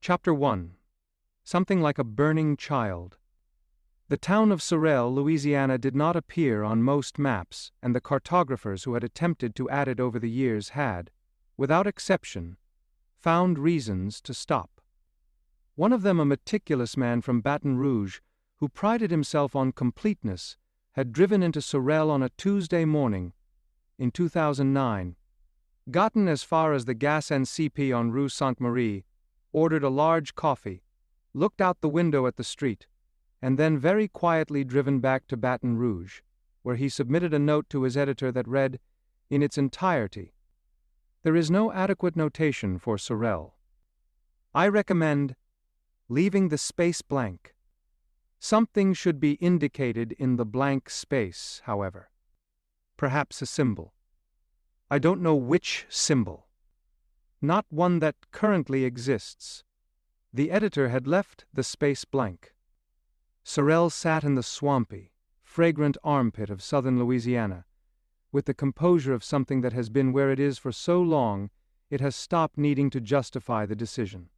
Chapter 1. Something like a burning child. The town of Sorrelle, Louisiana did not appear on most maps, and the cartographers who had attempted to add it over the years had, without exception, found reasons to stop. One of them, a meticulous man from Baton Rouge, who prided himself on completeness, had driven into Sorrelle on a Tuesday morning in 2009, gotten as far as the Gas and CP on Rue Sainte-Marie, ordered a large coffee, looked out the window at the street, and then very quietly driven back to Baton Rouge, where he submitted a note to his editor that read, in its entirety, "There is no adequate notation for Sorrelle. I recommend leaving the space blank. Something should be indicated in the blank space, however. Perhaps a symbol. I don't know which symbol. Not one that currently exists." The editor had left the space blank. Sorrelle sat in the swampy, fragrant armpit of southern Louisiana, with the composure of something that has been where it is for so long it has stopped needing to justify the decision.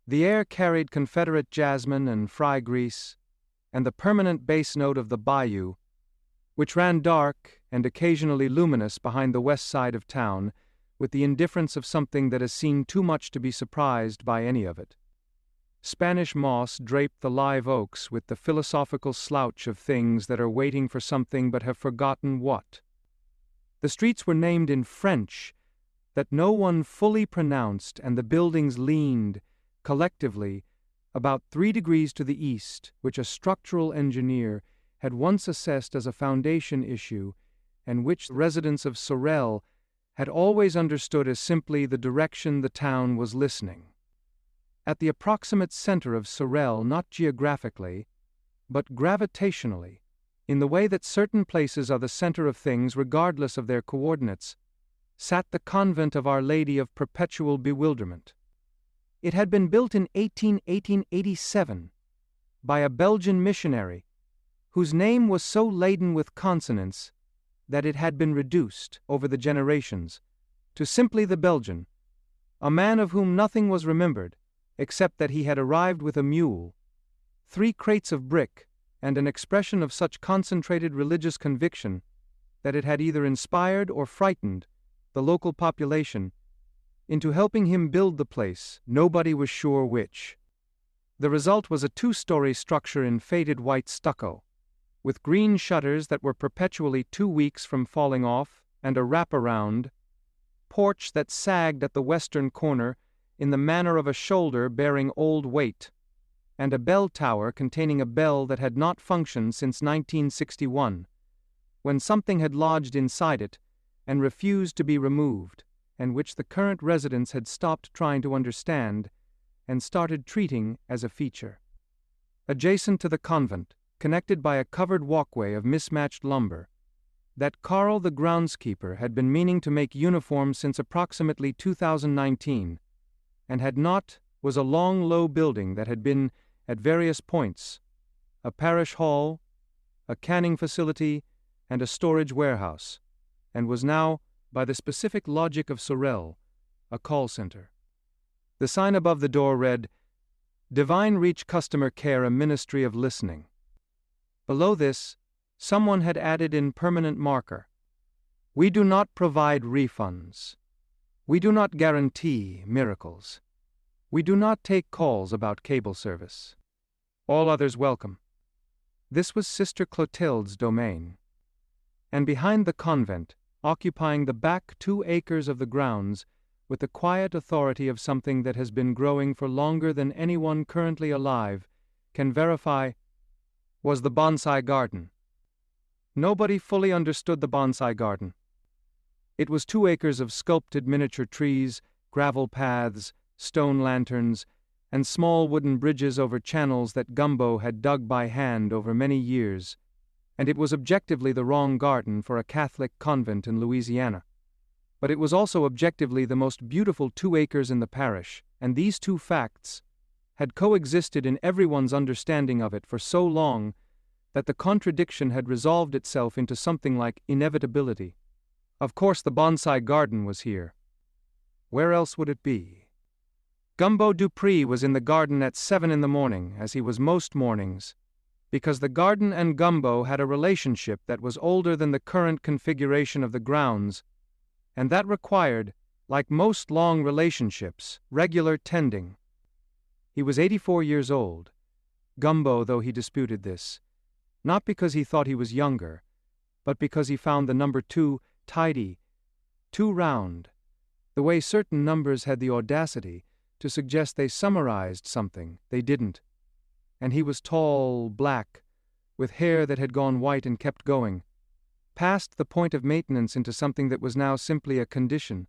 The air carried Confederate jasmine and fry grease, and the permanent bass note of the bayou, which ran dark and occasionally luminous behind the west side of town, with the indifference of something that has seen too much to be surprised by any of it. Spanish moss draped the live oaks with the philosophical slouch of things that are waiting for something but have forgotten what. The streets were named in French that no one fully pronounced, and the buildings leaned, collectively, about 3 degrees to the east, which a structural engineer had once assessed as a foundation issue, and which residents of Sorrelle had always understood as simply the direction the town was listening. At the approximate center of Sorrelle, not geographically, but gravitationally, in the way that certain places are the center of things regardless of their coordinates, sat the convent of Our Lady of Perpetual Bewilderment. It had been built in 1887 by a Belgian missionary, whose name was so laden with consonants that it had been reduced, over the generations, to simply the Belgian, a man of whom nothing was remembered, except that he had arrived with a mule, 3 crates of brick, and an expression of such concentrated religious conviction that it had either inspired or frightened the local population into helping him build the place, nobody was sure which. The result was a 2-story structure in faded white stucco, with green shutters that were perpetually 2 weeks from falling off, and a wraparound porch that sagged at the western corner in the manner of a shoulder bearing old weight, and a bell tower containing a bell that had not functioned since 1961, when something had lodged inside it and refused to be removed, and which the current residents had stopped trying to understand and started treating as a feature. Adjacent to the convent, connected by a covered walkway of mismatched lumber, that Carl the groundskeeper had been meaning to make uniform since approximately 2019, and had not, was a long low building that had been, at various points, a parish hall, a canning facility, and a storage warehouse, and was now, by the specific logic of Sorrelle, a call center. The sign above the door read, "Divine Reach Customer Care, a Ministry of Listening." Below this, someone had added in permanent marker, "We do not provide refunds. We do not guarantee miracles. We do not take calls about cable service. All others welcome." This was Sister Clotilde's domain. And behind the convent, occupying the back 2 acres of the grounds, with the quiet authority of something that has been growing for longer than anyone currently alive can verify, was the bonsai garden. Nobody fully understood the bonsai garden. It was 2 acres of sculpted miniature trees, gravel paths, stone lanterns, and small wooden bridges over channels that Gumbo had dug by hand over many years, and it was objectively the wrong garden for a Catholic convent in Louisiana. But it was also objectively the most beautiful 2 acres in the parish, and these 2 facts had coexisted in everyone's understanding of it for so long that the contradiction had resolved itself into something like inevitability. Of course the bonsai garden was here. Where else would it be? Gumbo Dupree was in the garden at 7 in the morning, as he was most mornings, because the garden and Gumbo had a relationship that was older than the current configuration of the grounds, and that required, like most long relationships, regular tending. He was 84 years old, Gumbo, though he disputed this, not because he thought he was younger, but because he found the number 2 tidy, too round, the way certain numbers had the audacity to suggest they summarized something they didn't. And he was tall, black, with hair that had gone white and kept going, past the point of maintenance into something that was now simply a condition,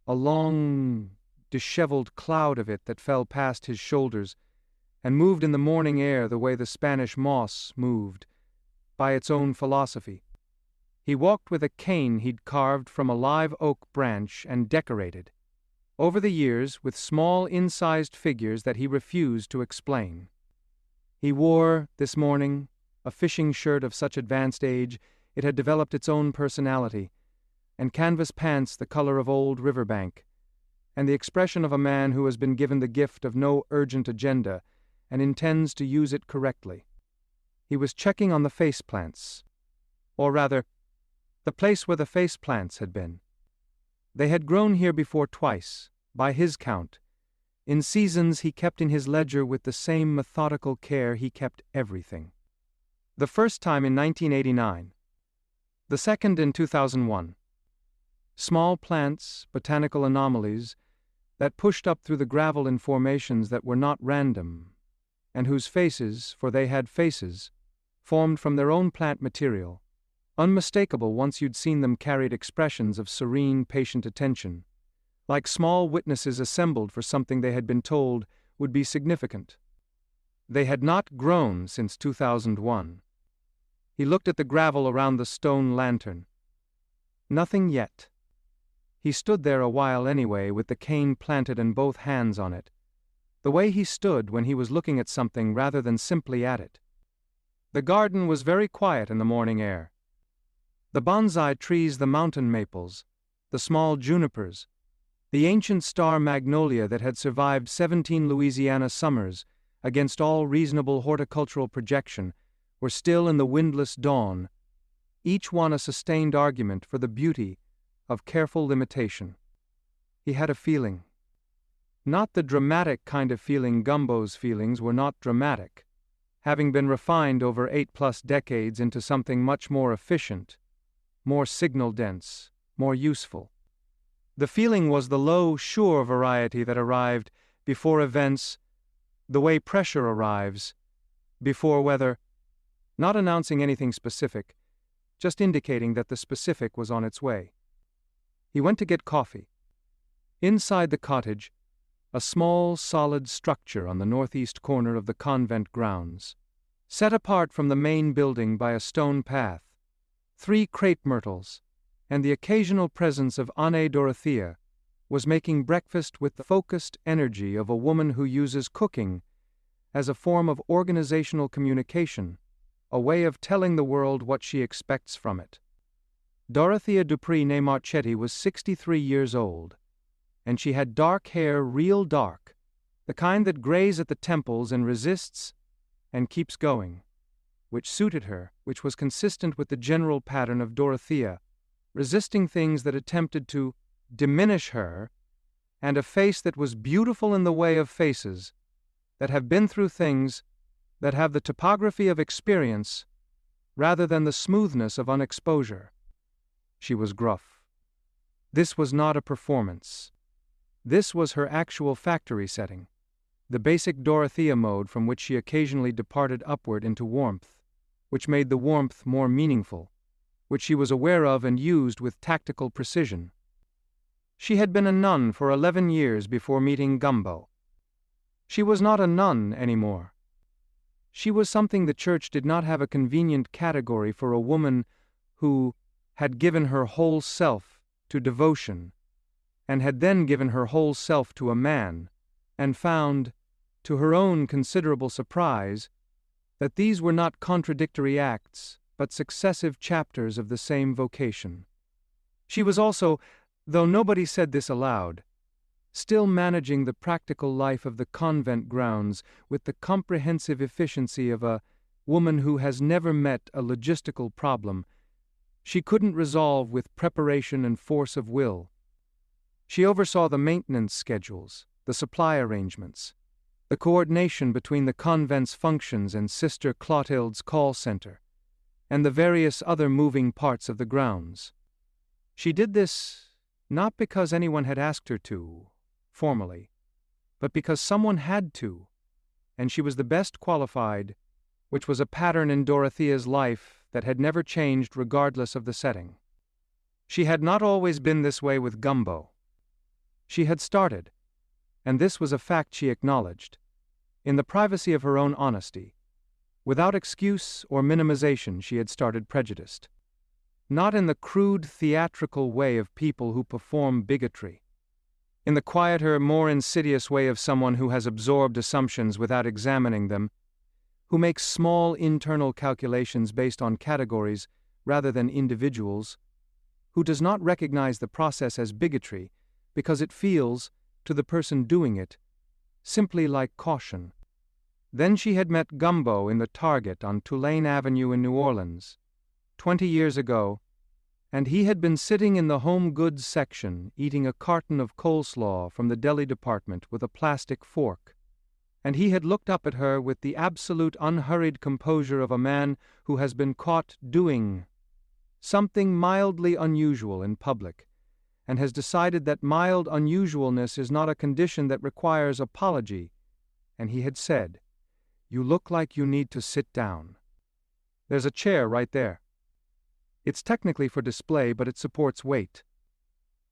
a long, disheveled cloud of it that fell past his shoulders and moved in the morning air the way the Spanish moss moved, by its own philosophy. He walked with a cane he'd carved from a live oak branch and decorated, over the years, with small incised figures that he refused to explain. He wore, this morning, a fishing shirt of such advanced age it had developed its own personality, and canvas pants the color of old riverbank, and the expression of a man who has been given the gift of no urgent agenda and intends to use it correctly. He was checking on the face plants, or rather, the place where the face plants had been. They had grown here before twice, by his count, in seasons he kept in his ledger with the same methodical care he kept everything. The first time in 1989. The second in 2001. Small plants, botanical anomalies, that pushed up through the gravel in formations that were not random, and whose faces, for they had faces, formed from their own plant material, unmistakable once you'd seen them, carried expressions of serene, patient attention, like small witnesses assembled for something they had been told would be significant. They had not grown since 2001. He looked at the gravel around the stone lantern. Nothing yet. He stood there a while anyway, with the cane planted and both hands on it, the way he stood when he was looking at something rather than simply at it. The garden was very quiet in the morning air. The bonsai trees, the mountain maples, the small junipers, the ancient star magnolia that had survived 17 Louisiana summers against all reasonable horticultural projection, were still in the windless dawn, each one a sustained argument for the beauty of careful limitation. He had a feeling. Not the dramatic kind of feeling. Gumbo's feelings were not dramatic, having been refined over 8+ decades into something much more efficient, more signal-dense, more useful. The feeling was the low, sure variety that arrived before events, the way pressure arrives before weather, not announcing anything specific, just indicating that the specific was on its way. He went to get coffee. Inside the cottage, a small, solid structure on the northeast corner of the convent grounds, set apart from the main building by a stone path, 3 crepe myrtles, and the occasional presence of Anne Dorothea, was making breakfast with the focused energy of a woman who uses cooking as a form of organizational communication, a way of telling the world what she expects from it. Dorothea Dupree née Marchetti was 63 years old, and she had dark hair, real dark, the kind that grays at the temples and resists and keeps going, which suited her, which was consistent with the general pattern of Dorothea, resisting things that attempted to diminish her, and a face that was beautiful in the way of faces, that have been through things, that have the topography of experience, rather than the smoothness of unexposure. She was gruff. This was not a performance. This was her actual factory setting, the basic Dorothea mode from which she occasionally departed upward into warmth, which made the warmth more meaningful, which she was aware of and used with tactical precision. She had been a nun for 11 years before meeting Gumbo. She was not a nun anymore. She was something the church did not have a convenient category for, a woman who had given her whole self to devotion, and had then given her whole self to a man, and found, to her own considerable surprise, that these were not contradictory acts, but successive chapters of the same vocation. She was also, though nobody said this aloud, still managing the practical life of the convent grounds with the comprehensive efficiency of a woman who has never met a logistical problem she couldn't resolve with preparation and force of will. She oversaw the maintenance schedules, the supply arrangements, the coordination between the convent's functions and Sister Clotilde's call center, and the various other moving parts of the grounds. She did this not because anyone had asked her to, formally, but because someone had to, and she was the best qualified, which was a pattern in Dorothea's life that had never changed regardless of the setting. She had not always been this way with Gumbo. She had started, and this was a fact she acknowledged, in the privacy of her own honesty. Without excuse or minimization she had started prejudiced. Not in the crude theatrical way of people who perform bigotry. In the quieter, more insidious way of someone who has absorbed assumptions without examining them, who makes small internal calculations based on categories rather than individuals, who does not recognize the process as bigotry because it feels, to the person doing it, simply like caution. Then she had met Gumbo in the Target on Tulane Avenue in New Orleans, 20 years ago, and he had been sitting in the home goods section eating a carton of coleslaw from the deli department with a plastic fork. And he had looked up at her with the absolute unhurried composure of a man who has been caught doing something mildly unusual in public, and has decided that mild unusualness is not a condition that requires apology, and he had said, "You look like you need to sit down. There's a chair right there. It's technically for display, but it supports weight."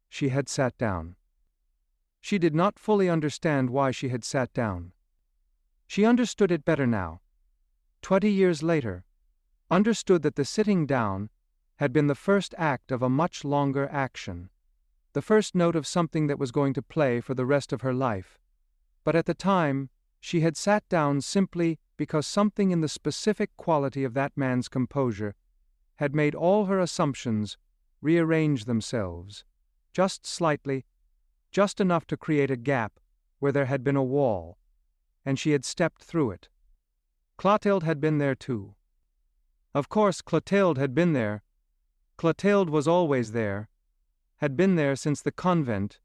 She had sat down. She did not fully understand why she had sat down. She understood it better now. 20 years later, understood that the sitting down had been the first act of a much longer action, the first note of something that was going to play for the rest of her life. But at the time, she had sat down simply because something in the specific quality of that man's composure had made all her assumptions rearrange themselves, just slightly, just enough to create a gap where there had been a wall, and she had stepped through it. Clotilde had been there too. Of course, Clotilde had been there. Clotilde was always there, had been there since the convent,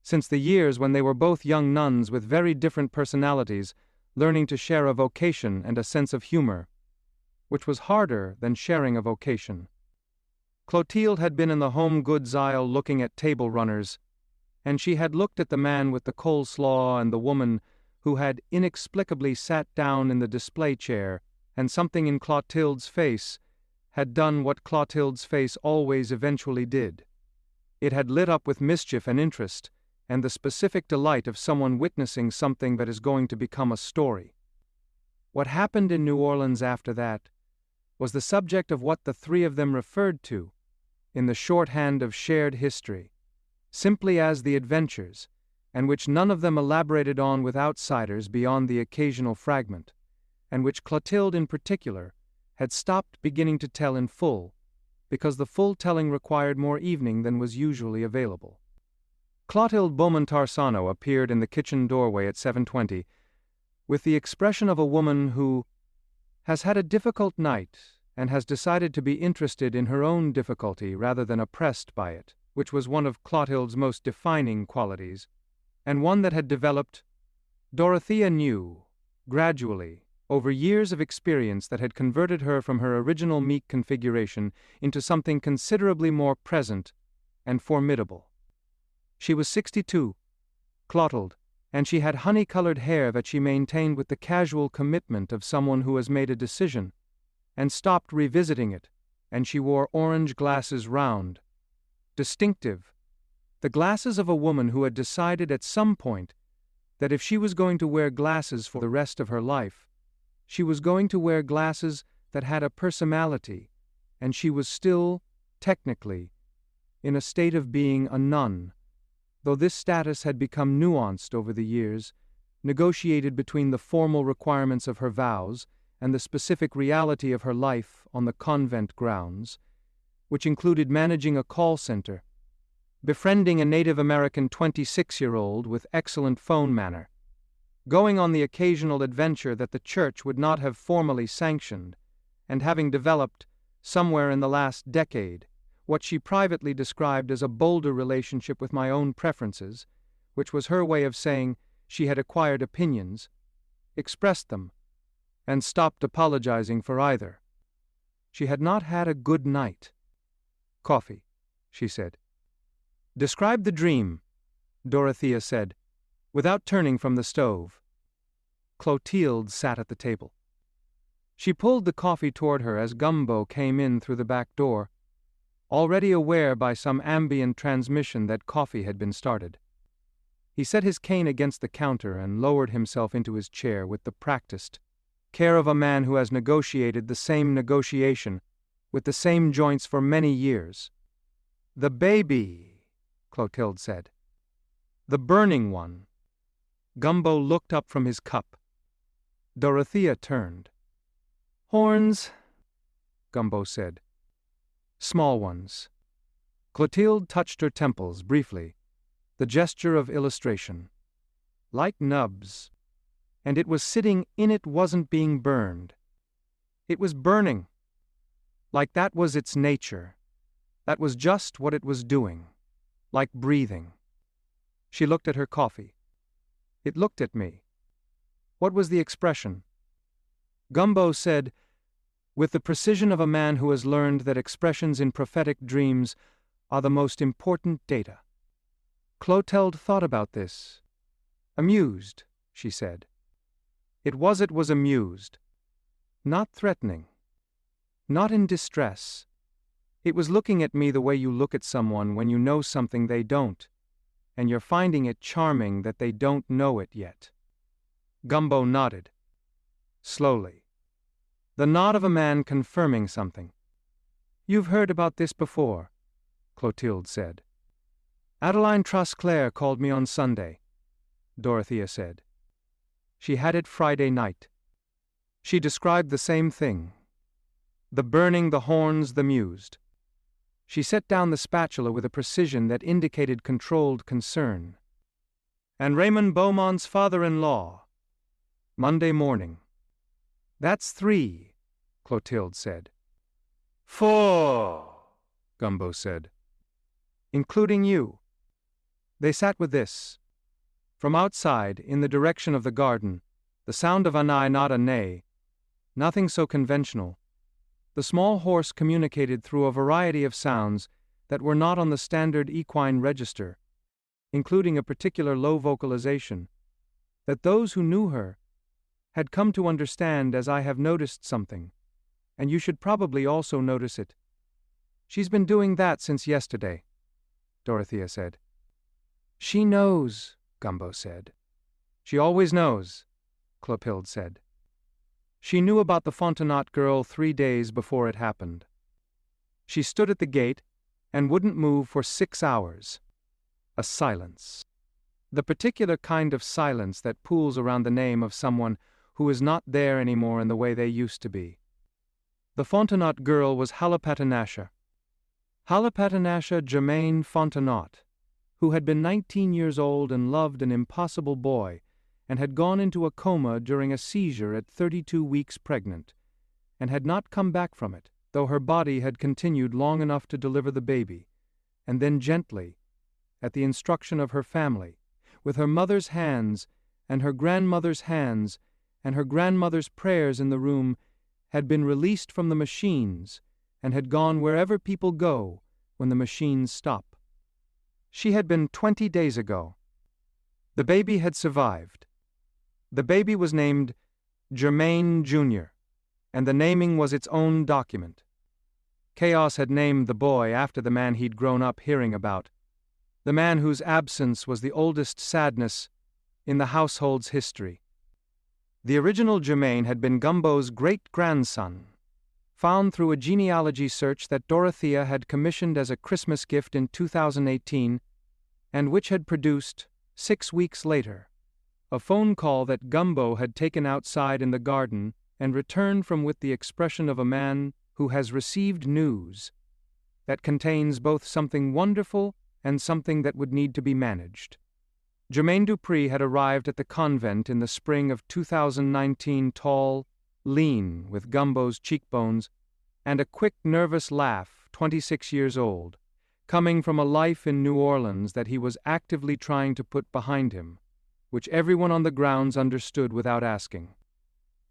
since the years when they were both young nuns with very different personalities, learning to share a vocation and a sense of humor, which was harder than sharing a vocation. Clotilde had been in the home goods aisle looking at table runners, and she had looked at the man with the coleslaw and the woman who had inexplicably sat down in the display chair, and something in Clotilde's face had done what Clotilde's face always eventually did. It had lit up with mischief and interest, and the specific delight of someone witnessing something that is going to become a story. What happened in New Orleans after that was the subject of what the three of them referred to, in the shorthand of shared history, simply as the adventures, and which none of them elaborated on with outsiders beyond the occasional fragment, and which Clotilde in particular had stopped beginning to tell in full, because the full telling required more evening than was usually available. Clotilde Beaumontarsano appeared in the kitchen doorway at 7:20, with the expression of a woman who has had a difficult night and has decided to be interested in her own difficulty rather than oppressed by it, which was one of Clotilde's most defining qualities, and one that had developed, Dorothea knew, gradually, over years of experience that had converted her from her original meek configuration into something considerably more present and formidable. She was 62, Clotilde, and she had honey-colored hair that she maintained with the casual commitment of someone who has made a decision and stopped revisiting it, and she wore orange glasses round, distinctive, the glasses of a woman who had decided at some point that if she was going to wear glasses for the rest of her life, she was going to wear glasses that had a personality, and she was still, technically, in a state of being a nun, though this status had become nuanced over the years, negotiated between the formal requirements of her vows and the specific reality of her life on the convent grounds, which included managing a call center, befriending a Native American 26-year-old with excellent phone manner, going on the occasional adventure that the church would not have formally sanctioned, and having developed, somewhere in the last decade, what she privately described as a bolder relationship with my own preferences, which was her way of saying she had acquired opinions, expressed them, and stopped apologizing for either. She had not had a good night. "Coffee," she said. "Describe the dream," Dorothea said, without turning from the stove. Clotilde sat at the table. She pulled the coffee toward her as Gumbo came in through the back door, already aware by some ambient transmission that coffee had been started. He set his cane against the counter and lowered himself into his chair with the practiced care of a man who has negotiated the same negotiation with the same joints for many years. "The baby," Clotilde said. "The burning one." Gumbo looked up from his cup. Dorothea turned. "Horns," Gumbo said. "Small ones." Clotilde touched her temples briefly, the gesture of illustration. "Like nubs. And it was sitting in it, wasn't being burned. It was burning. Like that was its nature. That was just what it was doing. Like breathing." She looked at her coffee. It looked at me. What was the expression? Gumbo said, with the precision of a man who has learned that expressions in prophetic dreams are the most important data. Clotilde thought about this. "Amused," she said. It was amused. Not threatening. Not in distress. It was looking at me the way you look at someone when you know something they don't, and you're finding it charming that they don't know it yet. Gumbo nodded. Slowly. The nod of a man confirming something. "You've heard about this before," Clotilde said. "Adeline Trosclair called me on Sunday," Dorothea said. "She had it Friday night. She described the same thing. The burning, the horns, the mused. She set down the spatula with a precision that indicated controlled concern. And Raymond Beaumont's father-in-law. Monday morning." "That's 3, Clotilde said. "4, Gumbo said. "Including you." They sat with this. From outside, in the direction of the garden, the sound of an I, not a neigh, nothing so conventional. The small horse communicated through a variety of sounds that were not on the standard equine register, including a particular low vocalization, that those who knew her had come to understand as I have noticed something, and you should probably also notice it. "She's been doing that since yesterday," Dorothea said. "She knows," Gumbo said. "She always knows," Clotilde said. "She knew about the Fontenot girl 3 days before it happened. She stood at the gate and wouldn't move for 6 hours. A silence. The particular kind of silence that pools around the name of someone who is not there anymore in the way they used to be. The Fontenot girl was Halapatinasha Jermaine Fontenot, who had been 19 years old and loved an impossible boy, and had gone into a coma during a seizure at 32 weeks pregnant, and had not come back from it, though her body had continued long enough to deliver the baby, and then gently, at the instruction of her family, with her mother's hands, and her grandmother's hands, and her grandmother's prayers in the room, had been released from the machines, and had gone wherever people go when the machines stop. She had been 20 days ago. The baby had survived. The baby was named Jermaine Jr., and the naming was its own document. Chaos had named the boy after the man he'd grown up hearing about, the man whose absence was the oldest sadness in the household's history. The original Jermaine had been Gumbo's great-grandson, found through a genealogy search that Dorothea had commissioned as a Christmas gift in 2018, and which had produced, 6 weeks later, a phone call that Gumbo had taken outside in the garden and returned from with the expression of a man who has received news that contains both something wonderful and something that would need to be managed. Jermaine Dupri had arrived at the convent in the spring of 2019, tall, lean, with Gumbo's cheekbones, and a quick, nervous laugh, 26 years old, coming from a life in New Orleans that he was actively trying to put behind him, which everyone on the grounds understood without asking.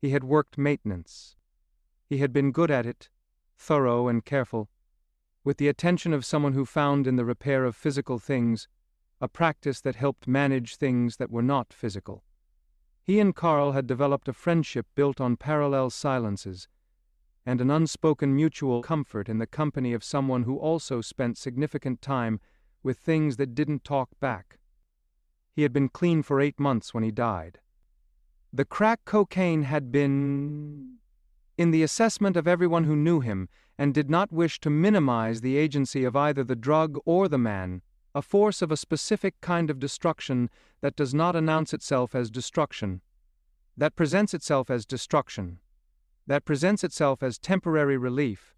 He had worked maintenance. He had been good at it, thorough and careful, with the attention of someone who found in the repair of physical things a practice that helped manage things that were not physical. He and Carl had developed a friendship built on parallel silences and an unspoken mutual comfort in the company of someone who also spent significant time with things that didn't talk back. He had been clean for 8 months when he died. The crack cocaine had been in the assessment of everyone who knew him and did not wish to minimize the agency of either the drug or the man, a force of a specific kind of destruction that does not announce itself as destruction, that presents itself as destruction, that presents itself as temporary relief,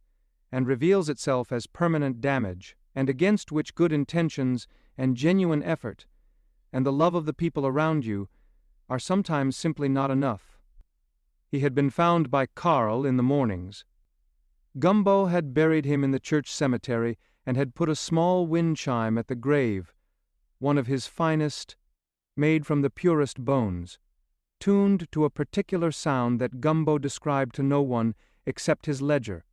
and reveals itself as permanent damage, and against which good intentions and genuine effort and the love of the people around you are sometimes simply not enough. He had been found by Carl in the mornings. Gumbo had buried him in the church cemetery and had put a small wind chime at the grave, one of his finest, made from the purest bones, tuned to a particular sound that Gumbo described to no one except his ledger,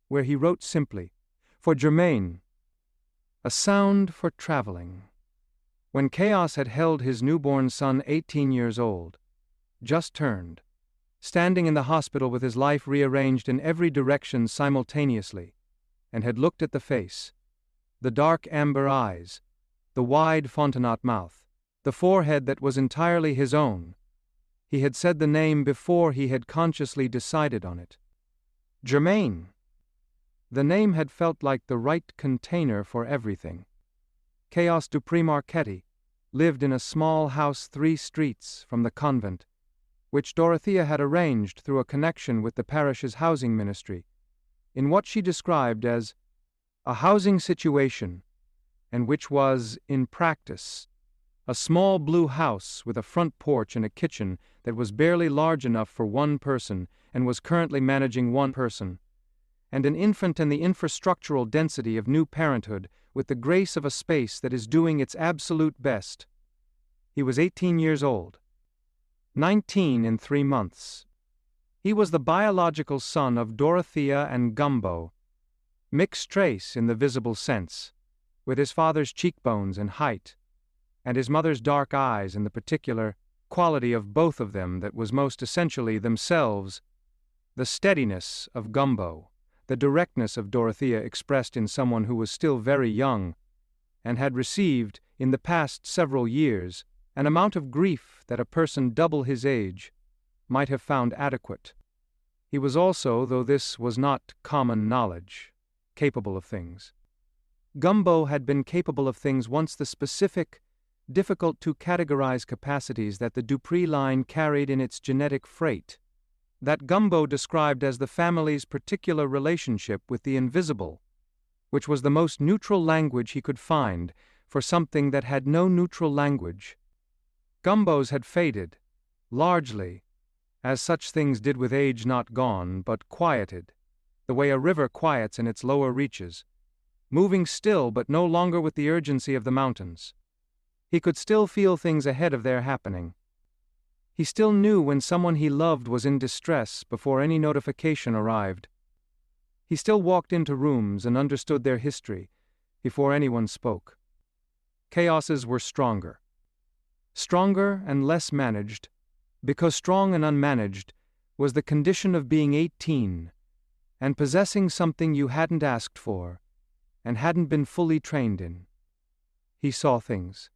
where he wrote simply, "For Jermaine, a sound for traveling." When Chaos had held his newborn son, 18 years old, just turned, standing in the hospital with his life rearranged in every direction simultaneously, and had looked at the face, the dark amber eyes, the wide fontanette mouth, the forehead that was entirely his own, he had said the name before he had consciously decided on it. Jermaine. The name had felt like the right container for everything. Chaos Dupri Marchetti lived in a small house 3 streets from the convent, which Dorothea had arranged through a connection with the parish's housing ministry, in what she described as a housing situation, and which was, in practice, a small blue house with a front porch and a kitchen that was barely large enough for one person and was currently managing one person, and an infant and the infrastructural density of new parenthood with the grace of a space that is doing its absolute best. He was 18 years old. 19 in 3 months. He was the biological son of Dorothea and Gumbo, mixed trace in the visible sense, with his father's cheekbones and height, and his mother's dark eyes and the particular quality of both of them that was most essentially themselves, the steadiness of Gumbo, the directness of Dorothea expressed in someone who was still very young, and had received, in the past several years, an amount of grief that a person double his age might have found adequate. He was also, though this was not common knowledge, capable of things. Gumbo had been capable of things once the specific, difficult to categorize capacities that the Dupri line carried in its genetic freight, that Gumbo described as the family's particular relationship with the invisible, which was the most neutral language he could find for something that had no neutral language. Gumbo's had faded, largely, as such things did with age, not gone, but quieted, the way a river quiets in its lower reaches, moving still but no longer with the urgency of the mountains. He could still feel things ahead of their happening. He still knew when someone he loved was in distress before any notification arrived. He still walked into rooms and understood their history before anyone spoke. Chaoses were stronger. Stronger and less managed, because strong and unmanaged was the condition of being 18 and possessing something you hadn't asked for and hadn't been fully trained in. He saw things.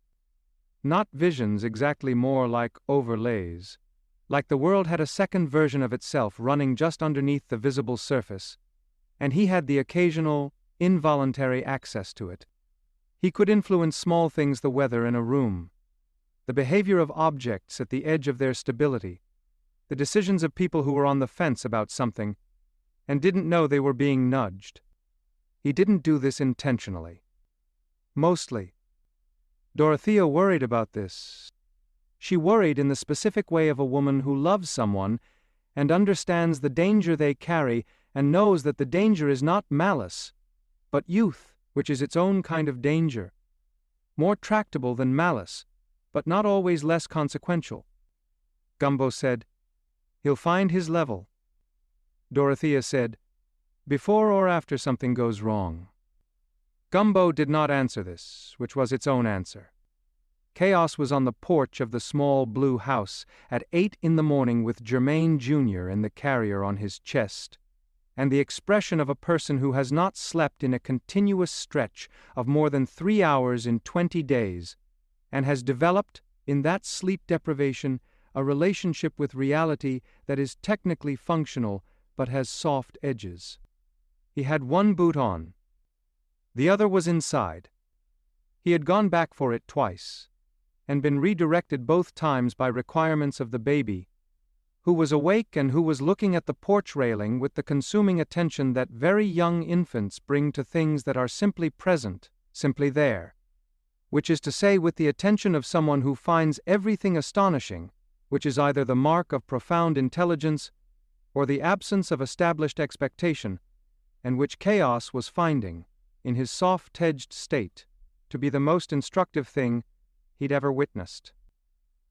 Not visions exactly, more like overlays, like the world had a second version of itself running just underneath the visible surface, and he had the occasional, involuntary access to it. He could influence small things, the weather in a room, the behavior of objects at the edge of their stability, the decisions of people who were on the fence about something and didn't know they were being nudged. He didn't do this intentionally. Mostly. Dorothea worried about this. She worried in the specific way of a woman who loves someone and understands the danger they carry and knows that the danger is not malice, but youth, which is its own kind of danger. More tractable than malice, but not always less consequential. Gumbo said, "He'll find his level." Dorothea said, "Before or after something goes wrong?" Gumbo did not answer this, which was its own answer. Chaos was on the porch of the small blue house at 8 in the morning with Jermaine Jr. in the carrier on his chest, and the expression of a person who has not slept in a continuous stretch of more than 3 hours in 20 days, and has developed, in that sleep deprivation, a relationship with reality that is technically functional but has soft edges. He had one boot on. The other was inside. He had gone back for it twice, and been redirected both times by requirements of the baby, who was awake and who was looking at the porch railing with the consuming attention that very young infants bring to things that are simply present, simply there, which is to say with the attention of someone who finds everything astonishing, which is either the mark of profound intelligence or the absence of established expectation, and which Chaos was finding, in his soft-edged state, to be the most instructive thing he'd ever witnessed.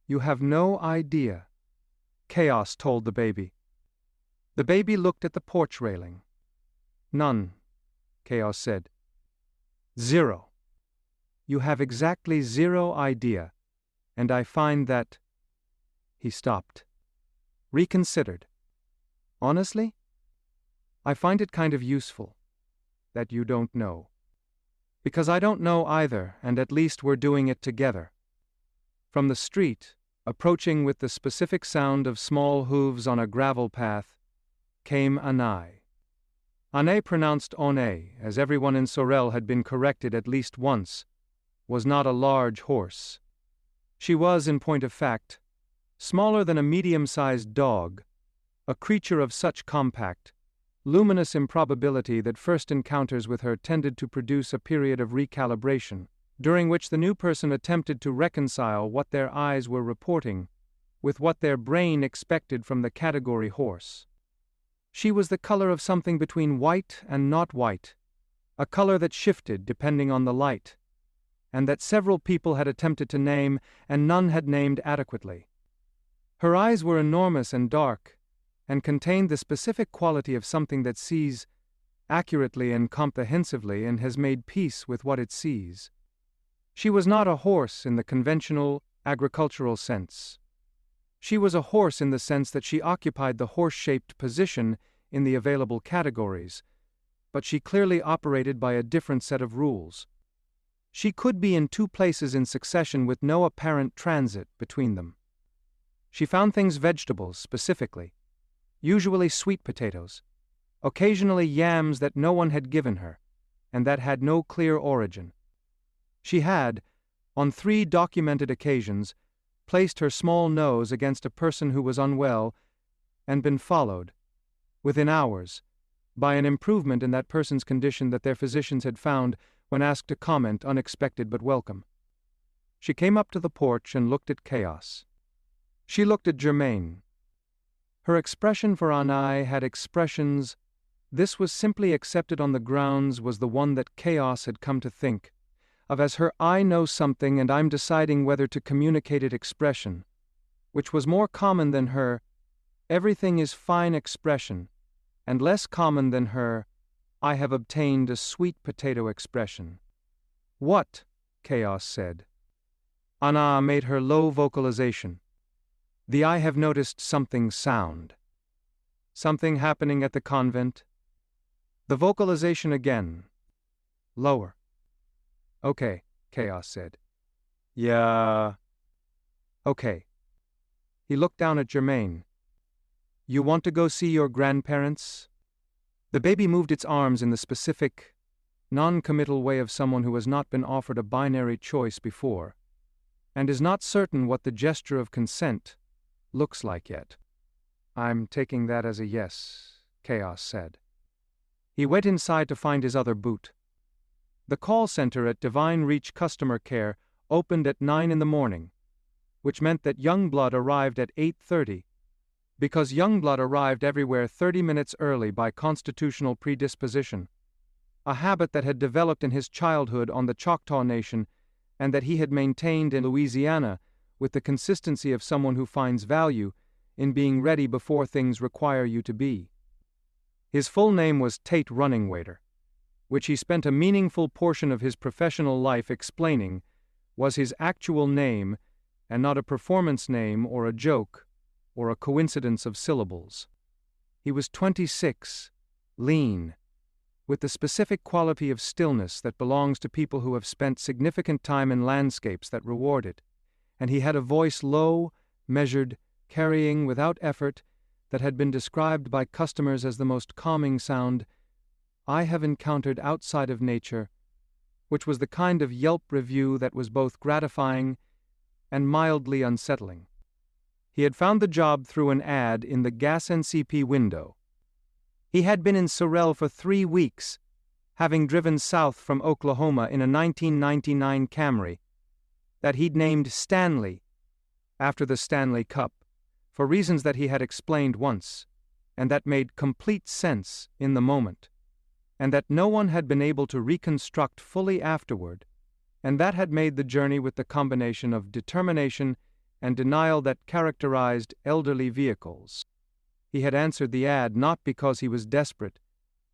"You have no idea," Chaos told the baby. The baby looked at the porch railing. "None," Chaos said. "Zero. You have exactly 0 idea, and I find that—" He stopped. Reconsidered. "Honestly? I find it kind of useful that you don't know. Because I don't know either, and at least we're doing it together." From the street, approaching with the specific sound of small hooves on a gravel path, came Anai. Anai, pronounced Onay, as everyone in Sorrelle had been corrected at least once, was not a large horse. She was, in point of fact, smaller than a medium-sized dog, a creature of such compact, luminous improbability that first encounters with her tended to produce a period of recalibration, during which the new person attempted to reconcile what their eyes were reporting with what their brain expected from the category horse. She was the color of something between white and not white, a color that shifted depending on the light, and that several people had attempted to name and none had named adequately. Her eyes were enormous and dark, and contained the specific quality of something that sees accurately and comprehensively and has made peace with what it sees. She was not a horse in the conventional, agricultural sense. She was a horse in the sense that she occupied the horse-shaped position in the available categories, but she clearly operated by a different set of rules. She could be in 2 places in succession with no apparent transit between them. She found things vegetables, specifically, usually sweet potatoes, occasionally yams that no one had given her, and that had no clear origin. She had, on 3 documented occasions, placed her small nose against a person who was unwell and been followed, within hours, by an improvement in that person's condition that their physicians had found when asked to comment, unexpected but welcome. She came up to the porch and looked at Chaos. She looked at Jermaine. Her expression for Anai had expressions. This was simply accepted on the grounds was the one that Chaos had come to think of as her "I know something and I'm deciding whether to communicate it" expression, which was more common than her "everything is fine" expression, and less common than her "I have obtained a sweet potato" expression. "What?" Chaos said. Anna made her low vocalization. The "I have noticed something" sound. "Something happening at the convent?" The vocalization again. Lower. "Okay," Chaos said. "Yeah." "Okay." He looked down at Jermaine. "You want to go see your grandparents?" The baby moved its arms in the specific, non-committal way of someone who has not been offered a binary choice before, and is not certain what the gesture of consent looks like yet. "I'm taking that as a yes," Chaos said. He went inside to find his other boot. The call center at Divine Reach Customer Care opened at 9 in the morning, which meant that Youngblood arrived at 8:30. Because Youngblood arrived everywhere 30 minutes early by constitutional predisposition, a habit that had developed in his childhood on the Choctaw Nation and that he had maintained in Louisiana with the consistency of someone who finds value in being ready before things require you to be. His full name was Tate Runningwaiter, which he spent a meaningful portion of his professional life explaining was his actual name and not a performance name or a joke or a coincidence of syllables. He was 26, lean, with the specific quality of stillness that belongs to people who have spent significant time in landscapes that reward it, and he had a voice low, measured, carrying without effort, that had been described by customers as the most calming sound I have encountered outside of nature, which was the kind of Yelp review that was both gratifying and mildly unsettling. He had found the job through an ad in the Gas NCP window. He had been in Sorrelle for 3 weeks, having driven south from Oklahoma in a 1999 Camry that he'd named Stanley, after the Stanley Cup, for reasons that he had explained once, and that made complete sense in the moment, and that no one had been able to reconstruct fully afterward, and that had made the journey with the combination of determination and denial that characterized elderly vehicles. He had answered the ad not because he was desperate,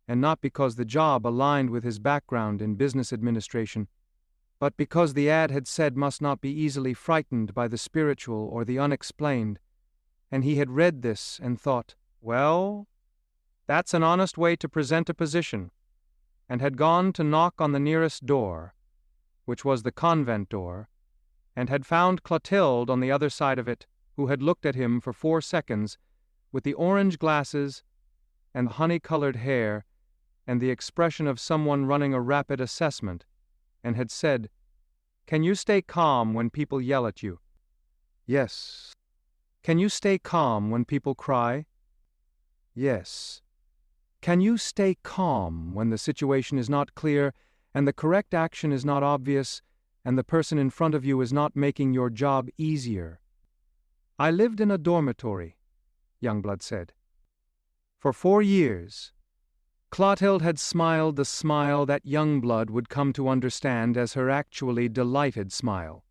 and not because the job aligned with his background in business administration, but because the ad had said must not be easily frightened by the spiritual or the unexplained, and he had read this and thought, well, that's an honest way to present a position, and had gone to knock on the nearest door, which was the convent door, and had found Clotilde on the other side of it, who had looked at him for 4 seconds, with the orange glasses and honey-colored hair and the expression of someone running a rapid assessment, and had said, "Can you stay calm when people yell at you?" "Yes." "Can you stay calm when people cry?" "Yes." "Can you stay calm when the situation is not clear and the correct action is not obvious and the person in front of you is not making your job easier?" "I lived in a dormitory," Youngblood said, "for 4 years." Clotilde had smiled the smile that Youngblood would come to understand as her actually delighted smile,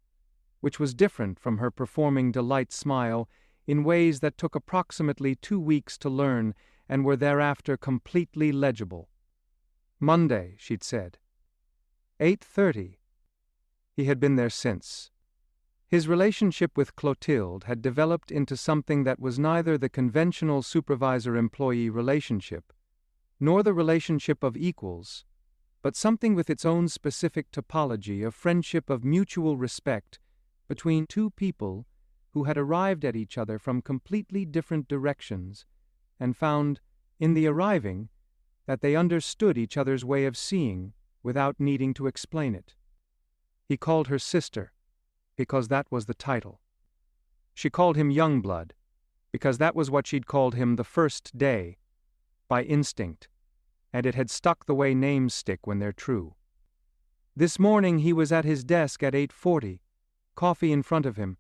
which was different from her performing delight smile in ways that took approximately 2 weeks to learn and were thereafter completely legible. "Monday," she'd said. 8:30. He had been there since. His relationship with Clotilde had developed into something that was neither the conventional supervisor-employee relationship, nor the relationship of equals, but something with its own specific topology of friendship of mutual respect between two people who had arrived at each other from completely different directions and found, in the arriving, that they understood each other's way of seeing without needing to explain it. He called her sister, because that was the title. She called him Youngblood, because that was what she'd called him the first day, by instinct, and it had stuck the way names stick when they're true. This morning he was at his desk at 8:40, coffee in front of him,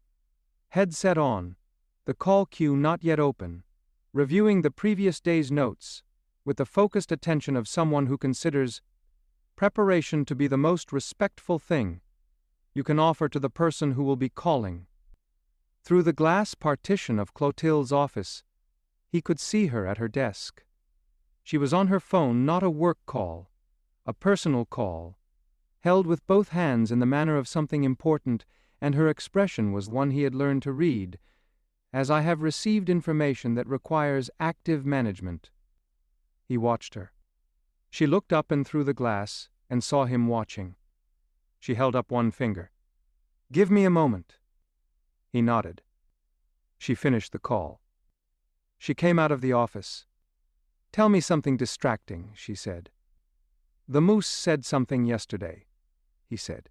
headset on, the call queue not yet open, reviewing the previous day's notes, with the focused attention of someone who considers preparation to be the most respectful thing you can offer to the person who will be calling. Through the glass partition of Clotilde's office, he could see her at her desk. She was on her phone, not a work call, a personal call, held with both hands in the manner of something important, and her expression was one he had learned to read, as I have received information that requires active management. He watched her. She looked up and through the glass and saw him watching. She held up one finger. "Give me a moment." He nodded. She finished the call. She came out of the office. "Tell me something distracting," she said. "The moose said something yesterday," he said.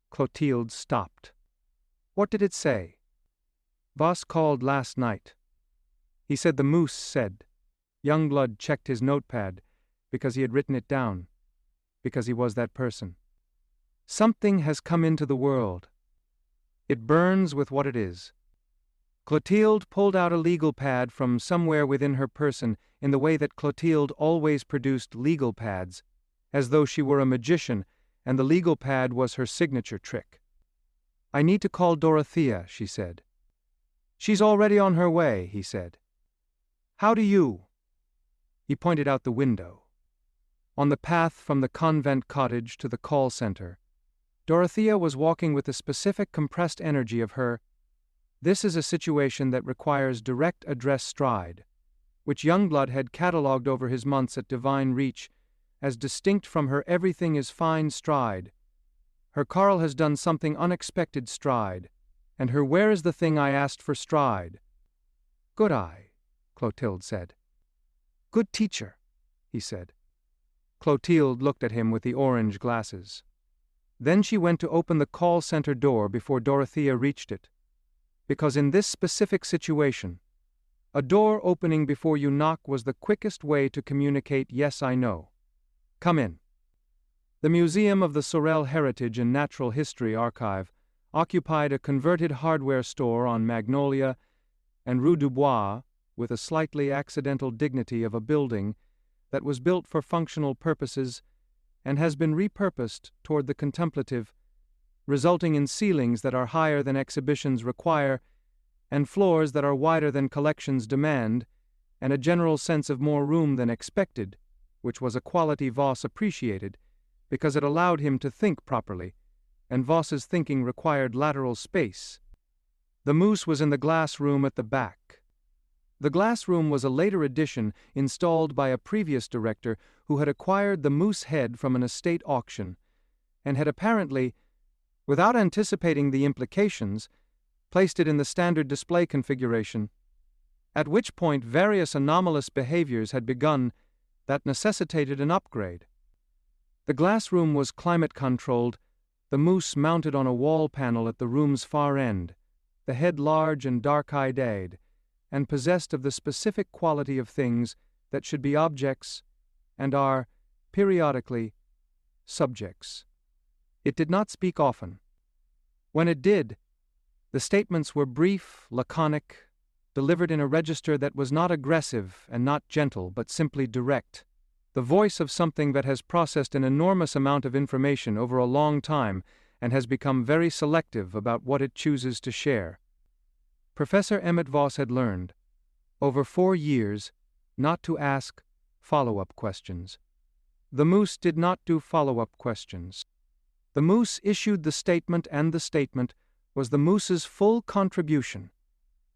Clotilde stopped. "What did it say?" "Boss called last night. He said the moose said." Youngblood checked his notepad because he had written it down. because he was that person. Something has come into the world. It burns with what it is. Clotilde pulled out a legal pad from somewhere within her person in the way that Clotilde always produced legal pads, as though she were a magician, and the legal pad was her signature trick. "I need to call Dorothea," she said. "She's already on her way," he said. "How do you?" He pointed out the window. On the path from the convent cottage to the call center, Dorothea was walking with the specific compressed energy of her "This is a situation that requires direct address" stride, which Youngblood had catalogued over his months at Divine Reach as distinct from her "everything is fine" stride, her "Carl has done something unexpected" stride, and her "where is the thing I asked for" stride. "Good eye," Clotilde said. "Good teacher," he said. Clotilde looked at him with the orange glasses. Then she went to open the call center door before Dorothea reached it. Because in this specific situation, a door opening before you knock was the quickest way to communicate "yes, I know. Come in." The Museum of the Sorrelle Heritage and Natural History Archive occupied a converted hardware store on Magnolia and Rue du Bois, with a slightly accidental dignity of a building that was built for functional purposes and has been repurposed toward the contemplative, resulting in ceilings that are higher than exhibitions require, and floors that are wider than collections demand, and a general sense of more room than expected, which was a quality Voss appreciated, because it allowed him to think properly, and Voss's thinking required lateral space. The moose was in the glass room at the back. The glass room was a later addition installed by a previous director who had acquired the moose head from an estate auction, and had apparently, without anticipating the implications, placed it in the standard display configuration, at which point various anomalous behaviors had begun that necessitated an upgrade. The glass room was climate-controlled, the moose mounted on a wall panel at the room's far end, the head large and dark-eyed, and possessed of the specific quality of things that should be objects and are, periodically, subjects. It did not speak often. When it did, the statements were brief, laconic, delivered in a register that was not aggressive and not gentle, but simply direct, the voice of something that has processed an enormous amount of information over a long time and has become very selective about what it chooses to share. Professor Emmett Voss had learned, over 4 years, not to ask follow-up questions. The moose did not do follow-up questions. The moose issued the statement, and the statement was the moose's full contribution,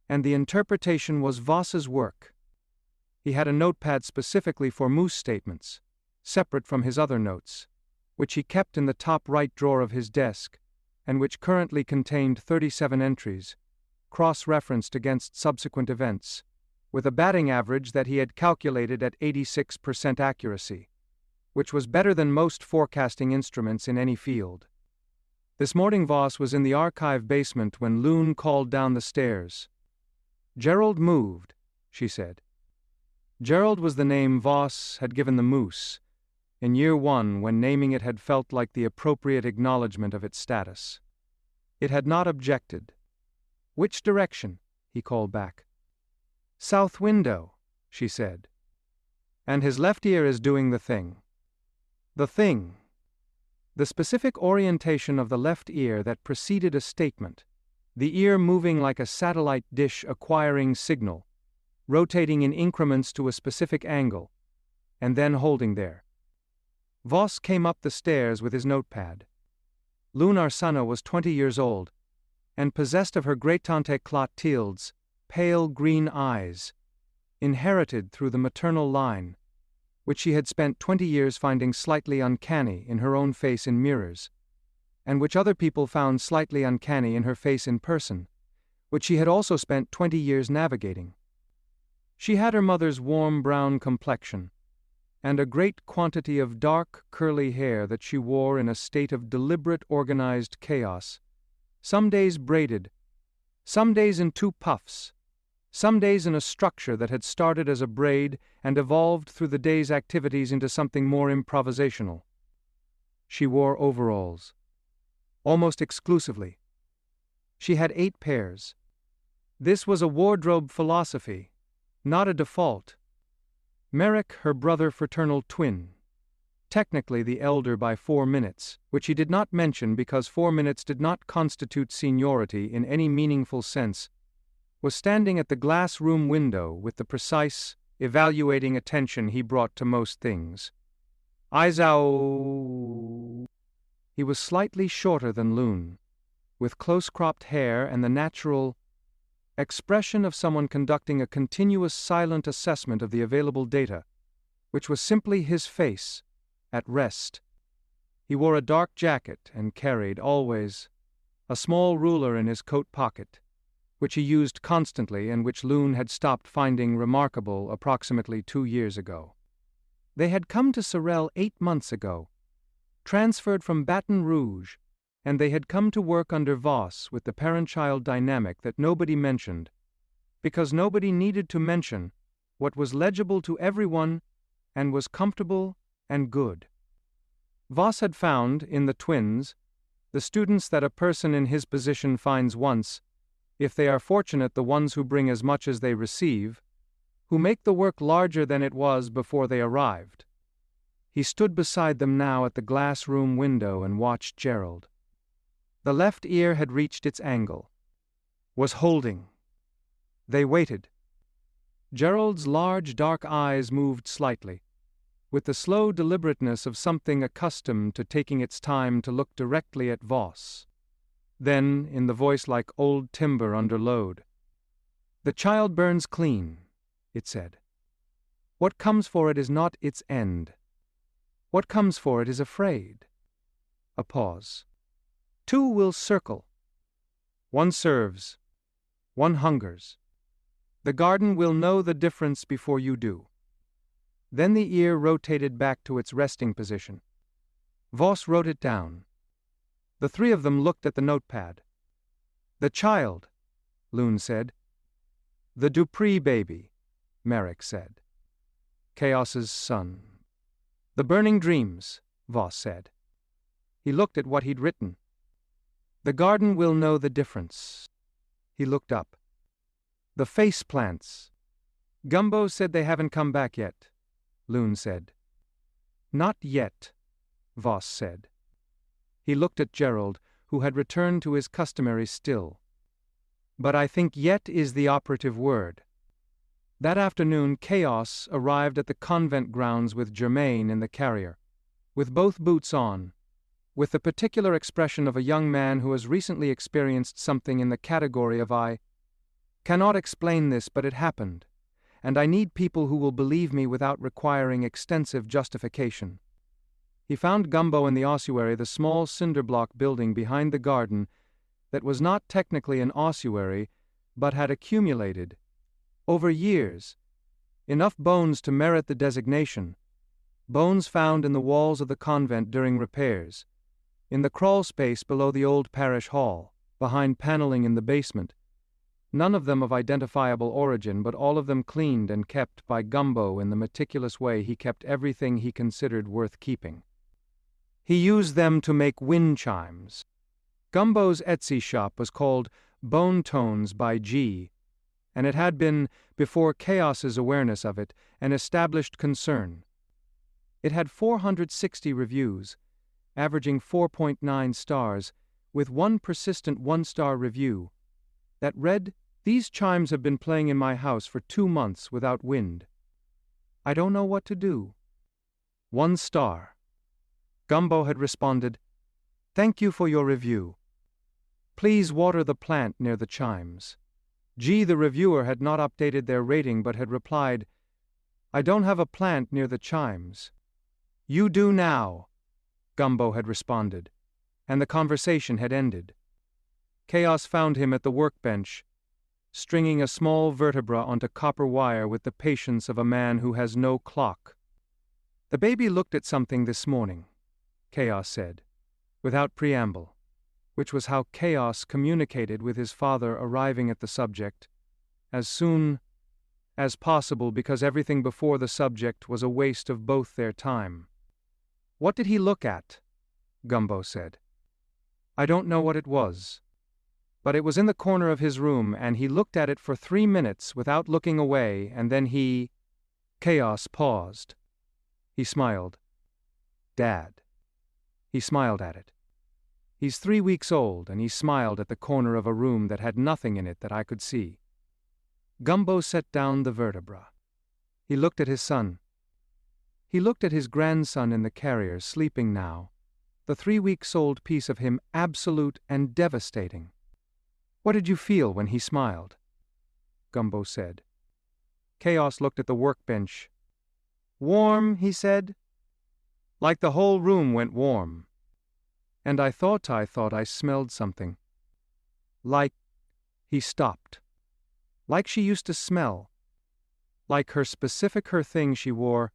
and the interpretation was Voss's work. He had a notepad specifically for moose statements, separate from his other notes, which he kept in the top right drawer of his desk, and which currently contained 37 entries, cross-referenced against subsequent events, with a batting average that he had calculated at 86% accuracy, which was better than most forecasting instruments in any field. This morning Voss was in the archive basement when Loon called down the stairs. "Gerald moved," she said. Gerald was the name Voss had given the moose, in year 1 when naming it had felt like the appropriate acknowledgement of its status. It had not objected. "Which direction?" he called back. "South window," she said. "And his left ear is doing the thing." The thing. The specific orientation of the left ear that preceded a statement, the ear moving like a satellite dish acquiring signal, rotating in increments to a specific angle, and then holding there. Voss came up the stairs with his notepad. Loon Arsana was 20 years old, and possessed of her great-tante Clotilde's pale green eyes, inherited through the maternal line, which she had spent 20 years finding slightly uncanny in her own face in mirrors, and which other people found slightly uncanny in her face in person, which she had also spent 20 years navigating. She had her mother's warm brown complexion, and a great quantity of dark, curly hair that she wore in a state of deliberate organized chaos, some days braided, some days in 2 puffs, some days in a structure that had started as a braid and evolved through the day's activities into something more improvisational. She wore overalls. Almost exclusively. She had 8 pairs. This was a wardrobe philosophy, not a default. Merrick, her brother fraternal twin, technically the elder by 4 minutes, which he did not mention because 4 minutes did not constitute seniority in any meaningful sense, was standing at the glass room window with the precise, evaluating attention he brought to most things. Izao. He was slightly shorter than Loon, with close-cropped hair and the natural expression of someone conducting a continuous silent assessment of the available data, which was simply his face, at rest. He wore a dark jacket and carried, always, a small ruler in his coat pocket, which he used constantly and which Loon had stopped finding remarkable approximately 2 years ago. They had come to Sorrelle 8 months ago, transferred from Baton Rouge, and they had come to work under Voss with the parent-child dynamic that nobody mentioned, because nobody needed to mention what was legible to everyone and was comfortable and good. Voss had found, in the twins, the students that a person in his position finds once, if they are fortunate the ones who bring as much as they receive, who make the work larger than it was before they arrived. He stood beside them now at the glass room window and watched Gerald. The left ear had reached its angle. Was holding. They waited. Gerald's large dark eyes moved slightly, with the slow deliberateness of something accustomed to taking its time to look directly at Voss. Then, in the voice like old timber under load, "The child burns clean," it said. "What comes for it is not its end. What comes for it is afraid." A pause. "2 will circle. 1 serves. 1 hungers. The garden will know the difference before you do." Then the ear rotated back to its resting position. Voss wrote it down. The 3 of them looked at the notepad. "The child," Loon said. "The Dupree baby," Merrick said. "Chaos's son." "The burning dreams," Voss said. He looked at what he'd written. "The garden will know the difference." He looked up. "The face plants." "Gumbo said they haven't come back yet," Loon said. "Not yet," Voss said. He looked at Gerald, who had returned to his customary still. "But I think yet is the operative word." That afternoon Chaos arrived at the convent grounds with Jermaine in the carrier, with both boots on, with the particular expression of a young man who has recently experienced something in the category of "I cannot explain this, but it happened, and I need people who will believe me without requiring extensive justification." He found Gumbo in the ossuary, the small cinder-block building behind the garden that was not technically an ossuary, but had accumulated, over years, enough bones to merit the designation, bones found in the walls of the convent during repairs, in the crawl space below the old parish hall, behind paneling in the basement, none of them of identifiable origin, but all of them cleaned and kept by Gumbo in the meticulous way he kept everything he considered worth keeping. He used them to make wind chimes. Gumbo's Etsy shop was called Bone Tones by G, and it had been, before Chaos's awareness of it, an established concern. It had 460 reviews, averaging 4.9 stars, with one persistent 1-star review that read, "These chimes have been playing in my house for 2 months without wind. I don't know what to do." 1 star. Gumbo had responded, "Thank you for your review. Please water the plant near the chimes." G, the reviewer, had not updated their rating but had replied, "I don't have a plant near the chimes." "You do now," Gumbo had responded, and the conversation had ended. Chaos found him at the workbench, stringing a small vertebra onto copper wire with the patience of a man who has no clock. "The baby looked at something this morning," Chaos said, without preamble, which was how Chaos communicated with his father, arriving at the subject as soon as possible because everything before the subject was a waste of both their time. "What did he look at?" Gumbo said. I don't know what it was. But it was in the corner of his room, and he looked at it for 3 minutes without looking away, and then he... Chaos paused. He smiled. Dad. He smiled at it. He's 3 weeks old, and he smiled at the corner of a room that had nothing in it that I could see. Gumbo set down the vertebra. He looked at his son. He looked at his grandson in the carrier, sleeping now, the 3 weeks old piece of him absolute and devastating. What did you feel when he smiled? Gumbo said. Chaos looked at the workbench. Warm, he said. Like the whole room went warm. And I thought I smelled something. Like... He stopped. Like she used to smell. Like her thing she wore.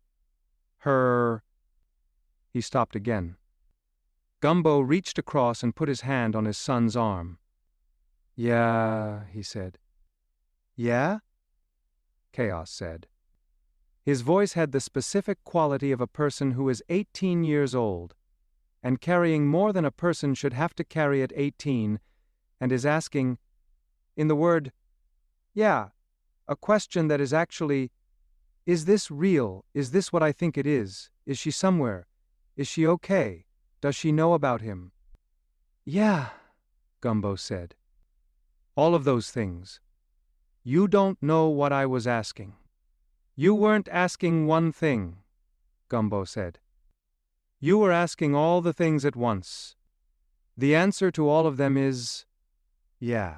Her... He stopped again. Gumbo reached across and put his hand on his son's arm. Yeah, he said. Yeah? Chaos said. His voice had the specific quality of a person who is 18 years old, and carrying more than a person should have to carry at 18, and is asking, in the word, yeah, a question that is actually, is this real? Is this what I think it is? Is she somewhere? Is she okay? Does she know about him? Yeah, Gumbo said. All of those things. You don't know what I was asking. You weren't asking one thing, Gumbo said. You were asking all the things at once. The answer to all of them is, yeah.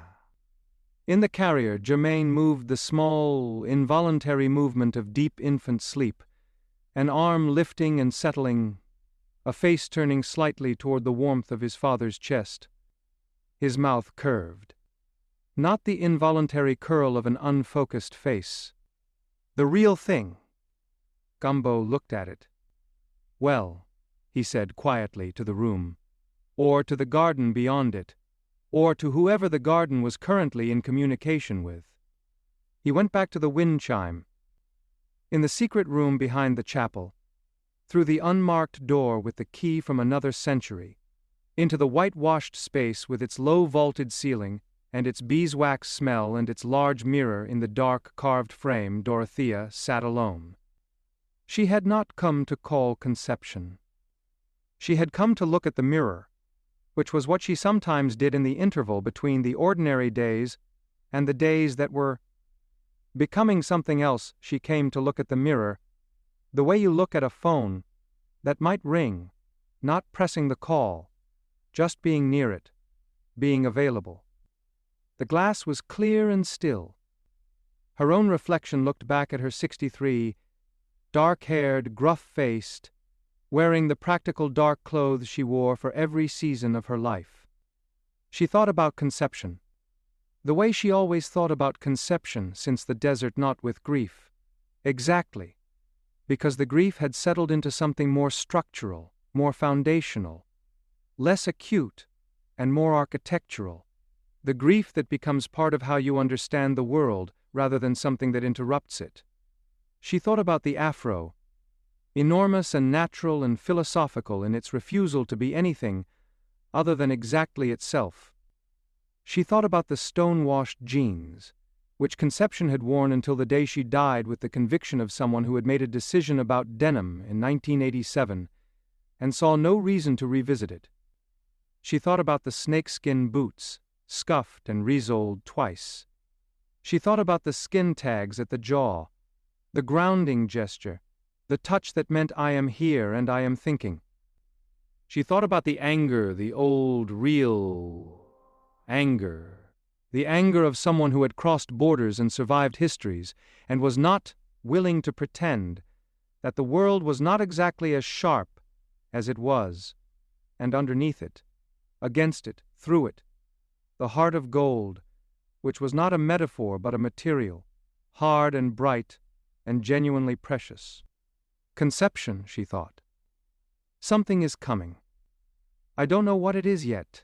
In the carrier, Jermaine moved the small, involuntary movement of deep infant sleep, an arm lifting and settling, a face turning slightly toward the warmth of his father's chest. His mouth curved. Not the involuntary curl of an unfocused face. The real thing. Gumbo looked at it. Well, he said quietly to the room, or to the garden beyond it, or to whoever the garden was currently in communication with. He went back to the wind chime. In the secret room behind the chapel, through the unmarked door with the key from another century, into the whitewashed space with its low-vaulted ceiling, and its beeswax smell and its large mirror in the dark carved frame, Dorothea sat alone. She had not come to call conception. She had come to look at the mirror, which was what she sometimes did in the interval between the ordinary days and the days that were becoming something else. She came to look at the mirror, the way you look at a phone, that might ring, not pressing the call, just being near it, being available. The glass was clear and still. Her own reflection looked back at her 63, dark-haired, gruff-faced, wearing the practical dark clothes she wore for every season of her life. She thought about conception, the way she always thought about conception since the desert, not with grief. Exactly, because the grief had settled into something more structural, more foundational, less acute, and more architectural. The grief that becomes part of how you understand the world rather than something that interrupts it. She thought about the afro, enormous and natural and philosophical in its refusal to be anything other than exactly itself. She thought about the stone-washed jeans, which conception had worn until the day she died with the conviction of someone who had made a decision about denim in 1987 and saw no reason to revisit it. She thought about the snakeskin boots, scuffed and resoled twice. She thought about the skin tags at the jaw, the grounding gesture, the touch that meant I am here and I am thinking. She thought about the anger, the old, real anger, the anger of someone who had crossed borders and survived histories and was not willing to pretend that the world was not exactly as sharp as it was, and underneath it, against it, through it, the heart of gold, which was not a metaphor but a material, hard and bright and genuinely precious. Conception, she thought. Something is coming. I don't know what it is yet.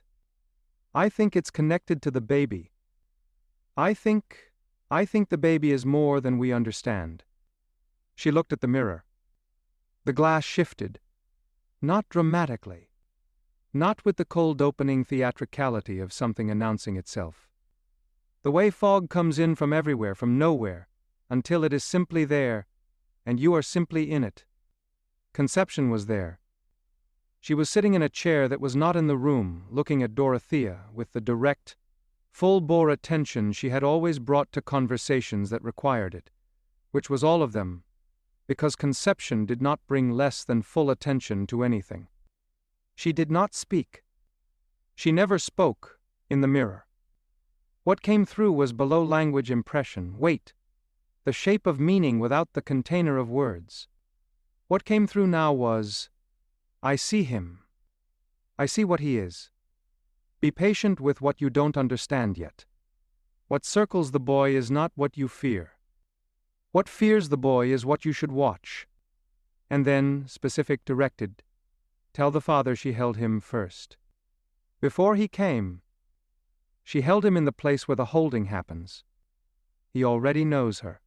I think it's connected to the baby. I think the baby is more than we understand. She looked at the mirror. The glass shifted. Not dramatically. not with the cold opening theatricality of something announcing itself. The way fog comes in from everywhere, from nowhere, until it is simply there, and you are simply in it. Conception was there. She was sitting in a chair that was not in the room, looking at Dorothea with the direct, full-bore attention she had always brought to conversations that required it, which was all of them, because Conception did not bring less than full attention to anything. She did not speak. She never spoke, in the mirror. What came through was below-language impression, weight, the shape of meaning without the container of words. What came through now was, I see him. I see what he is. Be patient with what you don't understand yet. What circles the boy is not what you fear. What fears the boy is what you should watch. And then, specific directed, tell the father she held him first. Before he came, she held him in the place where the holding happens. He already knows her.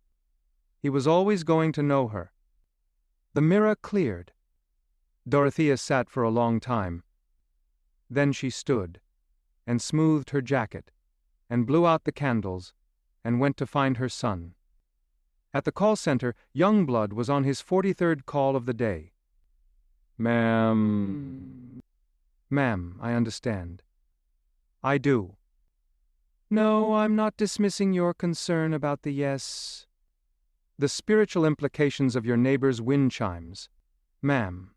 He was always going to know her. The mirror cleared. Dorothea sat for a long time. Then she stood, and smoothed her jacket, and blew out the candles, and went to find her son. At the call center, Youngblood was on his 43rd call of the day. Ma'am, I understand. I do. No, I'm not dismissing your concern about the yes. The spiritual implications of your neighbor's wind chimes. Ma'am.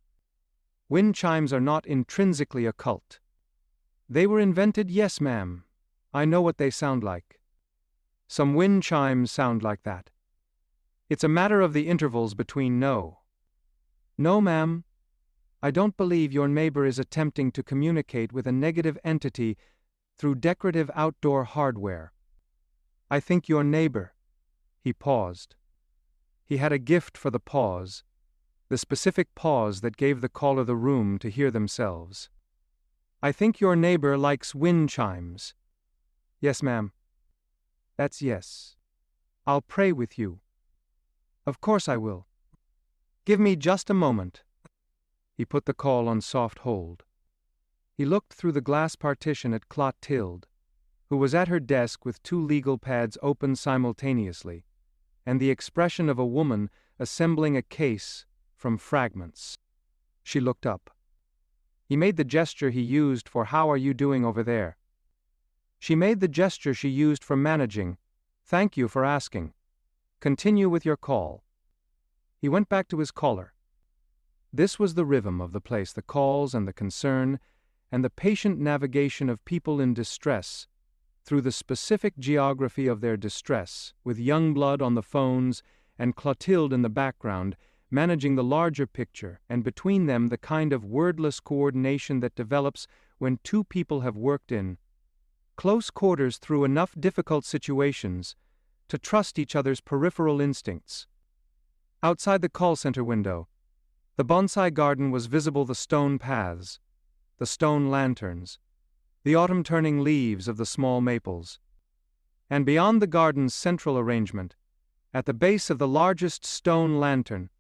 Wind chimes are not intrinsically occult. They were invented, yes, ma'am. I know what they sound like. Some wind chimes sound like that. It's a matter of the intervals between no. No, ma'am. I don't believe your neighbor is attempting to communicate with a negative entity through decorative outdoor hardware. I think your neighbor. He paused. He had a gift for the pause, the specific pause that gave the caller the room to hear themselves. I think your neighbor likes wind chimes. Yes, ma'am. That's yes. I'll pray with you. Of course I will. Give me just a moment. He put the call on soft hold. He looked through the glass partition at Clotilde, who was at her desk with 2 legal pads open simultaneously, and the expression of a woman assembling a case from fragments. She looked up. He made the gesture he used for "How are you doing over there?" She made the gesture she used for managing. "Thank you for asking. Continue with your call." He went back to his caller. This was the rhythm of the place, the calls and the concern, and the patient navigation of people in distress through the specific geography of their distress, with Youngblood on the phones and Clotilde in the background, managing the larger picture, and between them the kind of wordless coordination that develops when 2 people have worked in close quarters through enough difficult situations to trust each other's peripheral instincts. Outside the call center window, the bonsai garden was visible, the stone paths, the stone lanterns, the autumn-turning leaves of the small maples. And beyond the garden's central arrangement, at the base of the largest stone lantern,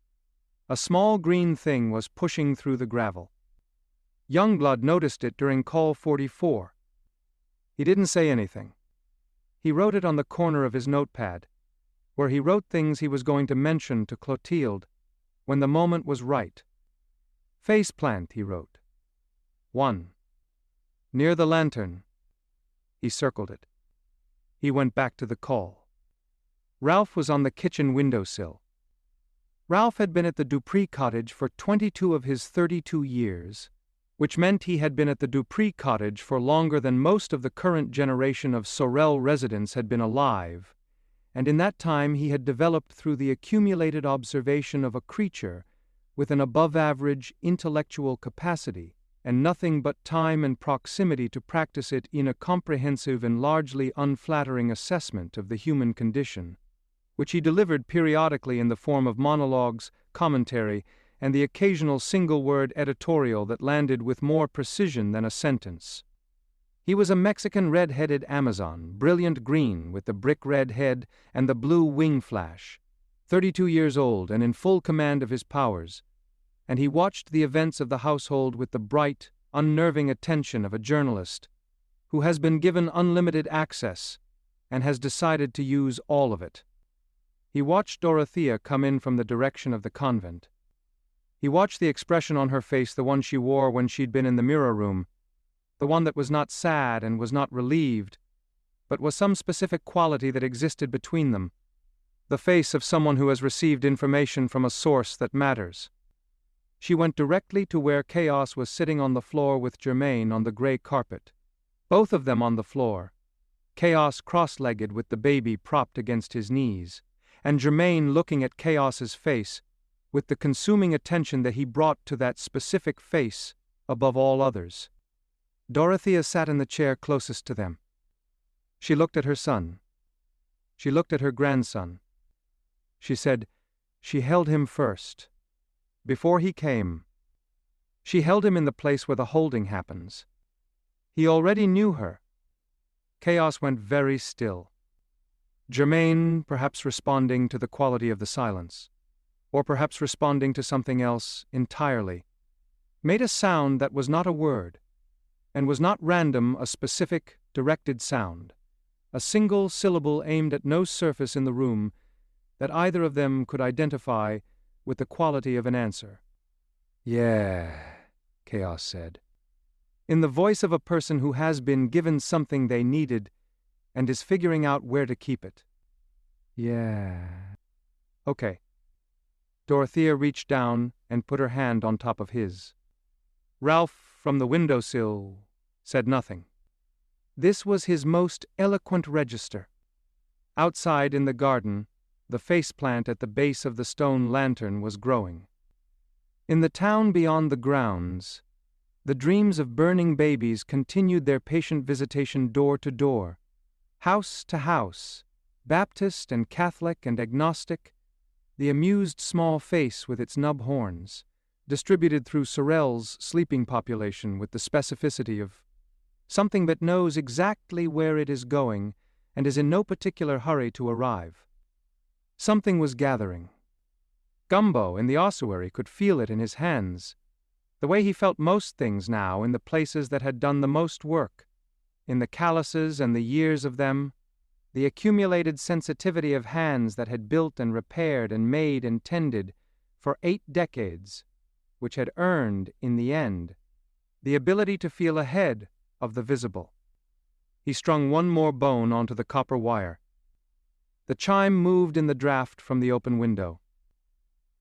a small green thing was pushing through the gravel. Youngblood noticed it during call 44. He didn't say anything. He wrote it on the corner of his notepad, where he wrote things he was going to mention to Clotilde when the moment was right. "Faceplant," he wrote. 1. Near the lantern. He circled it. He went back to the call. Ralph was on the kitchen windowsill. Ralph had been at the Dupree cottage for 22 of his 32 years, which meant he had been at the Dupree cottage for longer than most of the current generation of Sorrelle residents had been alive, and in that time he had developed through the accumulated observation of a creature with an above-average intellectual capacity, and nothing but time and proximity to practice it in a comprehensive and largely unflattering assessment of the human condition, which he delivered periodically in the form of monologues, commentary, and the occasional single-word editorial that landed with more precision than a sentence. He was a Mexican red-headed Amazon, brilliant green with the brick-red head and the blue wing flash, 32 years old and in full command of his powers, and he watched the events of the household with the bright, unnerving attention of a journalist who has been given unlimited access and has decided to use all of it. He watched Dorothea come in from the direction of the convent. He watched the expression on her face, the one she wore when she'd been in the mirror room, the one that was not sad and was not relieved, but was some specific quality that existed between them, the face of someone who has received information from a source that matters. She went directly to where Chaos was sitting on the floor with Jermaine on the gray carpet, both of them on the floor, Chaos cross-legged with the baby propped against his knees, and Jermaine looking at Chaos's face with the consuming attention that he brought to that specific face above all others. Dorothea sat in the chair closest to them. She looked at her son. She looked at her grandson. She said, she held him first. Before he came, she held him in the place where the holding happens. He already knew her. Chaos went very still. Jermaine, perhaps responding to the quality of the silence, or perhaps responding to something else entirely, made a sound that was not a word, and was not random, a specific, directed sound, a single syllable aimed at no surface in the room that either of them could identify with the quality of an answer. "Yeah," Chaos said, in the voice of a person who has been given something they needed and is figuring out where to keep it. "Yeah." "Okay." Dorothea reached down and put her hand on top of his. Ralph, from the windowsill, said nothing. This was his most eloquent register. Outside in the garden, the faceplant at the base of the stone lantern was growing. In the town beyond the grounds, the dreams of burning babies continued their patient visitation door to door, house to house, Baptist and Catholic and agnostic, the amused small face with its nub horns, distributed through Sorrelle's sleeping population with the specificity of something that knows exactly where it is going and is in no particular hurry to arrive. Something was gathering. Gumbo in the ossuary could feel it in his hands, the way he felt most things now in the places that had done the most work, in the calluses and the years of them, the accumulated sensitivity of hands that had built and repaired and made and tended for 8 decades, which had earned, in the end, the ability to feel ahead of the visible. He strung one more bone onto the copper wire. The chime moved in the draft from the open window.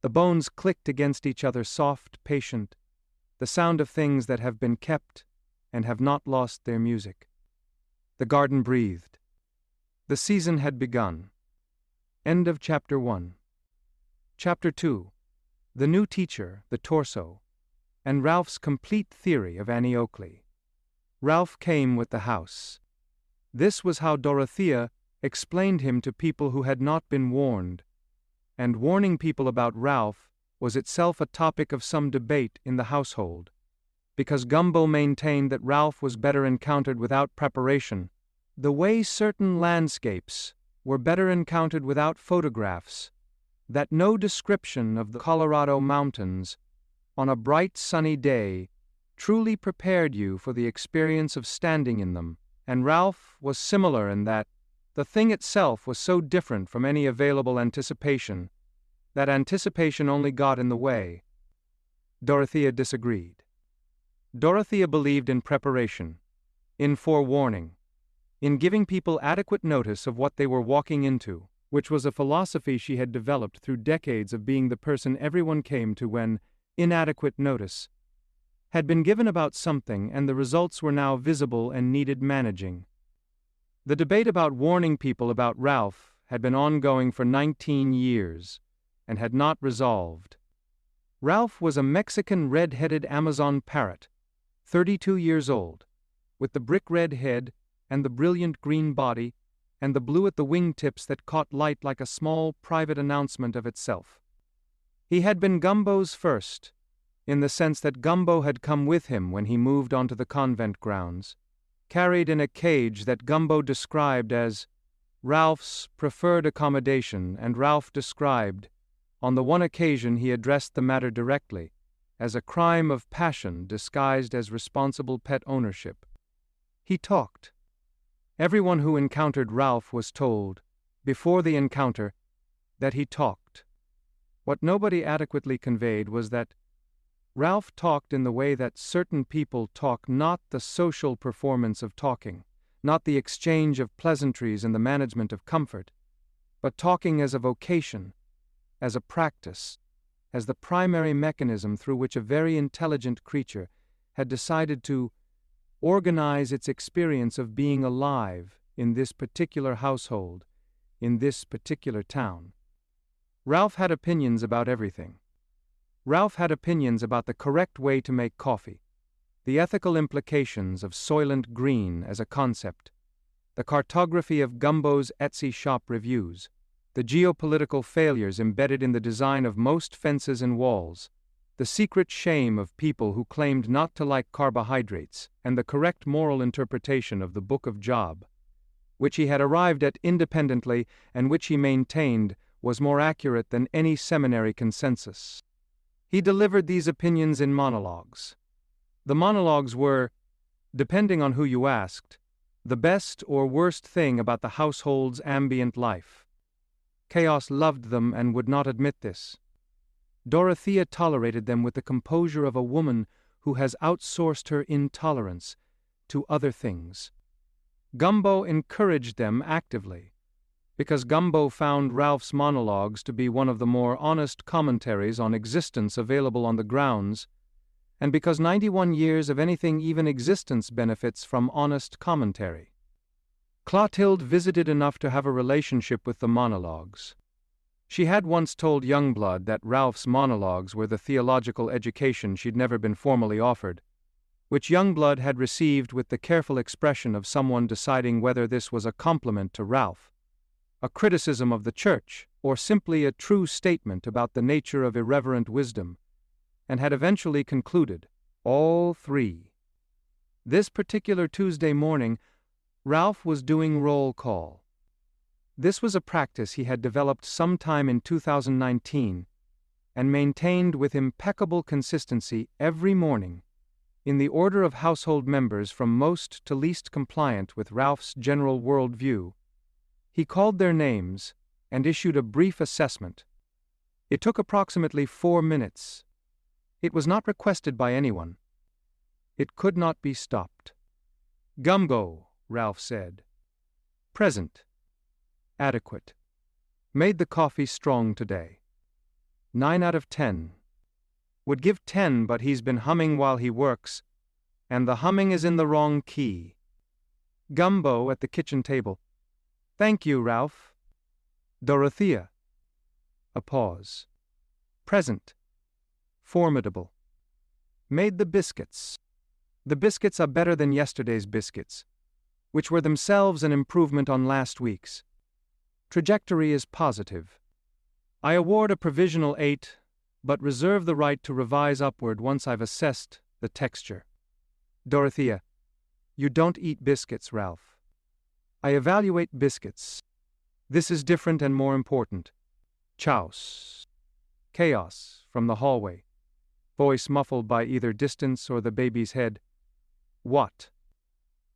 The bones clicked against each other, soft, patient, the sound of things that have been kept and have not lost their music. The garden breathed. The season had begun. End of Chapter 1. Chapter 2. The New Teacher, the Torso, and Ralph's Complete Theory of Annie Oakley. Ralph came with the house. This was how Dorothea explained him to people who had not been warned, and warning people about Ralph was itself a topic of some debate in the household, because Gumbo maintained that Ralph was better encountered without preparation, the way certain landscapes were better encountered without photographs, that no description of the Colorado mountains on a bright sunny day truly prepared you for the experience of standing in them, and Ralph was similar in that the thing itself was so different from any available anticipation that anticipation only got in the way. Dorothea disagreed. Dorothea believed in preparation, in forewarning, in giving people adequate notice of what they were walking into, which was a philosophy she had developed through decades of being the person everyone came to when inadequate notice had been given about something and the results were now visible and needed managing. The debate about warning people about Ralph had been ongoing for 19 years and had not resolved. Ralph was a Mexican red-headed Amazon parrot, 32 years old, with the brick-red head and the brilliant green body and the blue at the wingtips that caught light like a small private announcement of itself. He had been Gumbo's first, in the sense that Gumbo had come with him when he moved onto the convent grounds, carried in a cage that Gumbo described as Ralph's preferred accommodation, and Ralph described, on the one occasion he addressed the matter directly, as a crime of passion disguised as responsible pet ownership. He talked. Everyone who encountered Ralph was told, before the encounter, that he talked. What nobody adequately conveyed was that Ralph talked in the way that certain people talk, not the social performance of talking, not the exchange of pleasantries and the management of comfort, but talking as a vocation, as a practice, as the primary mechanism through which a very intelligent creature had decided to organize its experience of being alive in this particular household, in this particular town. Ralph had opinions about everything. Ralph had opinions about the correct way to make coffee, the ethical implications of Soylent Green as a concept, the cartography of Gumbo's Etsy shop reviews, the geopolitical failures embedded in the design of most fences and walls, the secret shame of people who claimed not to like carbohydrates, and the correct moral interpretation of the Book of Job, which he had arrived at independently and which he maintained was more accurate than any seminary consensus. He delivered these opinions in monologues. The monologues were, depending on who you asked, the best or worst thing about the household's ambient life. Chaos loved them and would not admit this. Dorothea tolerated them with the composure of a woman who has outsourced her intolerance to other things. Gumbo encouraged them actively, because Gumbo found Ralph's monologues to be one of the more honest commentaries on existence available on the grounds, and because 91 years of anything even existence benefits from honest commentary. Clotilde visited enough to have a relationship with the monologues. She had once told Youngblood that Ralph's monologues were the theological education she'd never been formally offered, which Youngblood had received with the careful expression of someone deciding whether this was a compliment to Ralph, a criticism of the church, or simply a true statement about the nature of irreverent wisdom, and had eventually concluded, all three. This particular Tuesday morning, Ralph was doing roll call. This was a practice he had developed sometime in 2019 and maintained with impeccable consistency every morning, in the order of household members from most to least compliant with Ralph's general worldview. He called their names and issued a brief assessment. It took approximately 4 minutes. It was not requested by anyone. It could not be stopped. Gumbo, Ralph said. Present. Adequate. Made the coffee strong today. 9 out of 10. Would give 10, but he's been humming while he works, and the humming is in the wrong key. Gumbo at the kitchen table. Thank you, Ralph. Dorothea. A pause. Present. Formidable. Made the biscuits. The biscuits are better than yesterday's biscuits, which were themselves an improvement on last week's. Trajectory is positive. I award a provisional 8, but reserve the right to revise upward once I've assessed the texture. Dorothea. You don't eat biscuits, Ralph. I evaluate biscuits. This is different and more important. Chouse. Chaos from the hallway. Voice muffled by either distance or the baby's head. What?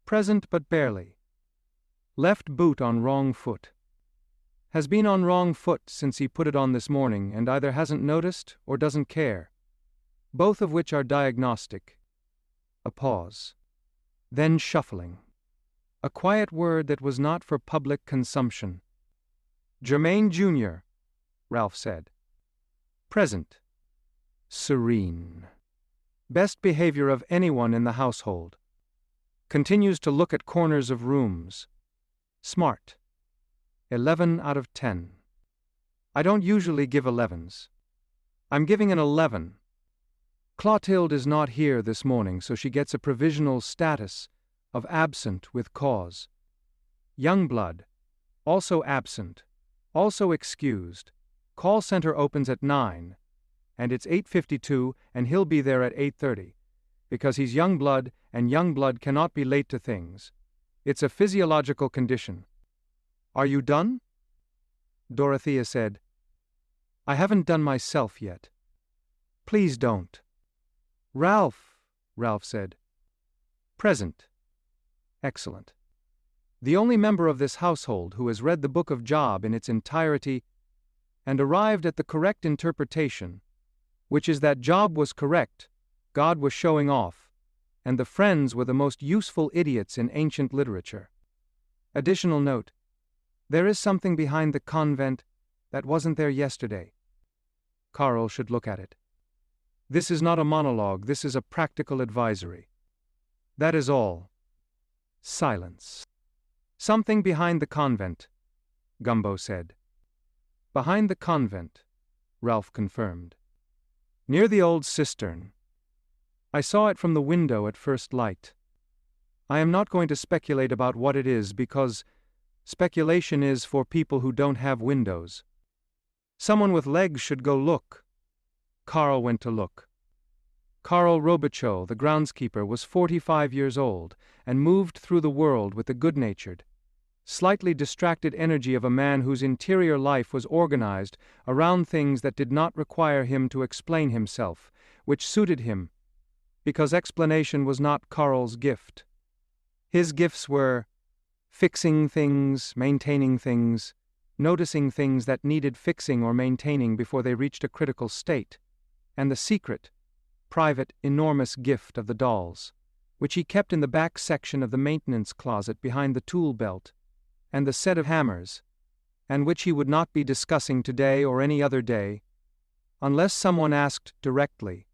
Present but barely. Left boot on wrong foot. Has been on wrong foot since he put it on this morning and either hasn't noticed or doesn't care. Both of which are diagnostic. A pause. Then shuffling. A quiet word that was not for public consumption. Jermaine Jr., Ralph said. Present. Serene. Best behavior of anyone in the household. Continues to look at corners of rooms. Smart. 11 out of 10. I don't usually give 11s. I'm giving an 11. Clotilde is not here this morning, so she gets a provisional status of absent with cause. Youngblood, also absent, also excused. Call center opens at 9, and it's 8:52, and he'll be there at 8:30, because he's Youngblood, and Youngblood cannot be late to things. It's a physiological condition. Are you done? Dorothea said. I haven't done myself yet. Please don't. Ralph, Ralph said. Present. Excellent. The only member of this household who has read the book of Job in its entirety and arrived at the correct interpretation, which is that Job was correct, God was showing off, and the friends were the most useful idiots in ancient literature. Additional note: there is something behind the convent that wasn't there yesterday. Carl should look at it. This is not a monologue, this is a practical advisory. That is all. Silence. Something behind the convent, Gumbo said. Behind the convent, Ralph confirmed. Near the old cistern. I saw it from the window at first light. I am not going to speculate about what it is because speculation is for people who don't have windows. Someone with legs should go look. Carl went to look. Carl Robichaud, the groundskeeper, was 45 years old and moved through the world with the good-natured, slightly distracted energy of a man whose interior life was organized around things that did not require him to explain himself, which suited him, because explanation was not Carl's gift. His gifts were fixing things, maintaining things, noticing things that needed fixing or maintaining before they reached a critical state, and the secret, private, enormous gift of the dolls, which he kept in the back section of the maintenance closet behind the tool belt, and the set of hammers, and which he would not be discussing today or any other day, unless someone asked directly,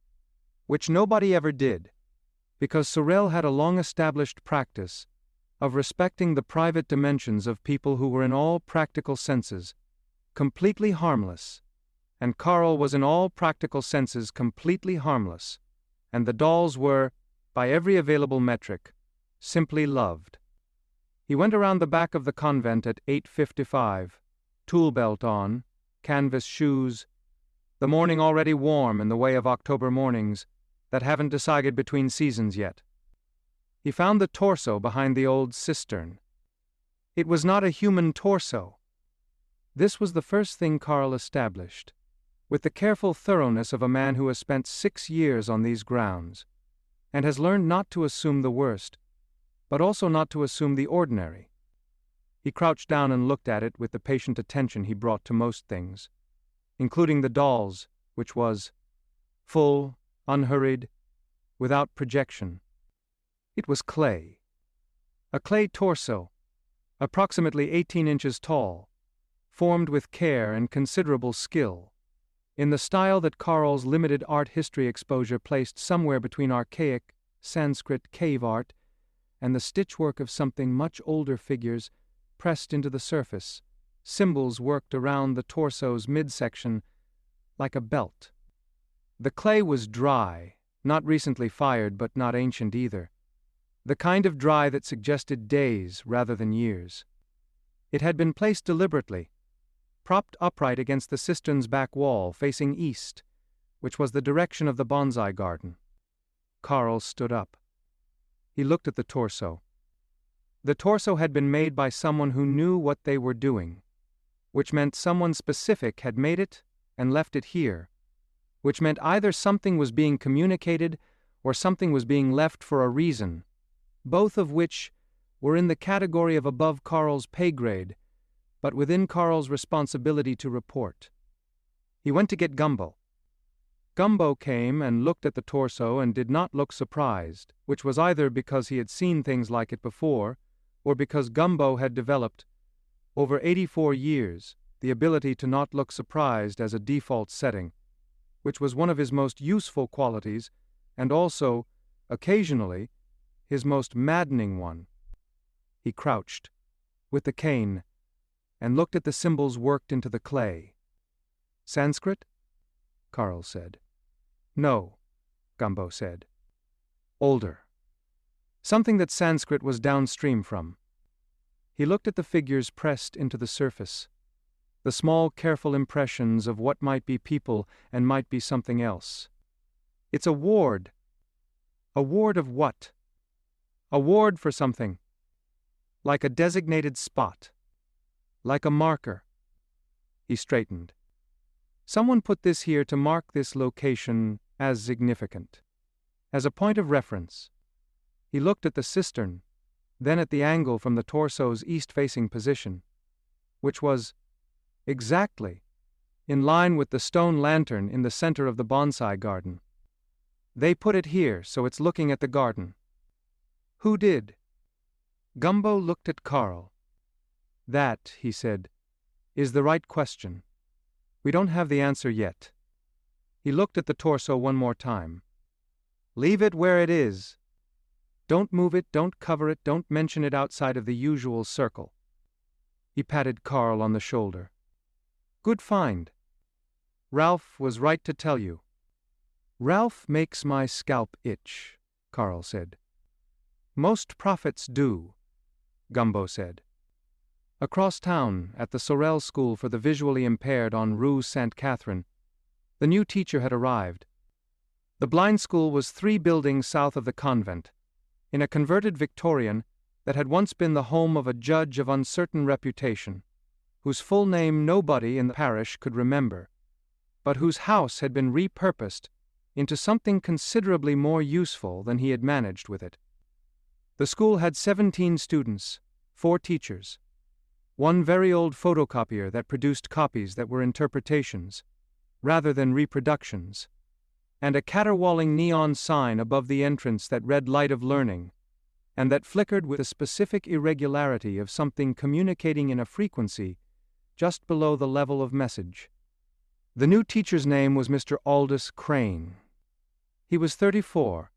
which nobody ever did, because Sorrelle had a long-established practice of respecting the private dimensions of people who were in all practical senses completely harmless, and Carl was in all practical senses completely harmless, and the dolls were, by every available metric, simply loved. He went around the back of the convent at 8:55, tool belt on, canvas shoes, the morning already warm in the way of October mornings that haven't decided between seasons yet. He found the torso behind the old cistern. It was not a human torso. This was the first thing Carl established, with the careful thoroughness of a man who has spent 6 years on these grounds, and has learned not to assume the worst, but also not to assume the ordinary. He crouched down and looked at it with the patient attention he brought to most things, including the dolls, which was full, unhurried, without projection. It was clay. A clay torso, approximately 18 inches tall, formed with care and considerable skill, in the style that Carl's limited art history exposure placed somewhere between archaic, Sanskrit cave art and the stitchwork of something much older figures pressed into the surface, symbols worked around the torso's midsection like a belt. The clay was dry, not recently fired but not ancient either, the kind of dry that suggested days rather than years. It had been placed deliberately, propped upright against the cistern's back wall facing east, which was the direction of the bonsai garden. Carl stood up. He looked at the torso. The torso had been made by someone who knew what they were doing, which meant someone specific had made it and left it here, which meant either something was being communicated or something was being left for a reason, both of which were in the category of above Carl's pay grade, but within Carl's responsibility to report. He went to get Gumbo. Gumbo came and looked at the torso and did not look surprised, which was either because he had seen things like it before, or because Gumbo had developed, over 84 years, the ability to not look surprised as a default setting, which was one of his most useful qualities, and also, occasionally, his most maddening one. He crouched, with the cane, and looked at the symbols worked into the clay. Sanskrit? Carl said. No, Gumbo said. Older. Something that Sanskrit was downstream from. He looked at the figures pressed into the surface, the small, careful impressions of what might be people and might be something else. It's a ward. A ward of what? A ward for something. Like a designated spot. Like a marker. He straightened. Someone put this here to mark this location as significant. as a point of reference. He looked at the cistern, then at the angle from the torso's east-facing position, which was exactly in line with the stone lantern in the center of the bonsai garden. They put it here so it's looking at the garden. Who did? Gumbo looked at Carl. That, he said, is the right question. We don't have the answer yet. He looked at the torso one more time. Leave it where it is. Don't move it, don't cover it, don't mention it outside of the usual circle. He patted Carl on the shoulder. Good find. Ralph was right to tell you. Ralph makes my scalp itch, Carl said. Most prophets do, Gumbo said. Across town, at the Sorrelle School for the Visually Impaired on Rue Sainte Catherine, the new teacher had arrived. The blind school was 3 buildings south of the convent, in a converted Victorian that had once been the home of a judge of uncertain reputation, whose full name nobody in the parish could remember, but whose house had been repurposed into something considerably more useful than he had managed with it. The school had 17 students, 4 teachers, 1 very old photocopier that produced copies that were interpretations, rather than reproductions, and a caterwauling neon sign above the entrance that read Light of Learning, and that flickered with a specific irregularity of something communicating in a frequency just below the level of message. The new teacher's name was Mr. Aldous Crane. He was 34,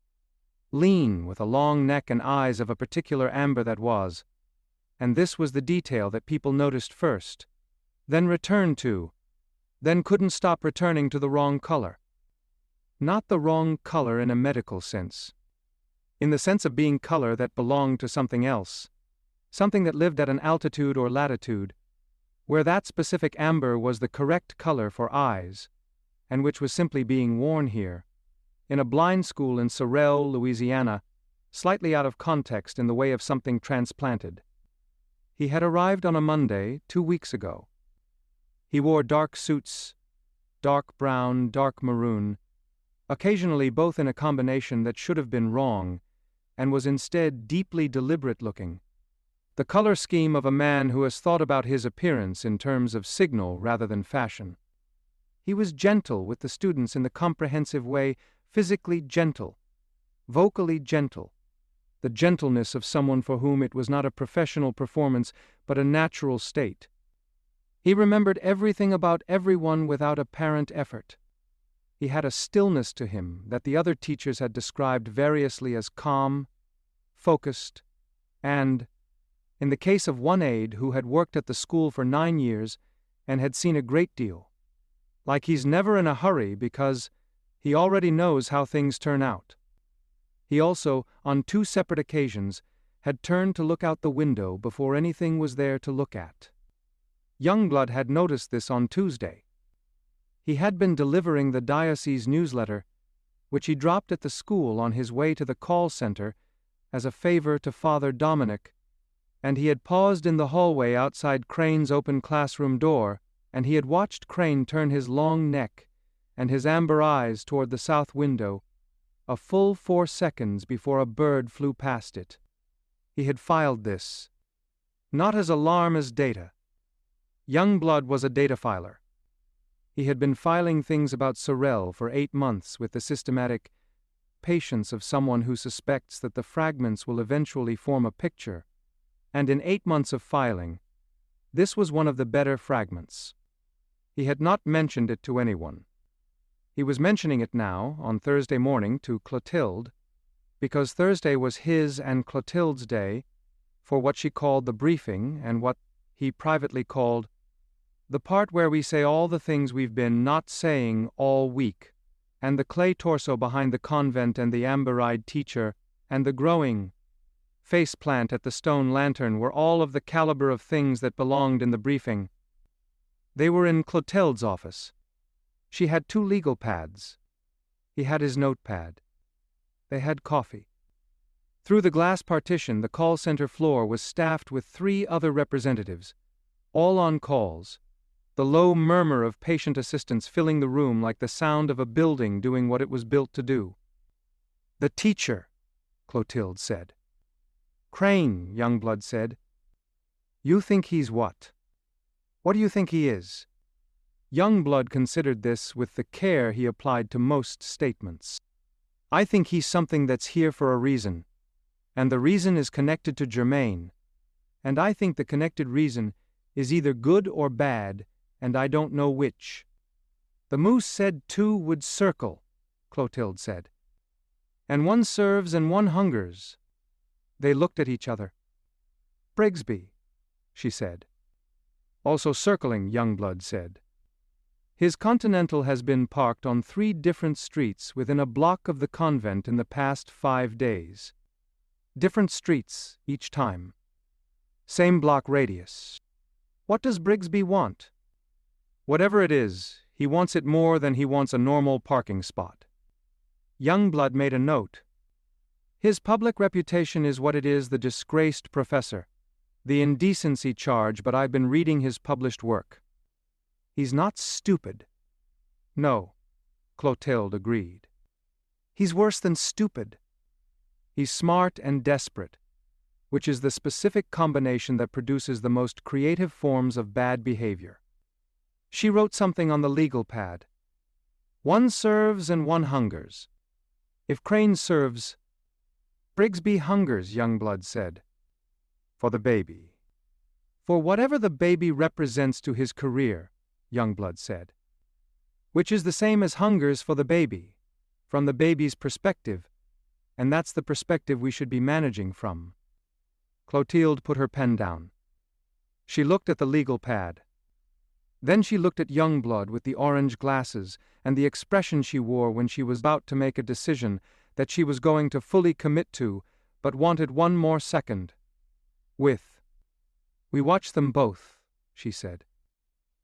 lean with a long neck and eyes of a particular amber that was, and this was the detail that people noticed first, then returned to, then couldn't stop returning to the wrong color. Not the wrong color in a medical sense. In the sense of being color that belonged to something else, something that lived at an altitude or latitude, where that specific amber was the correct color for eyes, and which was simply being worn here, in a blind school in Sorrelle, Louisiana, slightly out of context in the way of something transplanted. He had arrived on a Monday 2 weeks ago. He wore dark suits, dark brown, dark maroon, occasionally both in a combination that should have been wrong, and was instead deeply deliberate looking. The color scheme of a man who has thought about his appearance in terms of signal rather than fashion. He was gentle with the students in the comprehensive way, physically gentle, vocally gentle, the gentleness of someone for whom it was not a professional performance but a natural state. He remembered everything about everyone without apparent effort. He had a stillness to him that the other teachers had described variously as calm, focused, and, in the case of one aide who had worked at the school for 9 years and had seen a great deal, like he's never in a hurry because he already knows how things turn out. He also, on 2 separate occasions, had turned to look out the window before anything was there to look at. Youngblood had noticed this on Tuesday. He had been delivering the diocese newsletter, which he dropped at the school on his way to the call center as a favor to Father Dominic, and he had paused in the hallway outside Crane's open classroom door, and he had watched Crane turn his long neck and his amber eyes toward the south window, a full 4 seconds before a bird flew past it. He had filed this, not as alarm as data. Youngblood was a data filer. He had been filing things about Sorrelle for 8 months with the systematic patience of someone who suspects that the fragments will eventually form a picture, and in 8 months of filing, this was one of the better fragments. He had not mentioned it to anyone. He was mentioning it now, on Thursday morning, to Clotilde, because Thursday was his and Clotilde's day for what she called the briefing and what he privately called the part where we say all the things we've been not saying all week, and the clay torso behind the convent and the amber-eyed teacher and the growing face plant at the stone lantern were all of the caliber of things that belonged in the briefing. They were in Clotilde's office. She had 2 legal pads. He had his notepad. They had coffee. Through the glass partition, the call center floor was staffed with 3 other representatives, all on calls, the low murmur of patient assistants filling the room like the sound of a building doing what it was built to do. The teacher, Clotilde said. Crane, Youngblood said. You think he's what? What do you think he is? Youngblood considered this with the care he applied to most statements. I think he's something that's here for a reason, and the reason is connected to Jermaine, and I think the connected reason is either good or bad, and I don't know which. The moose said two would circle, Clotilde said. And one serves and one hungers. They looked at each other. Brigsby, she said. Also circling, Youngblood said. His Continental has been parked on 3 different streets within a block of the convent in the past 5 days. Different streets each time. Same block radius. What does Brigsby want? Whatever it is, he wants it more than he wants a normal parking spot. Youngblood made a note. His public reputation is what it is, the disgraced professor. The indecency charge, but I've been reading his published work. He's not stupid. No, Clotilde agreed. He's worse than stupid. He's smart and desperate, which is the specific combination that produces the most creative forms of bad behavior. She wrote something on the legal pad. One serves and one hungers. If Crane serves, Brigsby hungers, Youngblood said. For the baby. For whatever the baby represents to his career, Youngblood said. Which is the same as hungers for the baby, from the baby's perspective, and that's the perspective we should be managing from. Clotilde put her pen down. She looked at the legal pad. Then she looked at Youngblood with the orange glasses and the expression she wore when she was about to make a decision that she was going to fully commit to, but wanted one more second. We watched them both, she said.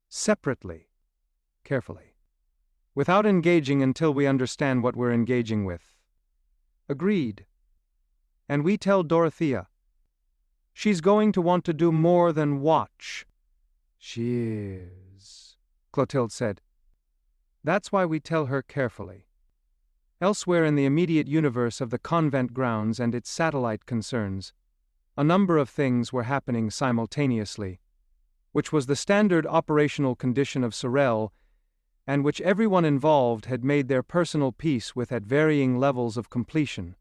Separately. Carefully. Without engaging until we understand what we're engaging with. Agreed. And we tell Dorothea. She's going to want to do more than watch. She is, Clotilde said. That's why we tell her carefully. Elsewhere in the immediate universe of the convent grounds and its satellite concerns, a number of things were happening simultaneously, which was the standard operational condition of Sorrelle, and which everyone involved had made their personal peace with at varying levels of completion.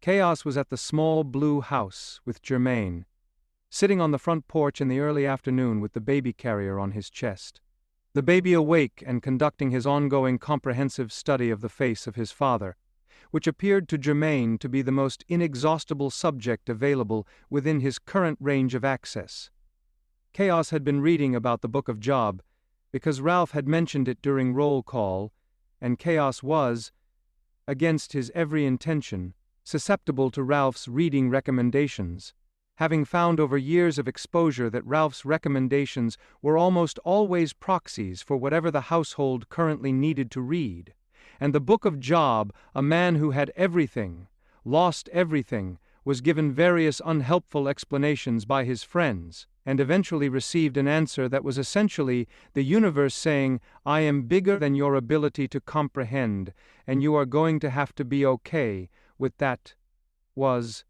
Chaos was at the small blue house with Jermaine, sitting on the front porch in the early afternoon with the baby carrier on his chest. The baby awake and conducting his ongoing comprehensive study of the face of his father, which appeared to Jermaine to be the most inexhaustible subject available within his current range of access. Chaos had been reading about the Book of Job, because Ralph had mentioned it during roll call, and Chaos was, against his every intention, susceptible to Ralph's reading recommendations, having found over years of exposure that Ralph's recommendations were almost always proxies for whatever the household currently needed to read. And the Book of Job, a man who had everything, lost everything, was given various unhelpful explanations by his friends, and eventually received an answer that was essentially the universe saying, I am bigger than your ability to comprehend, and you are going to have to be okay with that, was,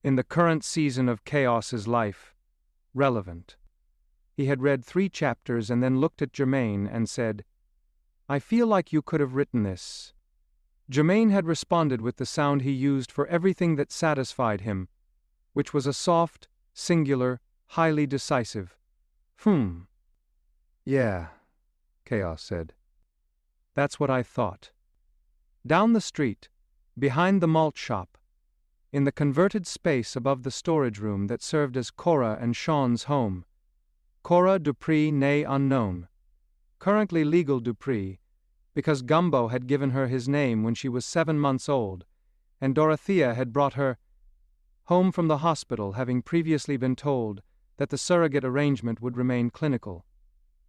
in the current season of Chaos's life, relevant. He had read 3 chapters and then looked at Jermaine and said, I feel like you could have written this. Jermaine had responded with the sound he used for everything that satisfied him, which was a soft, singular, highly decisive, Yeah, Chaos said. That's what I thought. Down the street, behind the malt shop, in the converted space above the storage room that served as Cora and Sean's home, Cora Dupree née unknown, currently legal Dupree, because Gumbo had given her his name when she was 7 months old, and Dorothea had brought her home from the hospital, having previously been told that the surrogate arrangement would remain clinical,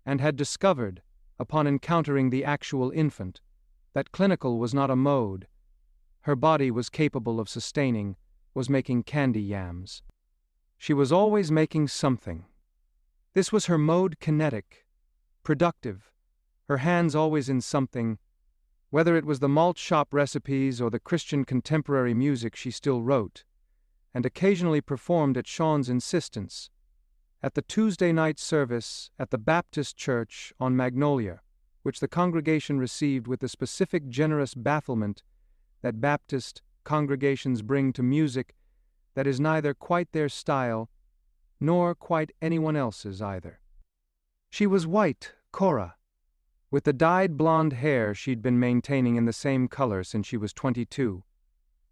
and had discovered, upon encountering the actual infant, that clinical was not a mode. Her body was capable of sustaining, was making candy yams. She was always making something. This was her mode, kinetic, productive, her hands always in something, Whether it was the malt shop recipes or the Christian contemporary music she still wrote, and occasionally performed at Sean's insistence, at the Tuesday night service at the Baptist Church on Magnolia, which the congregation received with the specific generous bafflement that Baptist congregations bring to music that is neither quite their style, nor quite anyone else's either. She was white, Cora, with the dyed blonde hair she'd been maintaining in the same color since she was 22,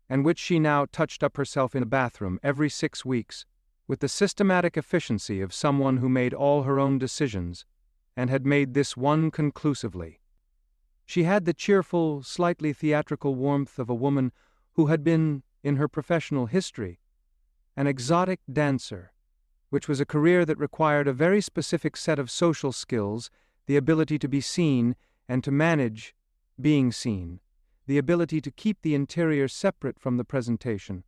and which she now touched up herself in the bathroom every 6 weeks, with the systematic efficiency of someone who made all her own decisions, and had made this one conclusively. She had the cheerful, slightly theatrical warmth of a woman who had been, in her professional history, an exotic dancer, which was a career that required a very specific set of social skills, the ability to be seen and to manage being seen, the ability to keep the interior separate from the presentation,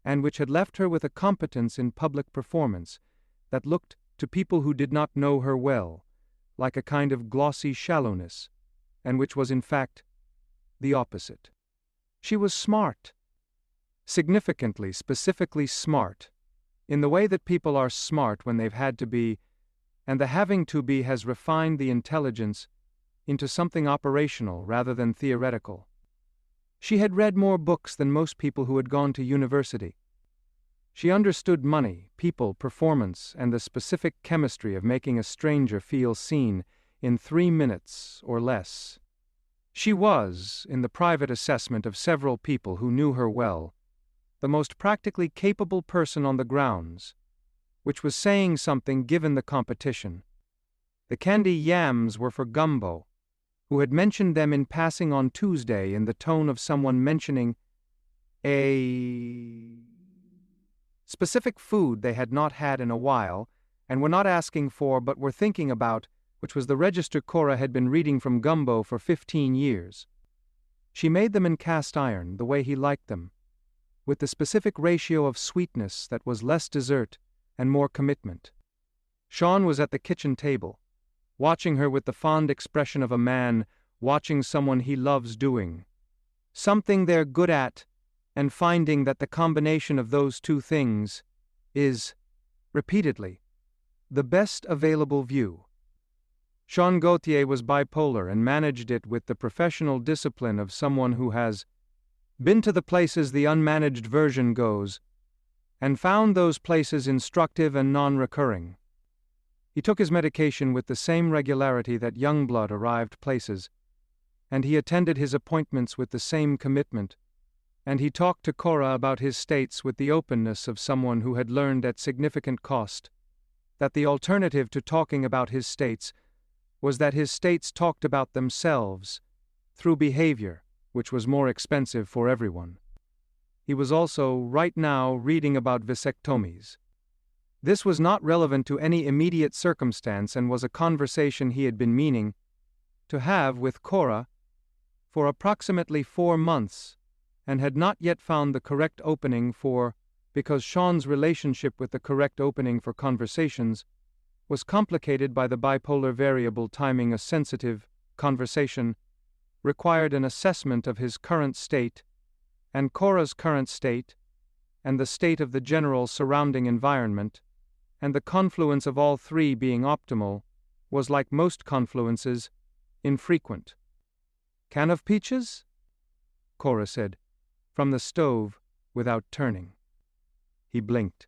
and which had left her with a competence in public performance that looked, to people who did not know her well, like a kind of glossy shallowness, and which was in fact the opposite. She was smart. Significantly, specifically smart, in the way that people are smart when they've had to be, and the having to be has refined the intelligence into something operational rather than theoretical. She had read more books than most people who had gone to university. She understood money, people, performance, and the specific chemistry of making a stranger feel seen in 3 minutes or less. She was, in the private assessment of several people who knew her well, the most practically capable person on the grounds, which was saying something given the competition. The candy yams were for Gumbo, who had mentioned them in passing on Tuesday in the tone of someone mentioning a specific food they had not had in a while, and were not asking for but were thinking about, which was the register Cora had been reading from Gumbo for 15 years. She made them in cast iron, the way he liked them, with the specific ratio of sweetness that was less dessert and more commitment. Sean was at the kitchen table, watching her with the fond expression of a man watching someone he loves doing something they're good at, and finding that the combination of those two things is, repeatedly, the best available view. Sean Gauthier was bipolar and managed it with the professional discipline of someone who has been to the places the unmanaged version goes, and found those places instructive and non-recurring. He took his medication with the same regularity that Youngblood arrived places, and he attended his appointments with the same commitment, and he talked to Cora about his states with the openness of someone who had learned at significant cost that the alternative to talking about his states was that his states talked about themselves, through behavior, which was more expensive for everyone. He was also, right now, reading about vasectomies. This was not relevant to any immediate circumstance and was a conversation he had been meaning to have with Cora for approximately 4 months, and had not yet found the correct opening for, because Sean's relationship with the correct opening for conversations was complicated by the bipolar variable timing. A sensitive conversation required an assessment of his current state, and Cora's current state, and the state of the general surrounding environment, and the confluence of all three being optimal, was, like most confluences, infrequent. "Can of peaches?" Cora said, from the stove, without turning. He blinked.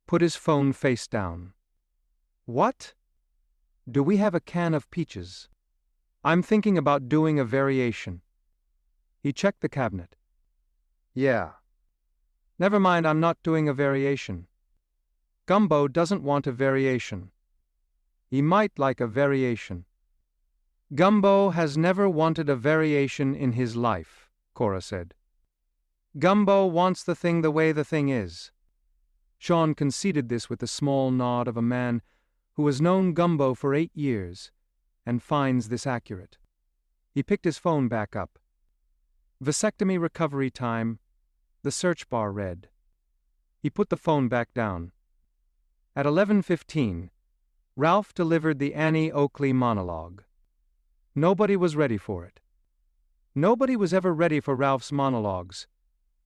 Put his phone face down. "What? Do we have a can of peaches? I'm thinking about doing a variation." He checked the cabinet. "Yeah. Never mind, I'm not doing a variation. Gumbo doesn't want a variation. He might like a variation." "Gumbo has never wanted a variation in his life," Cora said. "Gumbo wants the thing the way the thing is." Sean conceded this with the small nod of a man who has known Gumbo for 8 years and finds this accurate. He picked his phone back up. "Vasectomy recovery time," the search bar read. He put the phone back down. At 11:15, Ralph delivered the Annie Oakley monologue. Nobody was ready for it. Nobody was ever ready for Ralph's monologues,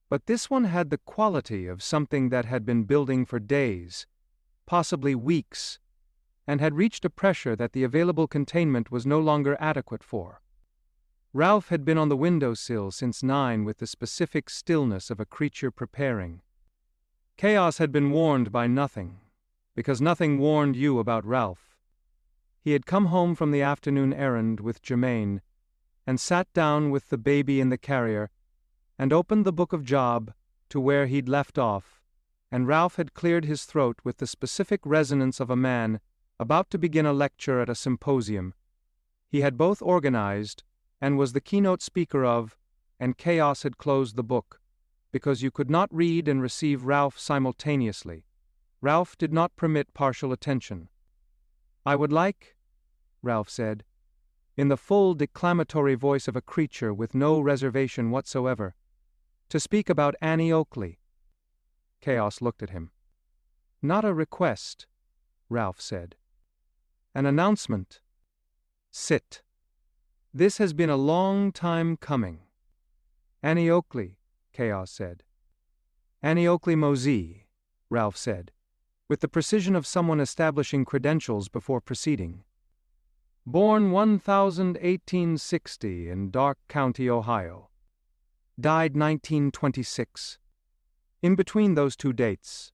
but this one had the quality of something that had been building for days, possibly weeks, and had reached a pressure that the available containment was no longer adequate for. Ralph had been on the windowsill since 9 with the specific stillness of a creature preparing. Chaos had been warned by nothing, because nothing warned you about Ralph. He had come home from the afternoon errand with Jermaine, and sat down with the baby in the carrier, and opened the book of Job to where he'd left off, and Ralph had cleared his throat with the specific resonance of a man about to begin a lecture at a symposium. He had both organized and was the keynote speaker of, and Chaos had closed the book, because you could not read and receive Ralph simultaneously. Ralph did not permit partial attention. "I would like," Ralph said, in the full declamatory voice of a creature with no reservation whatsoever, "to speak about Annie Oakley." Chaos looked at him. "Not a request," Ralph said. "An announcement. Sit. This has been a long time coming." "Annie Oakley," Chaos said. "Annie Oakley Mosey," Ralph said, with the precision of someone establishing credentials before proceeding. "Born 1860 in Darke County, Ohio. Died 1926. In between those two dates,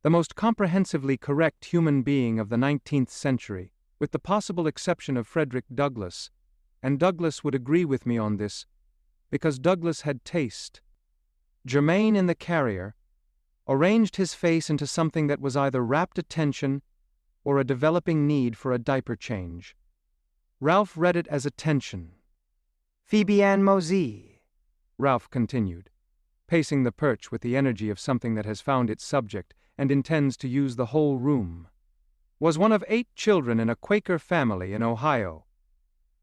the most comprehensively correct human being of the 19th century, with the possible exception of Frederick Douglass, and Douglass would agree with me on this, because Douglass had taste. Jermaine in the carrier arranged his face into something that was either rapt attention or a developing need for a diaper change. Ralph read it as attention. "Phoebe Ann Mosey," Ralph continued, pacing the perch with the energy of something that has found its subject and intends to use the whole room, "was one of 8 children in a Quaker family in Ohio,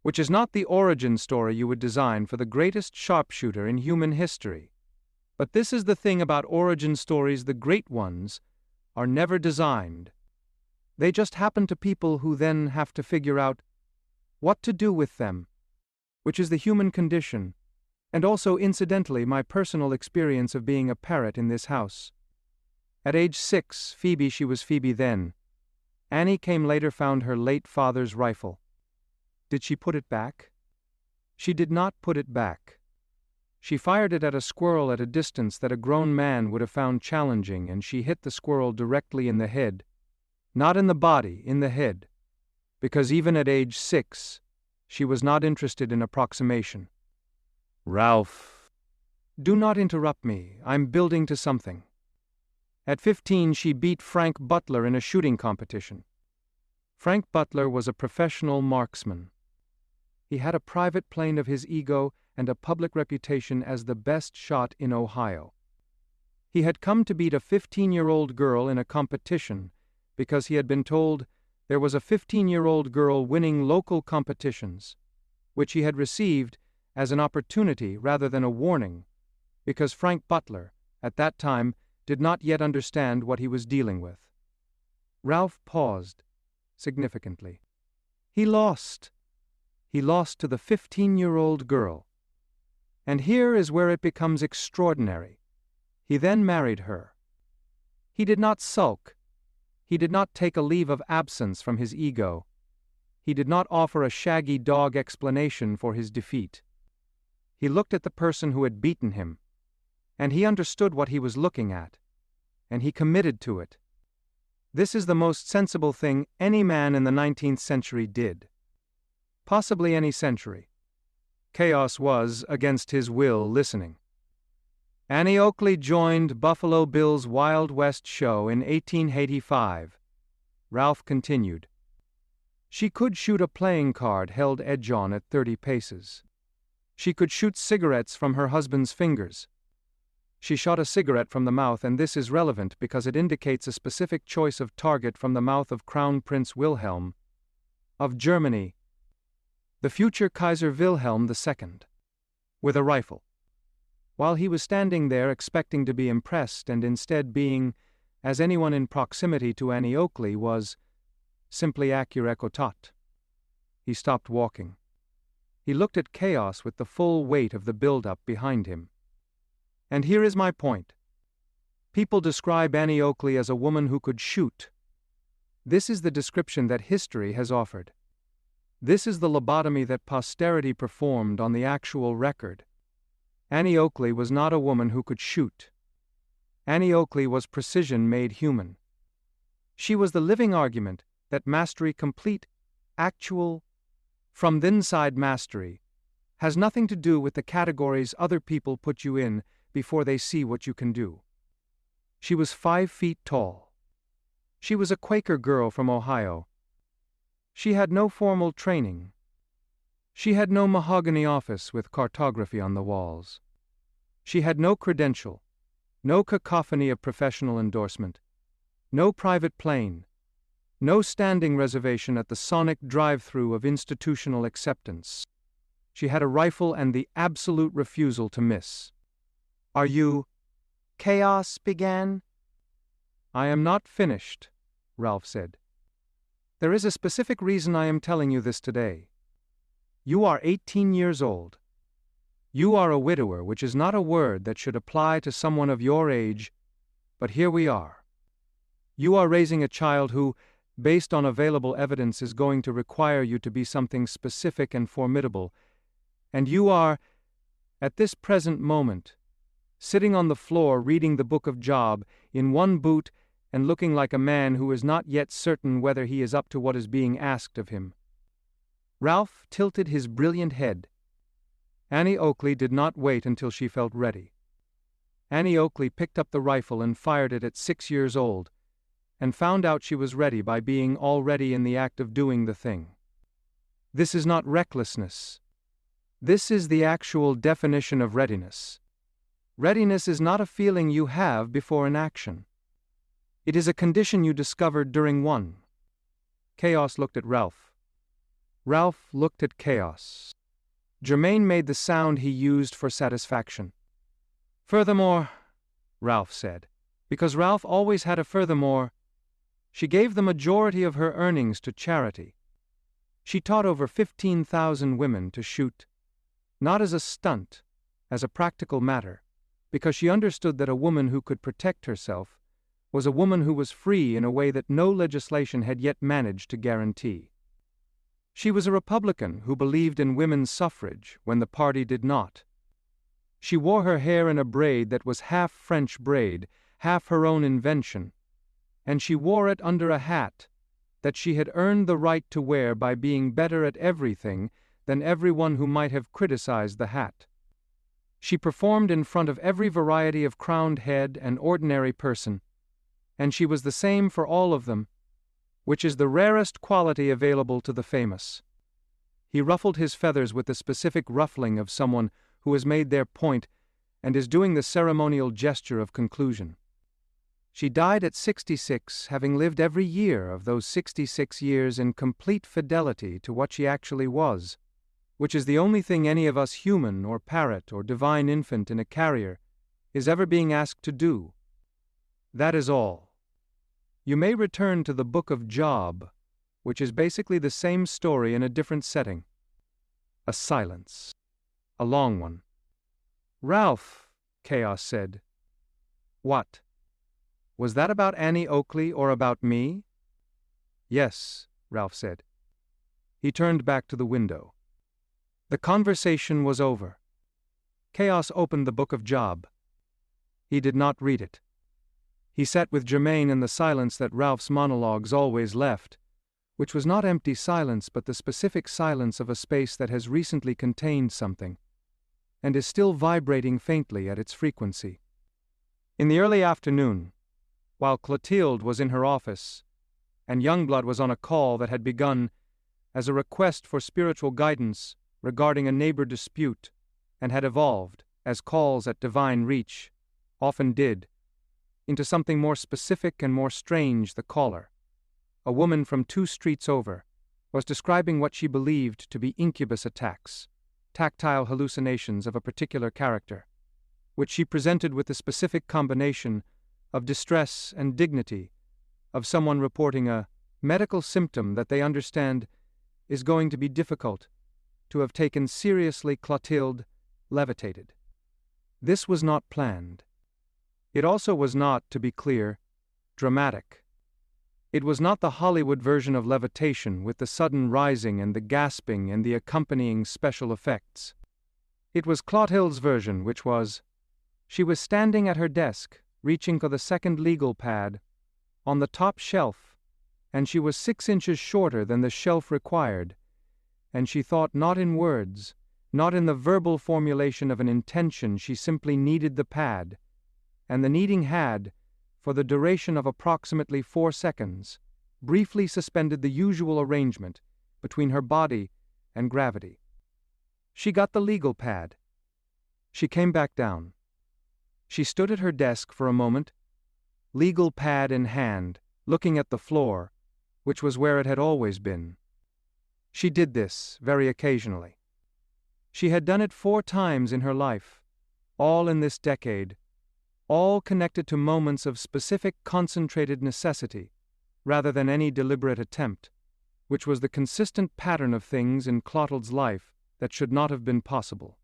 which is not the origin story you would design for the greatest sharpshooter in human history. But this is the thing about origin stories: the great ones are never designed. They just happen to people who then have to figure out what to do with them, which is the human condition, and also incidentally my personal experience of being a parrot in this house. At age 6, Phoebe, she was Phoebe then. Annie came later, found her late father's rifle. Did she put it back? She did not put it back. She fired it at a squirrel at a distance that a grown man would have found challenging, and she hit the squirrel directly in the head. Not in the body, in the head. Because even at age 6, she was not interested in approximation. "Ralph, do not interrupt me. I'm building to something." At 15, she beat Frank Butler in a shooting competition. Frank Butler was a professional marksman. He had a private plane of his ego and a public reputation as the best shot in Ohio. He had come to beat a 15-year-old girl in a competition because he had been told there was a 15-year-old girl winning local competitions, which he had received as an opportunity rather than a warning, because Frank Butler, at that time, did not yet understand what he was dealing with. Ralph paused, significantly. He lost. He lost to the 15-year-old girl. And here is where it becomes extraordinary. He then married her. He did not sulk. He did not take a leave of absence from his ego. He did not offer a shaggy dog explanation for his defeat. He looked at the person who had beaten him, and he understood what he was looking at, and he committed to it. This is the most sensible thing any man in the 19th century did. Possibly any century. Chaos was, against his will, listening. Annie Oakley joined Buffalo Bill's Wild West show in 1885. Ralph continued. She could shoot a playing card held edge-on at 30 paces. She could shoot cigarettes from her husband's fingers. She shot a cigarette from the mouth, and this is relevant because it indicates a specific choice of target from the mouth of Crown Prince Wilhelm of Germany, the future Kaiser Wilhelm II, with a rifle. While he was standing there expecting to be impressed and instead being, as anyone in proximity to Annie Oakley was, simply accurate écoute. He stopped walking. He looked at chaos with the full weight of the build-up behind him. And here is my point. People describe Annie Oakley as a woman who could shoot. This is the description that history has offered. This is the lobotomy that posterity performed on the actual record. Annie Oakley was not a woman who could shoot. Annie Oakley was precision made human. She was the living argument that mastery complete, actual, from the inside mastery, has nothing to do with the categories other people put you in before they see what you can do. She was 5 feet tall. She was a Quaker girl from Ohio. She had no formal training. She had no mahogany office with cartography on the walls. She had no credential, no cacophony of professional endorsement, no private plane, no standing reservation at the sonic drive-through of institutional acceptance. She had a rifle and the absolute refusal to miss. "Are you—" Chaos began. "I am not finished," Ralph said. "There is a specific reason I am telling you this today. You are 18 years old. You are a widower, which is not a word that should apply to someone of your age, but here we are. You are raising a child who, based on available evidence, is going to require you to be something specific and formidable, and you are, at this present moment, sitting on the floor reading the Book of Job in one boot and looking like a man who is not yet certain whether he is up to what is being asked of him." Ralph tilted his brilliant head. Annie Oakley did not wait until she felt ready. Annie Oakley picked up the rifle and fired it at 6 years old, and found out she was ready by being already in the act of doing the thing. This is not recklessness. This is the actual definition of readiness. Readiness is not a feeling you have before an action. It is a condition you discovered during one. Chaos looked at Ralph. Ralph looked at Chaos. Jermaine made the sound he used for satisfaction. "Furthermore," Ralph said, because Ralph always had a furthermore, she gave the majority of her earnings to charity. She taught over 15,000 women to shoot, not as a stunt, as a practical matter, because she understood that a woman who could protect herself was a woman who was free in a way that no legislation had yet managed to guarantee. She was a Republican who believed in women's suffrage when the party did not. She wore her hair in a braid that was half French braid, half her own invention, and she wore it under a hat that she had earned the right to wear by being better at everything than everyone who might have criticized the hat. She performed in front of every variety of crowned head and ordinary person, and she was the same for all of them, which is the rarest quality available to the famous. He ruffled his feathers with the specific ruffling of someone who has made their point and is doing the ceremonial gesture of conclusion. She died at 66, having lived every year of those 66 years in complete fidelity to what she actually was, which is the only thing any of us human or parrot or divine infant in a carrier is ever being asked to do. That is all. You may return to the Book of Job, which is basically the same story in a different setting. A silence. A long one. "Ralph," Chaos said. "What? Was that about Annie Oakley or about me?" "Yes," Ralph said. He turned back to the window. The conversation was over. Chaos opened the Book of Job. He did not read it. He sat with Jermaine in the silence that Ralph's monologues always left, which was not empty silence but the specific silence of a space that has recently contained something, and is still vibrating faintly at its frequency. In the early afternoon, while Clotilde was in her office, and Youngblood was on a call that had begun as a request for spiritual guidance regarding a neighbor dispute, and had evolved, as calls at divine reach often did, into something more specific and more strange, the caller, a woman from 2 streets over, was describing what she believed to be incubus attacks, tactile hallucinations of a particular character, which she presented with the specific combination of distress and dignity of someone reporting a medical symptom that they understand is going to be difficult, to have taken seriously Clotilde levitated. This was not planned. It also was not, to be clear, dramatic. It was not the Hollywood version of levitation with the sudden rising and the gasping and the accompanying special effects. It was Clotilde's version, which was, she was standing at her desk, reaching for the second legal pad, on the top shelf, and she was 6 inches shorter than the shelf required, and she thought not in words, not in the verbal formulation of an intention, she simply needed the pad, and the kneading had, for the duration of approximately 4 seconds, briefly suspended the usual arrangement between her body and gravity. She got the legal pad. She came back down. She stood at her desk for a moment, legal pad in hand, looking at the floor, which was where it had always been. She did this very occasionally. She had done it 4 times in her life, all in this decade, all connected to moments of specific concentrated necessity, rather than any deliberate attempt, which was the consistent pattern of things in Clotilde's life that should not have been possible.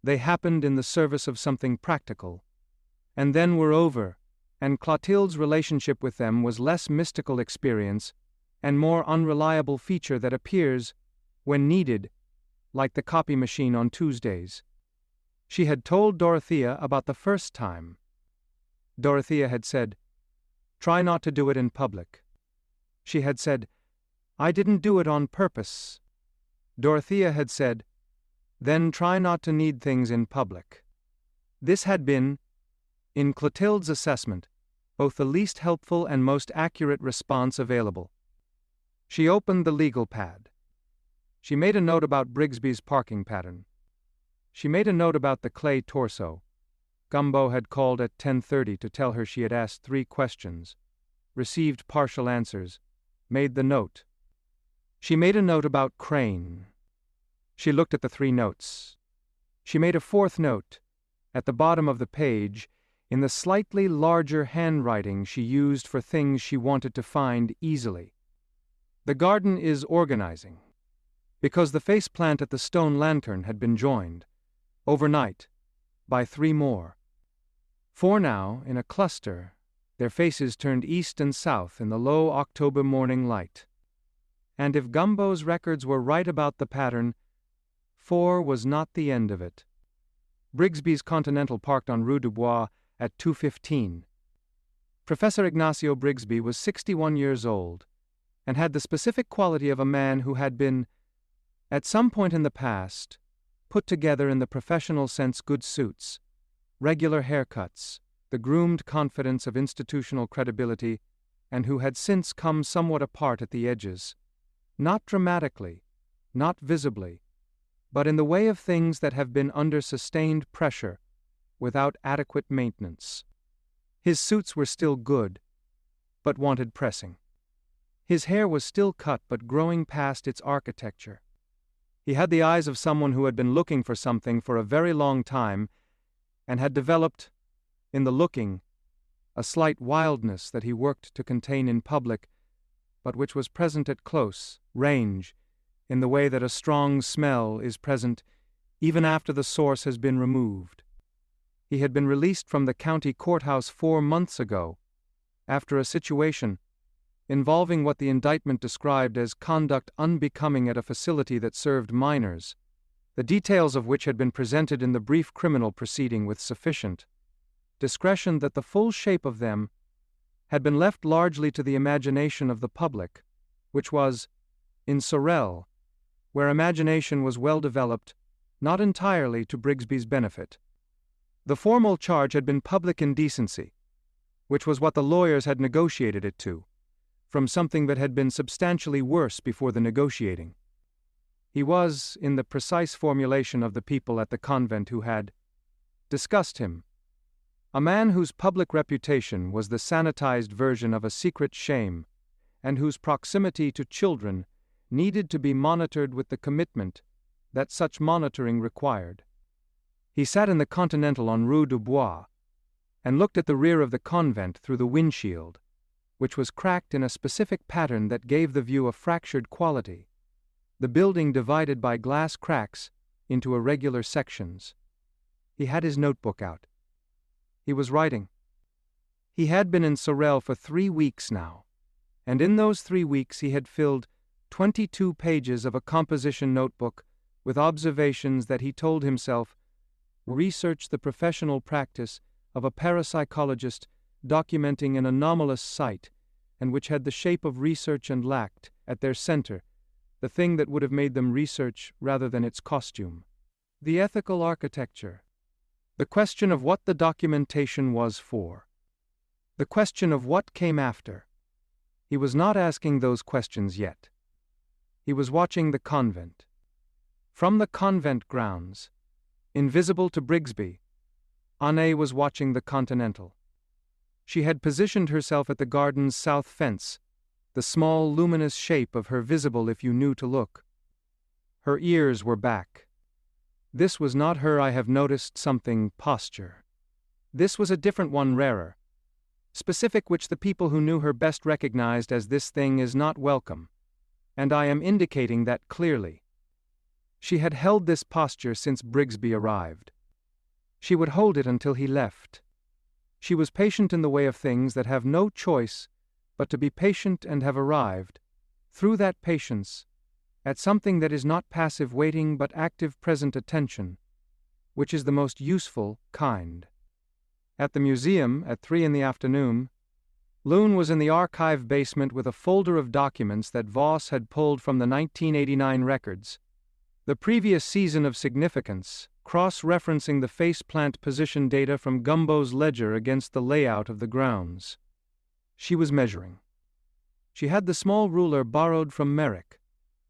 They happened in the service of something practical, and then were over, and Clotilde's relationship with them was less mystical experience and more unreliable feature that appears, when needed, like the copy machine on Tuesdays. She had told Dorothea about the first time. Dorothea had said, "Try not to do it in public." She had said, "I didn't do it on purpose." Dorothea had said, "Then try not to need things in public." This had been, in Clotilde's assessment, both the least helpful and most accurate response available. She opened the legal pad. She made a note about Brigsby's parking pattern. She made a note about the clay torso. Gumbo had called at 10:30 to tell her she had asked 3 questions, received partial answers, made the note. She made a note about Crane. She looked at the 3 notes. She made a 4th note, at the bottom of the page, in the slightly larger handwriting she used for things she wanted to find easily. The garden is organizing, because the faceplant at the stone lantern had been joined, overnight, by 3 more. 4 now, in a cluster, their faces turned east and south in the low October morning light. And if Gumbo's records were right about the pattern, 4 was not the end of it. Brigsby's Continental parked on Rue du Bois at 2:15. Professor Ignacio Brigsby was 61 years old, and had the specific quality of a man who had been, at some point in the past, put together in the professional sense good suits, regular haircuts, the groomed confidence of institutional credibility, and who had since come somewhat apart at the edges, not dramatically, not visibly, but in the way of things that have been under sustained pressure, without adequate maintenance. His suits were still good, but wanted pressing. His hair was still cut but growing past its architecture. He had the eyes of someone who had been looking for something for a very long time, and had developed, in the looking, a slight wildness that he worked to contain in public, but which was present at close range, in the way that a strong smell is present even after the source has been removed. He had been released from the county courthouse 4 months ago, after a situation involving what the indictment described as conduct unbecoming at a facility that served minors, the details of which had been presented in the brief criminal proceeding with sufficient discretion that the full shape of them had been left largely to the imagination of the public, which was, in Sorrelle, where imagination was well developed, not entirely to Brigsby's benefit. The formal charge had been public indecency, which was what the lawyers had negotiated it to, from something that had been substantially worse before the negotiating. He was, in the precise formulation of the people at the convent who had discussed him, a man whose public reputation was the sanitized version of a secret shame, and whose proximity to children needed to be monitored with the commitment that such monitoring required. He sat in the Continental on Rue du Bois, and looked at the rear of the convent through the windshield, which was cracked in a specific pattern that gave the view a fractured quality, the building divided by glass cracks into irregular sections. He had his notebook out. He was writing. He had been in Sorrelle for 3 weeks now, and in those 3 weeks he had filled 22 pages of a composition notebook with observations that he told himself researched the professional practice of a parapsychologist documenting an anomalous sight, and which had the shape of research and lacked, at their center, the thing that would have made them research rather than its costume. The ethical architecture. The question of what the documentation was for. The question of what came after. He was not asking those questions yet. He was watching the convent. From the convent grounds, invisible to Brigsby, Anne was watching the Continental. She had positioned herself at the garden's south fence, the small luminous shape of her visible if you knew to look. Her ears were back. This was not her I have noticed something posture. This was a different one, rarer, specific, which the people who knew her best recognized as this thing is not welcome, and I am indicating that clearly. She had held this posture since Brigsby arrived. She would hold it until he left. She was patient in the way of things that have no choice but to be patient and have arrived, through that patience, at something that is not passive waiting but active present attention, which is the most useful kind. At the museum, at 3 p.m, Loon was in the archive basement with a folder of documents that Voss had pulled from the 1989 records, the previous season of significance, cross-referencing the faceplant position data from Gumbo's ledger against the layout of the grounds. She was measuring. She had the small ruler borrowed from Merrick,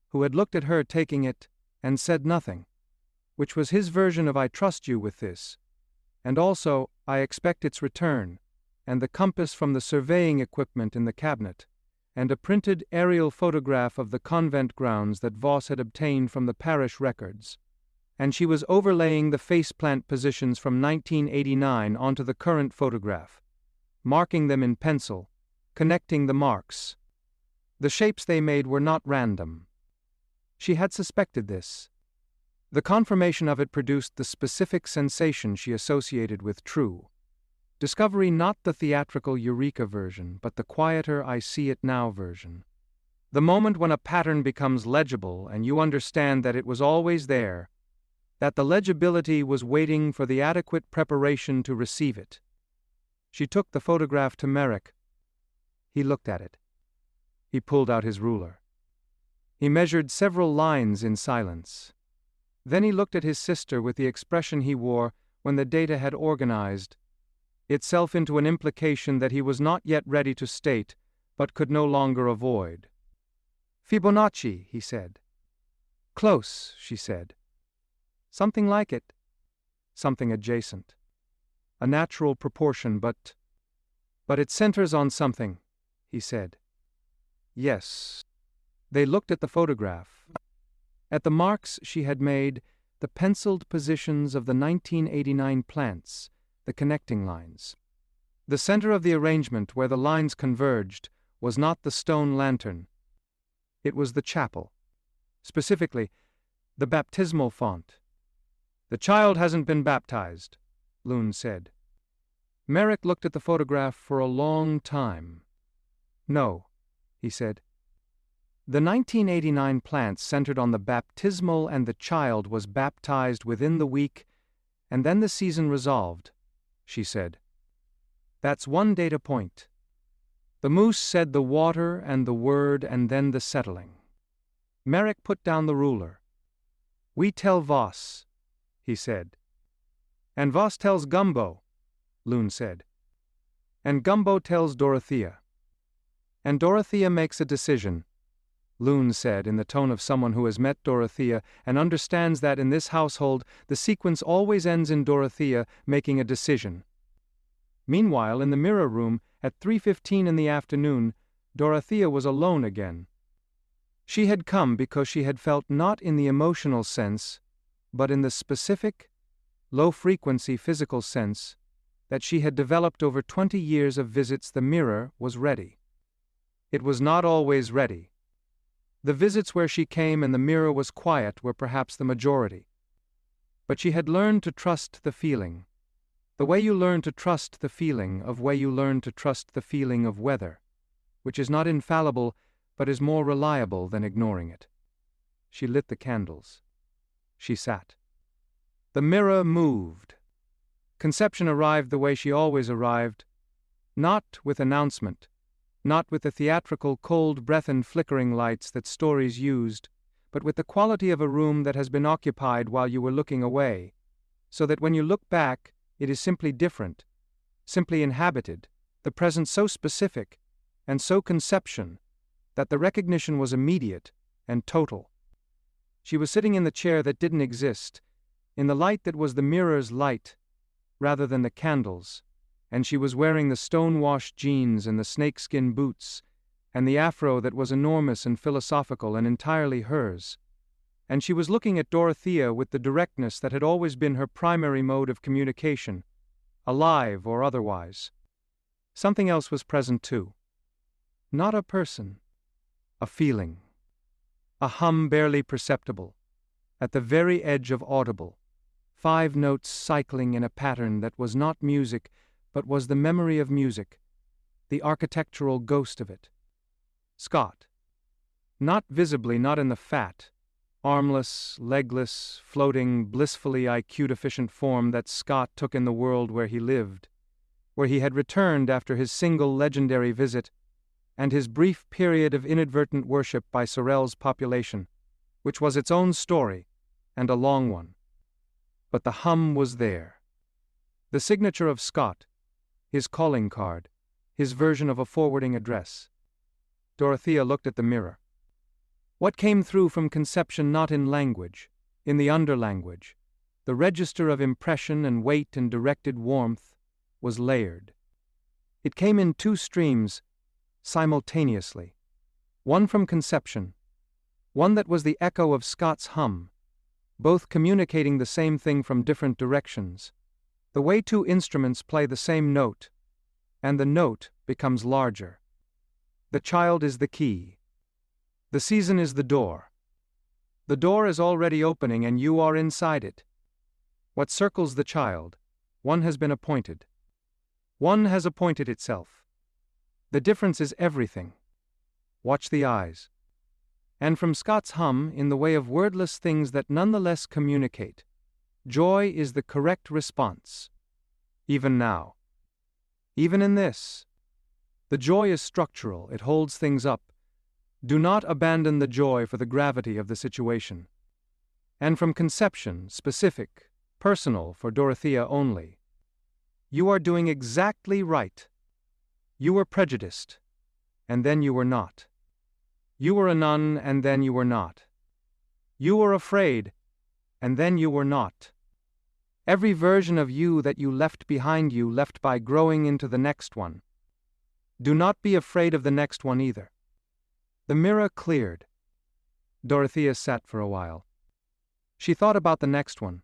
who had looked at her taking it and said nothing, which was his version of "I trust you with this," and also "I expect its return," and the compass from the surveying equipment in the cabinet, and a printed aerial photograph of the convent grounds that Voss had obtained from the parish records. And she was overlaying the faceplant positions from 1989 onto the current photograph, marking them in pencil, connecting the marks. The shapes they made were not random. She had suspected this. The confirmation of it produced the specific sensation she associated with true discovery, not the theatrical eureka version, but the quieter I see it now version. The moment when a pattern becomes legible and you understand that it was always there, that the legibility was waiting for the adequate preparation to receive it. She took the photograph to Merrick. He looked at it. He pulled out his ruler. He measured several lines in silence. Then he looked at his sister with the expression he wore when the data had organized itself into an implication that he was not yet ready to state, but could no longer avoid. "Fibonacci," he said. "Close," she said. "Something like it. Something adjacent. A natural proportion, but it centers on something," he said. "Yes." They looked at the photograph, at the marks she had made, the penciled positions of the 1989 plants, the connecting lines. The center of the arrangement where the lines converged was not the stone lantern. It was the chapel. Specifically, the baptismal font. "The child hasn't been baptized," Loon said. Merrick looked at the photograph for a long time. "No," he said. The 1989 plants centered on the baptismal, and the child was baptized within the week, and then the season resolved, she said. "That's one data point. The moose said the water and the word and then the settling." Merrick put down the ruler. "We tell Voss," he said. "And Voss tells Gumbo," Loon said. "And Gumbo tells Dorothea. And Dorothea makes a decision," Loon said in the tone of someone who has met Dorothea and understands that in this household the sequence always ends in Dorothea making a decision. Meanwhile, in the mirror room, at 3:15 in the afternoon, Dorothea was alone again. She had come because she had felt not in the emotional sense, but in the specific, low-frequency physical sense, that she had developed over 20 years of visits. The mirror was ready. It was not always ready. The visits where she came and the mirror was quiet were perhaps the majority. But she had learned to trust the feeling. The way you learn to trust the feeling of way you learn to trust the feeling of weather, which is not infallible but is more reliable than ignoring it. She lit the candles. She sat. The mirror moved. Conception arrived the way she always arrived, not with announcement, not with the theatrical cold breath and flickering lights that stories used, but with the quality of a room that has been occupied while you were looking away, so that when you look back, it is simply different, simply inhabited, the present so specific, and so conception, that the recognition was immediate and total. She was sitting in the chair that didn't exist, in the light that was the mirror's light, rather than the candles, and she was wearing the stone-washed jeans and the snakeskin boots, and the afro that was enormous and philosophical and entirely hers. And she was looking at Dorothea with the directness that had always been her primary mode of communication, alive or otherwise. Something else was present too. Not a person. A feeling. A hum barely perceptible. At the very edge of audible. 5 notes cycling in a pattern that was not music, but was the memory of music, the architectural ghost of it. Scott. Not visibly, not in the fat, armless, legless, floating, blissfully IQ-deficient form that Scott took in the world where he lived, where he had returned after his single legendary visit, and his brief period of inadvertent worship by Sorrelle's population, which was its own story, and a long one. But the hum was there. The signature of Scott, his calling card, his version of a forwarding address. Dorothea looked at the mirror. What came through from conception not in language, in the underlanguage, the register of impression and weight and directed warmth, was layered. It came in 2 streams, simultaneously. One from conception, one that was the echo of Scott's hum, both communicating the same thing from different directions. The way 2 instruments play the same note, and the note becomes larger. The child is the key. The season is the door. The door is already opening and you are inside it. What circles the child? One has been appointed. One has appointed itself. The difference is everything. Watch the eyes. And from Scott's hum, in the way of wordless things that nonetheless communicate, joy is the correct response. Even now. Even in this. The joy is structural, it holds things up. Do not abandon the joy for the gravity of the situation. And from conception, specific, personal for Dorothea only. You are doing exactly right. You were prejudiced, and then you were not. You were a nun, and then you were not. You were afraid, and then you were not. Every version of you that you left behind you left by growing into the next one. Do not be afraid of the next one either. The mirror cleared. Dorothea sat for a while. She thought about the next one.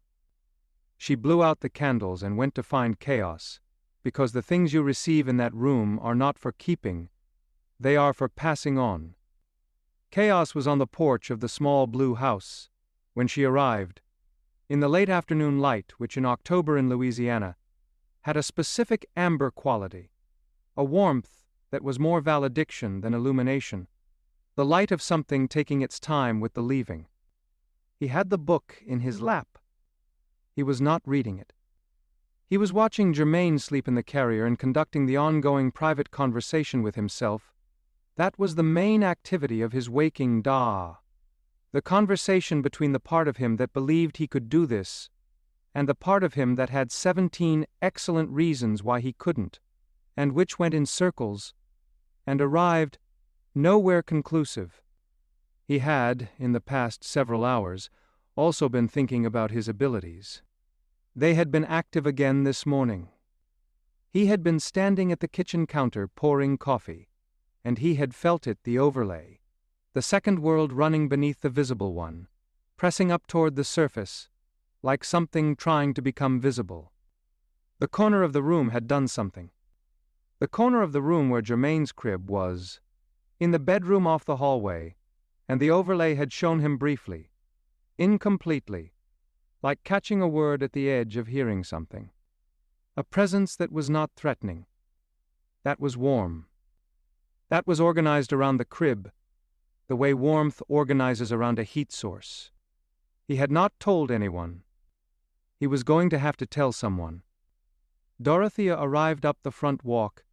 She blew out the candles and went to find chaos, because the things you receive in that room are not for keeping, they are for passing on. Chaos was on the porch of the small blue house, when she arrived, in the late afternoon light which in October in Louisiana had a specific amber quality, a warmth that was more valediction than illumination, the light of something taking its time with the leaving. He had the book in his lap. He was not reading it. He was watching Jermaine sleep in the carrier and conducting the ongoing private conversation with himself. That was the main activity of his waking da. The conversation between the part of him that believed he could do this, and the part of him that had 17 excellent reasons why he couldn't, and which went in circles, and arrived nowhere conclusive. He had, in the past several hours, also been thinking about his abilities. They had been active again this morning. He had been standing at the kitchen counter pouring coffee, and he had felt it, the overlay, the second world running beneath the visible one, pressing up toward the surface, like something trying to become visible. The corner of the room had done something. The corner of the room where Jermaine's crib was, in the bedroom off the hallway, and the overlay had shown him briefly, incompletely, like catching a word at the edge of hearing something. A presence that was not threatening. That was warm. That was organized around the crib, the way warmth organizes around a heat source. He had not told anyone. He was going to have to tell someone. Dorothea arrived up the front walk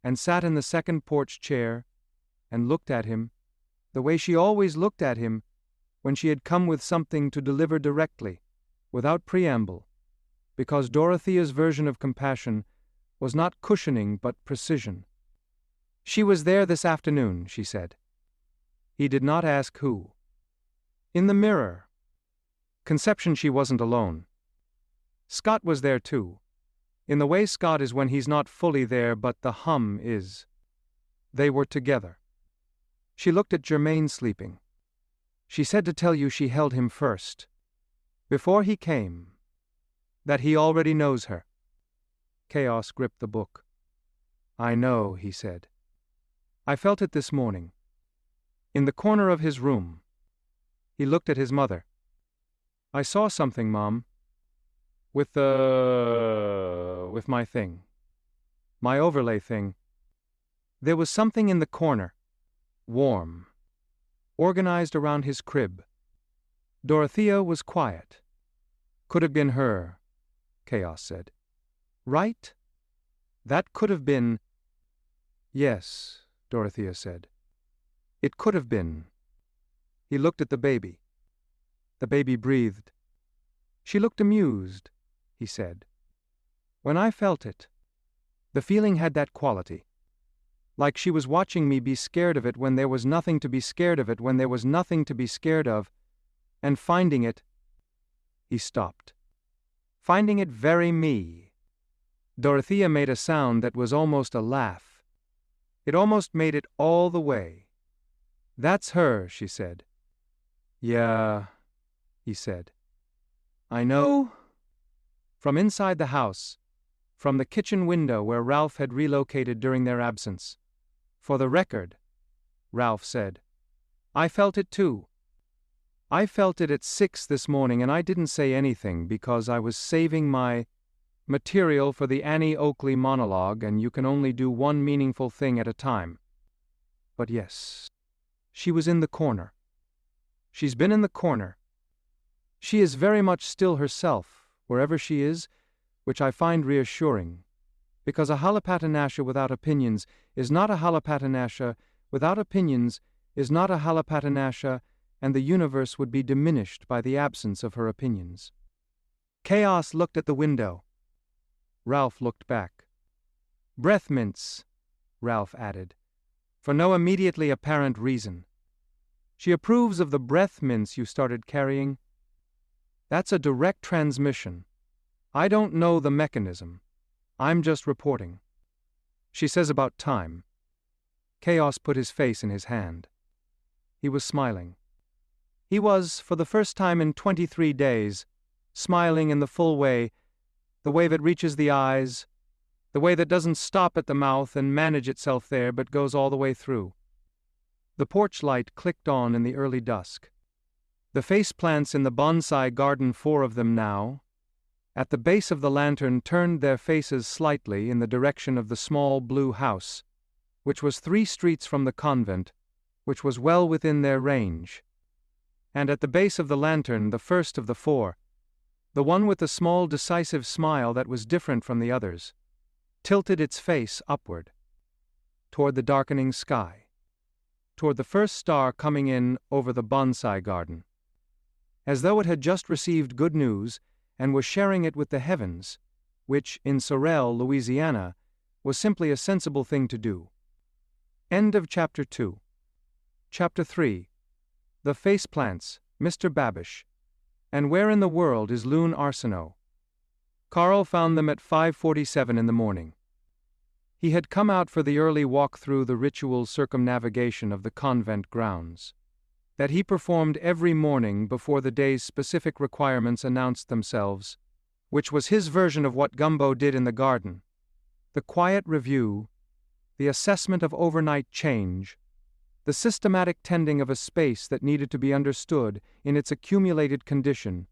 and sat in the second porch chair and looked at him, the way she always looked at him when she had come with something to deliver directly, without preamble, because Dorothea's version of compassion was not cushioning but precision. "She was there this afternoon," she said. He did not ask who. "In the mirror." Conception she wasn't alone. Scott was there too. In the way Scott is when he's not fully there but the hum is. They were together. She looked at Jermaine sleeping. "She said to tell you she held him first. Before he came. That he already knows her." Chaos gripped the book. "I know," he said. "I felt it this morning. In the corner of his room." He looked at his mother. "I saw something, Mom. With my thing. My overlay thing. There was something in the corner. Warm. Organized around his crib." Dorothea was quiet. "Could have been her," Chaos said. "Right? That could have been—" "Yes," Dorothea said. "It could have been." He looked at the baby. The baby breathed. "She looked amused," he said. "When I felt it, the feeling had that quality. Like she was watching me be scared of it when there was nothing to be scared of it when there was nothing to be scared of, and finding it—" He stopped. "Finding it very me." Dorothea made a sound that was almost a laugh. It almost made it all the way. "That's her," she said. "Yeah," he said. "I know." From inside the house, from the kitchen window where Ralph had relocated during their absence. "For the record," Ralph said, "I felt it too. I felt it at 6 this morning and I didn't say anything because I was saving my material for the Annie Oakley monologue and you can only do one meaningful thing at a time. But yes, she was in the corner. She's been in the corner. She is very much still herself, wherever she is, which I find reassuring, because a halapatanasha without opinions is not a halapatanasha, without opinions is not a halapatanasha, and the universe would be diminished by the absence of her opinions." Chaos looked at the window. Ralph looked back. "Breath mints," Ralph added, "for no immediately apparent reason. She approves of the breath mints you started carrying. That's a direct transmission. I don't know the mechanism. I'm just reporting. She says about time." Chaos put his face in his hand. He was smiling. He was, for the first time in 23 days, smiling in the full way, the way that reaches the eyes, the way that doesn't stop at the mouth and manage itself there but goes all the way through. The porch light clicked on in the early dusk. The face plants in the bonsai garden, 4 of them now, at the base of the lantern turned their faces slightly in the direction of the small blue house, which was 3 streets from the convent, which was well within their range. And at the base of the lantern, the first of the 4, the one with the small decisive smile that was different from the others, tilted its face upward, toward the darkening sky, toward the first star coming in over the bonsai garden, as though it had just received good news and was sharing it with the heavens, which, in Sorrelle, Louisiana, was simply a sensible thing to do. End of Chapter 2. Chapter 3. The Faceplants, Mr. Babish. And where in the world is Loon Arsenault? Carl found them at 5:47 in the morning. He had come out for the early walk through the ritual circumnavigation of the convent grounds, that he performed every morning before the day's specific requirements announced themselves, which was his version of what Gumbo did in the garden: the quiet review, the assessment of overnight change, the systematic tending of a space that needed to be understood in its accumulated condition,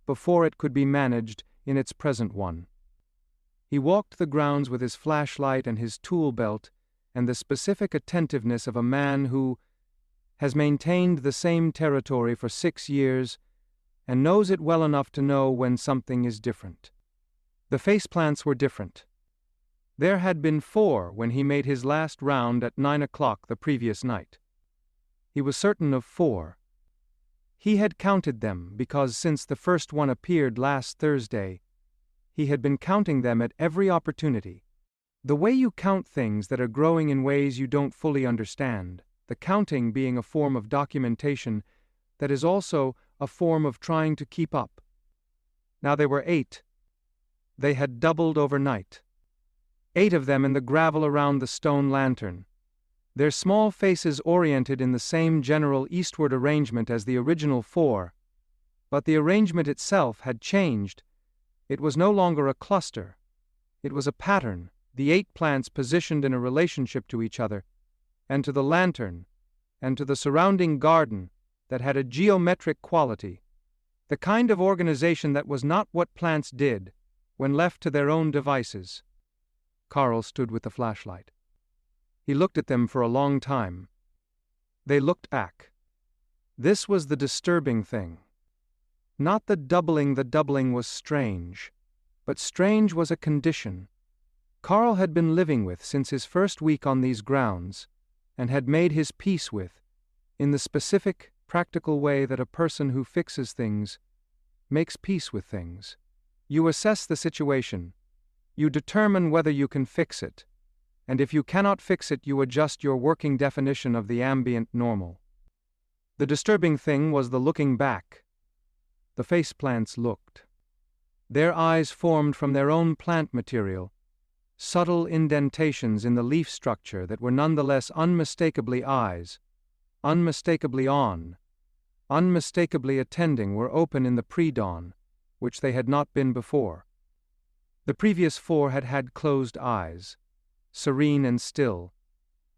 before it could be managed in its present one. He walked the grounds with his flashlight and his tool belt, and the specific attentiveness of a man who has maintained the same territory for 6 years and knows it well enough to know when something is different. The faceplants were different. There had been 4 when he made his last round at 9 o'clock the previous night. He was certain of 4. He had counted them because since the first one appeared last Thursday, he had been counting them at every opportunity. The way you count things that are growing in ways you don't fully understand, the counting being a form of documentation that is also a form of trying to keep up. Now they were 8. They had doubled overnight. 8 of them in the gravel around the stone lantern, their small faces oriented in the same general eastward arrangement as the original 4, but the arrangement itself had changed. It was no longer a cluster. It was a pattern, the 8 plants positioned in a relationship to each other, and to the lantern, and to the surrounding garden that had a geometric quality, the kind of organization that was not what plants did when left to their own devices. Carl stood with the flashlight. He looked at them for a long time. They looked back. This was the disturbing thing. Not the doubling was strange, but strange was a condition Carl had been living with since his first week on these grounds, and had made his peace with, in the specific, practical way that a person who fixes things makes peace with things. You assess the situation, you determine whether you can fix it, and if you cannot fix it you adjust your working definition of the ambient normal. The disturbing thing was the looking back. The faceplants looked. Their eyes formed from their own plant material, subtle indentations in the leaf structure that were nonetheless unmistakably eyes, unmistakably on, unmistakably attending were open in the pre-dawn, which they had not been before. The previous 4 had had closed eyes, serene and still,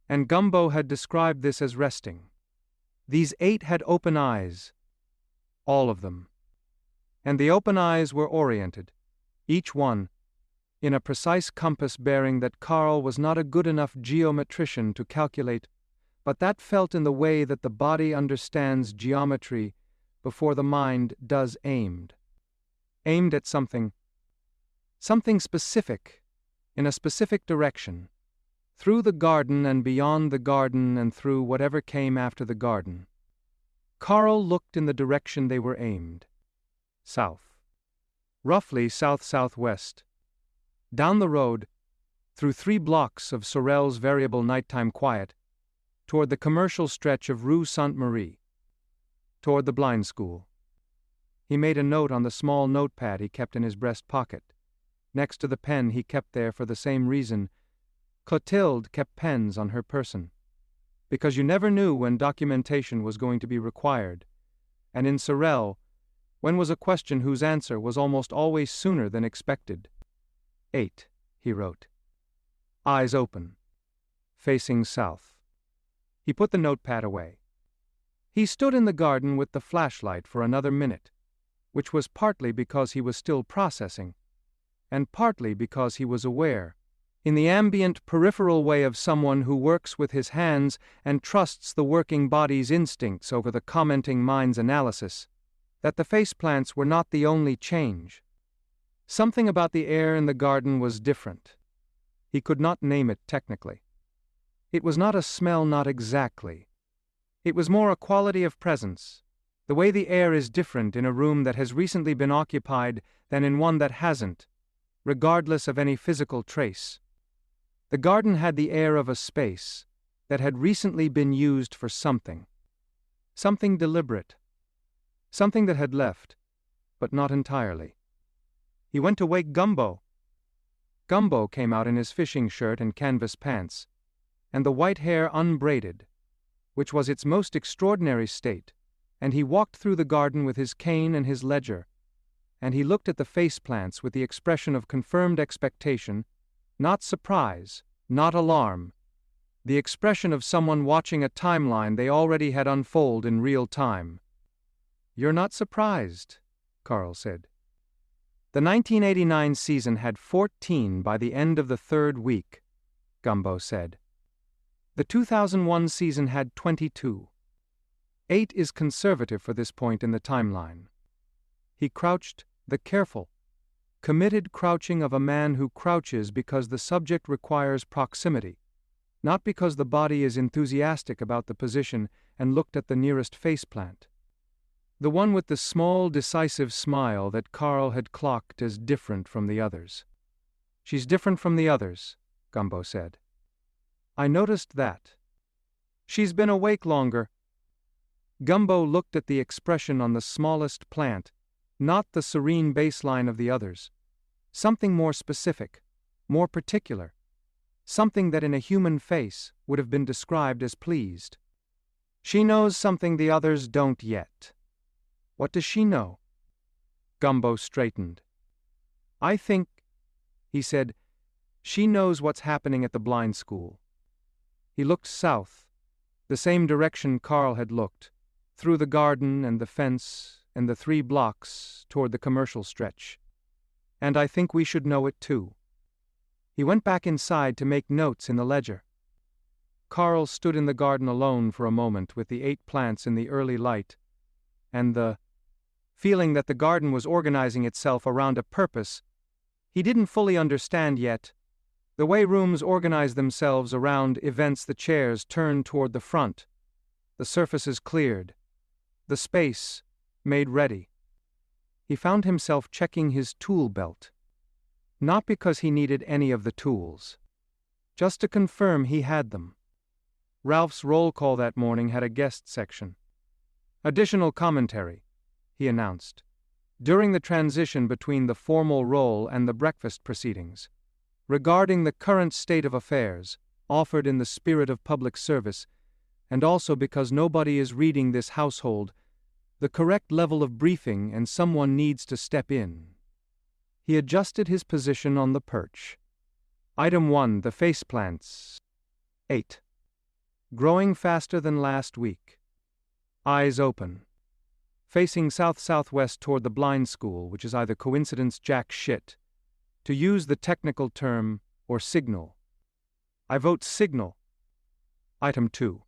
and Gumbo had described this as resting. These 8 had open eyes, all of them. And the open eyes were oriented, each one, in a precise compass bearing that Carl was not a good enough geometrician to calculate, but that felt in the way that the body understands geometry before the mind does aimed at something specific, in a specific direction, through the garden and beyond the garden and through whatever came after the garden. Carl looked in the direction they were aimed. South. Roughly south-southwest. Down the road, through 3 blocks of Sorrelle's variable nighttime quiet, toward the commercial stretch of Rue Sainte-Marie, toward the blind school. He made a note on the small notepad he kept in his breast pocket, next to the pen he kept there for the same reason. Clotilde kept pens on her person, because you never knew when documentation was going to be required, and in Sorrelle, when was a question whose answer was almost always sooner than expected. 8, he wrote. Eyes open. Facing south. He put the notepad away. He stood in the garden with the flashlight for another minute, which was partly because he was still processing, and partly because he was aware, in the ambient peripheral way of someone who works with his hands and trusts the working body's instincts over the commenting mind's analysis, that the faceplants were not the only change. Something about the air in the garden was different. He could not name it technically. It was not a smell, not exactly. It was more a quality of presence, the way the air is different in a room that has recently been occupied than in one that hasn't, regardless of any physical trace. The garden had the air of a space that had recently been used for something deliberate, something that had left, but not entirely. He went to wake Gumbo. Gumbo came out in his fishing shirt and canvas pants, and the white hair unbraided, which was its most extraordinary state, and he walked through the garden with his cane and his ledger, and he looked at the faceplants with the expression of confirmed expectation, not surprise, not alarm, the expression of someone watching a timeline they already had unfold in real time. "You're not surprised," Carl said. "The 1989 season had 14 by the end of the third week," Gumbo said. "The 2001 season had 22. 8 is conservative for this point in the timeline." He crouched, the careful, committed crouching of a man who crouches because the subject requires proximity, not because the body is enthusiastic about the position, and looked at the nearest faceplant. The one with the small, decisive smile that Carl had clocked as different from the others. "She's different from the others," Gumbo said. "I noticed that. She's been awake longer." Gumbo looked at the expression on the smallest plant, not the serene baseline of the others. Something more specific, more particular. Something that in a human face would have been described as pleased. "She knows something the others don't yet." "What does she know?" Gumbo straightened. "I think," he said, "she knows what's happening at the blind school." He looked south, the same direction Carl had looked, through the garden and the fence and the 3 blocks toward the commercial stretch. "And I think we should know it too." He went back inside to make notes in the ledger. Carl stood in the garden alone for a moment with the 8 plants in the early light, and the feeling that the garden was organizing itself around a purpose he didn't fully understand yet, the way rooms organize themselves around events. The chairs turned toward the front, the surfaces cleared, the space made ready. He found himself checking his tool belt. Not because he needed any of the tools. Just to confirm he had them. Ralph's roll call that morning had a guest section. "Additional commentary," he announced, during the transition between the formal roll and the breakfast proceedings, "regarding the current state of affairs, offered in the spirit of public service, and also because nobody is reading this household, the correct level of briefing and someone needs to step in." He adjusted his position on the perch. Item 1, the faceplants. 8. Growing faster than last week. Eyes open. Facing south-southwest toward the blind school, which is either coincidence jack shit, to use the technical term, or signal. I vote signal. Item 2.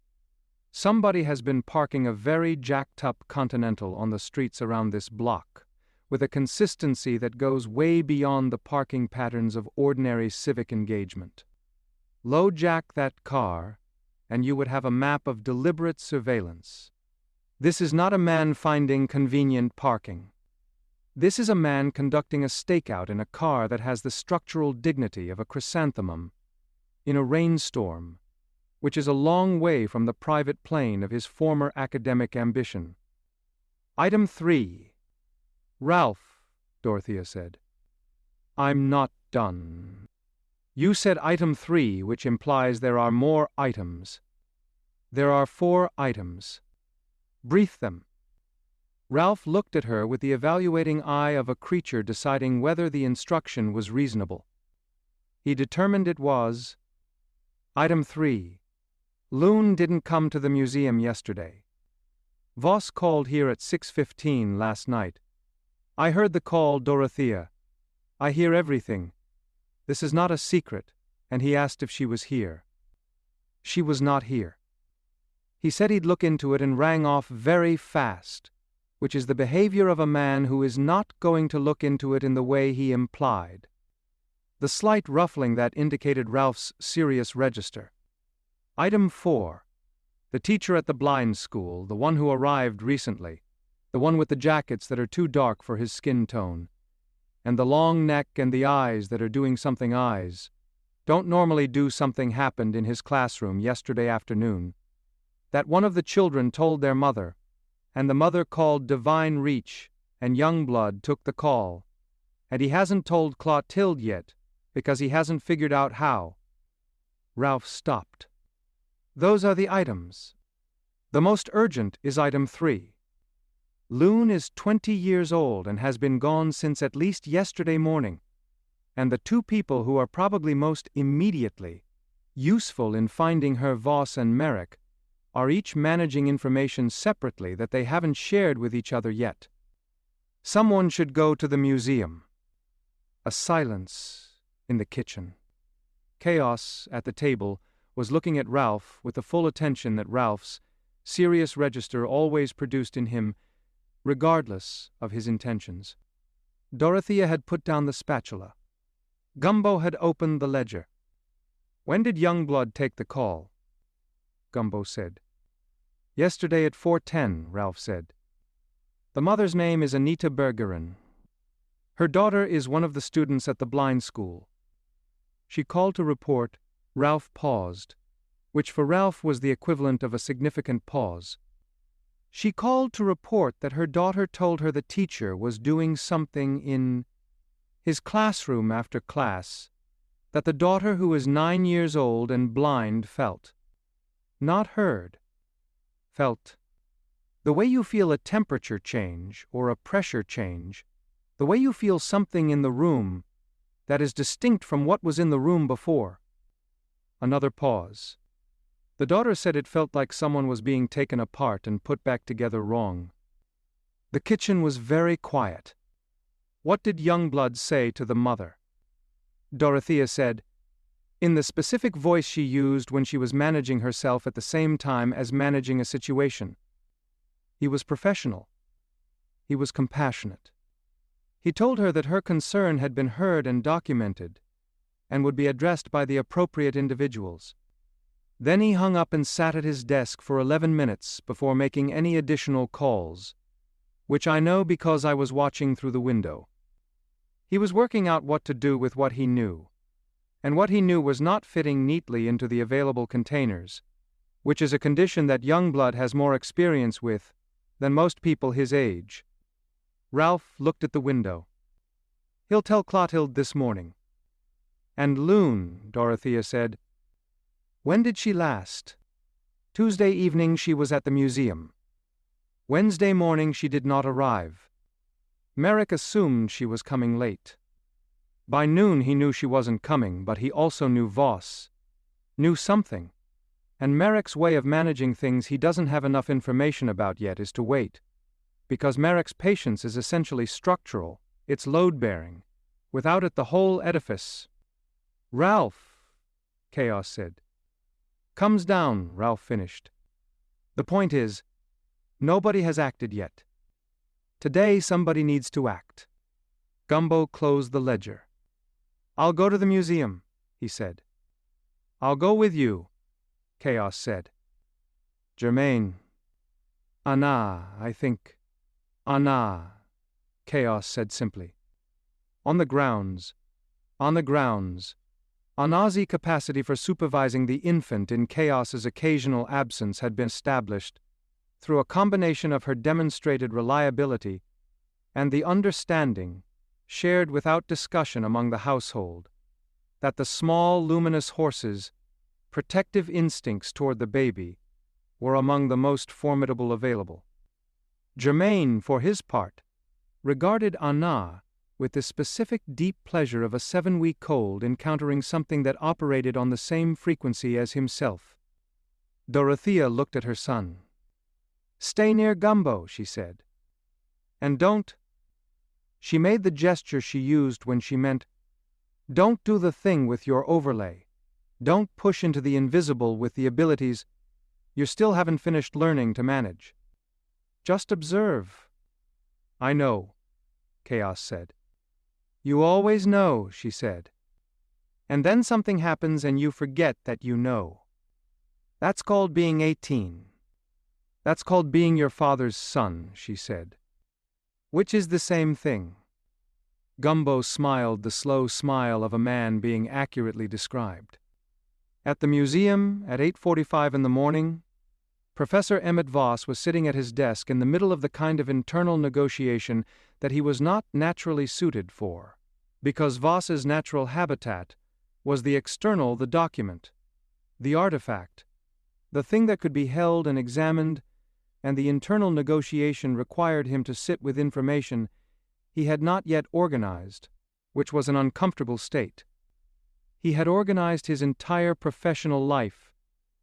Somebody has been parking a very jacked-up Continental on the streets around this block, with a consistency that goes way beyond the parking patterns of ordinary civic engagement. Low jack that car, and you would have a map of deliberate surveillance. This is not a man finding convenient parking. This is a man conducting a stakeout in a car that has the structural dignity of a chrysanthemum in a rainstorm, which is a long way from the private plane of his former academic ambition. Item 3. "Ralph," Dorothea said. "I'm not done. You said item 3, which implies there are more items. There are 4 items. Brief them." Ralph looked at her with the evaluating eye of a creature deciding whether the instruction was reasonable. He determined it was. Item 3. Loon didn't come to the museum yesterday. Voss called here at 6:15 last night. I heard the call, Dorothea. I hear everything. This is not a secret, and he asked if she was here. She was not here. He said he'd look into it and rang off very fast, which is the behavior of a man who is not going to look into it in the way he implied. The slight ruffling that indicated Ralph's serious register. Item 4. The teacher at the blind school, the one who arrived recently, the one with the jackets that are too dark for his skin tone, and the long neck and the eyes that are doing something eyes, don't normally do something happened in his classroom yesterday afternoon. That one of the children told their mother, and the mother called Divine Reach, and Youngblood took the call, and he hasn't told Clotilde yet, because he hasn't figured out how. Ralph stopped. Those are the items. The most urgent is item 3. Loon is 20 years old and has been gone since at least yesterday morning, and the 2 people who are probably most immediately useful in finding her Voss and Merrick, are each managing information separately that they haven't shared with each other yet. Someone should go to the museum. A silence in the kitchen. Chaos, at the table, was looking at Ralph with the full attention that Ralph's serious register always produced in him, regardless of his intentions. Dorothea had put down the spatula. Gumbo had opened the ledger. "When did Youngblood take the call?" Gumbo said. "Yesterday at 4:10, Ralph said. The mother's name is Anita Bergeron. Her daughter is one of the students at the blind school." She called to report. Ralph paused, which for Ralph was the equivalent of a significant pause. She called to report that her daughter told her the teacher was doing something in his classroom after class that the daughter who is 9 years old and blind felt. Not heard. Felt. The way you feel a temperature change or a pressure change, the way you feel something in the room that is distinct from what was in the room before. Another pause. The daughter said it felt like someone was being taken apart and put back together wrong. The kitchen was very quiet. What did Youngblood say to the mother? Dorothea said, in the specific voice she used when she was managing herself at the same time as managing a situation. He was professional. He was compassionate. He told her that her concern had been heard and documented, and would be addressed by the appropriate individuals. Then he hung up and sat at his desk for 11 minutes before making any additional calls, which I know because I was watching through the window. He was working out what to do with what he knew, and what he knew was not fitting neatly into the available containers, which is a condition that Youngblood has more experience with than most people his age. Ralph looked at the window. He'll tell Clotilde this morning. And Loon, Dorothea said. When did she last? Tuesday evening she was at the museum. Wednesday morning she did not arrive. Merrick assumed she was coming late. By noon he knew she wasn't coming, but he also knew Voss. Knew something. And Merrick's way of managing things he doesn't have enough information about yet is to wait. Because Merrick's patience is essentially structural, it's load-bearing. Without it the whole edifice. Ralph, Chaos said. Comes down, Ralph finished. The point is, nobody has acted yet. Today somebody needs to act. Gumbo closed the ledger. I'll go to the museum, he said. I'll go with you, Chaos said. Jermaine. Anna, I think. Anna, Chaos said simply. On the grounds. Anna's capacity for supervising the infant in Chaos's occasional absence had been established through a combination of her demonstrated reliability and the understanding, shared without discussion among the household, that the small luminous horse's protective instincts toward the baby were among the most formidable available. Jermaine, for his part, regarded Anna with the specific deep pleasure of a 7-week cold encountering something that operated on the same frequency as himself. Dorothea looked at her son. Stay near Gumbo, she said. And don't. She made the gesture she used when she meant, don't do the thing with your overlay. Don't push into the invisible with the abilities you still haven't finished learning to manage. Just observe. I know, Chaos said. You always know, she said. And then something happens and you forget that you know. That's called being 18. That's called being your father's son, she said. Which is the same thing. Gumbo smiled the slow smile of a man being accurately described. At the museum, at 8:45 in the morning, Professor Emmett Voss was sitting at his desk in the middle of the kind of internal negotiation that he was not naturally suited for, because Voss's natural habitat was the external, the document, the artifact, the thing that could be held and examined, and the internal negotiation required him to sit with information he had not yet organized, which was an uncomfortable state. He had organized his entire professional life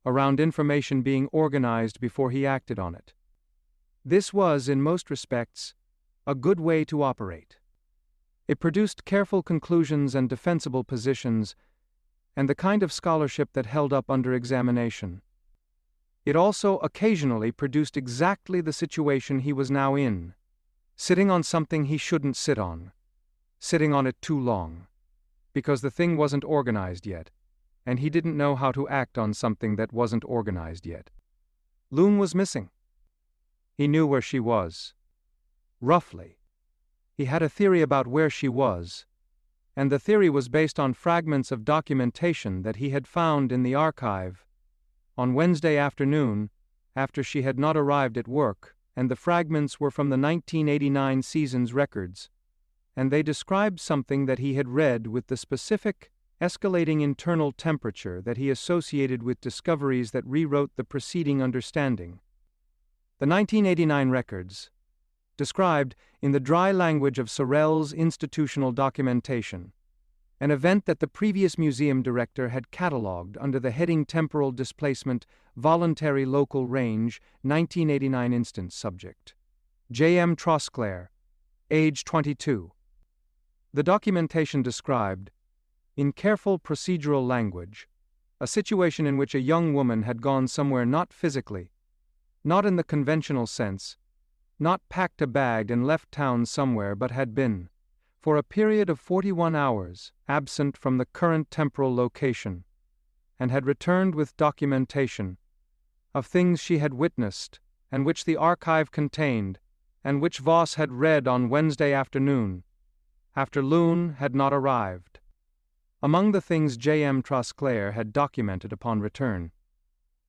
around information being organized before he acted on it. This was, in most respects, a good way to operate. It produced careful conclusions and defensible positions, and the kind of scholarship that held up under examination. It also occasionally produced exactly the situation he was now in, sitting on something he shouldn't sit on, sitting on it too long, because the thing wasn't organized yet, and he didn't know how to act on something that wasn't organized yet. Loon was missing. He knew where she was. Roughly. He had a theory about where she was, and the theory was based on fragments of documentation that he had found in the archive on Wednesday afternoon after she had not arrived at work, and the fragments were from the 1989 season's records, and they described something that he had read with the specific, escalating internal temperature that he associated with discoveries that rewrote the preceding understanding. The 1989 records described, in the dry language of Sorrelle's institutional documentation, an event that the previous museum director had catalogued under the heading Temporal Displacement, Voluntary Local Range, 1989 instance subject. J.M. Trosclair, age 22. The documentation described, in careful procedural language, a situation in which a young woman had gone somewhere not physically, not in the conventional sense, not packed a bag and left town somewhere, but had been, for a period of 41 hours, absent from the current temporal location, and had returned with documentation of things she had witnessed, and which the archive contained, and which Voss had read on Wednesday afternoon, after Loon had not arrived. Among the things J.M. Trosclair had documented upon return,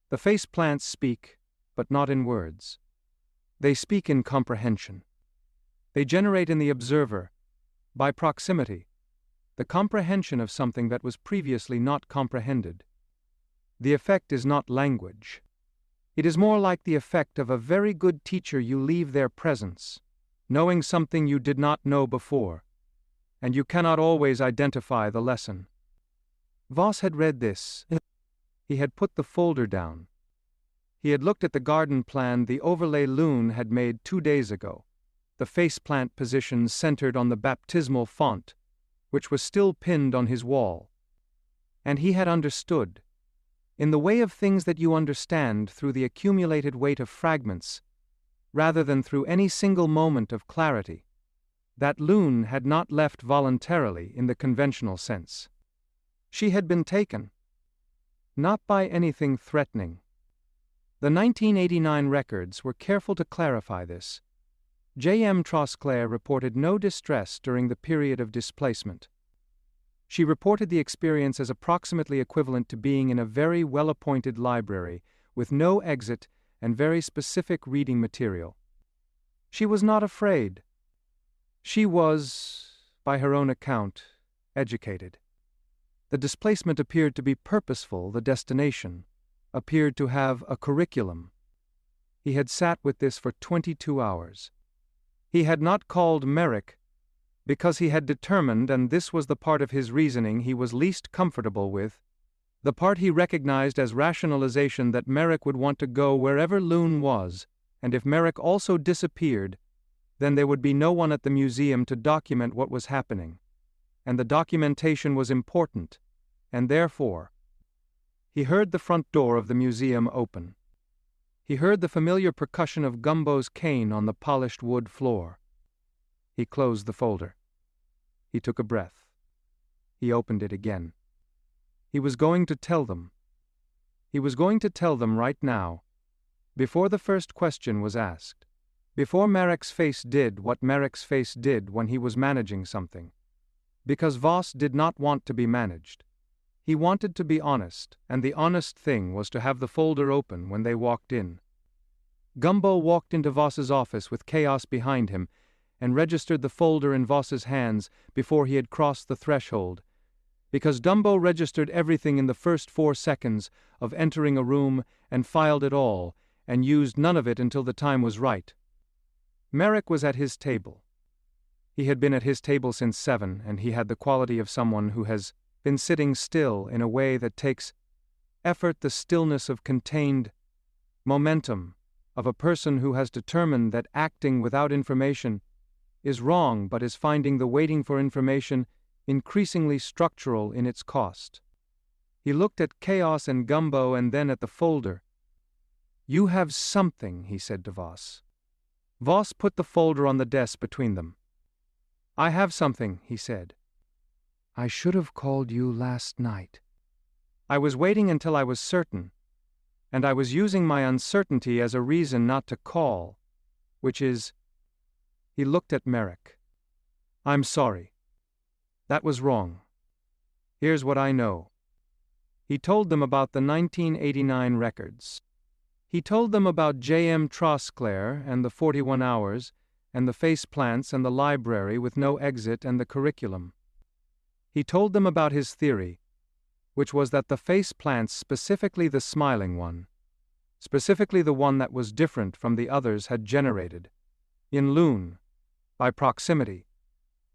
the face plants speak, but not in words. They speak in comprehension. They generate in the observer, by proximity, the comprehension of something that was previously not comprehended. The effect is not language. It is more like the effect of a very good teacher. You leave their presence, knowing something you did not know before, and you cannot always identify the lesson. Voss had read this. He had put the folder down. He had looked at the garden plan the overlay Loon had made 2 days ago, the faceplant positions centered on the baptismal font, which was still pinned on his wall. And he had understood, in the way of things that you understand through the accumulated weight of fragments, rather than through any single moment of clarity, that Loon had not left voluntarily in the conventional sense. She had been taken, not by anything threatening. The 1989 records were careful to clarify this. J.M. Trosclair reported no distress during the period of displacement. She reported the experience as approximately equivalent to being in a very well-appointed library, with no exit and very specific reading material. She was not afraid. She was, by her own account, educated. The displacement appeared to be purposeful, the destination appeared to have a curriculum. He had sat with this for 22 hours. He had not called Merrick because he had determined, and this was the part of his reasoning he was least comfortable with, the part he recognized as rationalization, that Merrick would want to go wherever Loon was, and if Merrick also disappeared, then there would be no one at the museum to document what was happening. And the documentation was important, and therefore, he heard the front door of the museum open. He heard the familiar percussion of Gumbo's cane on the polished wood floor. He closed the folder. He took a breath. He opened it again. He was going to tell them. He was going to tell them right now, before the first question was asked, before Merrick's face did what Merrick's face did when he was managing something. Because Voss did not want to be managed. He wanted to be honest, and the honest thing was to have the folder open when they walked in. Gumbo walked into Voss's office with chaos behind him and registered the folder in Voss's hands before he had crossed the threshold, because Dumbo registered everything in the first 4 seconds of entering a room and filed it all, and used none of it until the time was right. Merrick was at his table. He had been at his table since 7, and he had the quality of someone who has been sitting still in a way that takes effort, the stillness of contained momentum of a person who has determined that acting without information is wrong but is finding the waiting for information increasingly structural in its cost. He looked at Chaos and Gumbo and then at the folder. "You have something," he said to Voss. Voss put the folder on the desk between them. "I have something," he said. "I should have called you last night. I was waiting until I was certain, and I was using my uncertainty as a reason not to call, which is—" He looked at Merrick. "I'm sorry. That was wrong. Here's what I know." He told them about the 1989 records. He told them about J.M. Trosclair and the 41 hours, and the face plants and the library with no exit and the curriculum. He told them about his theory, which was that the face plants, specifically the smiling one, specifically the one that was different from the others, had generated, in Loon, by proximity,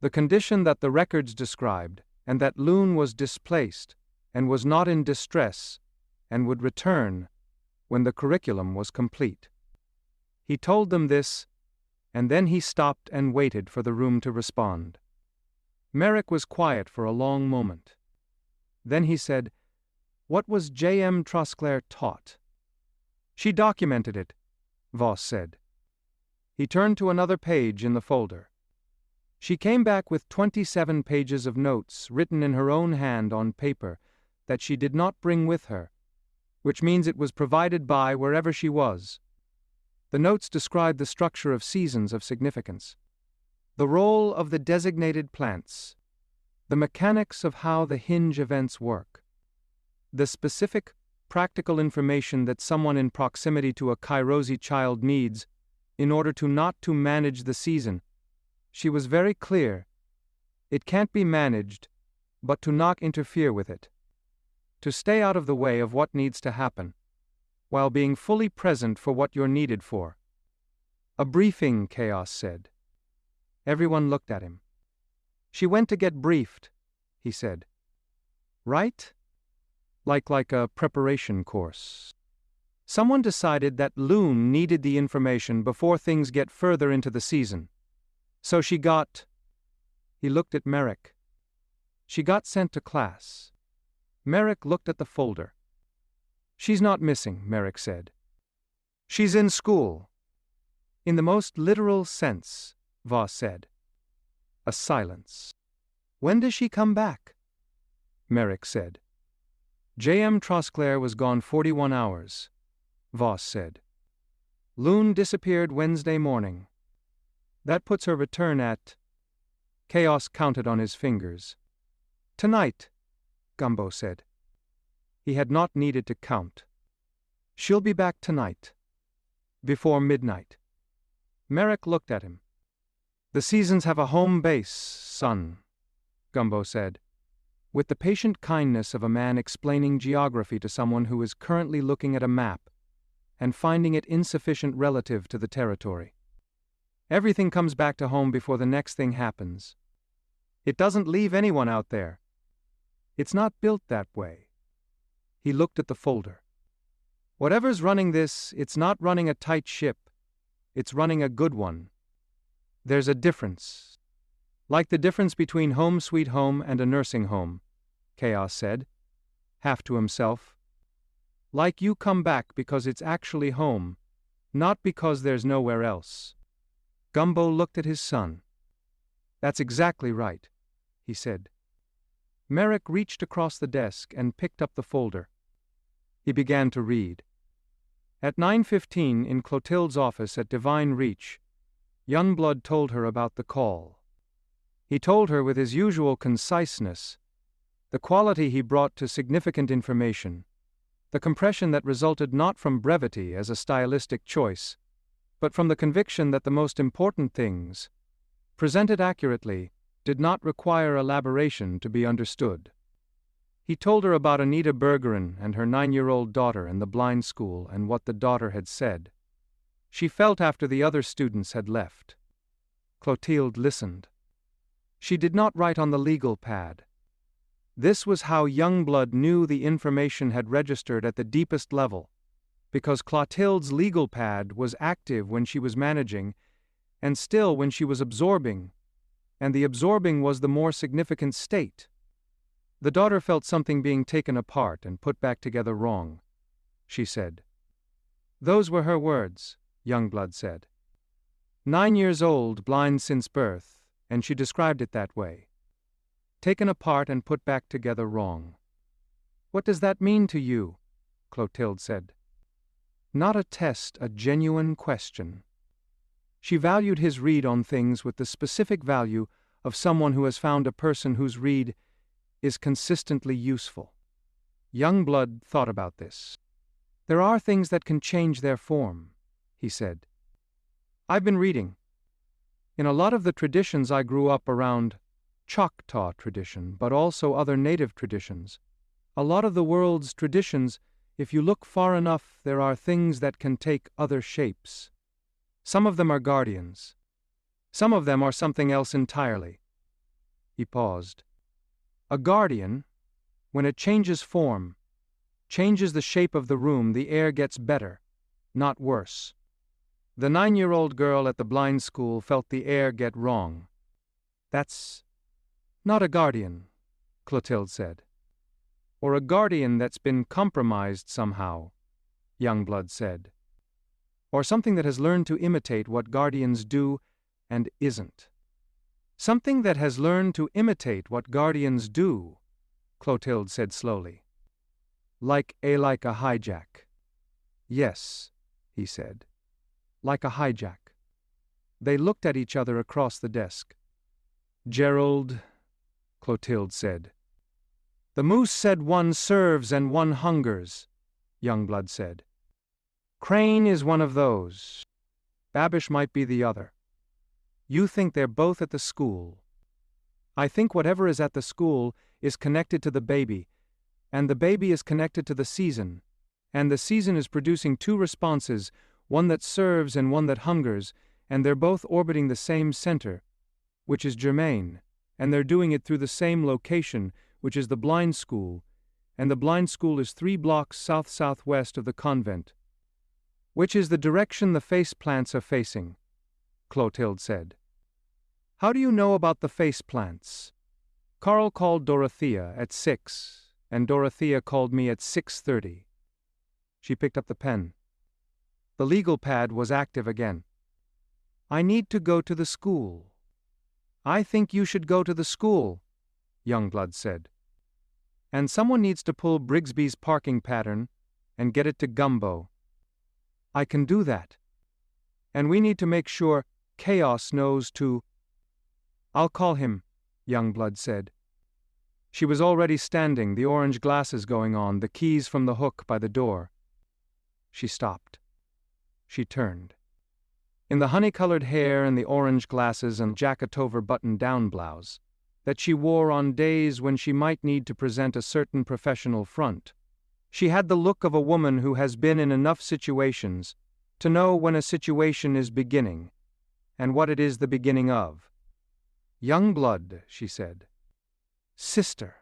the condition that the records described, and that Loon was displaced and was not in distress and would return when the curriculum was complete. He told them this, and then he stopped and waited for the room to respond. Merrick was quiet for a long moment. Then he said, "What was J.M. Trosclair taught?" "She documented it," Voss said. He turned to another page in the folder. "She came back with 27 pages of notes written in her own hand on paper that she did not bring with her, which means it was provided by wherever she was. The notes describe the structure of seasons of significance, the role of the designated plants, the mechanics of how the hinge events work, the specific, practical information that someone in proximity to a Kairosi child needs in order to not to manage the season. She was very clear. It can't be managed, but to not interfere with it. To stay out of the way of what needs to happen, while being fully present for what you're needed for." "A briefing," Chaos said. Everyone looked at him. "She went to get briefed," he said. "Right? Like a preparation course. Someone decided that Loon needed the information before things get further into the season. So she got—" He looked at Merrick. "She got sent to class." Merrick looked at the folder. "She's not missing," Merrick said. "She's in school." "In the most literal sense," Voss said. A silence. "When does she come back?" Merrick said. J.M. Trosclair was gone 41 hours, Voss said. Loon disappeared Wednesday morning. That puts her return at— Chaos counted on his fingers. "Tonight," Gumbo said. He had not needed to count. "She'll be back tonight. Before midnight." Merrick looked at him. "The seasons have a home base, son," Gumbo said, with the patient kindness of a man explaining geography to someone who is currently looking at a map and finding it insufficient relative to the territory. "Everything comes back to home before the next thing happens. It doesn't leave anyone out there. It's not built that way." He looked at the folder. "Whatever's running this, it's not running a tight ship. It's running a good one. There's a difference. Like the difference between Home Sweet Home and a nursing home," Chaos said, half to himself. "Like you come back because it's actually home, not because there's nowhere else." Gumbo looked at his son. "That's exactly right," he said. Merrick reached across the desk and picked up the folder. He began to read. At 9:15 in Clotilde's office at Divine Reach, Youngblood told her about the call. He told her with his usual conciseness, the quality he brought to significant information, the compression that resulted not from brevity as a stylistic choice, but from the conviction that the most important things, presented accurately, did not require elaboration to be understood. He told her about Anita Bergeron and her 9-year-old daughter in the blind school and what the daughter had said. She felt after the other students had left. Clotilde listened. She did not write on the legal pad. This was how Youngblood knew the information had registered at the deepest level, because Clotilde's legal pad was active when she was managing, and still when she was absorbing, and the absorbing was the more significant state. The daughter felt something being taken apart and put back together wrong, she said. Those were her words, Youngblood said. 9 years old, blind since birth, and she described it that way. Taken apart and put back together wrong. What does that mean to you? Clotilde said. Not a test, a genuine question. She valued his read on things with the specific value of someone who has found a person whose read is consistently useful. Youngblood thought about this. There are things that can change their form, he said. I've been reading. In a lot of the traditions I grew up around, Choctaw tradition, but also other native traditions. A lot of the world's traditions, if you look far enough, there are things that can take other shapes. Some of them are guardians. Some of them are something else entirely. He paused. A guardian, when it changes form, changes the shape of the room, the air gets better, not worse. The 9-year-old girl at the blind school felt the air get wrong. That's not a guardian, Clotilde said. Or a guardian that's been compromised somehow, Youngblood said. Or something that has learned to imitate what guardians do and isn't. Something that has learned to imitate what guardians do, Clotilde said slowly. Like a hijack. Yes, he said. Like a hijack. They looked at each other across the desk. Gerald, Clotilde said. The moose said one serves and one hungers, Youngblood said. Crane is one of those. Babish might be the other. You think they're both at the school. I think whatever is at the school is connected to the baby, and the baby is connected to the season, and the season is producing two responses, one that serves and one that hungers, and they're both orbiting the same center, which is Jermaine, and they're doing it through the same location, which is the blind school, and the blind school is 3 blocks south-southwest of the convent, which is the direction the face plants are facing, Clotilde said. How do you know about the face plants? Carl called Dorothea at 6, and Dorothea called me at 6:30. She picked up the pen. The legal pad was active again. I need to go to the school. I think you should go to the school, Youngblood said. And someone needs to pull Brigsby's parking pattern and get it to Gumbo. I can do that. And we need to make sure Chaos knows to... I'll call him, Youngblood said. She was already standing, the orange glasses going on, the keys from the hook by the door. She stopped. She turned. In the honey-colored hair and the orange glasses and jacket-over button-down blouse that she wore on days when she might need to present a certain professional front, she had the look of a woman who has been in enough situations to know when a situation is beginning and what it is the beginning of. Youngblood, she said. Sister,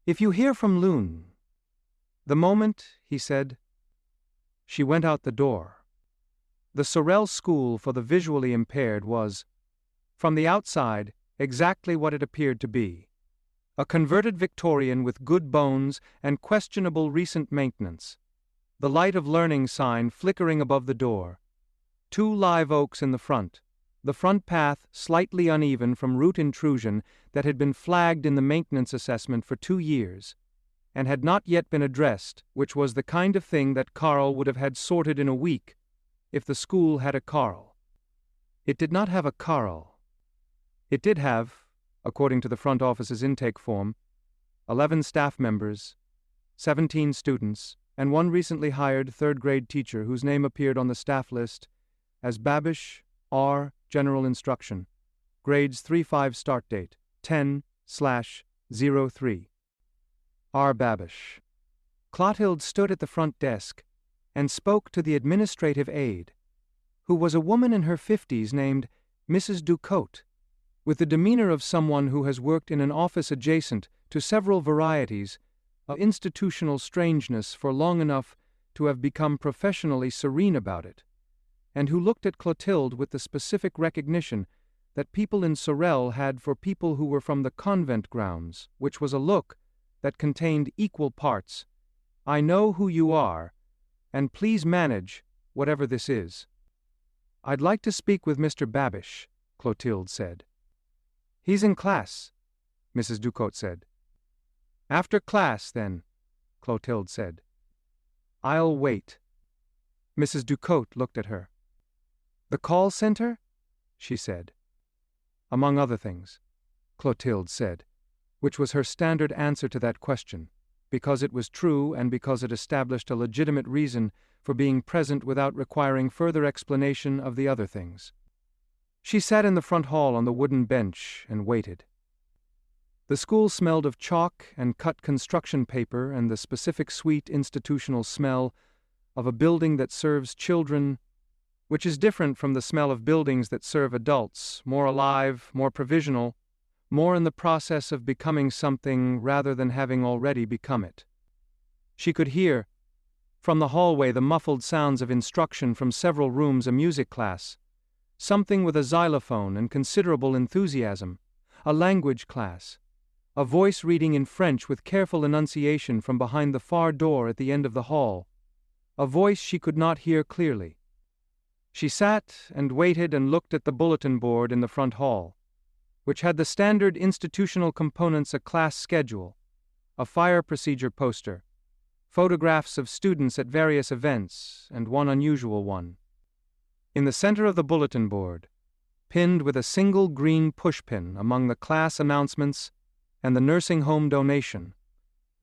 if you hear from Loon. The moment, he said. She went out the door. The Sorrelle School for the Visually Impaired was, from the outside, exactly what it appeared to be. A converted Victorian with good bones and questionable recent maintenance. The Light of Learning sign flickering above the door. 2 live oaks in the front path slightly uneven from root intrusion that had been flagged in the maintenance assessment for 2 years, and had not yet been addressed, which was the kind of thing that Carl would have had sorted in a week, if the school had a Carl. It did not have a Carl. It did have, according to the front office's intake form, 11 staff members, 17 students, and 1 recently hired 3rd-grade teacher whose name appeared on the staff list as Babish R. General Instruction. Grades 3-5 start date, 10/03. R. Babish. Clotilde stood at the front desk and spoke to the administrative aide, who was a woman in her 50s named Mrs. Ducote, with the demeanor of someone who has worked in an office adjacent to several varieties of institutional strangeness for long enough to have become professionally serene about it, and who looked at Clotilde with the specific recognition that people in Sorrelle had for people who were from the convent grounds, which was a look that contained equal parts, "I know who you are, and please manage whatever this is." "I'd like to speak with Mr. Babish," Clotilde said. "He's in class," Mrs. Ducote said. "After class, then," Clotilde said. "I'll wait." Mrs. Ducote looked at her. "The call center?" she said. "Among other things," Clotilde said, which was her standard answer to that question, because it was true and because it established a legitimate reason for being present without requiring further explanation of the other things. She sat in the front hall on the wooden bench and waited. The school smelled of chalk and cut construction paper and the specific sweet institutional smell of a building that serves children, which is different from the smell of buildings that serve adults, more alive, more provisional, more in the process of becoming something rather than having already become it. She could hear, from the hallway, the muffled sounds of instruction from several rooms, a music class, something with a xylophone and considerable enthusiasm, a language class, a voice reading in French with careful enunciation from behind the far door at the end of the hall, a voice she could not hear clearly. She sat and waited and looked at the bulletin board in the front hall, which had the standard institutional components: a class schedule, a fire procedure poster, photographs of students at various events, and one unusual one. In the center of the bulletin board, pinned with a single green pushpin among the class announcements and the nursing home donation,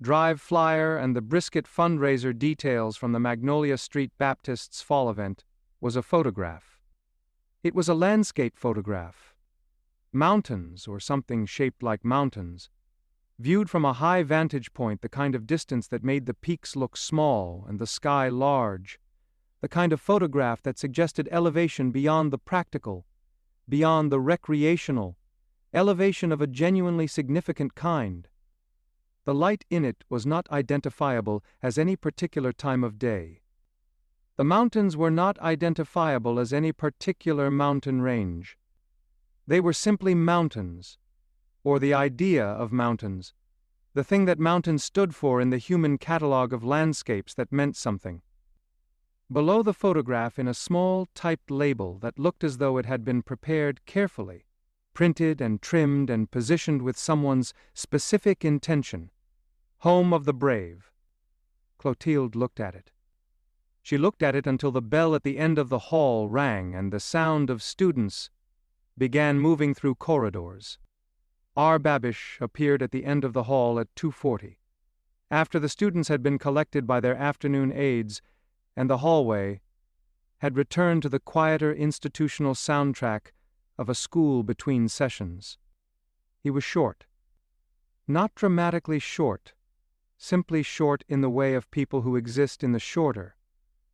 drive flyer, and the brisket fundraiser details from the Magnolia Street Baptists fall event, was a photograph. It was a landscape photograph. Mountains, or something shaped like mountains, viewed from a high vantage point, the kind of distance that made the peaks look small and the sky large, the kind of photograph that suggested elevation beyond the practical, beyond the recreational, elevation of a genuinely significant kind. The light in it was not identifiable as any particular time of day. The mountains were not identifiable as any particular mountain range. They were simply mountains, or the idea of mountains, the thing that mountains stood for in the human catalogue of landscapes that meant something. Below the photograph, in a small typed label that looked as though it had been prepared carefully, printed and trimmed and positioned with someone's specific intention, "Home of the Brave." Clotilde looked at it. She looked at it until the bell at the end of the hall rang and the sound of students began moving through corridors. R. Babish appeared at the end of the hall at 2:40, after the students had been collected by their afternoon aides and the hallway had returned to the quieter institutional soundtrack of a school between sessions. He was short. Not dramatically short, simply short in the way of people who exist in the shorter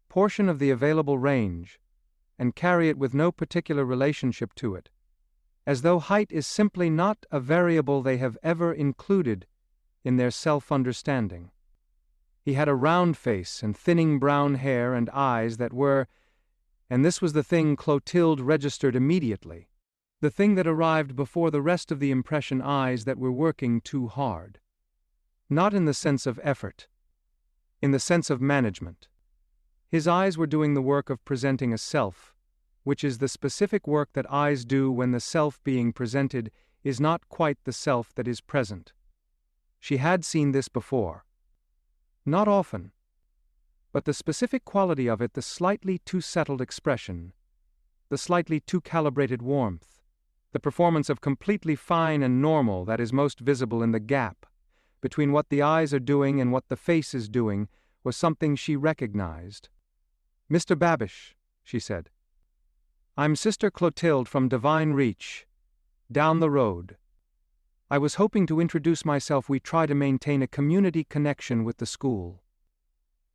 portion of the available range and carry it with no particular relationship to it, as though height is simply not a variable they have ever included in their self-understanding. He had a round face and thinning brown hair and eyes that were, and this was the thing Clotilde registered immediately, the thing that arrived before the rest of the impression, eyes that were working too hard. Not in the sense of effort, in the sense of management. His eyes were doing the work of presenting a self, which is the specific work that eyes do when the self being presented is not quite the self that is present. She had seen this before. Not often. But the specific quality of it, the slightly too settled expression, the slightly too calibrated warmth, the performance of completely fine and normal that is most visible in the gap between what the eyes are doing and what the face is doing, was something she recognized. "Mr. Babish," she said. "I'm Sister Clotilde from Divine Reach, down the road. I was hoping to introduce myself. We try to maintain a community connection with the school."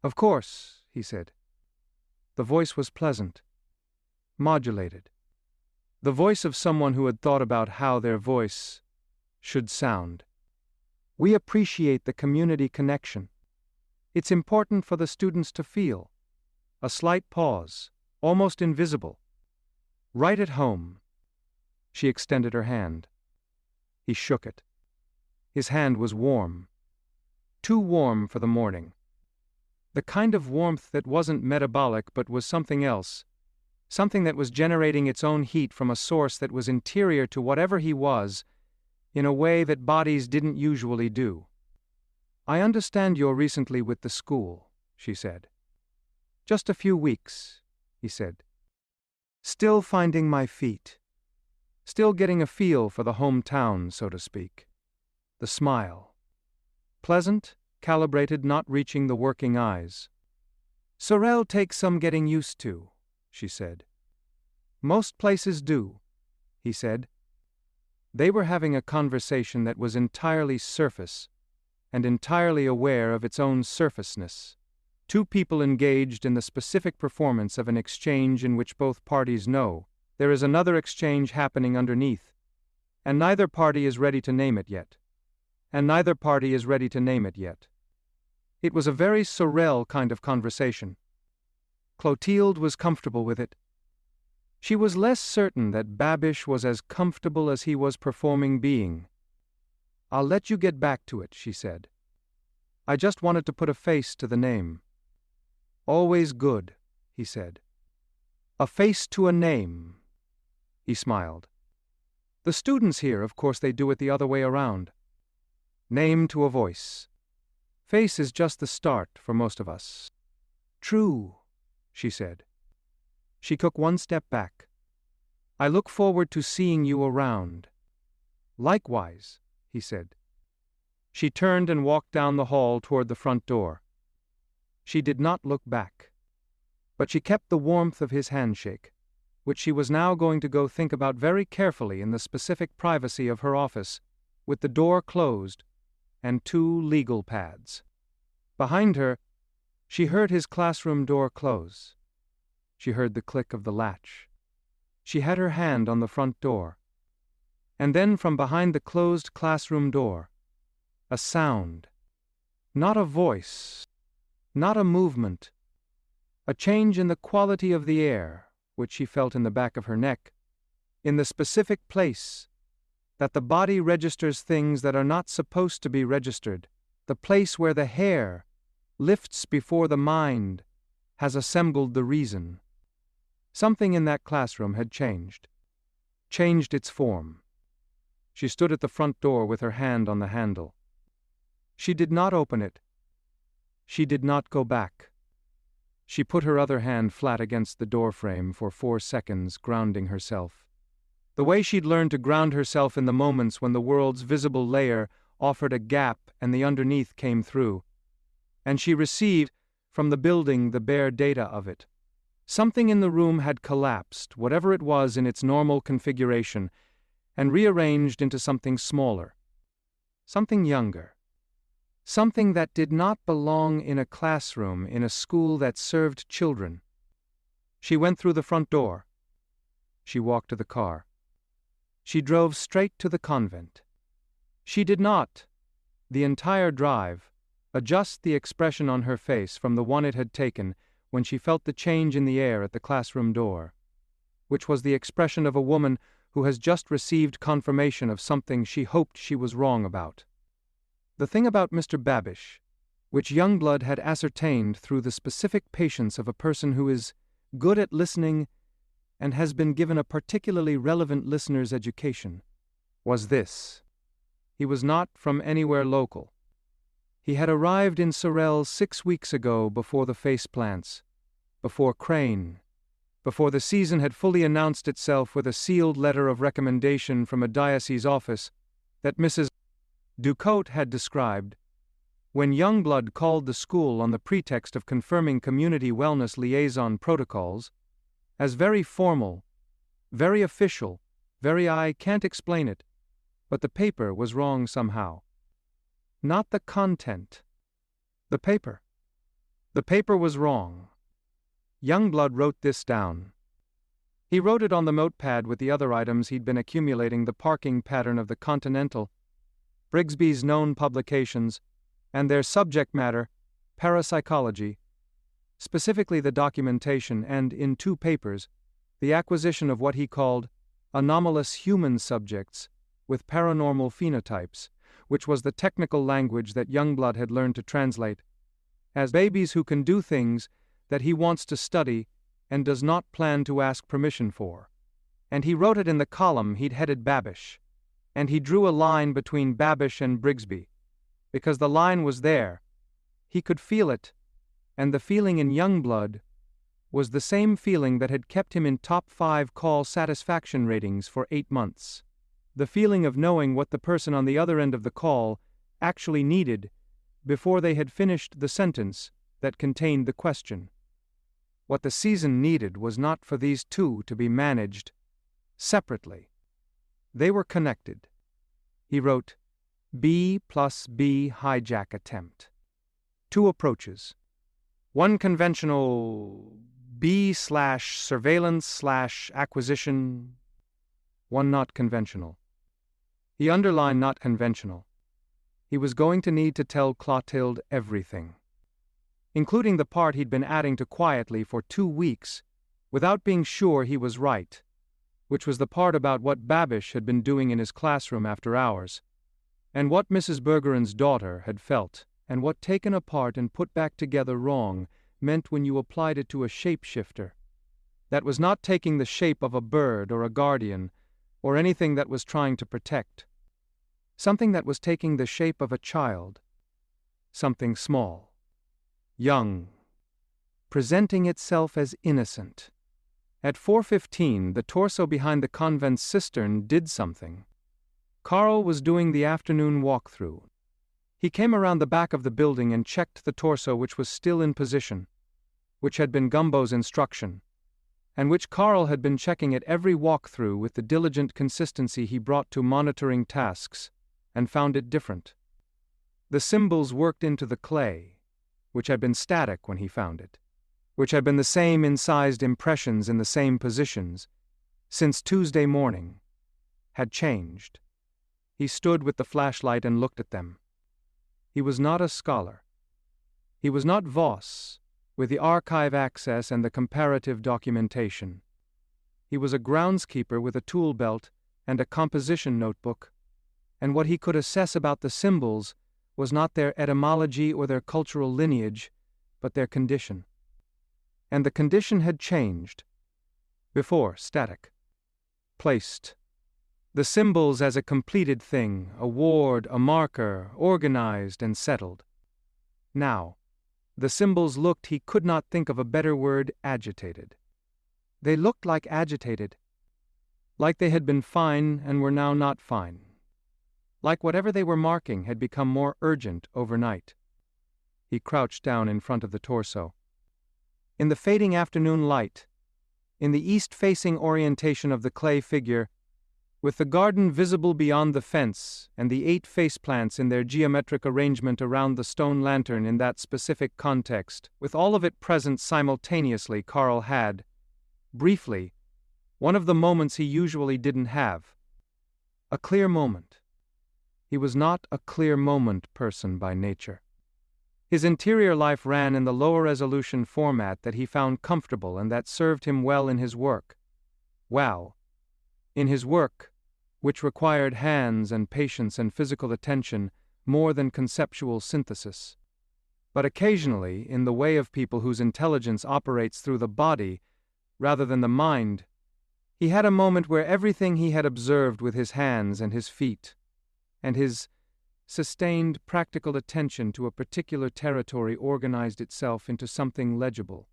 "Of course," he said. The voice was pleasant, modulated. The voice of someone who had thought about how their voice should sound. We appreciate the community connection. It's important for the students to feel a slight pause, almost invisible. Right at home. She extended her hand. He shook it. His hand was warm. Too warm for the morning. The kind of warmth that wasn't metabolic but was something else. Something that was generating its own heat from a source that was interior to whatever he was, in a way that bodies didn't usually do. I understand you're recently with the school, she said. Just a few weeks, he said. Still finding my feet. Still getting a feel for the hometown, so to speak. The smile. Pleasant, calibrated, not reaching the working eyes. Sorrelle takes some getting used to, she said. Most places do, he said. They were having a conversation that was entirely surface, and entirely aware of its own surfaceness. Two people engaged in the specific performance of an exchange in which both parties know there is another exchange happening underneath, and neither party is ready to name it yet. It was a very Sorrelle kind of conversation. Clotilde was comfortable with it. She was less certain that Babish was as comfortable as he was performing being. I'll let you get back to it, she said. I just wanted to put a face to the name. Always good, he said. A face to a name. He smiled. The students here, of course, they do it the other way around. Name to a voice. Face is just the start for most of us. True, she said. She took one step back. I look forward to seeing you around. Likewise, he said. She turned and walked down the hall toward the front door. She did not look back. But she kept the warmth of his handshake, which she was now going to go think about very carefully in the specific privacy of her office, with the door closed and 2 legal pads. Behind her, she heard his classroom door close. She heard the click of the latch. She had her hand on the front door. And then from behind the closed classroom door, a sound. Not a voice. Not a movement. A change in the quality of the air, which she felt in the back of her neck, in the specific place that the body registers things that are not supposed to be registered, the place where the hair lifts before the mind has assembled the reason. Something in that classroom had changed its form. She stood at the front door with her hand on the handle. She did not open it. She did not go back. She put her other hand flat against the doorframe for 4 seconds, grounding herself. The way she'd learned to ground herself in the moments when the world's visible layer offered a gap and the underneath came through. And she received from the building the bare data of it. Something in the room had collapsed, whatever it was in its normal configuration, and rearranged into something smaller. Something younger. Something that did not belong in a classroom in a school that served children. She went through the front door. She walked to the car. She drove straight to the convent. She did not, the entire drive, adjust the expression on her face from the one it had taken when she felt the change in the air at the classroom door, which was the expression of a woman who has just received confirmation of something she hoped she was wrong about. The thing about Mr. Babish, which Youngblood had ascertained through the specific patience of a person who is good at listening and has been given a particularly relevant listener's education, was this. He was not from anywhere local. He had arrived in Sorrelle 6 weeks ago before the faceplants, before Crane, before the season had fully announced itself with a sealed letter of recommendation from a diocese office that Mrs. Ducote had described, when Youngblood called the school on the pretext of confirming community wellness liaison protocols, as very formal, very official, very I can't explain it, but the paper was wrong somehow. Not the content. The paper. The paper was wrong. Youngblood wrote this down. He wrote it on the notepad with the other items he'd been accumulating, the parking pattern of the Continental, Brigsby's known publications, and their subject matter, parapsychology, specifically the documentation and, in 2 papers, the acquisition of what he called anomalous human subjects with paranormal phenotypes, which was the technical language that Youngblood had learned to translate as babies who can do things that he wants to study and does not plan to ask permission for. And he wrote it in the column he'd headed Babish. And he drew a line between Babish and Brigsby, because the line was there. He could feel it, and the feeling in Youngblood was the same feeling that had kept him in top 5 call satisfaction ratings for 8 months. The feeling of knowing what the person on the other end of the call actually needed before they had finished the sentence that contained the question. What the season needed was not for these 2 to be managed separately. They were connected. He wrote, B plus B hijack attempt. 2 approaches. One conventional B/surveillance/acquisition. One not conventional. He underlined not conventional. He was going to need to tell Clotilde everything, including the part he'd been adding to quietly for 2 weeks, without being sure he was right, which was the part about what Babish had been doing in his classroom after hours, and what Mrs. Bergeron's daughter had felt, and what taken apart and put back together wrong meant when you applied it to a shapeshifter. That was not taking the shape of a bird or a guardian, or anything that was trying to protect. Something that was taking the shape of a child. Something small. Young. Presenting itself as innocent. At 4:15, the torso behind the convent cistern did something. Carl was doing the afternoon walkthrough. He came around the back of the building and checked the torso, which was still in position, which had been Gumbo's instruction, and which Carl had been checking at every walkthrough with the diligent consistency he brought to monitoring tasks, and found it different. The symbols worked into the clay, which had been static when he found it, which had been the same incised impressions in the same positions, since Tuesday morning, had changed. He stood with the flashlight and looked at them. He was not a scholar. He was not Voss, with the archive access and the comparative documentation. He was a groundskeeper with a tool belt and a composition notebook, and what he could assess about the symbols was not their etymology or their cultural lineage, but their condition. And the condition had changed. Before, static. Placed. The symbols as a completed thing, a ward, a marker, organized and settled. Now, the symbols looked, he could not think of a better word, agitated. They looked like agitated. Like they had been fine and were now not fine. Like whatever they were marking had become more urgent overnight. He crouched down in front of the torso. In the fading afternoon light, in the east-facing orientation of the clay figure, with the garden visible beyond the fence and the 8 faceplants in their geometric arrangement around the stone lantern in that specific context, with all of it present simultaneously, Carl had, briefly, one of the moments he usually didn't have. A clear moment. He was not a clear moment person by nature. His interior life ran in the lower resolution format that he found comfortable and that served him well in his work. Wow. In his work, which required hands and patience and physical attention more than conceptual synthesis. But occasionally, in the way of people whose intelligence operates through the body rather than the mind, he had a moment where everything he had observed with his hands and his feet, and his sustained practical attention to a particular territory organized itself into something legible.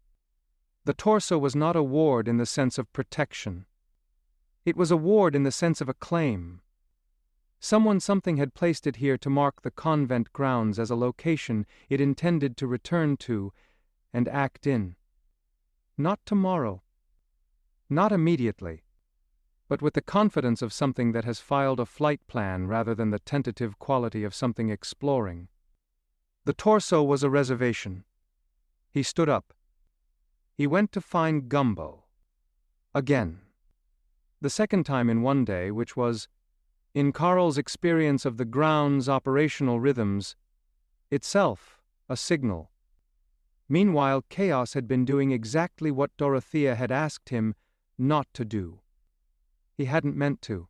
The torso was not a ward in the sense of protection. It was a ward in the sense of a claim. Something had placed it here to mark the convent grounds as a location it intended to return to and act in. Not tomorrow. Not immediately. But with the confidence of something that has filed a flight plan rather than the tentative quality of something exploring. The torso was a reservation. He stood up. He went to find Gumbo. Again. The second time in one day, which was, In Carl's experience of the ground's operational rhythms, itself a signal. Meanwhile, Chaos had been doing exactly what Dorothea had asked him not to do. He hadn't meant to.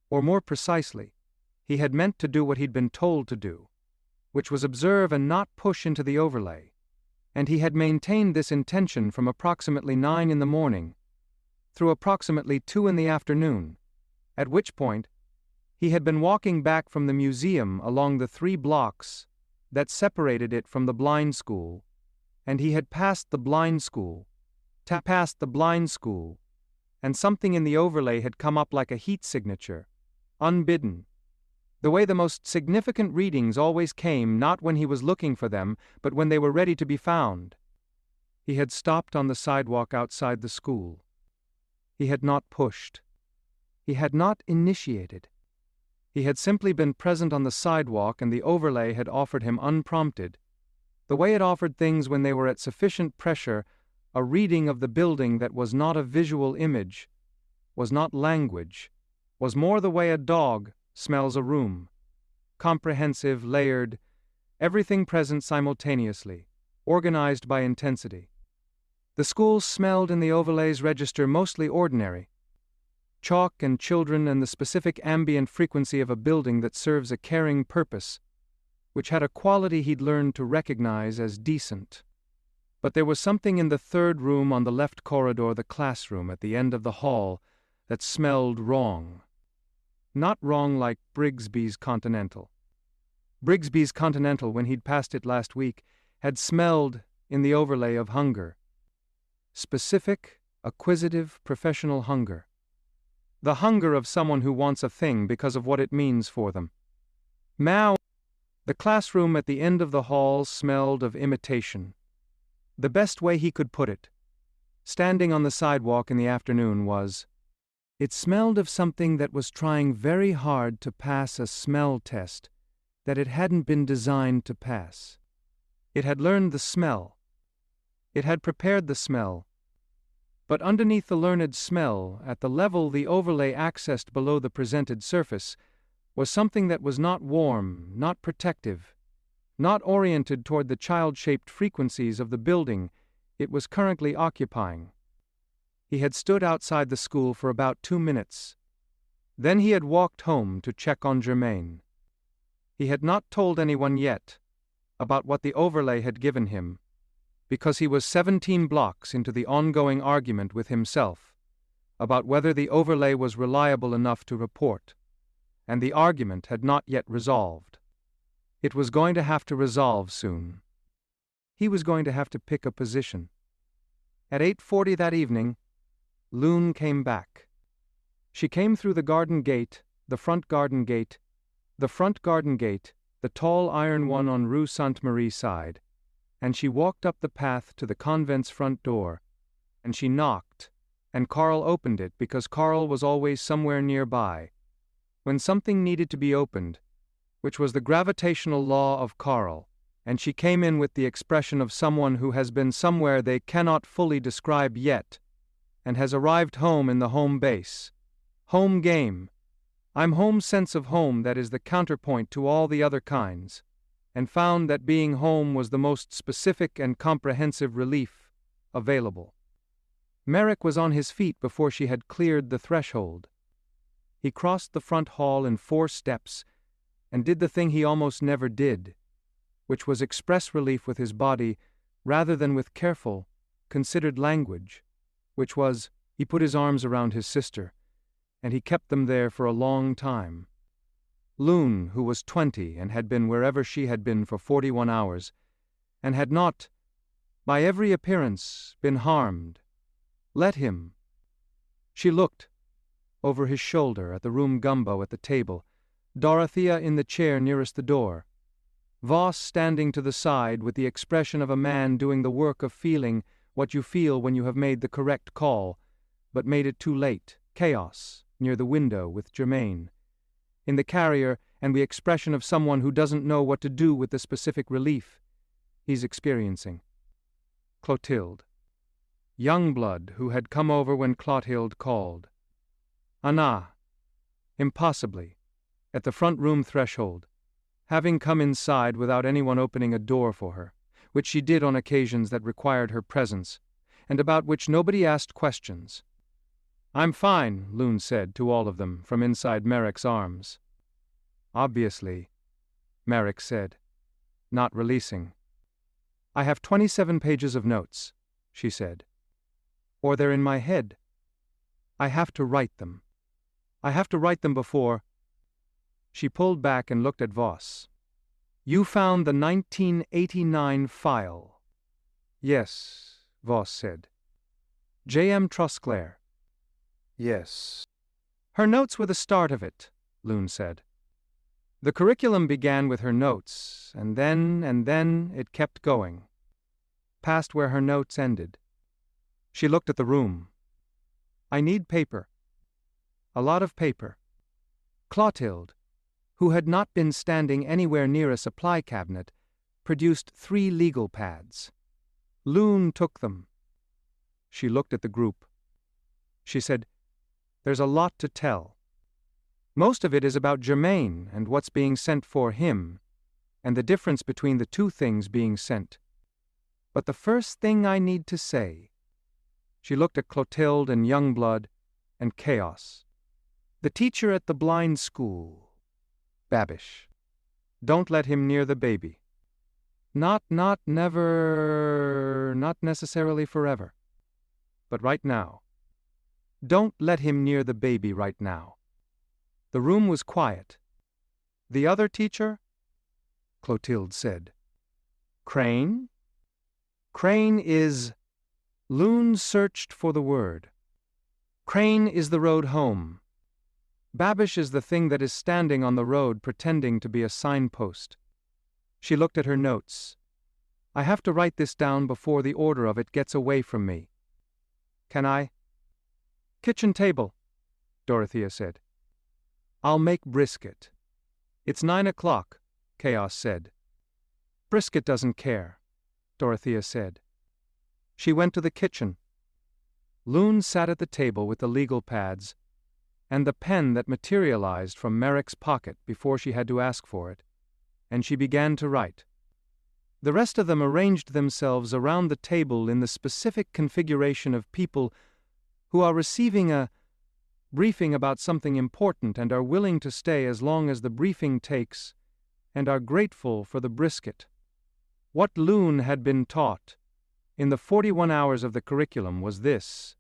Or more precisely, he had meant to do what he'd been told to do, which was observe and not push into the overlay, and he had maintained this intention from approximately 9 in the morning through approximately 2 in the afternoon, at which point he had been walking back from the museum along the 3 blocks that separated it from the blind school, and he had passed the blind school, and something in the overlay had come up like a heat signature, unbidden, the way the most significant readings always came not when he was looking for them, but when they were ready to be found. He had stopped on the sidewalk outside the school. He had not pushed. He had not initiated. He had simply been present on the sidewalk, and the overlay had offered him unprompted, the way it offered things when they were at sufficient pressure, a reading of the building that was not a visual image, was not language, was more the way a dog smells a room. Comprehensive, layered, everything present simultaneously, organized by intensity. The school smelled in the overlay's register mostly ordinary. Chalk and children and the specific ambient frequency of a building that serves a caring purpose, which had a quality he'd learned to recognize as decent. But there was something in the 3rd room on the left corridor, the classroom at the end of the hall, that smelled wrong. Not wrong like Brigsby's Continental. Brigsby's Continental, when he'd passed it last week, had smelled in the overlay of hunger. Specific, acquisitive, professional hunger. The hunger of someone who wants a thing because of what it means for them. Now, the classroom at the end of the hall smelled of imitation. The best way he could put it, standing on the sidewalk in the afternoon, was, it smelled of something that was trying very hard to pass a smell test that it hadn't been designed to pass. It had learned the smell. It had prepared the smell. But underneath the learned smell, at the level the overlay accessed below the presented surface, was something that was not warm, not protective, not oriented toward the child-shaped frequencies of the building it was currently occupying. He had stood outside the school for about 2 minutes. Then he had walked home to check on Jermaine. He had not told anyone yet about what the overlay had given him, because he was 17 blocks into the ongoing argument with himself about whether the overlay was reliable enough to report, and the argument had not yet resolved. It was going to have to resolve soon. He was going to have to pick a position. At 8:40 that evening, Loon came back. She came through the garden gate, the front garden gate, the tall iron one on Rue Sainte-Marie side, and she walked up the path to the convent's front door, and she knocked, and Carl opened it because Carl was always somewhere nearby. When something needed to be opened, which was the gravitational law of Carl, and she came in with the expression of someone who has been somewhere they cannot fully describe yet, and has arrived home in the home base. Home game. I'm home sense of home that is the counterpoint to all the other kinds, and found that being home was the most specific and comprehensive relief available. Merrick was on his feet before she had cleared the threshold. He crossed the front hall in 4 steps and did the thing he almost never did, which was express relief with his body rather than with careful, considered language, which was, he put his arms around his sister, and he kept them there for a long time. Loon, who was 20 and had been wherever she had been for 41 hours, and had not, by every appearance, been harmed, let him. She looked over his shoulder at the room gumbo at the table, Dorothea in the chair nearest the door, Voss standing to the side with the expression of a man doing the work of feeling what you feel when you have made the correct call, but made it too late, Chaos, near the window with Jermaine, in the carrier, and the expression of someone who doesn't know what to do with the specific relief he's experiencing. Clotilde. Youngblood, who had come over when Clotilde called. Anna. Impossibly, at the front room threshold, having come inside without anyone opening a door for her, which she did on occasions that required her presence, and about which nobody asked questions. "I'm fine," Loon said to all of them from inside Merrick's arms. "Obviously," Merrick said, not releasing. "I have 27 pages of notes," she said. "Or they're in my head. I have to write them. I have to write them before—" She pulled back and looked at Voss. "You found the 1989 file." "Yes," Voss said. "J.M. Trosclair." "Yes." "Her notes were the start of it," Loon said. "The curriculum began with her notes, and then it kept going. Past where her notes ended." She looked at the room. "I need paper. A lot of paper." Clotilde, who had not been standing anywhere near a supply cabinet, produced 3 legal pads. Loon took them. She looked at the group. She said, "There's a lot to tell. Most of it is about Jermaine and what's being sent for him, and the difference between the 2 things being sent. But the first thing I need to say—" She looked at Clotilde and Youngblood and Chaos. "The teacher at the blind school, Babish. Don't let him near the baby. Not necessarily forever. But right now. Don't let him near the baby right now." The room was quiet. "The other teacher?" Clotilde said. "Crane?" "Crane is—" Loon searched for the word. "Crane is the road home. Babish is the thing that is standing on the road pretending to be a signpost." She looked at her notes. "I have to write this down before the order of it gets away from me. Can I?" "Kitchen table," Dorothea said. "I'll make brisket." "It's 9 o'clock," Chaos said. "Brisket doesn't care," Dorothea said. She went to the kitchen. Loon sat at the table with the legal pads and the pen that materialized from Merrick's pocket before she had to ask for it, and she began to write. The rest of them arranged themselves around the table in the specific configuration of people who are receiving a briefing about something important and are willing to stay as long as the briefing takes and are grateful for the brisket. What Loon had been taught in the 41 hours of the curriculum was this: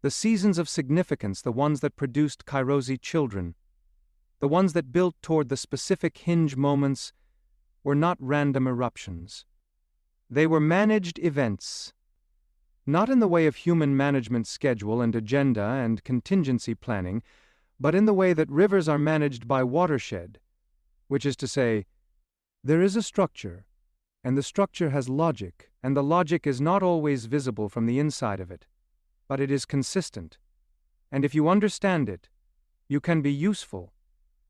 the seasons of significance, the ones that produced Kairosi children, the ones that built toward the specific hinge moments, were not random eruptions. They were managed events. Not in the way of human management schedule and agenda and contingency planning, but in the way that rivers are managed by watershed, which is to say, there is a structure, and the structure has logic, and the logic is not always visible from the inside of it, but it is consistent. And if you understand it, you can be useful,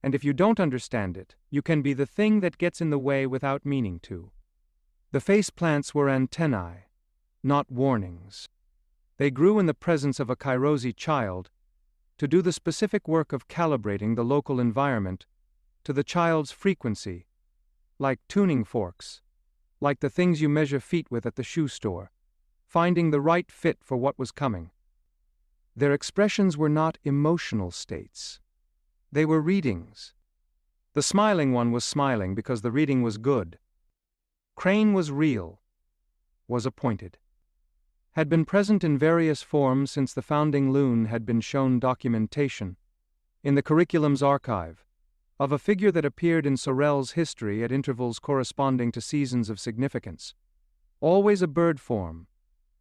and if you don't understand it, you can be the thing that gets in the way without meaning to. The face plants were antennae, not warnings. They grew in the presence of a Kairosi child to do the specific work of calibrating the local environment to the child's frequency, like tuning forks, like the things you measure feet with at the shoe store, finding the right fit for what was coming. Their expressions were not emotional states. They were readings. The smiling one was smiling because the reading was good. Crane was real, was appointed, had been present in various forms since the founding Loon had been shown documentation, in the curriculum's archive, of a figure that appeared in Sorrelle's history at intervals corresponding to seasons of significance. Always a bird form,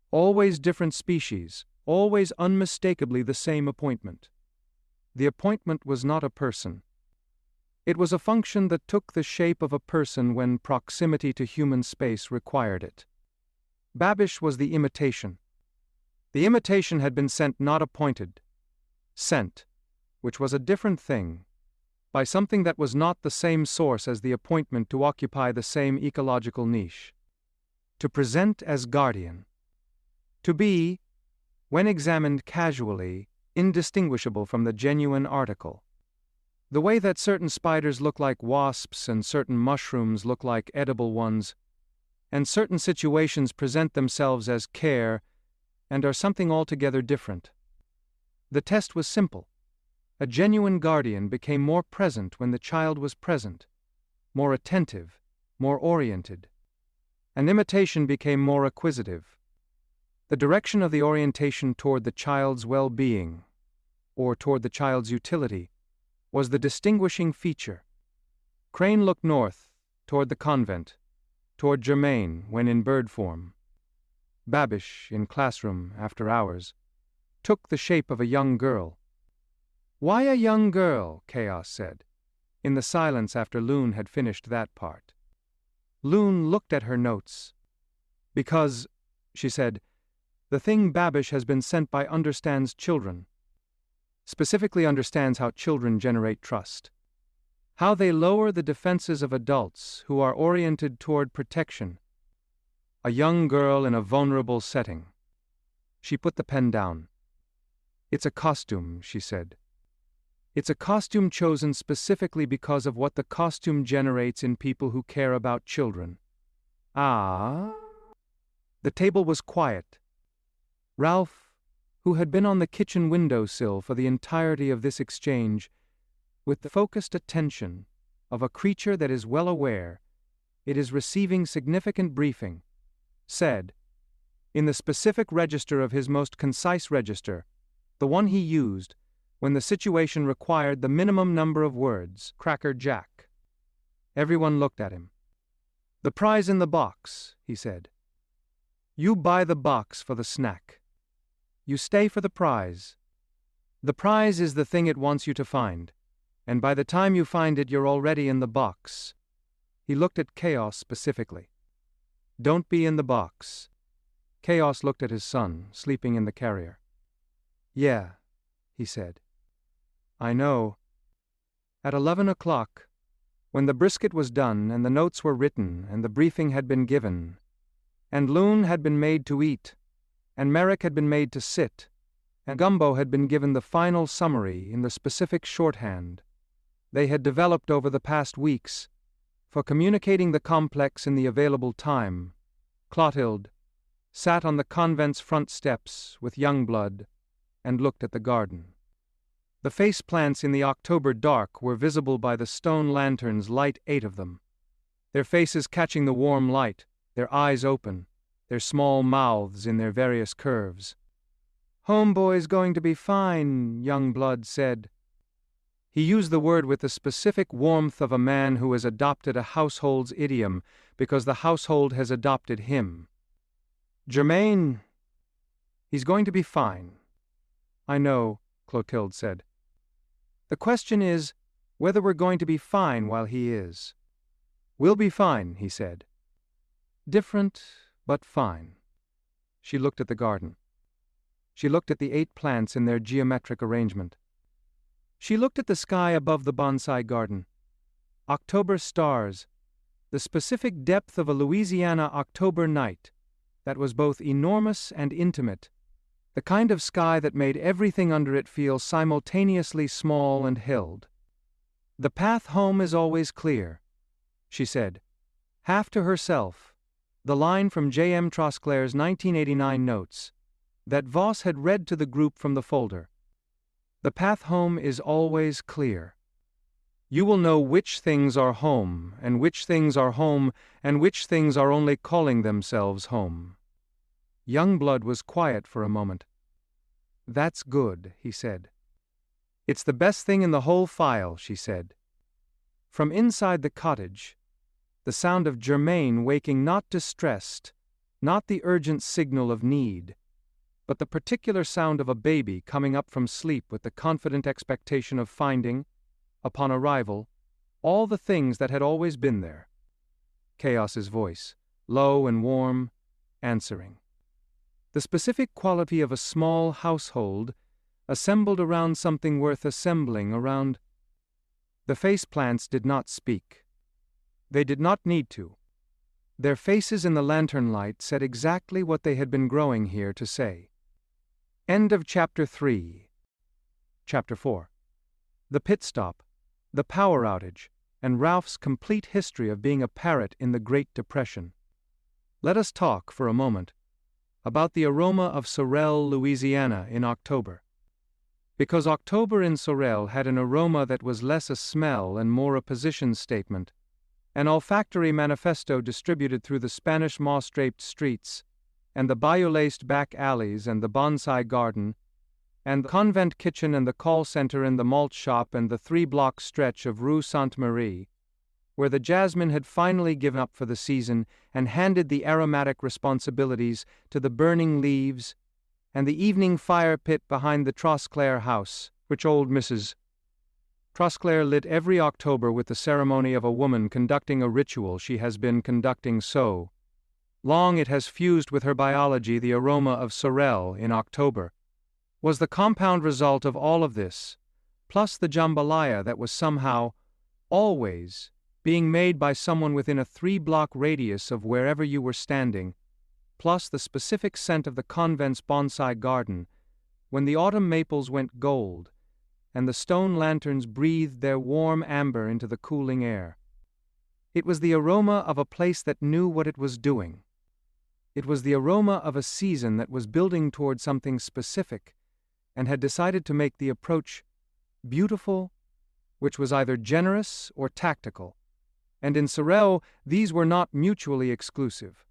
always different species, always unmistakably the same appointment. The appointment was not a person. It was a function that took the shape of a person when proximity to human space required it. Babish was the imitation. The imitation had been sent, not appointed. Sent, which was a different thing, by something that was not the same source as the appointment to occupy the same ecological niche. To present as guardian. To be, when examined casually, indistinguishable from the genuine article. The way that certain spiders look like wasps and certain mushrooms look like edible ones, and certain situations present themselves as care and are something altogether different. The test was simple. A genuine guardian became more present when the child was present, more attentive, more oriented. An imitation became more acquisitive. The direction of the orientation toward the child's well-being, or toward the child's utility, was the distinguishing feature. Crane looked north, toward the convent, toward Jermaine when in bird form. Babish, in classroom after hours, took the shape of a young girl. "Why a young girl?" Chaos said, in the silence after Loon had finished that part. Loon looked at her notes. "Because," she said, "the thing Babish has been sent by understands children. Specifically understands how children generate trust. How they lower the defenses of adults who are oriented toward protection. A young girl in a vulnerable setting." She put the pen down. "It's a costume," she said. "It's a costume chosen specifically because of what the costume generates in people who care about children." "Ah?" The table was quiet. Ralph, who had been on the kitchen windowsill for the entirety of this exchange, with the focused attention of a creature that is well aware it is receiving significant briefing, said, in the specific register of his most concise register, the one he used when the situation required the minimum number of words, "Cracker Jack." Everyone looked at him. "The prize in the box," he said. "You buy the box for the snack. You stay for the prize. The prize is the thing it wants you to find, and by the time you find it you're already in the box." He looked at Chaos specifically. "Don't be in the box." Chaos looked at his son, sleeping in the carrier. "Yeah," he said. "I know." At 11 o'clock, when the brisket was done and the notes were written and the briefing had been given, and Loon had been made to eat, and Merrick had been made to sit, and Gumbo had been given the final summary in the specific shorthand they had developed over the past weeks for communicating the complex in the available time, Clotilde sat on the convent's front steps with Youngblood and looked at the garden. The face plants in the October dark were visible by the stone lanterns, light 8 of them, their faces catching the warm light, their eyes open, their small mouths in their various curves. "Homeboy's going to be fine," Youngblood said. He used the word with the specific warmth of a man who has adopted a household's idiom because the household has adopted him. "Jermaine, he's going to be fine." "I know," Clotilde said. "The question is whether we're going to be fine while he is." "We'll be fine," he said. "Different, but fine." She looked at the garden. She looked at the 8 plants in their geometric arrangement. She looked at the sky above the bonsai garden. October stars, the specific depth of a Louisiana October night that was both enormous and intimate, the kind of sky that made everything under it feel simultaneously small and held. "The path home is always clear," she said, half to herself, the line from J.M. Trosclair's 1989 notes that Voss had read to the group from the folder. "The path home is always clear. You will know which things are home, and which things are home, and which things are only calling themselves home." Youngblood was quiet for a moment. "That's good," he said. "It's the best thing in the whole file," she said. From inside the cottage, the sound of Jermaine waking, not distressed, not the urgent signal of need, but the particular sound of a baby coming up from sleep with the confident expectation of finding, upon arrival, all the things that had always been there. Chaos's voice, low and warm, answering. The specific quality of a small household assembled around something worth assembling around. The face plants did not speak. They did not need to. Their faces in the lantern light said exactly what they had been growing here to say. End of Chapter 3. Chapter 4. The Pit Stop. the power outage, and Ralph's complete history of being a parrot in the Great Depression. Let us talk, for a moment, about the aroma of Sorrelle, Louisiana in October. Because October in Sorrelle had an aroma that was less a smell and more a position statement, an olfactory manifesto distributed through the Spanish moss-draped streets, and the bayou-laced back alleys and the bonsai garden, and the convent kitchen and the call center and the malt shop and the 3-block stretch of Rue Sainte-Marie, where the jasmine had finally given up for the season and handed the aromatic responsibilities to the burning leaves, and the evening fire pit behind the Trosclair house, which old Mrs. Trosclair lit every October with the ceremony of a woman conducting a ritual she has been conducting so long it has fused with her biology. The aroma of Sorrelle in October was the compound result of all of this, plus the jambalaya that was somehow, always, being made by someone within a 3-block radius of wherever you were standing, plus the specific scent of the convent's bonsai garden, when the autumn maples went gold, and the stone lanterns breathed their warm amber into the cooling air. It was the aroma of a place that knew what it was doing. It was the aroma of a season that was building toward something specific, and had decided to make the approach beautiful, which was either generous or tactical. And in Sorrelle, these were not mutually exclusive.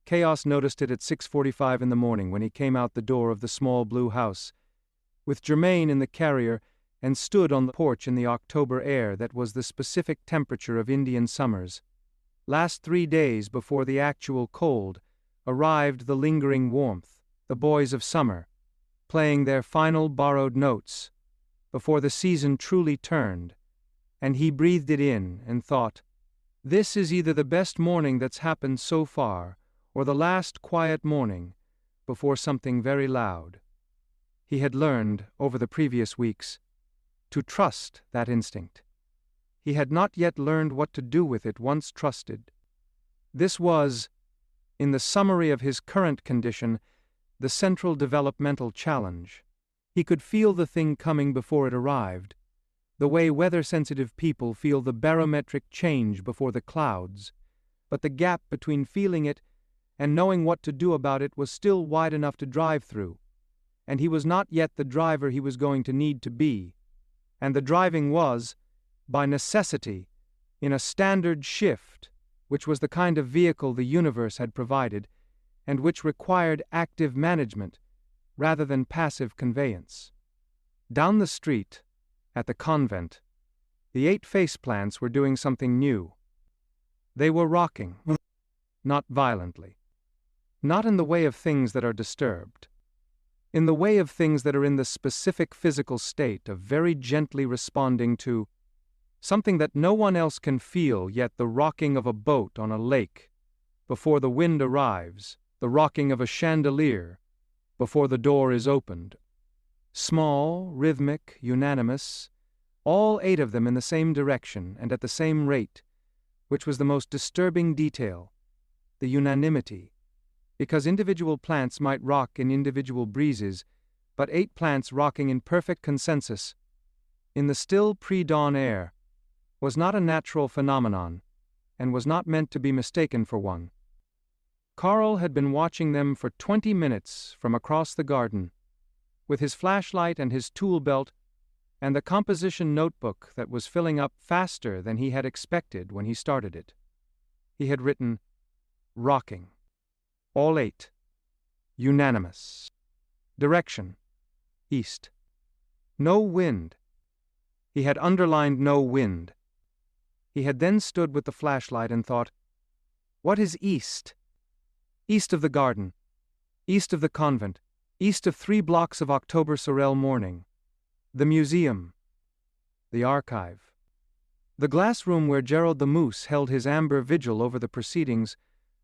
Chaos noticed it at 6:45 in the morning when he came out the door of the small blue house, with Jermaine in the carrier, and stood on the porch in the October air that was the specific temperature of Indian summers. Last 3 days before the actual cold, arrived the lingering warmth, the boys of summer, playing their final borrowed notes, before the season truly turned, and he breathed it in and thought, "This is either the best morning that's happened so far, or the last quiet morning, before something very loud." He had learned, over the previous weeks, to trust that instinct. He had not yet learned what to do with it once trusted. This was, in the summary of his current condition, the central developmental challenge. He could feel the thing coming before it arrived, the way weather-sensitive people feel the barometric change before the clouds, but the gap between feeling it and knowing what to do about it was still wide enough to drive through, and he was not yet the driver he was going to need to be, and the driving was, by necessity, in a standard shift, which was the kind of vehicle the universe had provided, and which required active management rather than passive conveyance. Down the street, at the convent, the 8 faceplants were doing something new. They were rocking, not violently, not in the way of things that are disturbed, in the way of things that are in the specific physical state of very gently responding to something that no one else can feel, yet the rocking of a boat on a lake before the wind arrives, the rocking of a chandelier before the door is opened. Small, rhythmic, unanimous, all 8 of them in the same direction and at the same rate, which was the most disturbing detail, the unanimity, because individual plants might rock in individual breezes, but 8 plants rocking in perfect consensus, in the still pre-dawn air, was not a natural phenomenon, and was not meant to be mistaken for one. Carl had been watching them for 20 minutes from across the garden, with his flashlight and his tool belt, and the composition notebook that was filling up faster than he had expected when he started it. He had written, "Rocking. All 8. Unanimous. Direction. East. No wind." He had underlined no wind. He had then stood with the flashlight and thought, "What is east? East of the garden. East of the convent. East of 3 blocks of October Sorrelle morning. The museum. The archive. The glass room where Gerald the Moose held his amber vigil over the proceedings,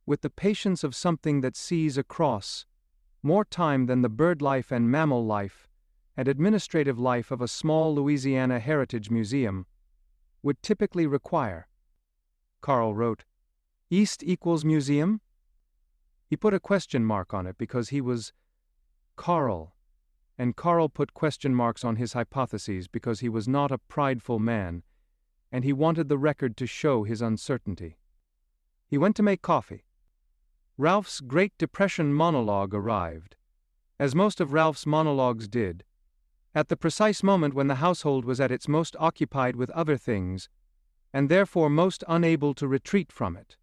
with the patience of something that sees across more time than the bird life and mammal life and administrative life of a small Louisiana heritage museum would typically require. Carl wrote, "East equals museum?" He put a question mark on it because he was Carl, and Carl put question marks on his hypotheses because he was not a prideful man, and he wanted the record to show his uncertainty. He went to make coffee. Ralph's Great Depression monologue arrived, as most of Ralph's monologues did, at the precise moment when the household was at its most occupied with other things, and therefore most unable to retreat from it.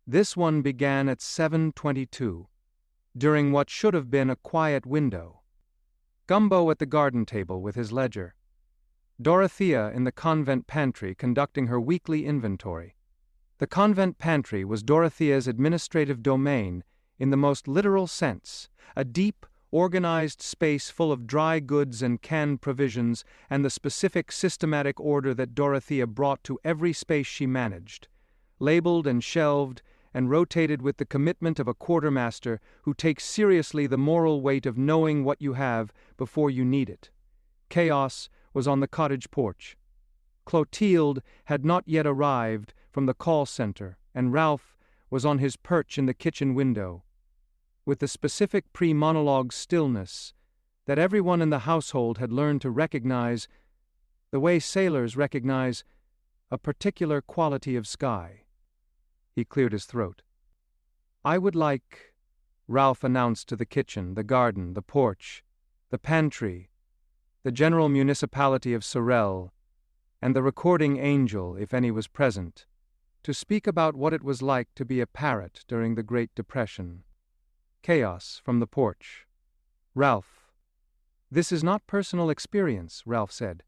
This one began at 7:22, during what should have been a quiet window. Gumbo at the garden table with his ledger. Dorothea in the convent pantry conducting her weekly inventory. The convent pantry was Dorothea's administrative domain in the most literal sense, a deep, organized space full of dry goods and canned provisions, and the specific systematic order that Dorothea brought to every space she managed, labeled and shelved and rotated with the commitment of a quartermaster who takes seriously the moral weight of knowing what you have before you need it. Chaos was on the cottage porch. Clotilde had not yet arrived from the call center, and Ralph was on his perch in the kitchen window, with the specific pre-monologue stillness that everyone in the household had learned to recognize, the way sailors recognize a particular quality of sky. He cleared his throat. "I would like," Ralph announced to the kitchen, the garden, the porch, the pantry, the general municipality of Sorrelle, and the recording angel, if any was present, to speak about what it was like to be a parrot during the Great Depression. Chaos from the porch. "Ralph, this is not personal experience," Ralph said.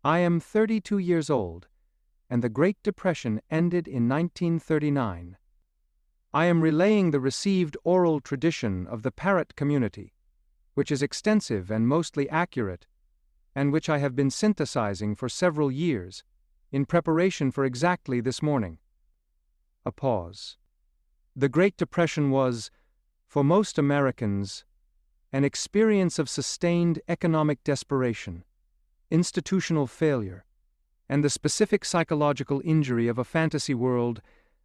"I am 32 years old, and the Great Depression ended in 1939. I am relaying the received oral tradition of the parrot community, which is extensive and mostly accurate, and which I have been synthesizing for several years, in preparation for exactly this morning." A pause. The Great Depression was, for most Americans, an experience of sustained economic desperation, institutional failure, and the specific psychological injury of a fantasy world,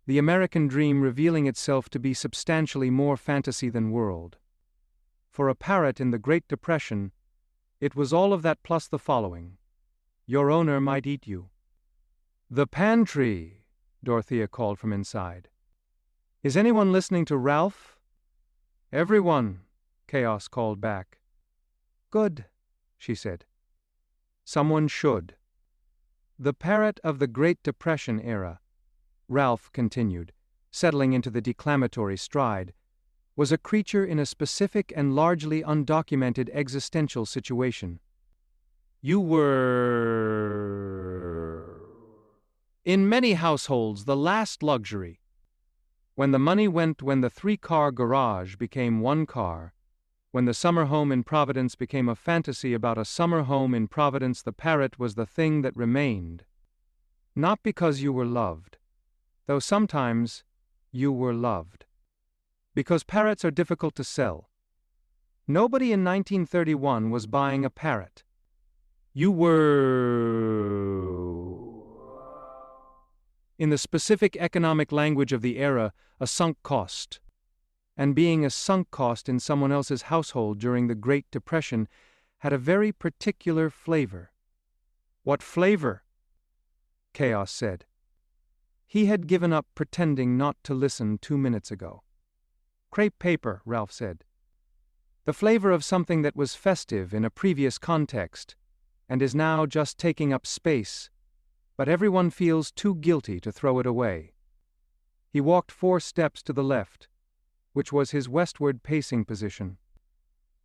the American dream revealing itself to be substantially more fantasy than world. For a parrot in the Great Depression, it was all of that plus the following: your owner might eat you. "The pantry," Dorothea called from inside. "Is anyone listening to Ralph?" "Everyone," Chaos called back. "Good," she said. "Someone should." "The parrot of the Great Depression era," Ralph continued, settling into the declamatory stride, "was a creature in a specific and largely undocumented existential situation. You were, in many households, the last luxury. When the money went, when the 3-car garage became 1 car, when the summer home in Providence became a fantasy about a summer home in Providence, the parrot was the thing that remained. Not because you were loved, though sometimes you were loved. Because parrots are difficult to sell. Nobody in 1931 was buying a parrot. You were, in the specific economic language of the era, a sunk cost. And being a sunk cost in someone else's household during the Great Depression had a very particular flavor." "What flavor?" Chaos said. He had given up pretending not to listen 2 minutes ago. "Crepe paper," Ralph said. "The flavor of something that was festive in a previous context, and is now just taking up space, but everyone feels too guilty to throw it away." He walked 4 steps to the left, which was his westward pacing position.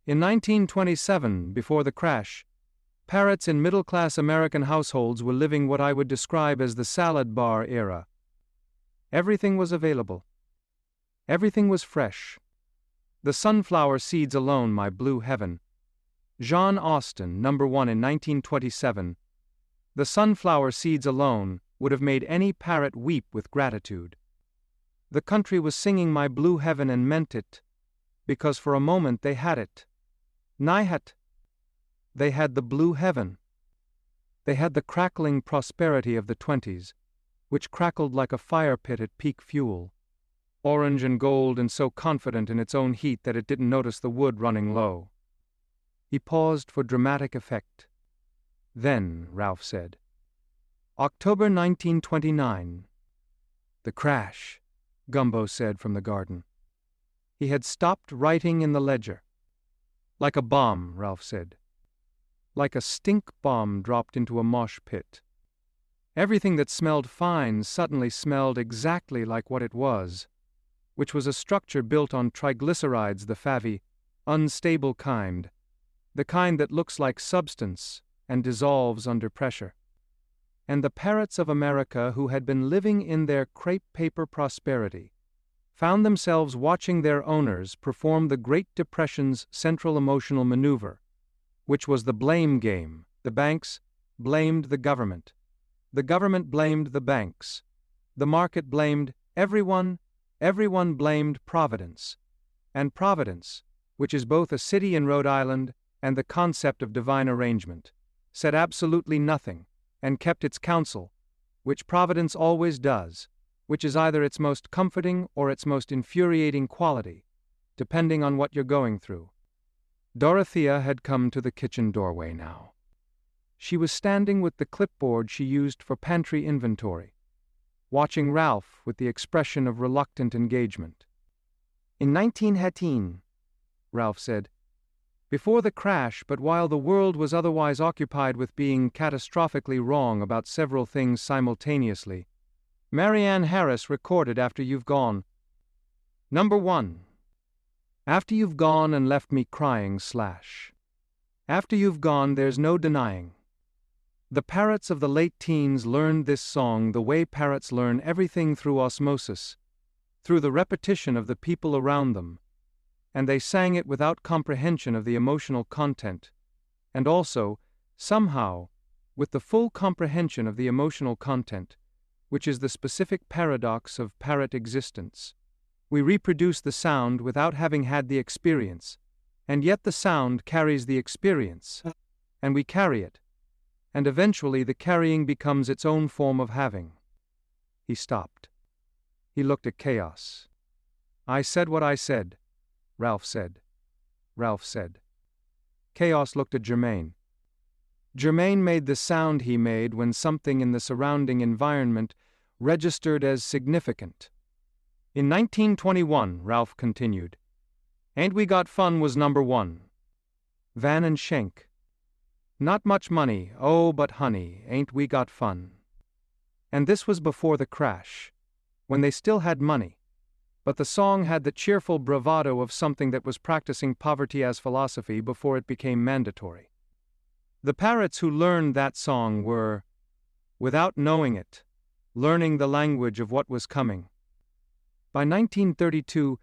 In 1927, before the crash, parrots in middle-class American households were living what I would describe as the salad bar era. Everything was available. Everything was fresh. The sunflower seeds alone, my blue heaven. John Austen, #1 in 1927. The sunflower seeds alone would have made any parrot weep with gratitude. The country was singing my blue heaven and meant it, because for a moment they had it. Nihat. They had the blue heaven. They had the crackling prosperity of the 20s, which crackled like a fire pit at peak fuel, orange and gold and so confident in its own heat that it didn't notice the wood running low. He paused for dramatic effect. "Then," Ralph said, October 1929. The crash, Gumbo said from the garden. He had stopped writing in the ledger. Like a bomb, Ralph said. Like a stink bomb dropped into a mosh pit. Everything that smelled fine suddenly smelled exactly like what it was, which was a structure built on triglycerides, the favvy, unstable kind, the kind that looks like substance and dissolves under pressure. And the parrots of America, who had been living in their crepe paper prosperity, found themselves watching their owners perform the Great Depression's central emotional maneuver, which was the blame game. The banks blamed the government blamed the banks, the market blamed everyone blamed Providence, and Providence, which is both a city in Rhode Island and the concept of divine arrangement, said absolutely nothing, and kept its counsel, which Providence always does, which is either its most comforting or its most infuriating quality, depending on what you're going through. Dorothea had come to the kitchen doorway now. She was standing with the clipboard she used for pantry inventory, watching Ralph with the expression of reluctant engagement. In 1918, Ralph said, before the crash, but while the world was otherwise occupied with being catastrophically wrong about several things simultaneously, Marianne Harris recorded After You've Gone. Number 1. After you've gone and left me crying / After you've gone there's no denying. The parrots of the late teens learned this song the way parrots learn everything, through osmosis, through the repetition of the people around them, and they sang it without comprehension of the emotional content, and also, somehow, with the full comprehension of the emotional content, which is the specific paradox of parrot existence. We reproduce the sound without having had the experience, and yet the sound carries the experience, and we carry it, and eventually the carrying becomes its own form of having. He stopped. He looked at Chaos. I said what I said, Ralph said. Ralph said. Chaos looked at Jermaine. Jermaine made the sound he made when something in the surrounding environment registered as significant. In 1921, Ralph continued, Ain't We Got Fun was number 1. Van and Schenk. Not much money, oh but honey, ain't we got fun. And this was before the crash, when they still had money, but the song had the cheerful bravado of something that was practicing poverty as philosophy before it became mandatory. The parrots who learned that song were, without knowing it, learning the language of what was coming. By 1932,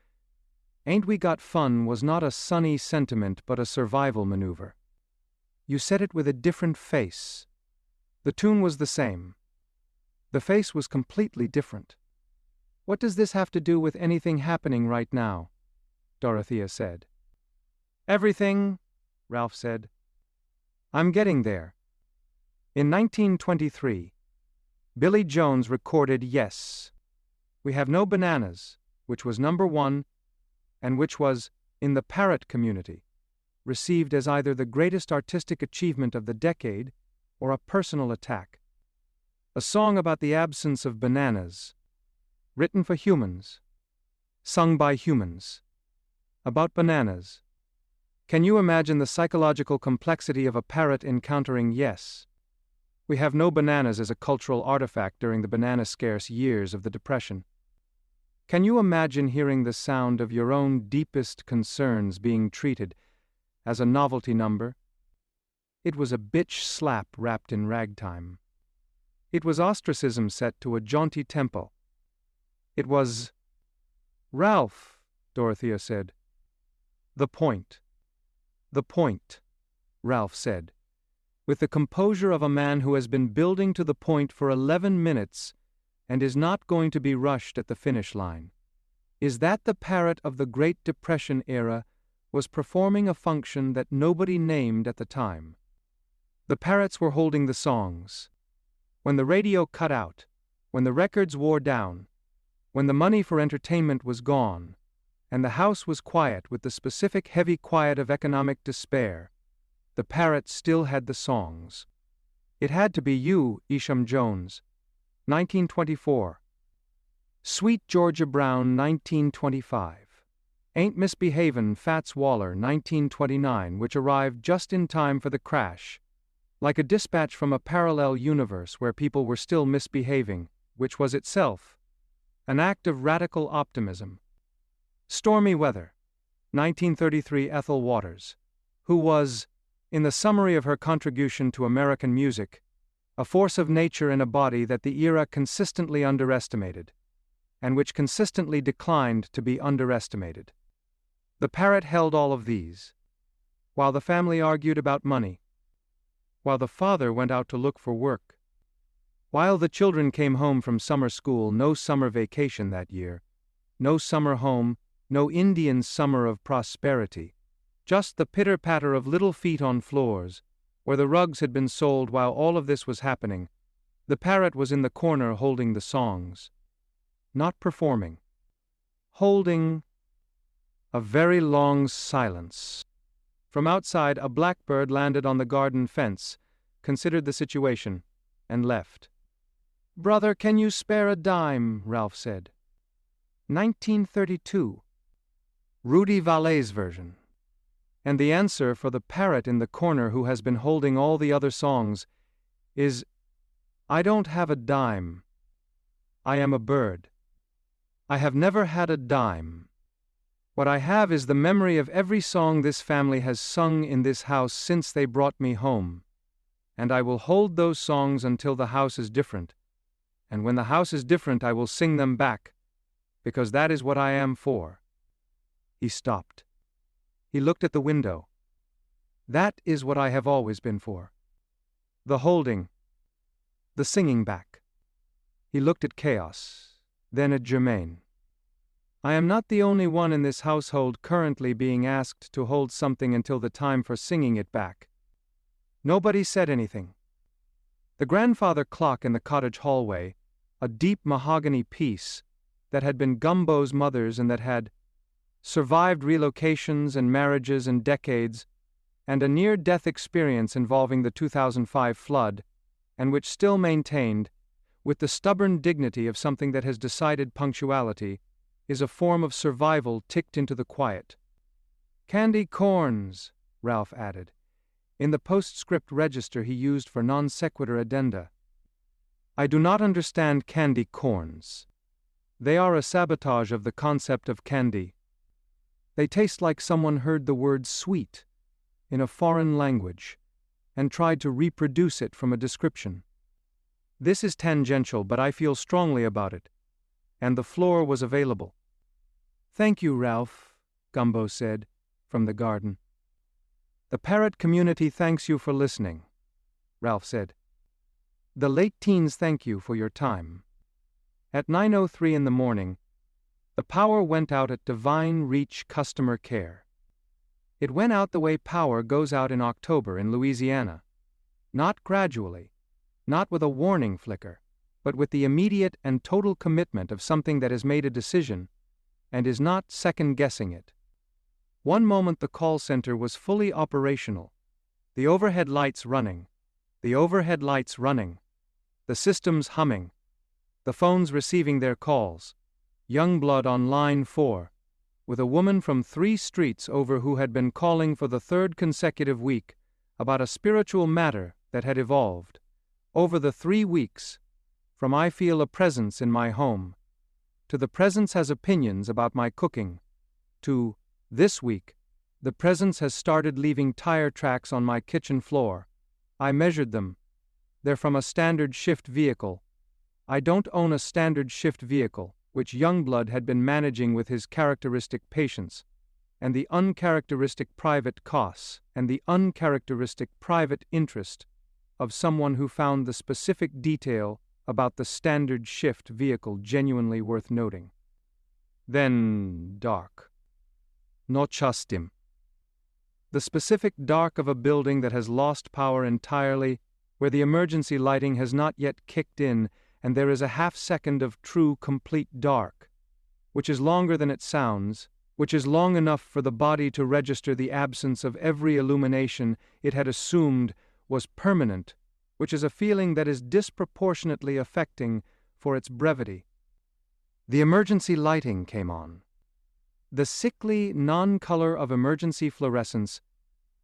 Ain't We Got Fun was not a sunny sentiment but a survival maneuver. You said it with a different face. The tune was the same. The face was completely different. What does this have to do with anything happening right now? Dorothea said. Everything, Ralph said. I'm getting there. In 1923, Billy Jones recorded Yes, We Have No Bananas, which was number 1, and which was, in the parrot community, received as either the greatest artistic achievement of the decade or a personal attack. A song about the absence of bananas, written for humans, sung by humans, about bananas. Can you imagine the psychological complexity of a parrot encountering Yes, We Have No Bananas as a cultural artifact during the banana-scarce years of the Depression? Can you imagine hearing the sound of your own deepest concerns being treated as a novelty number? It was a bitch slap wrapped in ragtime. It was ostracism set to a jaunty tempo. It was... Ralph, Dorothea said. The point, Ralph said, with the composure of a man who has been building to the point for 11 minutes and is not going to be rushed at the finish line, is that the parrot of the Great Depression era was performing a function that nobody named at the time. The parrots were holding the songs. When the radio cut out, when the records wore down, when the money for entertainment was gone, and the house was quiet with the specific heavy quiet of economic despair, the parrot still had the songs. It had to be you, Isham Jones. 1924. Sweet Georgia Brown, 1925. Ain't Misbehavin', Fats Waller, 1929, which arrived just in time for the crash. Like a dispatch from a parallel universe where people were still misbehaving, which was itself an act of radical optimism. Stormy Weather. 1933. Ethel Waters, who was, in the summary of her contribution to American music, a force of nature in a body that the era consistently underestimated, and which consistently declined to be underestimated. The parrot held all of these. While the family argued about money. While the father went out to look for work. While the children came home from summer school, no summer vacation that year, no summer home, no Indian summer of prosperity, just the pitter-patter of little feet on floors, where the rugs had been sold. While all of this was happening, the parrot was in the corner holding the songs. Not performing. Holding a very long silence. From outside, a blackbird landed on the garden fence, considered the situation, and left. "Brother, can you spare a dime?" Ralph said. 1932. Rudy Vallee's version. And the answer for the parrot in the corner who has been holding all the other songs is, "I don't have a dime. I am a bird. I have never had a dime. What I have is the memory of every song this family has sung in this house since they brought me home. And I will hold those songs until the house is different. And when the house is different, I will sing them back, because that is what I am for." He stopped. He looked at the window. "That is what I have always been for. The holding. The singing back." He looked at chaos, then at Jermaine. "I am not the only one in this household currently being asked to hold something until the time for singing it back." Nobody said anything. The grandfather clock in the cottage hallway, a deep mahogany piece that had been Gumbo's mother's and that had survived relocations and marriages and decades, and a near-death experience involving the 2005 flood, and which still maintained, with the stubborn dignity of something that has decided punctuality, is a form of survival ticked into the quiet. "Candy corns," Ralph added, in the postscript register he used for non sequitur addenda. "I do not understand candy corns. They are a sabotage of the concept of candy. They taste like someone heard the word sweet in a foreign language and tried to reproduce it from a description. This is tangential, but I feel strongly about it, and the floor was available." "Thank you, Ralph," Gumbo said, from the garden. "The parrot community thanks you for listening," Ralph said. "The late teens thank you for your time." At 9:03 in the morning, the power went out at Divine Reach Customer Care. It went out the way power goes out in October in Louisiana. Not gradually, not with a warning flicker, but with the immediate and total commitment of something that has made a decision and is not second-guessing it. One moment the call center was fully operational. The overhead lights running. The systems humming. The phones receiving their calls. Young blood on line 4, with a woman from 3 streets over who had been calling for the 3rd consecutive week about a spiritual matter that had evolved, over the 3 weeks, from "I feel a presence in my home," to "the presence has opinions about my cooking," to "this week, the presence has started leaving tire tracks on my kitchen floor. I measured them. They're from a standard shift vehicle. I don't own a standard shift vehicle," which Youngblood had been managing with his characteristic patience, and the uncharacteristic private costs, and the uncharacteristic private interest of someone who found the specific detail about the standard shift vehicle genuinely worth noting. Then dark. Nochastim. The specific dark of a building that has lost power entirely, where the emergency lighting has not yet kicked in, and there is a half-second of true, complete dark, which is longer than it sounds, which is long enough for the body to register the absence of every illumination it had assumed was permanent which is a feeling that is disproportionately affecting for its brevity. The emergency lighting came on. The sickly non-color of emergency fluorescence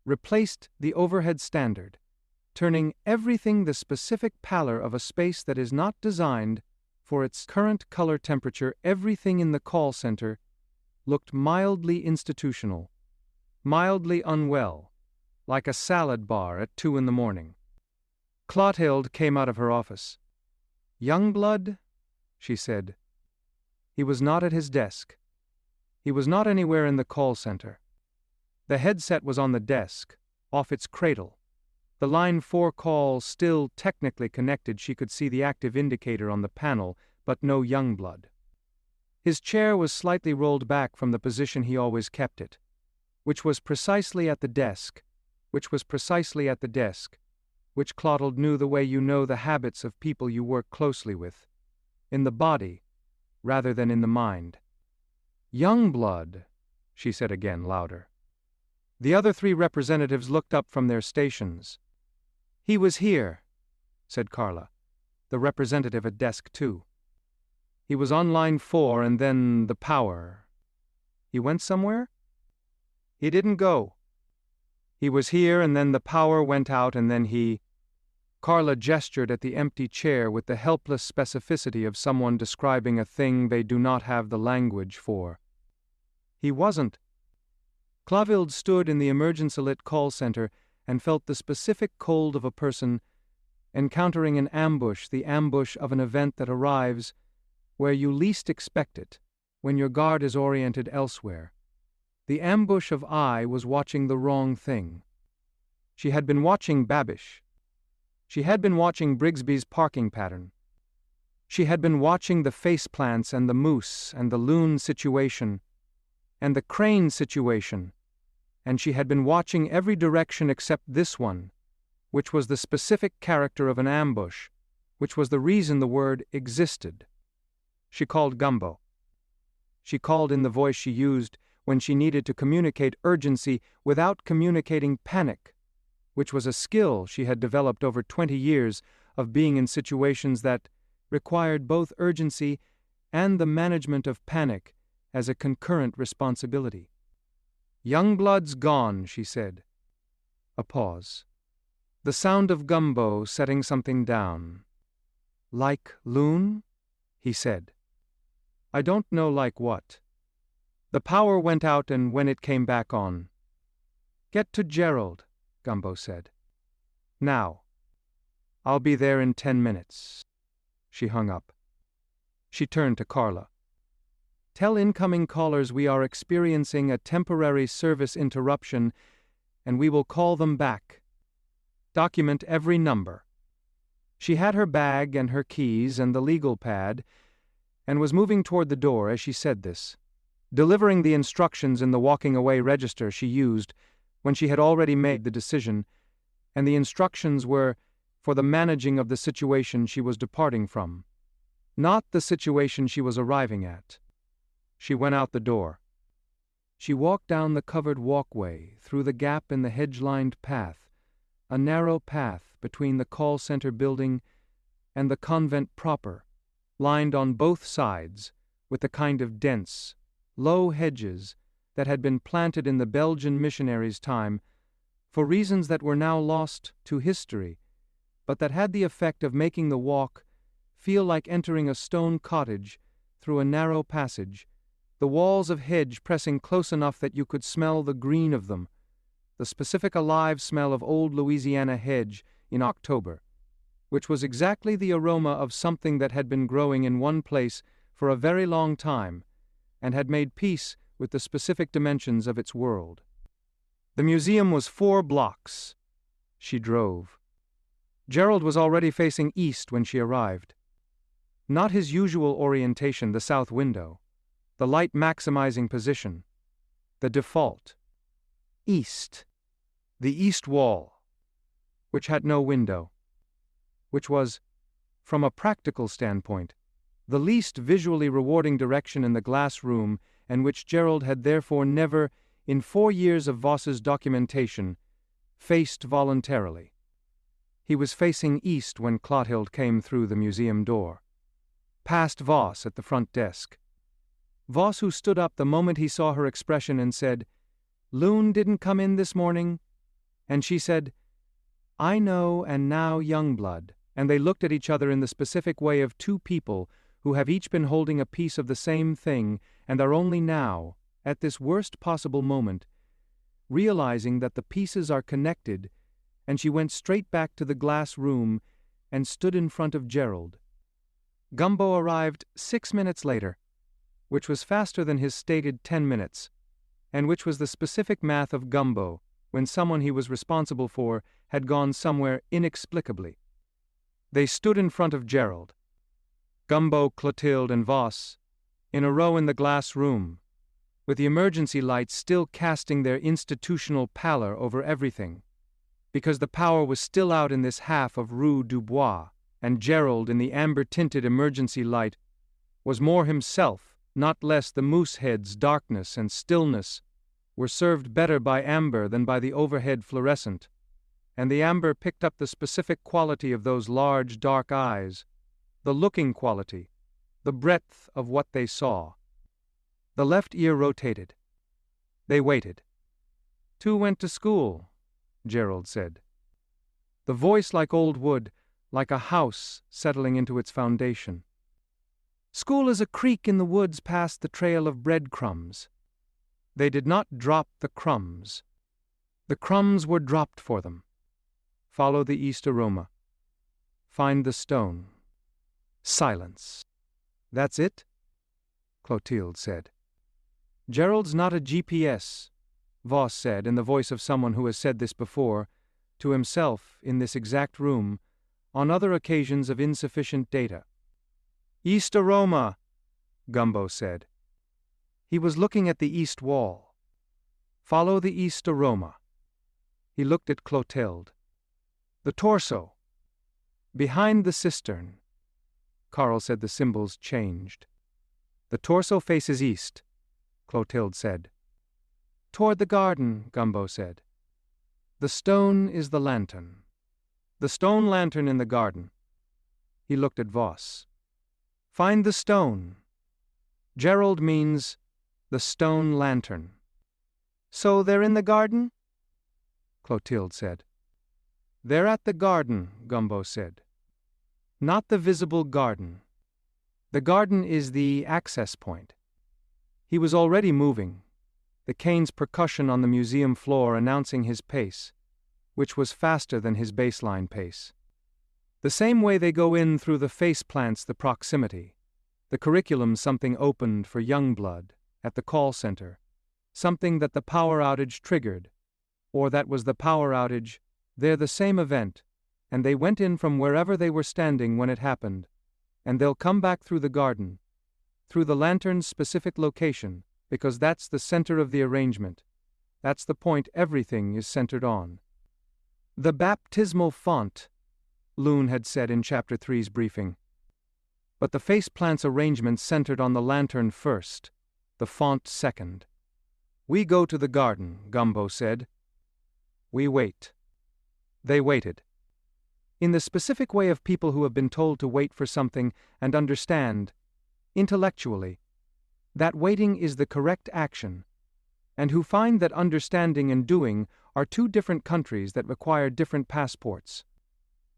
replaced the overhead standard, turning everything the specific pallor of a space that is not designed for its current color temperature. Everything in the call center looked mildly institutional, mildly unwell, like a salad bar at 2 a.m. Clotilde came out of her office. "Youngblood?" she said. He was not at his desk. He was not anywhere in the call center. The headset was on the desk, off its cradle. The line 4 call still technically connected. She could see the active indicator on the panel, but no Youngblood. His chair was slightly rolled back from the position he always kept it, which was precisely at the desk, which Clotilde knew the way you know the habits of people you work closely with, in the body rather than in the mind. "Youngblood," she said again, louder. The other 3 representatives looked up from their stations. "He was here," said Carla, the representative at desk 2. "He was on line 4 and then the power." "He went somewhere?" "He didn't go. He was here and then the power went out and then he—" Carla gestured at the empty chair with the helpless specificity of someone describing a thing they do not have the language for. "He wasn't." Clotilde stood in the emergency-lit call center and felt the specific cold of a person encountering an ambush, the ambush of an event that arrives where you least expect it, when your guard is oriented elsewhere. The ambush of I was watching the wrong thing. She had been watching Babish. She had been watching Brigsby's parking pattern. She had been watching the faceplants and the moose and the loon situation and the crane situation, and she had been watching every direction except this one, which was the specific character of an ambush, which was the reason the word existed. She called Gumbo. She called in the voice she used when she needed to communicate urgency without communicating panic, which was a skill she had developed over 20 years of being in situations that required both urgency and the management of panic as a concurrent responsibility. "Youngblood's gone," she said. A pause. The sound of Gumbo setting something down. "Like loon?" he said. "I don't know like what. The power went out and when it came back on." "Get to Gerald," Gumbo said. "Now. I'll be there in 10 minutes. She hung up. She turned to Carla. "Tell incoming callers we are experiencing a temporary service interruption and we will call them back. Document every number." She had her bag and her keys and the legal pad and was moving toward the door as she said this, delivering the instructions in the walking away register she used when she had already made the decision, and the instructions were for the managing of the situation she was departing from, not the situation she was arriving at. She went out the door. She walked down the covered walkway, through the gap in the hedge-lined path, a narrow path between the call center building and the convent proper, lined on both sides with the kind of dense, low hedges that had been planted in the Belgian missionaries' time for reasons that were now lost to history, but that had the effect of making the walk feel like entering a stone cottage through a narrow passage, the walls of hedge pressing close enough that you could smell the green of them, the specific alive smell of old Louisiana hedge in October, which was exactly the aroma of something that had been growing in one place for a very long time and had made peace with the specific dimensions of its world. The museum was 4 blocks. She drove. Gerald was already facing east when she arrived. Not his usual orientation, the south window, the light maximizing position, the default. East. The east wall, which had no window, which was, from a practical standpoint, the least visually rewarding direction in the glass room, and which Gerald had therefore never, in 4 years of Voss's documentation, faced voluntarily. He was facing east when Clotilde came through the museum door. Past Voss at the front desk. Voss, who stood up the moment he saw her expression and said, "Loon didn't come in this morning?" And she said, "I know, and now Youngblood," and they looked at each other in the specific way of two people who have each been holding a piece of the same thing and are only now, at this worst possible moment, realizing that the pieces are connected, and she went straight back to the glass room and stood in front of Gerald. Gumbo arrived 6 minutes later, which was faster than his stated 10 minutes, and which was the specific math of Gumbo, when someone he was responsible for had gone somewhere inexplicably. They stood in front of Gerald, Gumbo, Clotilde, and Voss, in a row in the glass room, with the emergency lights still casting their institutional pallor over everything, because the power was still out in this half of Rue du Bois, and Gerald, in the amber-tinted emergency light, was more himself, not less. The Moosehead's darkness and stillness were served better by amber than by the overhead fluorescent, and the amber picked up the specific quality of those large dark eyes, the looking quality, the breadth of what they saw. The left ear rotated. They waited. "Two went to school," Gerald said. The voice like old wood, like a house settling into its foundation. "School is a creek in the woods past the trail of breadcrumbs." They did not drop the crumbs. The crumbs were dropped for them. Follow the east aroma. Find the stone. Silence. "That's it?" Clotilde said. "Gerald's not a GPS," Voss said in the voice of someone who has said this before, to himself, in this exact room, on other occasions of insufficient data. "East aroma," Gumbo said. He was looking at the east wall. "Follow the east aroma." He looked at Clotilde. "The torso. Behind the cistern." Carl said the symbols changed. "The torso faces east," Clotilde said. "Toward the garden," Gumbo said. "The stone is the lantern. The stone lantern in the garden." He looked at Voss. "Find the stone." Gerald means the stone lantern. "So they're in the garden?" Clotilde said. "They're at the garden," Gumbo said. "Not the visible garden. The garden is the access point." He was already moving, the cane's percussion on the museum floor announcing his pace, which was faster than his baseline pace. The same way they go in through the face plants, the proximity. The curriculum, something opened for Youngblood at the call center, something that the power outage triggered, or that was the power outage. They're the same event, and they went in from wherever they were standing when it happened, and they'll come back through the garden, through the lantern's specific location, because that's the center of the arrangement. That's the point everything is centered on. "The baptismal font," Loon had said in Chapter 3's briefing. But the faceplant's arrangement centered on the lantern first, the font second. "We go to the garden," Gumbo said. "We wait." They waited. In the specific way of people who have been told to wait for something and understand, intellectually, that waiting is the correct action, and who find that understanding and doing are two different countries that require different passports.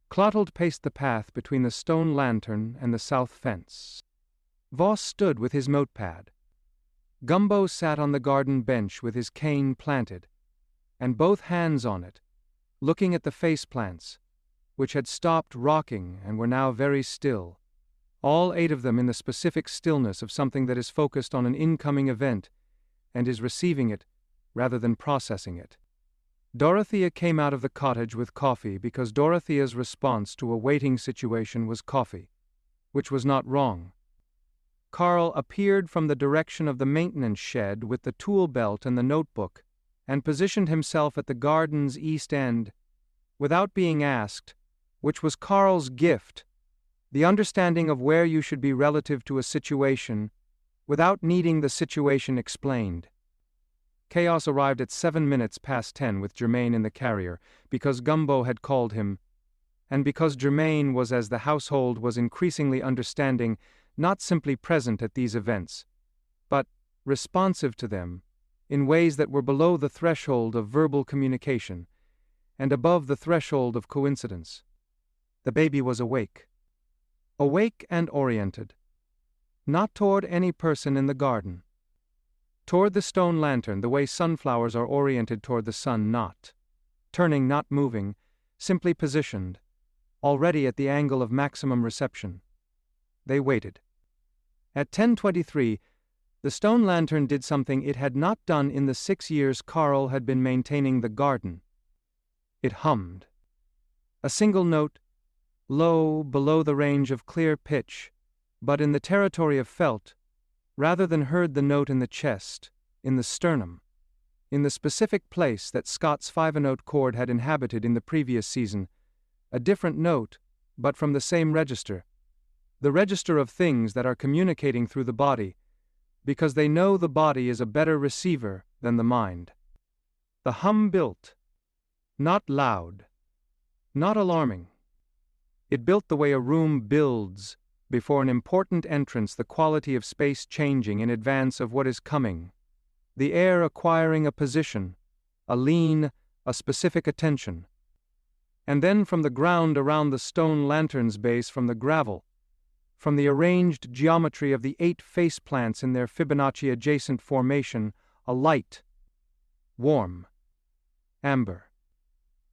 Clotilde paced the path between the stone lantern and the south fence. Voss stood with his notepad. Gumbo sat on the garden bench with his cane planted, and both hands on it, looking at the face plants, which had stopped rocking and were now very still, all 8 of them in the specific stillness of something that is focused on an incoming event and is receiving it rather than processing it. Dorothea came out of the cottage with coffee because Dorothea's response to a waiting situation was coffee, which was not wrong. Carl appeared from the direction of the maintenance shed with the tool belt and the notebook, and positioned himself at the garden's east end, without being asked, which was Carl's gift, the understanding of where you should be relative to a situation, without needing the situation explained. Chaos arrived at 7 minutes past 10 with Jermaine in the carrier, because Gumbo had called him, and because Jermaine was, as the household was increasingly understanding, not simply present at these events, but responsive to them, in ways that were below the threshold of verbal communication, and above the threshold of coincidence. The baby was awake. Awake and oriented. Not toward any person in the garden. Toward the stone lantern, the way sunflowers are oriented toward the sun, not turning, not moving, simply positioned, already at the angle of maximum reception. They waited. At 10:23, the stone lantern did something it had not done in the 6 years Carl had been maintaining the garden. It hummed. A single note, low, below the range of clear pitch, but in the territory of felt, rather than heard the note in the chest, in the sternum, in the specific place that Scott's 5-note chord had inhabited in the previous season, a different note, but from the same register, the register of things that are communicating through the body, because they know the body is a better receiver than the mind. The hum built. Not loud. Not alarming. It built the way a room builds before an important entrance, the quality of space changing in advance of what is coming, the air acquiring a position, a lean, a specific attention. And then from the ground around the stone lantern's base, from the gravel, from the arranged geometry of the 8 face plants in their Fibonacci-adjacent formation, a light, warm, amber.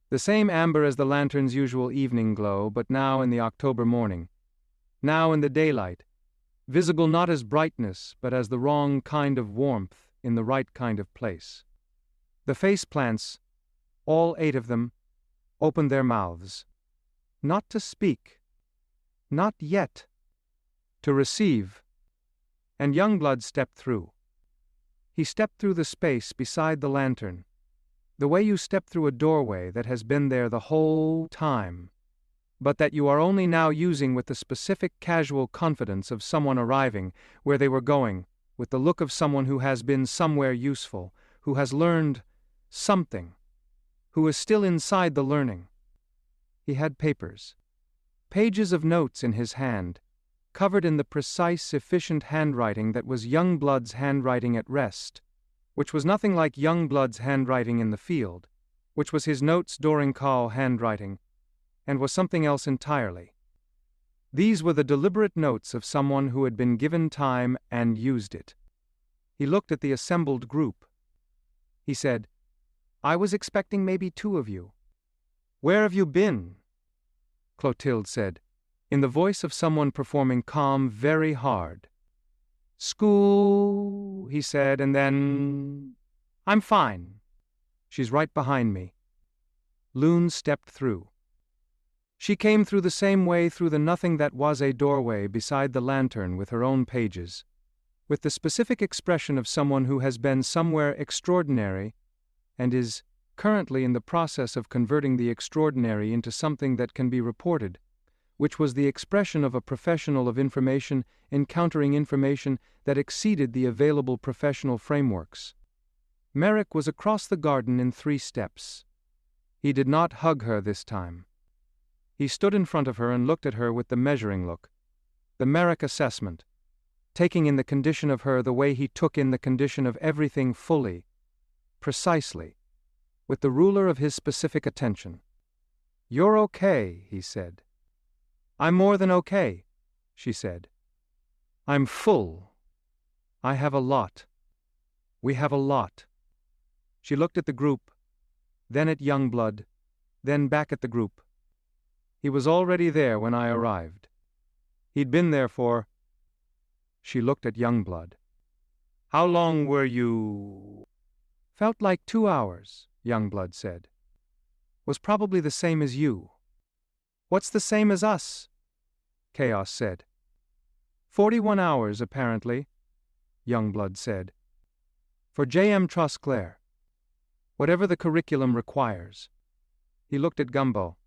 The same amber as the lantern's usual evening glow, but now in the October morning, now in the daylight, visible not as brightness, but as the wrong kind of warmth in the right kind of place. The face plants, all 8 of them, opened their mouths. Not to speak. Not yet. To receive. And Youngblood stepped through. He stepped through the space beside the lantern, the way you step through a doorway that has been there the whole time, but that you are only now using with the specific casual confidence of someone arriving where they were going, with the look of someone who has been somewhere useful, who has learned something, who is still inside the learning. He had papers, pages of notes in his hand, covered in the precise, efficient handwriting that was Youngblood's handwriting at rest, which was nothing like Youngblood's handwriting in the field, which was his notes Dorincal handwriting, and was something else entirely. These were the deliberate notes of someone who had been given time and used it. He looked at the assembled group. He said, "I was expecting maybe 2 of you." "Where have you been?" Clotilde said, in the voice of someone performing calm very hard. "School," he said, and then, "I'm fine. She's right behind me." Loon stepped through. She came through the same way through the nothing that was a doorway beside the lantern with her own pages, with the specific expression of someone who has been somewhere extraordinary and is currently in the process of converting the extraordinary into something that can be reported, which was the expression of a professional of information encountering information that exceeded the available professional frameworks. Merrick was across the garden in 3 steps. He did not hug her this time. He stood in front of her and looked at her with the measuring look, the Merrick assessment, taking in the condition of her the way he took in the condition of everything fully, precisely, with the ruler of his specific attention. "You're okay," he said. "I'm more than okay," she said. "I'm full. I have a lot. We have a lot." She looked at the group, then at Youngblood, then back at the group. "He was already there when I arrived. He'd been there for—" She looked at Youngblood. "How long were you—" "Felt like 2 hours," Youngblood said. "Was probably the same as you." "What's the same as us?" Chaos said. 41 hours, apparently," Youngblood said. "For J.M. Trosclair. Whatever the curriculum requires." He looked at Gumbo.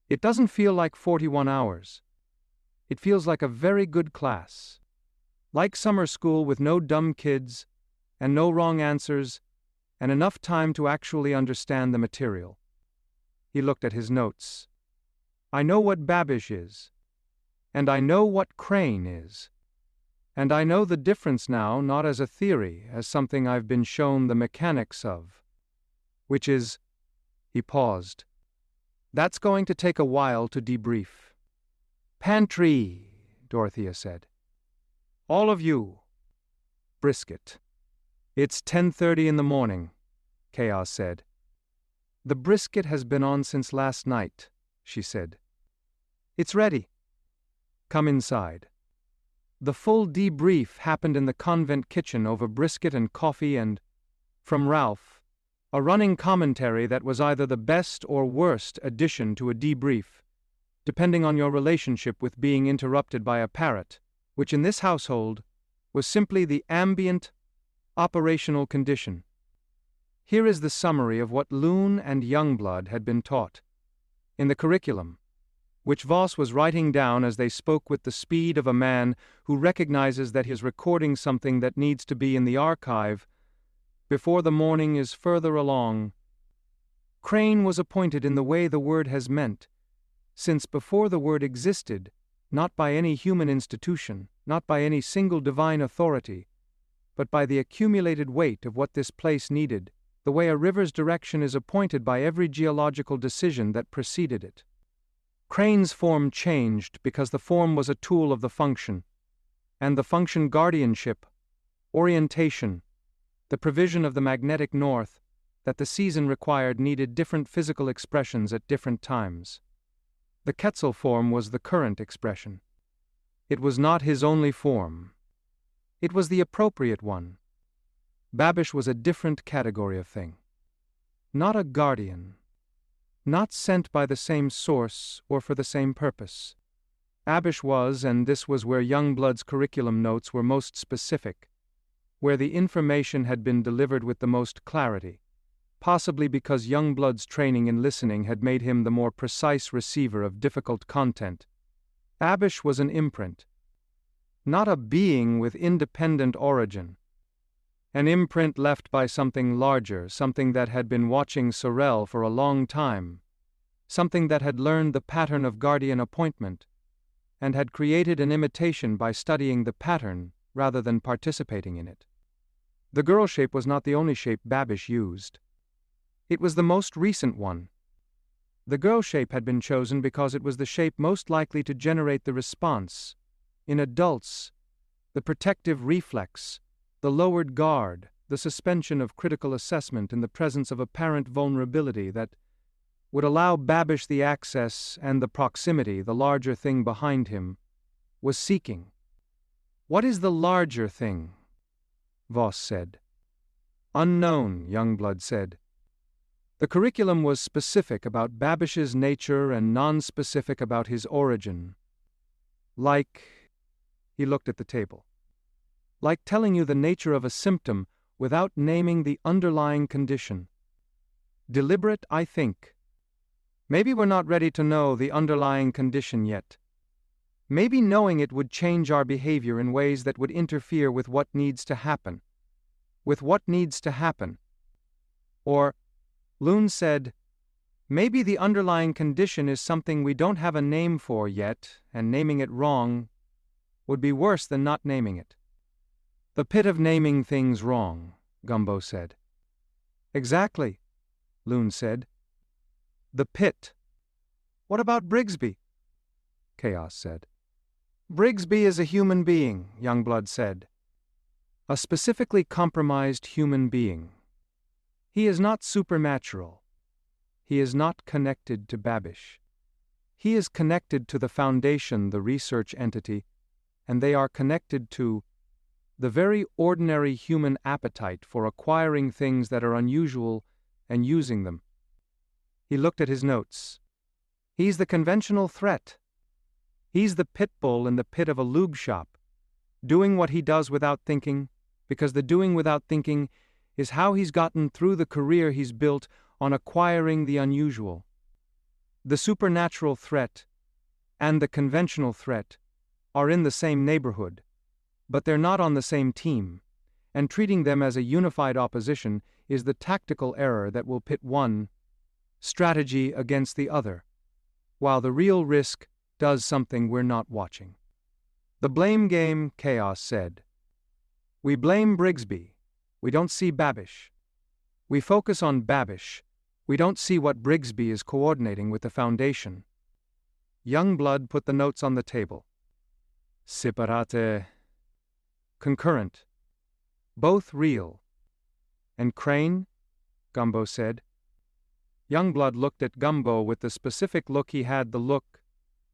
"It doesn't feel like 41 hours. It feels like a very good class. Like summer school with no dumb kids, and no wrong answers, and enough time to actually understand the material." He looked at his notes. I know what Babish is. And I know what Crane is. And I know the difference now not as a theory, as something I've been shown the mechanics of. Which is, he paused. That's going to take a while to debrief. Pantry, Dorothea said. All of you. Brisket. It's 10:30 in the morning, Chaos said. The brisket has been on since last night, she said. It's ready. Come inside. The full debrief happened in the convent kitchen over brisket and coffee and, from Ralph, a running commentary that was either the best or worst addition to a debrief, depending on your relationship with being interrupted by a parrot, which in this household was simply the ambient, operational condition. Here is the summary of what Loon and Youngblood had been taught. In the curriculum, which Voss was writing down as they spoke with the speed of a man who recognizes that he is recording something that needs to be in the archive before the morning is further along. Crane was appointed in the way the word has meant, since before the word existed, not by any human institution, not by any single divine authority, but by the accumulated weight of what this place needed, the way a river's direction is appointed by every geological decision that preceded it. Crane's form changed because the form was a tool of the function, and the function guardianship, orientation, the provision of the magnetic north that the season required needed different physical expressions at different times. The Quetzal form was the current expression. It was not his only form. It was the appropriate one. Babish was a different category of thing. Not a guardian. Not sent by the same source or for the same purpose. Babish was, and this was where Youngblood's curriculum notes were most specific, where the information had been delivered with the most clarity, possibly because Youngblood's training in listening had made him the more precise receiver of difficult content. Babish was an imprint, not a being with independent origin. An imprint left by something larger, something that had been watching Sorrelle for a long time, something that had learned the pattern of guardian appointment, and had created an imitation by studying the pattern rather than participating in it. The girl shape was not the only shape Babish used. It was the most recent one. The girl shape had been chosen because it was the shape most likely to generate the response. In adults, the protective reflex, the lowered guard, the suspension of critical assessment in the presence of apparent vulnerability that would allow Babish the access and the proximity the larger thing behind him was seeking. What is the larger thing? Voss said. Unknown, Youngblood said. The curriculum was specific about Babish's nature and non-specific about his origin. He looked at the table. Like telling you the nature of a symptom without naming the underlying condition. Deliberate, I think. Maybe we're not ready to know the underlying condition yet. Maybe knowing it would change our behavior in ways that would interfere with what needs to happen. With what needs to happen. Or, Loon said, maybe the underlying condition is something we don't have a name for yet, and naming it wrong would be worse than not naming it. The pit of naming things wrong, Gumbo said. Exactly, Loon said. The pit. What about Brigsby? Chaos said. Brigsby is a human being, Youngblood said. A specifically compromised human being. He is not supernatural. He is not connected to Babish. He is connected to the Foundation, the research entity, and they are connected to the very ordinary human appetite for acquiring things that are unusual and using them. He looked at his notes. He's the conventional threat. He's the pit bull in the pit of a lube shop, doing what he does without thinking, because the doing without thinking is how he's gotten through the career he's built on acquiring the unusual. The supernatural threat and the conventional threat are in the same neighborhood, but they're not on the same team, and treating them as a unified opposition is the tactical error that will pit one strategy against the other. while the real risk does something we're not watching. The blame game, Chaos said. We blame Brigsby. We don't see Babish. We focus on Babish. We don't see what Brigsby is coordinating with the Foundation. Youngblood put the notes on the table. Separate. Concurrent. Both real. And Crane? Gumbo said. Youngblood looked at Gumbo with the specific look he had, the look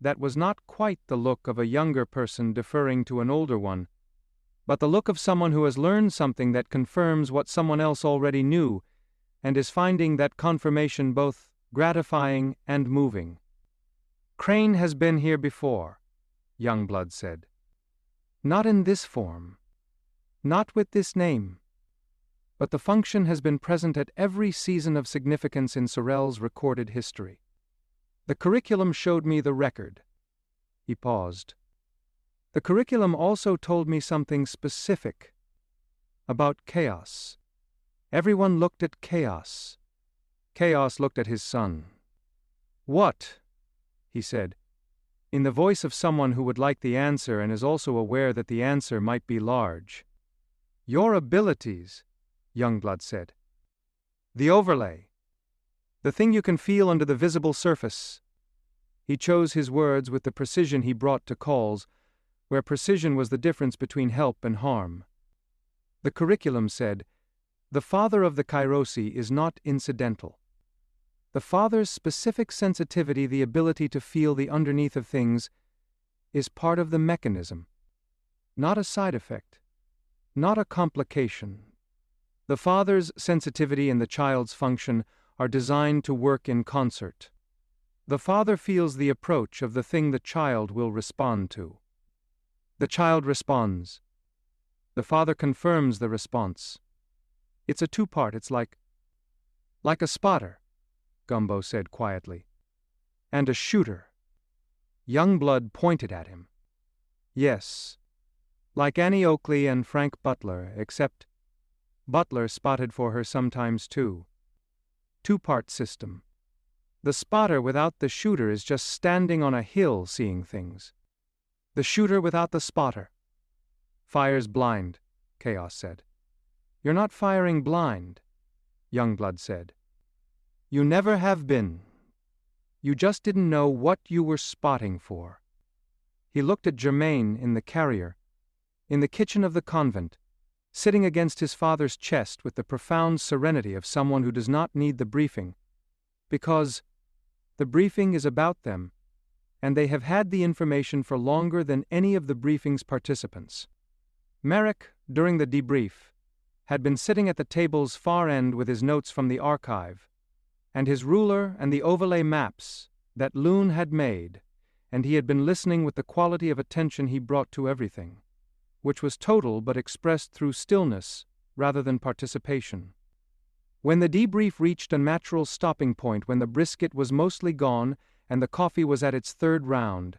that was not quite the look of a younger person deferring to an older one, but the look of someone who has learned something that confirms what someone else already knew, and is finding that confirmation both gratifying and moving. Crane has been here before, Youngblood said. Not in this form. Not with this name. But the function has been present at every season of significance in Sorrelle's recorded history. The curriculum showed me the record. He paused. The curriculum also told me something specific. About chaos. Everyone looked at chaos. Chaos looked at his son. What? He said, in the voice of someone who would like the answer and is also aware that the answer might be large. Your abilities, Youngblood said. The overlay. The thing you can feel under the visible surface. He chose his words with the precision he brought to calls, where precision was the difference between help and harm. The curriculum said, the father of the Kairosi is not incidental. The father's specific sensitivity, the ability to feel the underneath of things, is part of the mechanism. Not a side effect. Not a complication. The father's sensitivity and the child's function are designed to work in concert. The father feels the approach of the thing the child will respond to. The child responds. The father confirms the response. It's a two-part, it's like a spotter, Gumbo said quietly. And a shooter. Youngblood pointed at him. Yes. Like Annie Oakley and Frank Butler, except Butler spotted for her sometimes too. Two-part system. The spotter without the shooter is just standing on a hill seeing things. The shooter without the spotter fires blind, Chaos said. You're not firing blind, Youngblood said. You never have been. You just didn't know what you were spotting for. He looked at Jermaine in the carrier, in the kitchen of the convent, sitting against his father's chest with the profound serenity of someone who does not need the briefing, because the briefing is about them, and they have had the information for longer than any of the briefing's participants. Merrick, during the debrief, had been sitting at the table's far end with his notes from the archive, and his ruler and the overlay maps that Loon had made, and he had been listening with the quality of attention he brought to everything, which was total but expressed through stillness rather than participation. When the debrief reached a natural stopping point, when the brisket was mostly gone and the coffee was at its third round,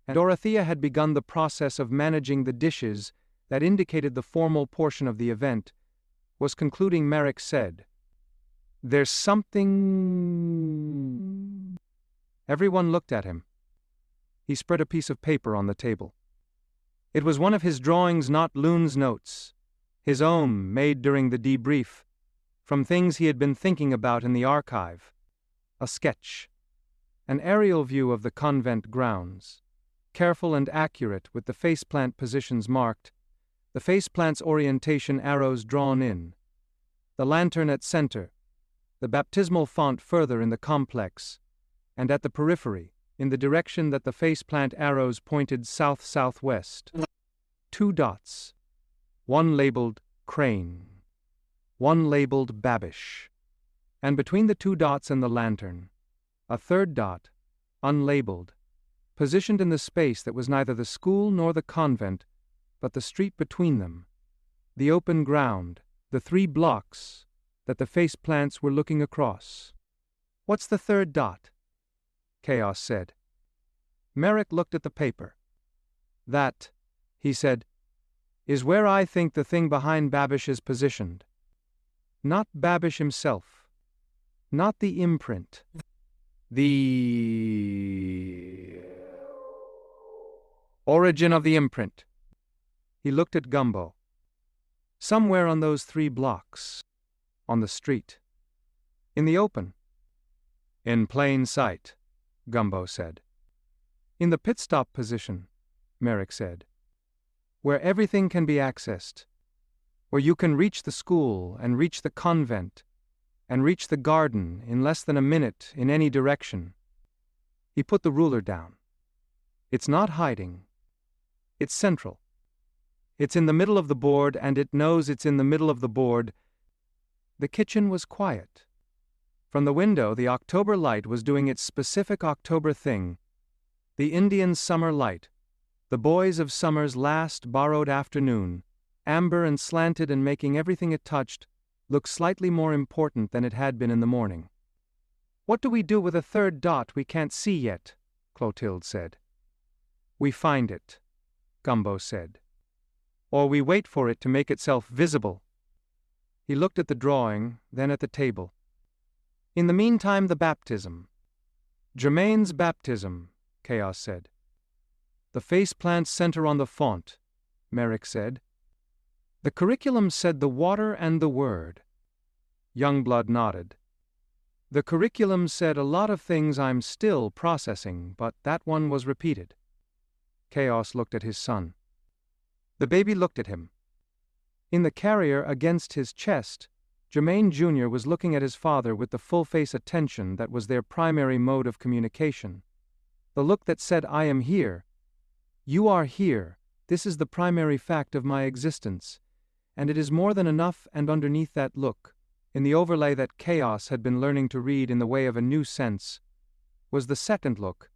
and Dorothea had begun the process of managing the dishes that indicated the formal portion of the event, was concluding, Merrick said, "There's something." Everyone looked at him. He spread a piece of paper on the table. It was one of his drawings, not Loon's notes, his own, made during the debrief, from things he had been thinking about in the archive. A sketch. An aerial view of the convent grounds. Careful and accurate, with the faceplant positions marked, the faceplant's orientation arrows drawn in, the lantern at center, the baptismal font further in the complex, and at the periphery, in the direction that the faceplant arrows pointed south-southwest. 2 dots. One labeled Crane. One labeled Babish. And between the 2 dots and the lantern, a third dot, unlabeled, positioned in the space that was neither the school nor the convent, but the street between them, the open ground, the 3 blocks that the faceplants were looking across. What's the third dot? Chaos said. Merrick looked at the paper. That, he said, is where I think the thing behind Babish is positioned. Not Babish himself. Not the imprint. The origin of the imprint. He looked at Gumbo. Somewhere on those 3 blocks. On the street. In the open. In plain sight, Gumbo said. In the pit stop position, Merrick said. Where everything can be accessed. Where you can reach the school and reach the convent and reach the garden in less than a minute in any direction. He put the ruler down. It's not hiding. It's central. It's in the middle of the board, and it knows it's in the middle of the board. The kitchen was quiet. From the window, the October light was doing its specific October thing. The Indian summer light. The boys of summer's last borrowed afternoon, amber and slanted and making everything it touched look slightly more important than it had been in the morning. What do we do with a 3rd dot we can't see yet? Clotilde said. We find it, Gumbo said. Or we wait for it to make itself visible. He looked at the drawing, then at the table. In the meantime, the baptism. Jermaine's baptism, Chaos said. The faceplants center on the font, Merrick said. The curriculum said the water and the word. Youngblood nodded. The curriculum said a lot of things I'm still processing, but that one was repeated. Chaos looked at his son. The baby looked at him. In the carrier against his chest, Jermaine Jr. was looking at his father with the full-face attention that was their primary mode of communication. The look that said, I am here. You are here. This is the primary fact of my existence. And it is more than enough, and underneath that look, in the overlay that Chaos had been learning to read in the way of a new sense, was the second look,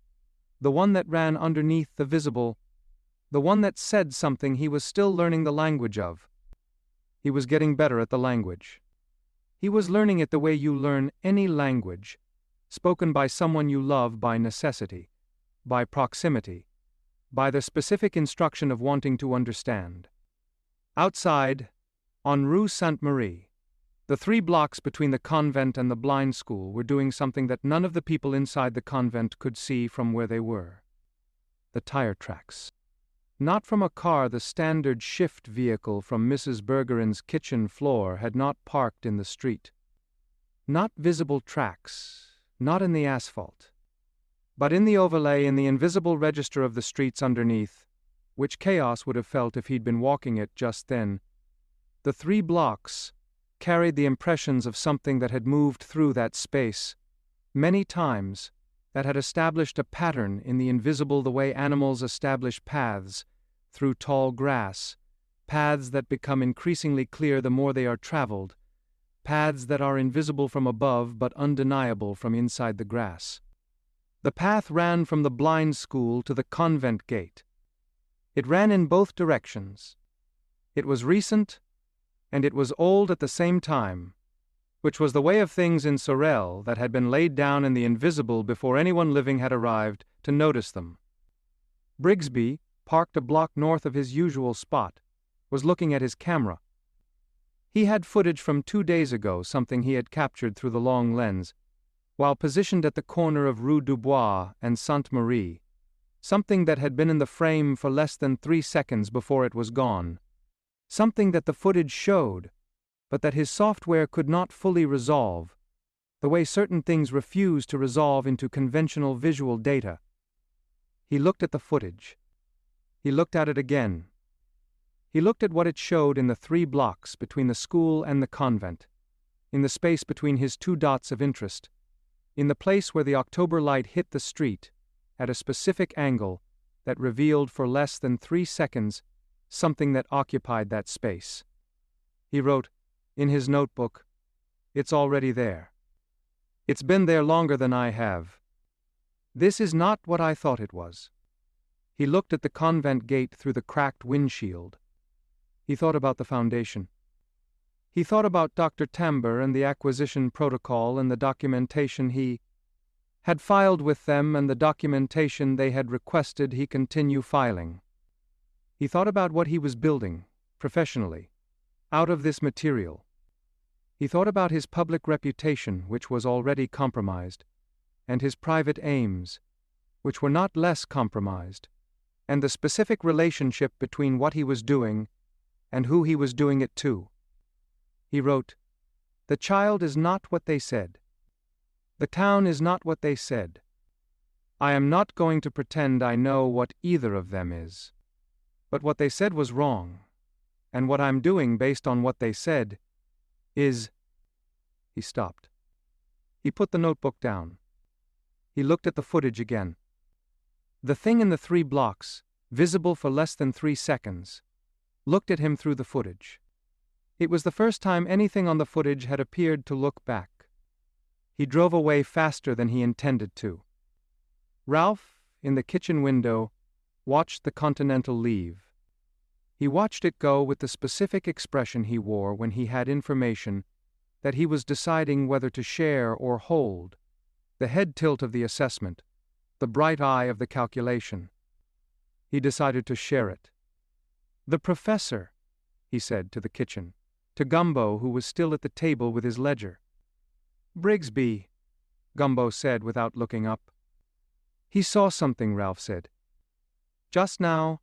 the one that ran underneath the visible, the one that said something he was still learning the language of. He was getting better at the language. He was learning it the way you learn any language, spoken by someone you love by necessity, by proximity, by the specific instruction of wanting to understand. Outside, on Rue Sainte-Marie, the 3 blocks between the convent and the blind school were doing something that none of the people inside the convent could see from where they were. The tire tracks. Not from a car. The standard shift vehicle from Mrs. Bergerin's kitchen floor had not parked in the street. Not visible tracks, not in the asphalt, but in the overlay in the invisible register of the streets underneath, which Chaos would have felt if he'd been walking it just then. The 3 blocks carried the impressions of something that had moved through that space many times, that had established a pattern in the invisible the way animals establish paths through tall grass, paths that become increasingly clear the more they are traveled, paths that are invisible from above but undeniable from inside the grass. The path ran from the blind school to the convent gate. It ran in both directions. It was recent, and it was old at the same time, which was the way of things in Sorrelle that had been laid down in the invisible before anyone living had arrived to notice them. Brigsby, parked a block north of his usual spot, was looking at his camera. He had footage from 2 days ago, something he had captured through the long lens, while positioned at the corner of Rue Dubois and Sainte-Marie, something that had been in the frame for less than 3 seconds before it was gone, something that the footage showed, but that his software could not fully resolve, the way certain things refuse to resolve into conventional visual data. He looked at the footage. He looked at it again. He looked at what it showed in the 3 blocks between the school and the convent, in the space between his 2 dots of interest, in the place where the October light hit the street, at a specific angle that revealed for less than 3 seconds something that occupied that space. He wrote, in his notebook, "It's already there. It's been there longer than I have. This is not what I thought it was." He looked at the convent gate through the cracked windshield. He thought about the foundation. He thought about Dr. Tamber and the acquisition protocol and the documentation he had filed with them and the documentation they had requested he continue filing. He thought about what he was building, professionally, out of this material. He thought about his public reputation, which was already compromised, and his private aims, which were not less compromised, and the specific relationship between what he was doing and who he was doing it to. He wrote, "The child is not what they said. The town is not what they said. I am not going to pretend I know what either of them is. But what they said was wrong, and what I'm doing based on what they said is—" He stopped. He put the notebook down. He looked at the footage again. The thing in the 3 blocks, visible for less than 3 seconds, looked at him through the footage. It was the first time anything on the footage had appeared to look back. He drove away faster than he intended to. Ralph, in the kitchen window, watched the Continental leave. He watched it go with the specific expression he wore when he had information that he was deciding whether to share or hold, the head tilt of the assessment, the bright eye of the calculation. He decided to share it. "The professor," he said to the kitchen, to Gumbo, who was still at the table with his ledger. "Brigsby," Gumbo said without looking up. "He saw something," Ralph said. "Just now,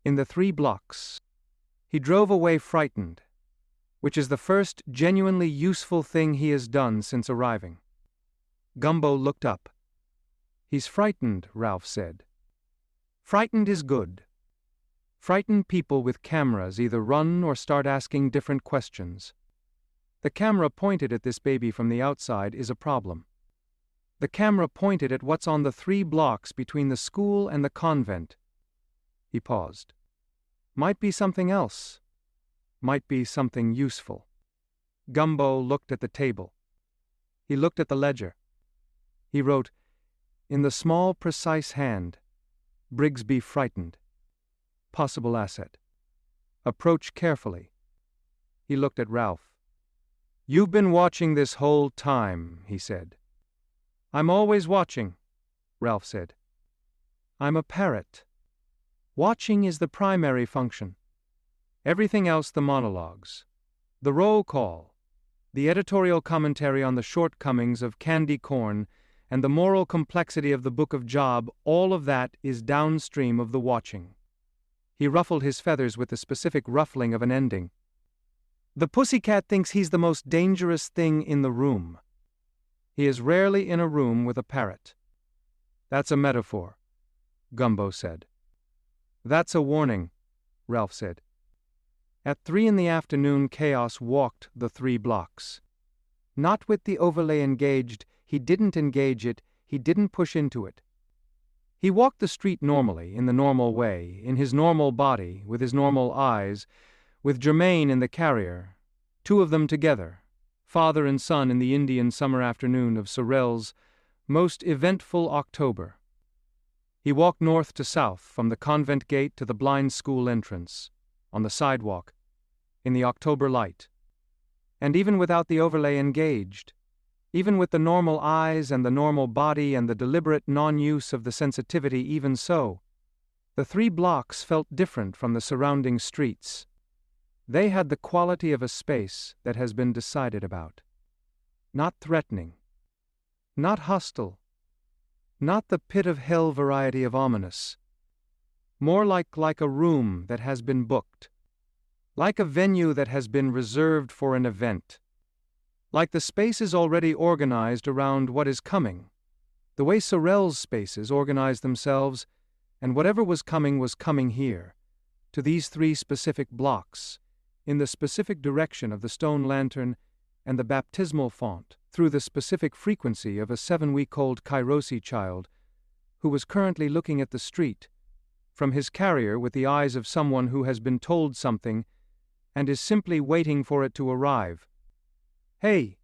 in the 3 blocks. He drove away frightened, which is the first genuinely useful thing he has done since arriving." Gumbo looked up. "He's frightened," Ralph said. "Frightened is good. Frightened people with cameras either run or start asking different questions. The camera pointed at this baby from the outside is a problem. The camera pointed at what's on the 3 blocks between the school and the convent." He paused. "Might be something else. Might be something useful." Gumbo looked at the table. He looked at the ledger. He wrote, in the small, precise hand, "Brigsby frightened. Possible asset. Approach carefully." He looked at Ralph. "You've been watching this whole time," he said. "I'm always watching," Ralph said. "I'm a parrot. Watching is the primary function. Everything else the monologues, the roll call, the editorial commentary on the shortcomings of candy corn, and the moral complexity of the Book of Job, all of that is downstream of the watching." He ruffled his feathers with the specific ruffling of an ending. "The pussycat thinks he's the most dangerous thing in the room. He is rarely in a room with a parrot." "That's a metaphor," Gumbo said. "That's a warning," Ralph said. At 3 in the afternoon, Chaos walked the 3 blocks. Not with the overlay engaged, he didn't engage it, he didn't push into it. He walked the street normally, in the normal way, in his normal body, with his normal eyes, with Jermaine in the carrier, 2 of them together, father and son in the Indian summer afternoon of Sorrelle's most eventful October. He walked north to south, from the convent gate to the blind school entrance, on the sidewalk, in the October light. And even without the overlay engaged, even with the normal eyes and the normal body and the deliberate non-use of the sensitivity, even so, the 3 blocks felt different from the surrounding streets. They had the quality of a space that has been decided about. Not threatening. Not hostile. Not the pit of hell variety of ominous. More like a room that has been booked. Like a venue that has been reserved for an event. Like the spaces already organized around what is coming. The way Sorrelle's spaces organized themselves, and whatever was coming here, to these 3 specific blocks, in the specific direction of the stone lantern and the baptismal font, through the specific frequency of a 7-week-old Kairosi child, who was currently looking at the street, from his carrier with the eyes of someone who has been told something and is simply waiting for it to arrive. "Hey,"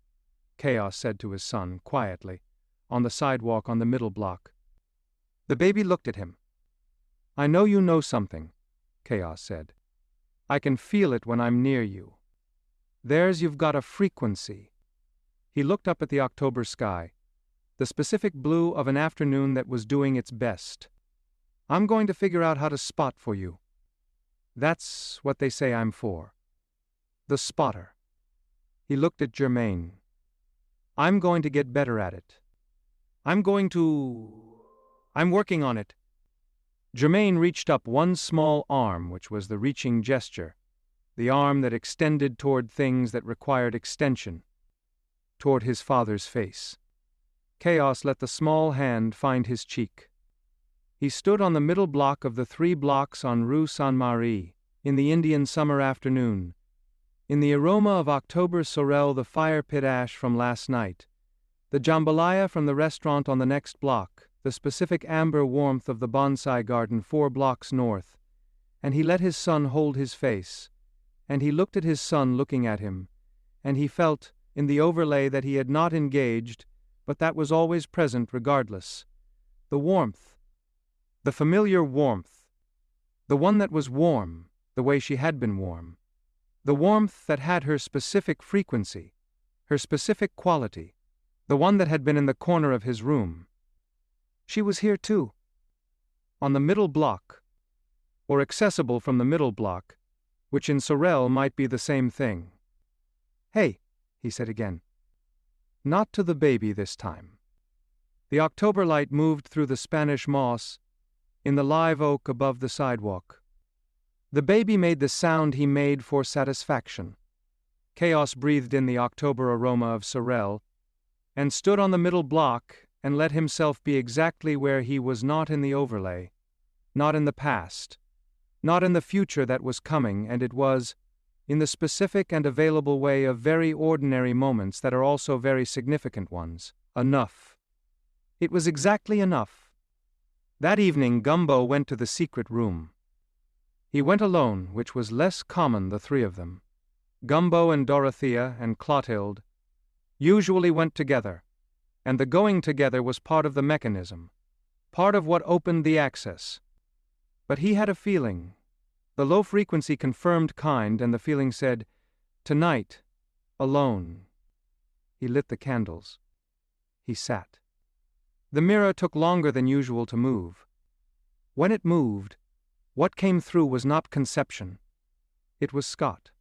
Chaos said to his son, quietly, on the sidewalk on the middle block. The baby looked at him. "I know you know something," Chaos said. "I can feel it when I'm near you. You've got a frequency." He looked up at the October sky, the specific blue of an afternoon that was doing its best. "I'm going to figure out how to spot for you. That's what they say I'm for. The spotter." He looked at Jermaine. I'm going to get better at it. I'm working on it. Jermaine reached up one small arm, which was the reaching gesture, the arm that extended toward things that required extension, toward his father's face. Chaos let the small hand find his cheek. He stood on the middle block of the 3 blocks on Rue Saint-Marie, in the Indian summer afternoon, in the aroma of October Sorrelle, the fire pit ash from last night, the jambalaya from the restaurant on the next block, the specific amber warmth of the bonsai garden 4 blocks north, and he let his son hold his face, and he looked at his son looking at him, and he felt, in the overlay that he had not engaged, but that was always present regardless, the warmth, the familiar warmth, the one that was warm, the way she had been warm, the warmth that had her specific frequency, her specific quality, the one that had been in the corner of his room. She was here too. On the middle block, or accessible from the middle block, which in Sorrelle might be the same thing. Hey, he said again. Not to the baby this time. The October light moved through the Spanish moss, in the live oak above the sidewalk. The baby made the sound he made for satisfaction. Chaos breathed in the October aroma of Sorrelle, and stood on the middle block and let himself be exactly where he was, not in the overlay, not in the past, not in the future that was coming, and it was, in the specific and available way of very ordinary moments that are also very significant ones, enough. It was exactly enough. That evening Gumbo went to the secret room. He went alone, which was less common, the 3 of them. Gumbo and Dorothea and Clotilde usually went together, and the going together was part of the mechanism, part of what opened the access. But he had a feeling, the low-frequency confirmed kind, and the feeling said, tonight, alone. He lit the candles. He sat. The mirror took longer than usual to move. When it moved, what came through was not conception. It was Scott.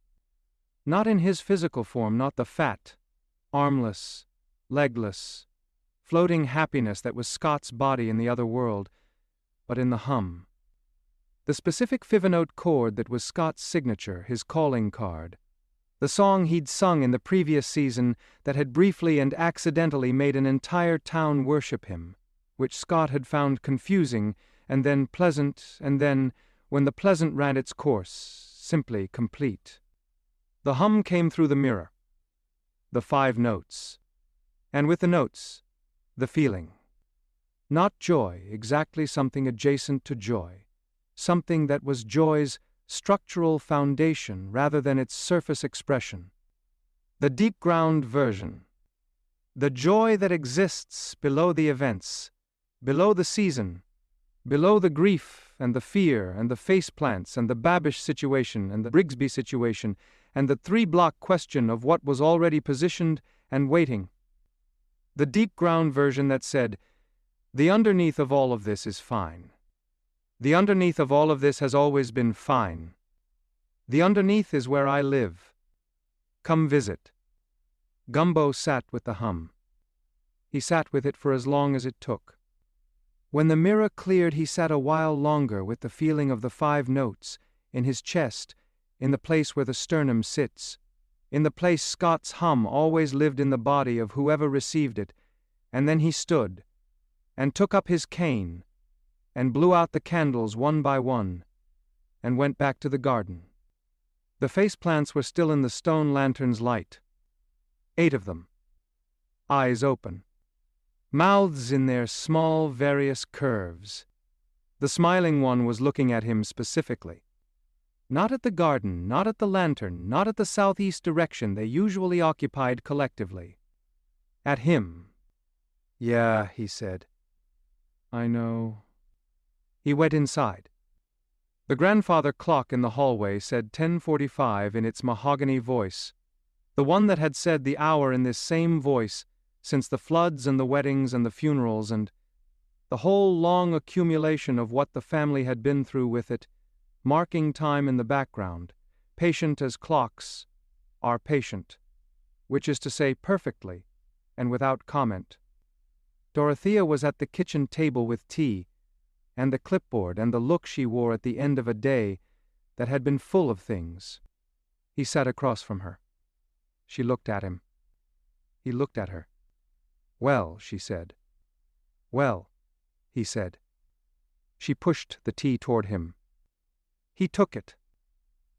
Not in his physical form, not the fat, armless, legless, floating happiness that was Scott's body in the other world, but in the hum. The specific fifth-note chord that was Scott's signature, his calling card. The song he'd sung in the previous season that had briefly and accidentally made an entire town worship him, which Scott had found confusing and then pleasant, and then, when the pleasant ran its course, simply complete. The hum came through the mirror. The 5 notes. And with the notes, the feeling. Not joy, exactly something adjacent to joy. Something that was joy's structural foundation rather than its surface expression. The deep ground version. The joy that exists below the events, below the season, below the grief and the fear and the faceplants and the Babish situation and the Brigsby situation and the 3-block question of what was already positioned and waiting. The deep ground version that said, the underneath of all of this is fine. The underneath of all of this has always been fine. The underneath is where I live. Come visit. Gumbo sat with the hum. He sat with it for as long as it took. When the mirror cleared, he sat a while longer with the feeling of the 5 notes, in his chest, in the place where the sternum sits, in the place Scott's hum always lived in the body of whoever received it, and then he stood, and took up his cane, and blew out the candles one by one, and went back to the garden. The faceplants were still in the stone lantern's light. 8 of them. Eyes open. Mouths in their small, various curves. The smiling one was looking at him specifically. Not at the garden, not at the lantern, not at the southeast direction they usually occupied collectively. At him. Yeah, he said. I know. He went inside. The grandfather clock in the hallway said 10:45 in its mahogany voice, the one that had said the hour in this same voice since the floods and the weddings and the funerals and the whole long accumulation of what the family had been through with it, marking time in the background, patient as clocks are patient. which is to say perfectly, and without comment. Dorothea was at the kitchen table with tea, and the clipboard and the look she wore at the end of a day that had been full of things. He sat across from her. She looked at him. He looked at her. "Well," she said. "Well," he said. She pushed the tea toward him. He took it.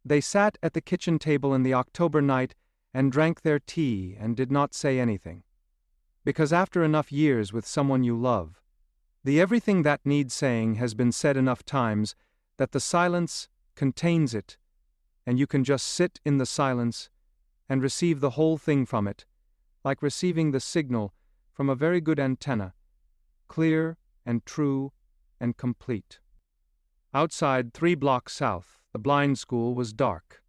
They sat at the kitchen table in the October night and drank their tea and did not say anything. Because after enough years with someone you love, the everything that needs saying has been said enough times that the silence contains it, and you can just sit in the silence and receive the whole thing from it, like receiving the signal from a very good antenna, clear and true and complete. Outside, 3 blocks south, the blind school was dark.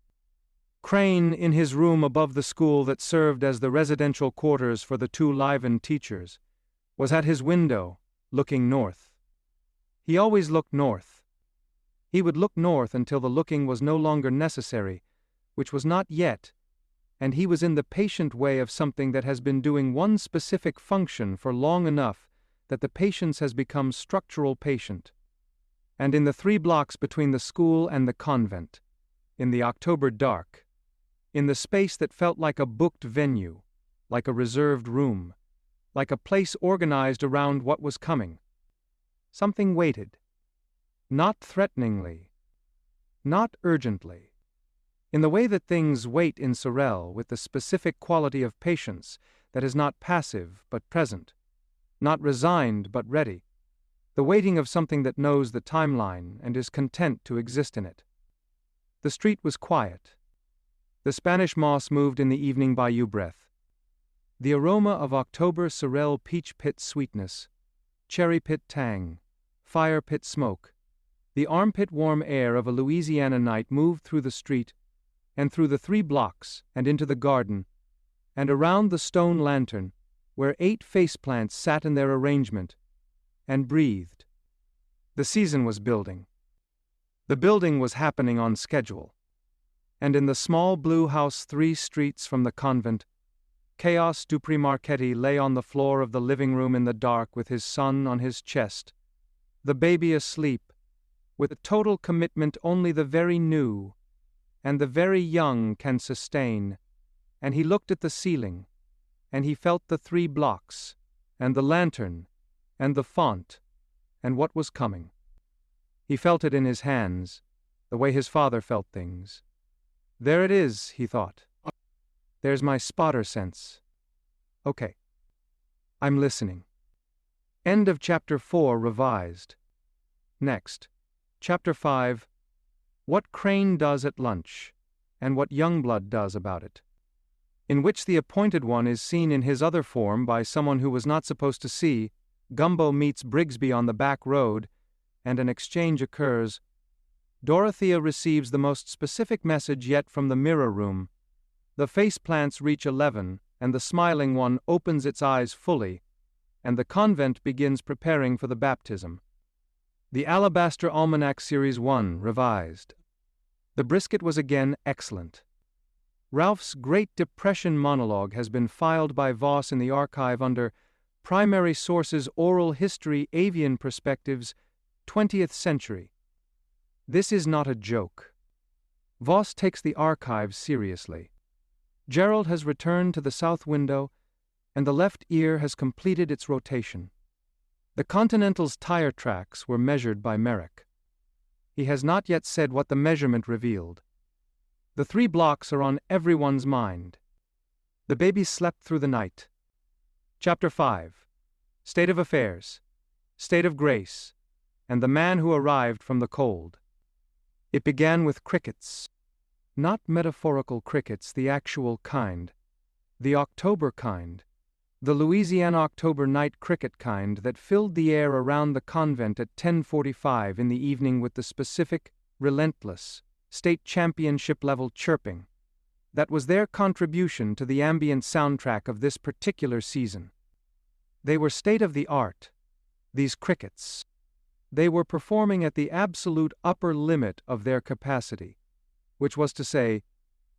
Crane, in his room above the school that served as the residential quarters for the 2 Liven teachers, was at his window, looking north. He always looked north. He would look north until the looking was no longer necessary, which was not yet, and he was in the patient way of something that has been doing one specific function for long enough that the patience has become structural patient. And in the 3 blocks between the school and the convent, in the October dark, in the space that felt like a booked venue, like a reserved room, like a place organized around what was coming, something waited. Not threateningly, not urgently, in the way that things wait in Sorrelle with the specific quality of patience that is not passive but present, not resigned but ready, the waiting of something that knows the timeline and is content to exist in it. The street was quiet. The Spanish moss moved in the evening bayou breath. The aroma of October Sorrelle peach pit sweetness, cherry pit tang, fire pit smoke, the armpit warm air of a Louisiana night moved through the street, and through the 3 blocks, and into the garden, and around the stone lantern, where 8 faceplants sat in their arrangement, and breathed. The season was building. The building was happening on schedule. And in the small blue house 3 streets from the convent, Chaos Dupri Marchetti lay on the floor of the living room in the dark with his son on his chest, the baby asleep, with a total commitment only the very new and the very young can sustain, and he looked at the ceiling, and he felt the 3 blocks, and the lantern, and the font, and what was coming. He felt it in his hands, the way his father felt things. There it is, he thought. There's my spotter sense. Okay. I'm listening. End of Chapter 4 revised. Next. Chapter 5. What Crane Does at Lunch, and What Youngblood Does About It. In which the appointed one is seen in his other form by someone who was not supposed to see, Gumbo meets Brigsby on the back road, and an exchange occurs. Dorothea receives the most specific message yet from the mirror room. The faceplants reach 11, and the smiling one opens its eyes fully, and the convent begins preparing for the baptism. The Alabaster Almanac Series 1, revised. The brisket was again excellent. Ralph's Great Depression monologue has been filed by Voss in the archive under Primary Sources Oral History Avian Perspectives, 20th Century. This is not a joke. Voss takes the archive seriously. Gerald has returned to the south window, and the left ear has completed its rotation. The Continental's tire tracks were measured by Merrick. He has not yet said what the measurement revealed. The 3 blocks are on everyone's mind. The baby slept through the night. Chapter 5. State of Affairs, State of Grace, and the Man Who Arrived from the Cold. It began with crickets. Not metaphorical crickets, the actual kind. The October kind. The Louisiana October night cricket kind that filled the air around the convent at 10:45 in the evening with the specific, relentless, state championship-level chirping. That was their contribution to the ambient soundtrack of this particular season. They were state-of-the-art, these crickets. They were performing at the absolute upper limit of their capacity, which was to say,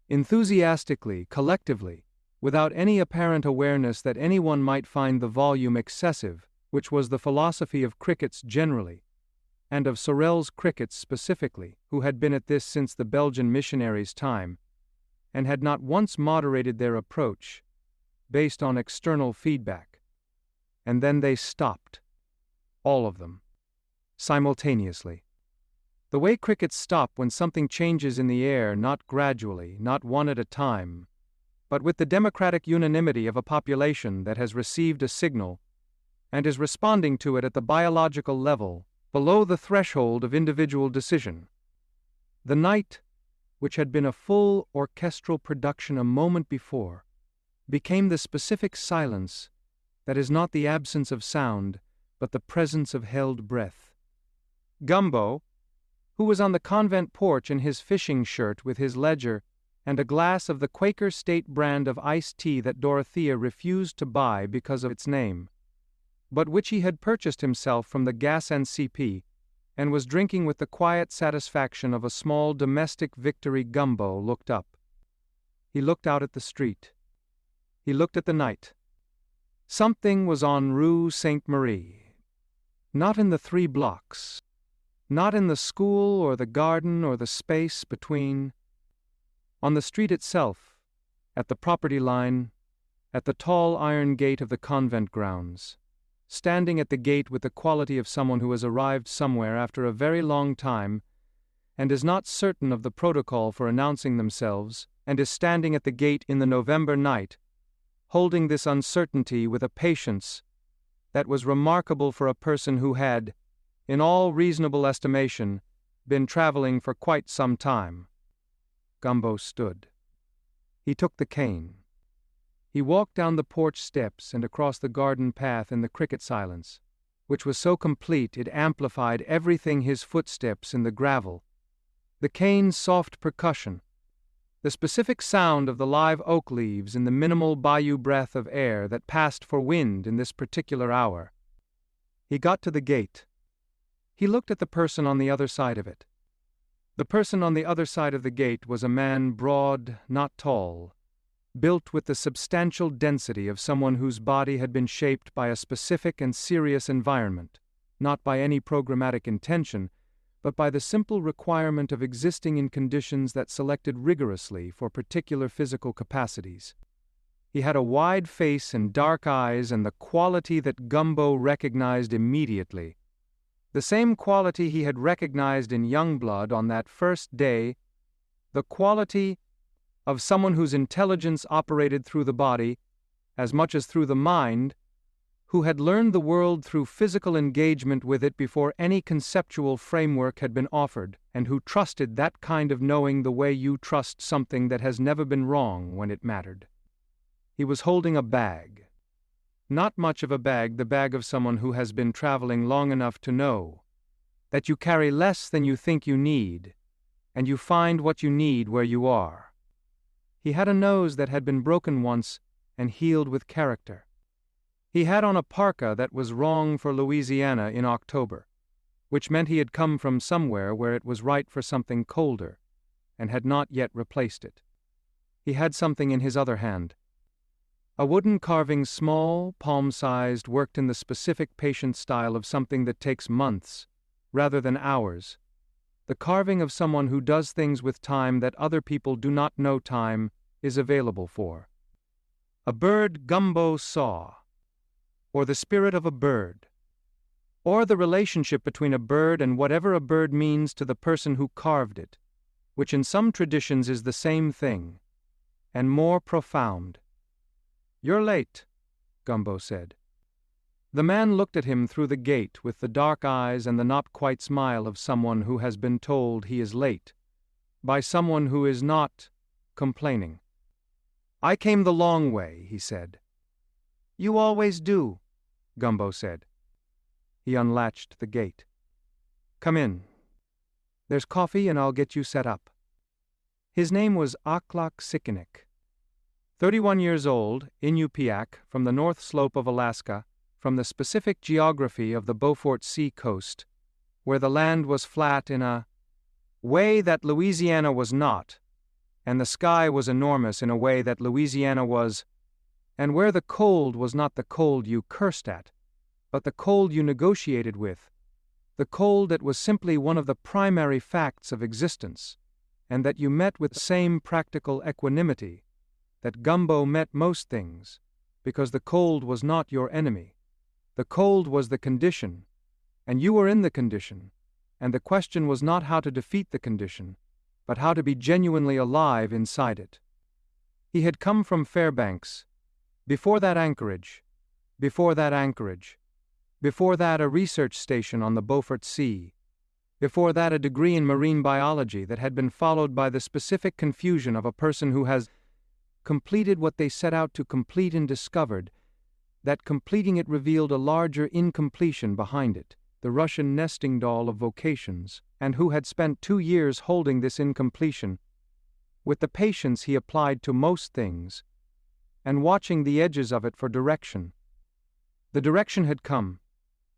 enthusiastically, collectively, without any apparent awareness that anyone might find the volume excessive, which was the philosophy of crickets generally, and of Sorrelle's crickets specifically, who had been at this since the Belgian missionaries' time, and had not once moderated their approach, based on external feedback. And then they stopped. All of them. Simultaneously. The way crickets stop when something changes in the air, not gradually, not one at a time, but with the democratic unanimity of a population that has received a signal and is responding to it at the biological level, below the threshold of individual decision. The night, which had been a full orchestral production a moment before, became the specific silence that is not the absence of sound, but the presence of held breath. Gumbo, who was on the convent porch in his fishing shirt with his ledger and a glass of the Quaker State brand of iced tea that Dorothea refused to buy because of its name, but which he had purchased himself from the gas NCP, and was drinking with the quiet satisfaction of a small domestic victory. Gumbo looked up. He looked out at the street. He looked at the night. Something was on Rue Sainte-Marie. Not in the 3 blocks. Not in the school or the garden or the space between. On the street itself, at the property line, at the tall iron gate of the convent grounds, standing at the gate with the quality of someone who has arrived somewhere after a very long time and is not certain of the protocol for announcing themselves, and is standing at the gate in the November night, holding this uncertainty with a patience that was remarkable for a person who had, in all reasonable estimation, been traveling for quite some time. Gumbo stood. He took the cane. He walked down the porch steps and across the garden path in the cricket silence, which was so complete it amplified everything: his footsteps in the gravel, the cane's soft percussion, the specific sound of the live oak leaves in the minimal bayou breath of air that passed for wind in this particular hour. He got to the gate. He looked at the person on the other side of it. The person on the other side of the gate was a man, broad, not tall, built with the substantial density of someone whose body had been shaped by a specific and serious environment, not by any programmatic intention, but by the simple requirement of existing in conditions that selected rigorously for particular physical capacities. He had a wide face and dark eyes, and the quality that Gumbo recognized immediately, the same quality he had recognized in Youngblood on that first day, the quality of someone whose intelligence operated through the body, as much as through the mind, who had learned the world through physical engagement with it before any conceptual framework had been offered, and who trusted that kind of knowing the way you trust something that has never been wrong when it mattered. He was holding a bag. Not much of a bag, the bag of someone who has been traveling long enough to know that you carry less than you think you need, and you find what you need where you are. He had a nose that had been broken once and healed with character. He had on a parka that was wrong for Louisiana in October, which meant he had come from somewhere where it was right for something colder, and had not yet replaced it. He had something in his other hand. A wooden carving, small, palm-sized, worked in the specific patient style of something that takes months, rather than hours. The carving of someone who does things with time that other people do not know time is available for. A bird Gumbo saw, or the spirit of a bird, or the relationship between a bird and whatever a bird means to the person who carved it, which in some traditions is the same thing, and more profound. "You're late," Gumbo said. The man looked at him through the gate with the dark eyes and the not-quite smile of someone who has been told he is late, by someone who is not complaining. "I came the long way," he said. "You always do," Gumbo said. He unlatched the gate. "Come in. There's coffee and I'll get you set up." His name was Aklak Sikinik. 31 years old, Inupiaq, from the north slope of Alaska, from the specific geography of the Beaufort Sea coast, where the land was flat in a way that Louisiana was not, and the sky was enormous in a way that Louisiana was and where the cold was not the cold you cursed at, but the cold you negotiated with, the cold that was simply one of the primary facts of existence, and that you met with the same practical equanimity that Gumbo met most things, because the cold was not your enemy. The cold was the condition, and you were in the condition, and the question was not how to defeat the condition, but how to be genuinely alive inside it. He had come from Fairbanks. Before that Anchorage. Before that Anchorage. Before that a research station on the Beaufort Sea. Before that a degree in marine biology that had been followed by the specific confusion of a person who has completed what they set out to complete and discovered that completing it revealed a larger incompletion behind it, the Russian nesting doll of vocations, and who had spent 2 years holding this incompletion with the patience he applied to most things, and watching the edges of it for direction. The direction had come,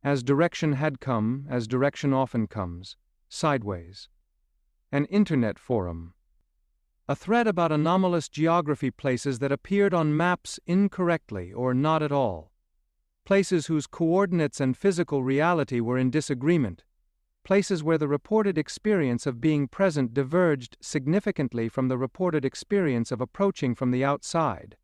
as direction had come, as direction often comes, sideways. An internet forum. A thread about anomalous geography places that appeared on maps incorrectly or not at all. Places whose coordinates and physical reality were in disagreement. Places where the reported experience of being present diverged significantly from the reported experience of approaching from the outside.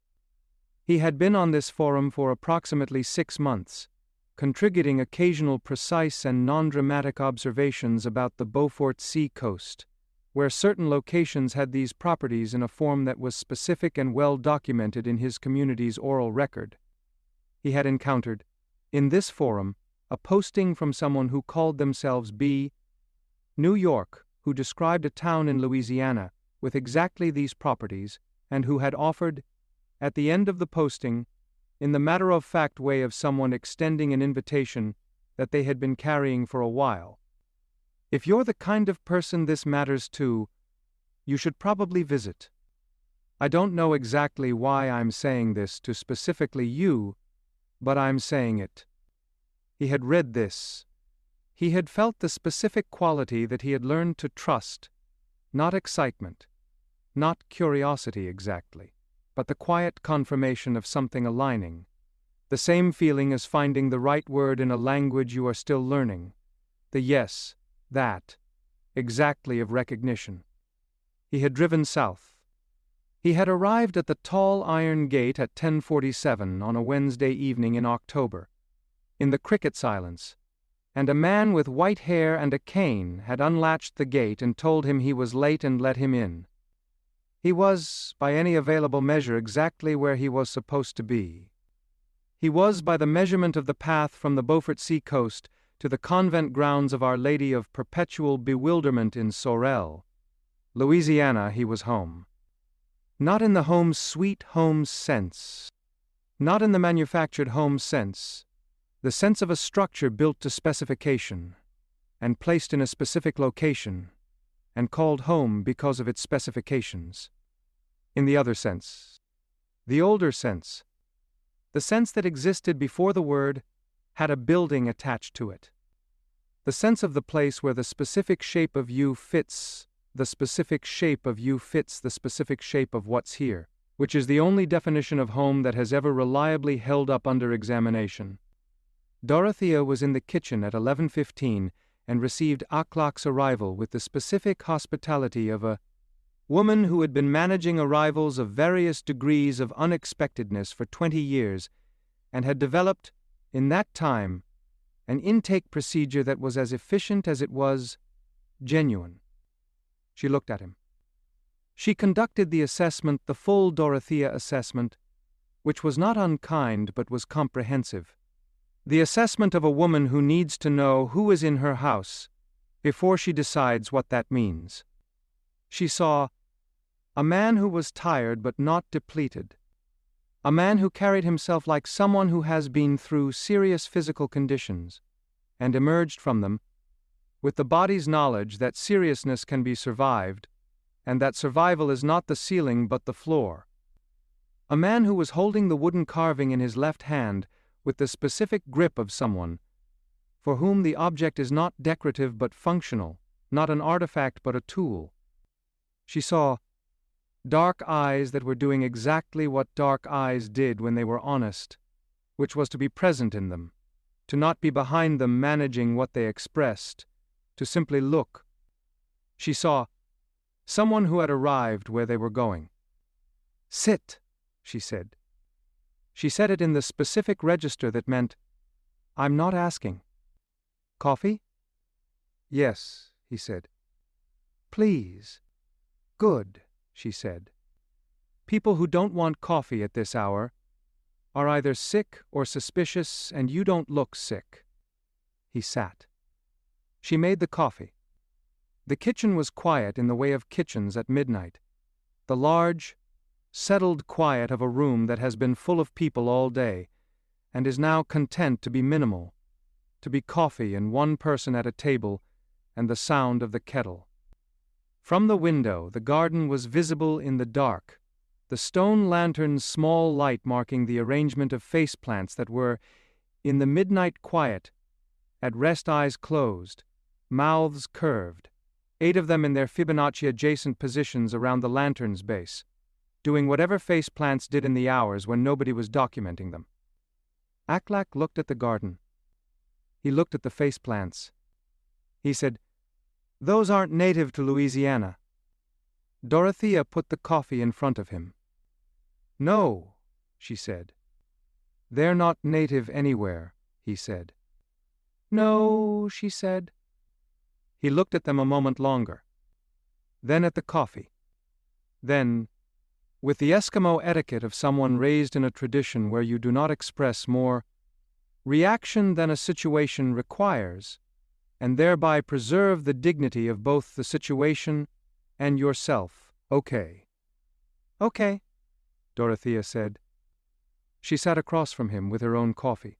He had been on this forum for approximately 6 months, contributing occasional precise and non-dramatic observations about the Beaufort Sea coast, where certain locations had these properties in a form that was specific and well documented in his community's oral record. He had encountered, in this forum, a posting from someone who called themselves B. New York, who described a town in Louisiana with exactly these properties, and who had offered, at the end of the posting, in the matter-of-fact way of someone extending an invitation that they had been carrying for a while. If you're the kind of person this matters to, you should probably visit. I don't know exactly why I'm saying this to specifically you, but I'm saying it. He had read this. He had felt the specific quality that he had learned to trust, not excitement, not curiosity exactly, but the quiet confirmation of something aligning, the same feeling as finding the right word in a language you are still learning, the yes, that, exactly of recognition. He had driven south. He had arrived at the tall iron gate at 10:47 on a Wednesday evening in October, in the cricket silence, and a man with white hair and a cane had unlatched the gate and told him he was late and let him in. He was, by any available measure, exactly where he was supposed to be. He was, by the measurement of the path from the Beaufort Sea coast to the convent grounds of Our Lady of Perpetual Bewilderment in Sorrelle, Louisiana, he was home. Not in the home sweet home sense. Not in the manufactured home sense. The sense of a structure built to specification, and placed in a specific location, and called home because of its specifications. In the other sense. The older sense. The sense that existed before the word had a building attached to it. The sense of the place where the specific shape of you fits, the specific shape of you fits the specific shape of what's here, which is the only definition of home that has ever reliably held up under examination. Dorothea was in the kitchen at 11:15 and received Akhlaq's arrival with the specific hospitality of a woman who had been managing arrivals of various degrees of unexpectedness for 20 years and had developed, in that time, an intake procedure that was as efficient as it was genuine. She looked at him. She conducted the assessment, the full Dorothea assessment, which was not unkind but was comprehensive. The assessment of a woman who needs to know who is in her house before she decides what that means. She saw a man who was tired but not depleted. A man who carried himself like someone who has been through serious physical conditions and emerged from them with the body's knowledge that seriousness can be survived and that survival is not the ceiling but the floor. A man who was holding the wooden carving in his left hand with the specific grip of someone for whom the object is not decorative but functional, not an artifact but a tool. She saw Dark eyes that were doing exactly what dark eyes did when they were honest, which was to be present in them, to not be behind them managing what they expressed, to simply look. She saw someone who had arrived where they were going. "Sit," she said. She said it in the specific register that meant, "I'm not asking." "Coffee?" "Yes," he said. "Please." "Good," she said. "People who don't want coffee at this hour are either sick or suspicious, and you don't look sick." He sat. She made the coffee. The kitchen was quiet in the way of kitchens at midnight. The large, settled quiet of a room that has been full of people all day, and is now content to be minimal, to be coffee and one person at a table and the sound of the kettle. From the window, the garden was visible in the dark, the stone lantern's small light marking the arrangement of face plants that were, in the midnight quiet, at rest, eyes closed, mouths curved, 8 of them in their Fibonacci-adjacent positions around the lantern's base, doing whatever face plants did in the hours when nobody was documenting them. Aklak looked at the garden. He looked at the face plants. He said, "Those aren't native to Louisiana." Dorothea put the coffee in front of him. "No," she said. "They're not native anywhere," he said. "No," she said. He looked at them a moment longer. Then at the coffee. Then, with the Eskimo etiquette of someone raised in a tradition where you do not express more reaction than a situation requires, and thereby preserve the dignity of both the situation and yourself. "Okay." "Okay," Dorothea said. She sat across from him with her own coffee.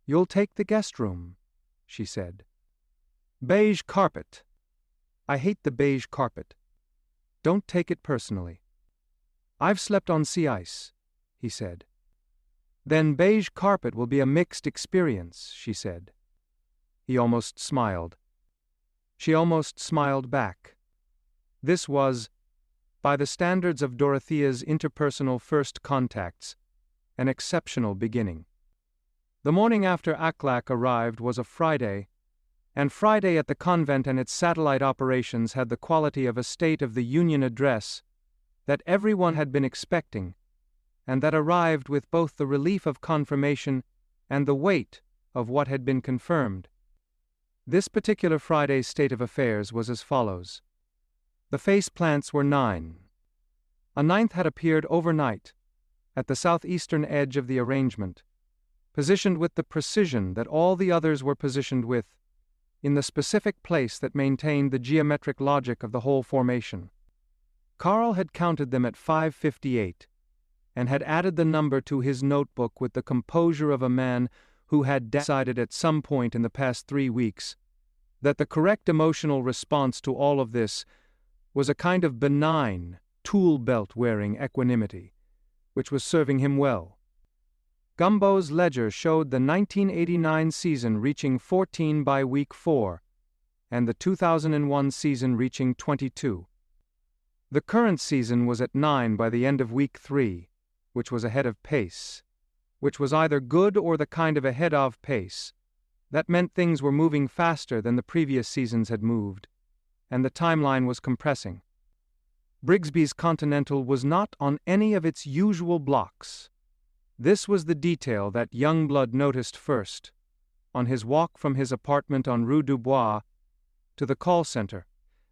"You'll take the guest room," she said. "Beige carpet." "I hate the beige carpet." "Don't take it personally." "I've slept on sea ice," he said. "Then beige carpet will be a mixed experience," she said. He almost smiled. She almost smiled back. This was, by the standards of Dorothea's interpersonal first contacts, an exceptional beginning. The morning after Aklak arrived was a Friday, and Friday at the convent and its satellite operations had the quality of a State of the Union address that everyone had been expecting, and that arrived with both the relief of confirmation and the weight of what had been confirmed. This particular Friday's state of affairs was as follows. The face plants were 9. A 9th had appeared overnight, at the southeastern edge of the arrangement, positioned with the precision that all the others were positioned with, in the specific place that maintained the geometric logic of the whole formation. Carl had counted them at 558, and had added the number to his notebook with the composure of a man who had decided at some point in the past 3 weeks that the correct emotional response to all of this was a kind of benign, tool-belt-wearing equanimity, which was serving him well. Gumbo's ledger showed the 1989 season reaching 14 by week 4, and the 2001 season reaching 22. The current season was at 9 by the end of week 3, which was ahead of pace, which was either good or the kind of ahead of pace. That meant things were moving faster than the previous seasons had moved, and the timeline was compressing. Brigsby's Continental was not on any of its usual blocks. This was the detail that Youngblood noticed first, on his walk from his apartment on Rue du Bois to the call center,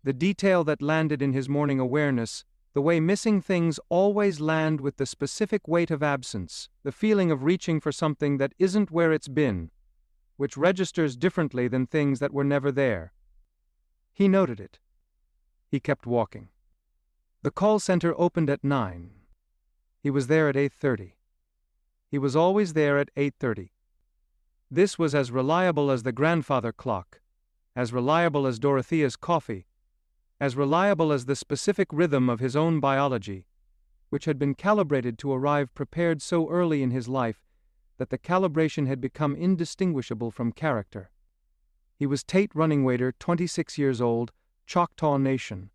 the detail that landed in his morning awareness, the way missing things always land with the specific weight of absence, the feeling of reaching for something that isn't where it's been, which registers differently than things that were never there. He noted it. He kept walking. The call center opened at 9. He was there at 8:30. He was always there at 8:30. This was as reliable as the grandfather clock, as reliable as Dorothea's coffee, as reliable as the specific rhythm of his own biology, which had been calibrated to arrive prepared so early in his life that the calibration had become indistinguishable from character. He was Tate Runningwaiter, 26 years old, Choctaw Nation.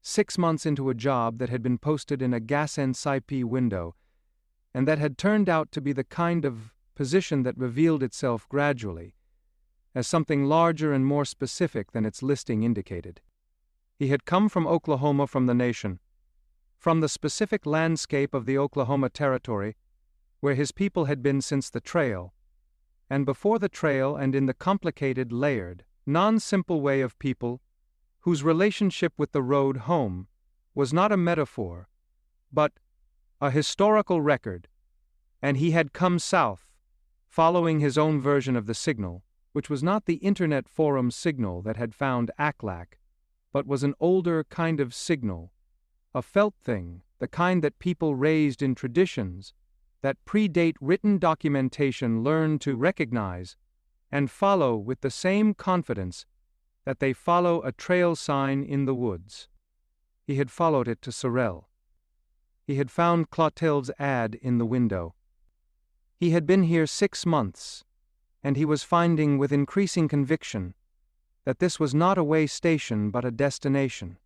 6 months into a job that had been posted in a gas NCIP window, and that had turned out to be the kind of position that revealed itself gradually, as something larger and more specific than its listing indicated. He had come from Oklahoma, from the nation, from the specific landscape of the Oklahoma Territory, where his people had been since the trail, and before the trail, and in the complicated, layered, non-simple way of people whose relationship with the road home was not a metaphor, but a historical record, and he had come south, following his own version of the signal, which was not the internet forum signal that had found ACLAC, but was an older kind of signal, a felt thing, the kind that people raised in traditions that predate written documentation learn to recognize and follow with the same confidence that they follow a trail sign in the woods. He had followed it to Sorrelle. He had found Clotilde's ad in the window. He had been here 6 months, and he was finding with increasing conviction that this was not a way station but a destination.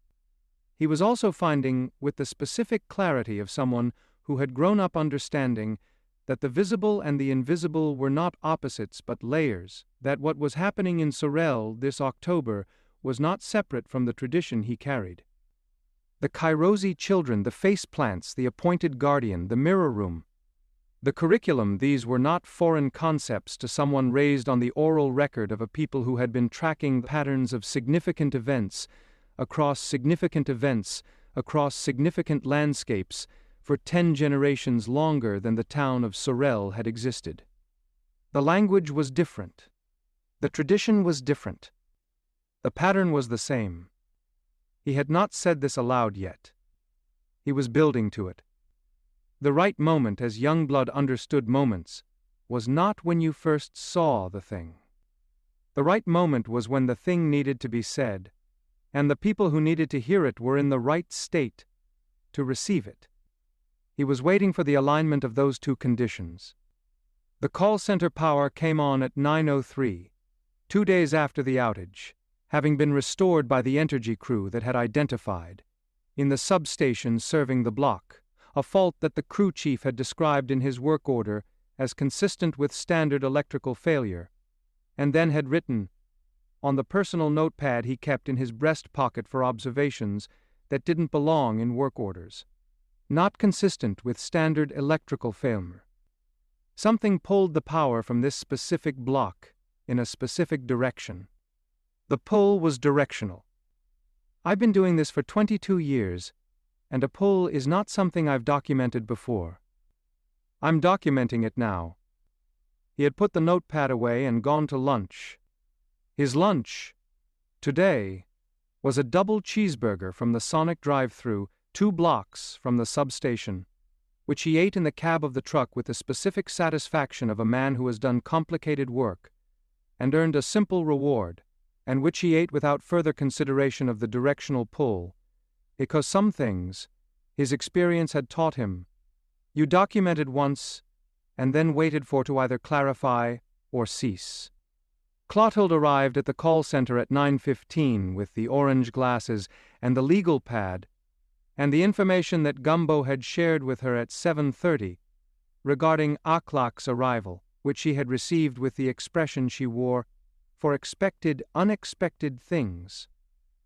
He was also finding, with the specific clarity of someone who had grown up understanding, that the visible and the invisible were not opposites but layers, that what was happening in Sorrelle this October was not separate from the tradition he carried. The Kairosi children, the face plants, the appointed guardian, the mirror room, the curriculum, these were not foreign concepts to someone raised on the oral record of a people who had been tracking patterns of significant events, across significant landscapes, for 10 generations longer than the town of Sorrelle had existed. The language was different. The tradition was different. The pattern was the same. He had not said this aloud yet. He was building to it. The right moment, as young blood understood moments, was not when you first saw the thing. The right moment was when the thing needed to be said, and the people who needed to hear it were in the right state to receive it. He was waiting for the alignment of those two conditions. The call center power came on at 9:03, 2 days after the outage, having been restored by the energy crew that had identified, in the substation serving the block, a fault that the crew chief had described in his work order as consistent with standard electrical failure, and then had written, on the personal notepad he kept in his breast pocket for observations that didn't belong in work orders, not consistent with standard electrical failure. Something pulled the power from this specific block in a specific direction. The pull was directional. I've been doing this for 22 years, and a pull is not something I've documented before. I'm documenting it now. He had put the notepad away and gone to lunch. His lunch, today, was a double cheeseburger from the Sonic drive-thru 2 blocks from the substation, which he ate in the cab of the truck with the specific satisfaction of a man who has done complicated work and earned a simple reward, and which he ate without further consideration of the directional pull, because some things his experience had taught him you documented once and then waited for to either clarify or cease. Clotilde arrived at the call center at 9:15 with the orange glasses and the legal pad, and the information that Gumbo had shared with her at 7:30 regarding ACLAC's arrival, which she had received with the expression she wore for expected unexpected things,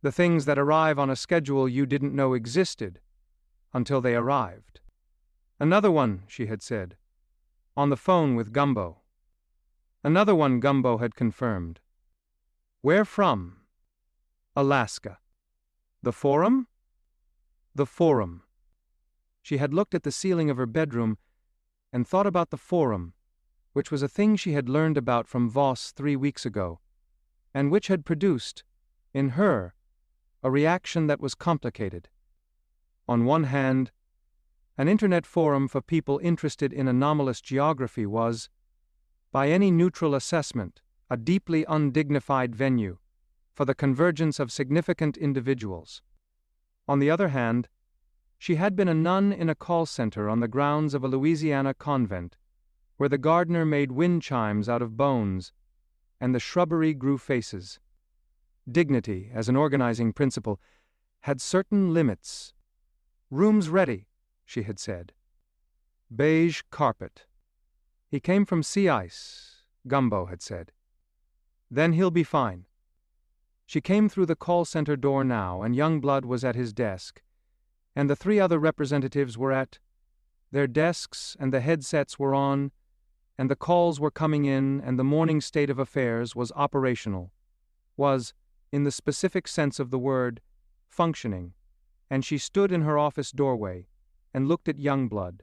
the things that arrive on a schedule you didn't know existed until they arrived. Another one, she had said, on the phone with Gumbo. Another one, Gumbo had confirmed. Where from? Alaska. The forum? The forum. She had looked at the ceiling of her bedroom and thought about the forum, which was a thing she had learned about from Voss 3 weeks ago, and which had produced, in her, a reaction that was complicated. On one hand, an internet forum for people interested in anomalous geography was, by any neutral assessment, a deeply undignified venue for the convergence of significant individuals. On the other hand, she had been a nun in a call center on the grounds of a Louisiana convent, where the gardener made wind chimes out of bones, and the shrubbery grew faces. Dignity, as an organizing principle, had certain limits. "Room's ready," she had said. "Beige carpet." "He came from sea ice," Gumbo had said. "Then he'll be fine." She came through the call center door now, and Youngblood was at his desk, and the 3 other representatives were at their desks, and the headsets were on, and the calls were coming in, and the morning state of affairs was operational, was, in the specific sense of the word, functioning, and she stood in her office doorway, and looked at Youngblood,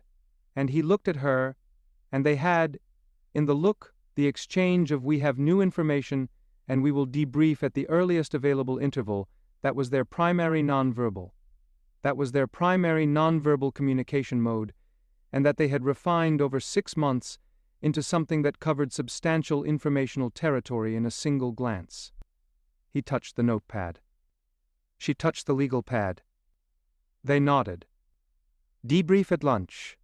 and he looked at her, and they had, in the look, the exchange of "we have new information, and we will debrief at the earliest available interval." That was their primary nonverbal. That was their primary nonverbal communication mode, and that they had refined over 6 months into something that covered substantial informational territory in a single glance. He touched the notepad. She touched the legal pad. They nodded. Debrief at lunch.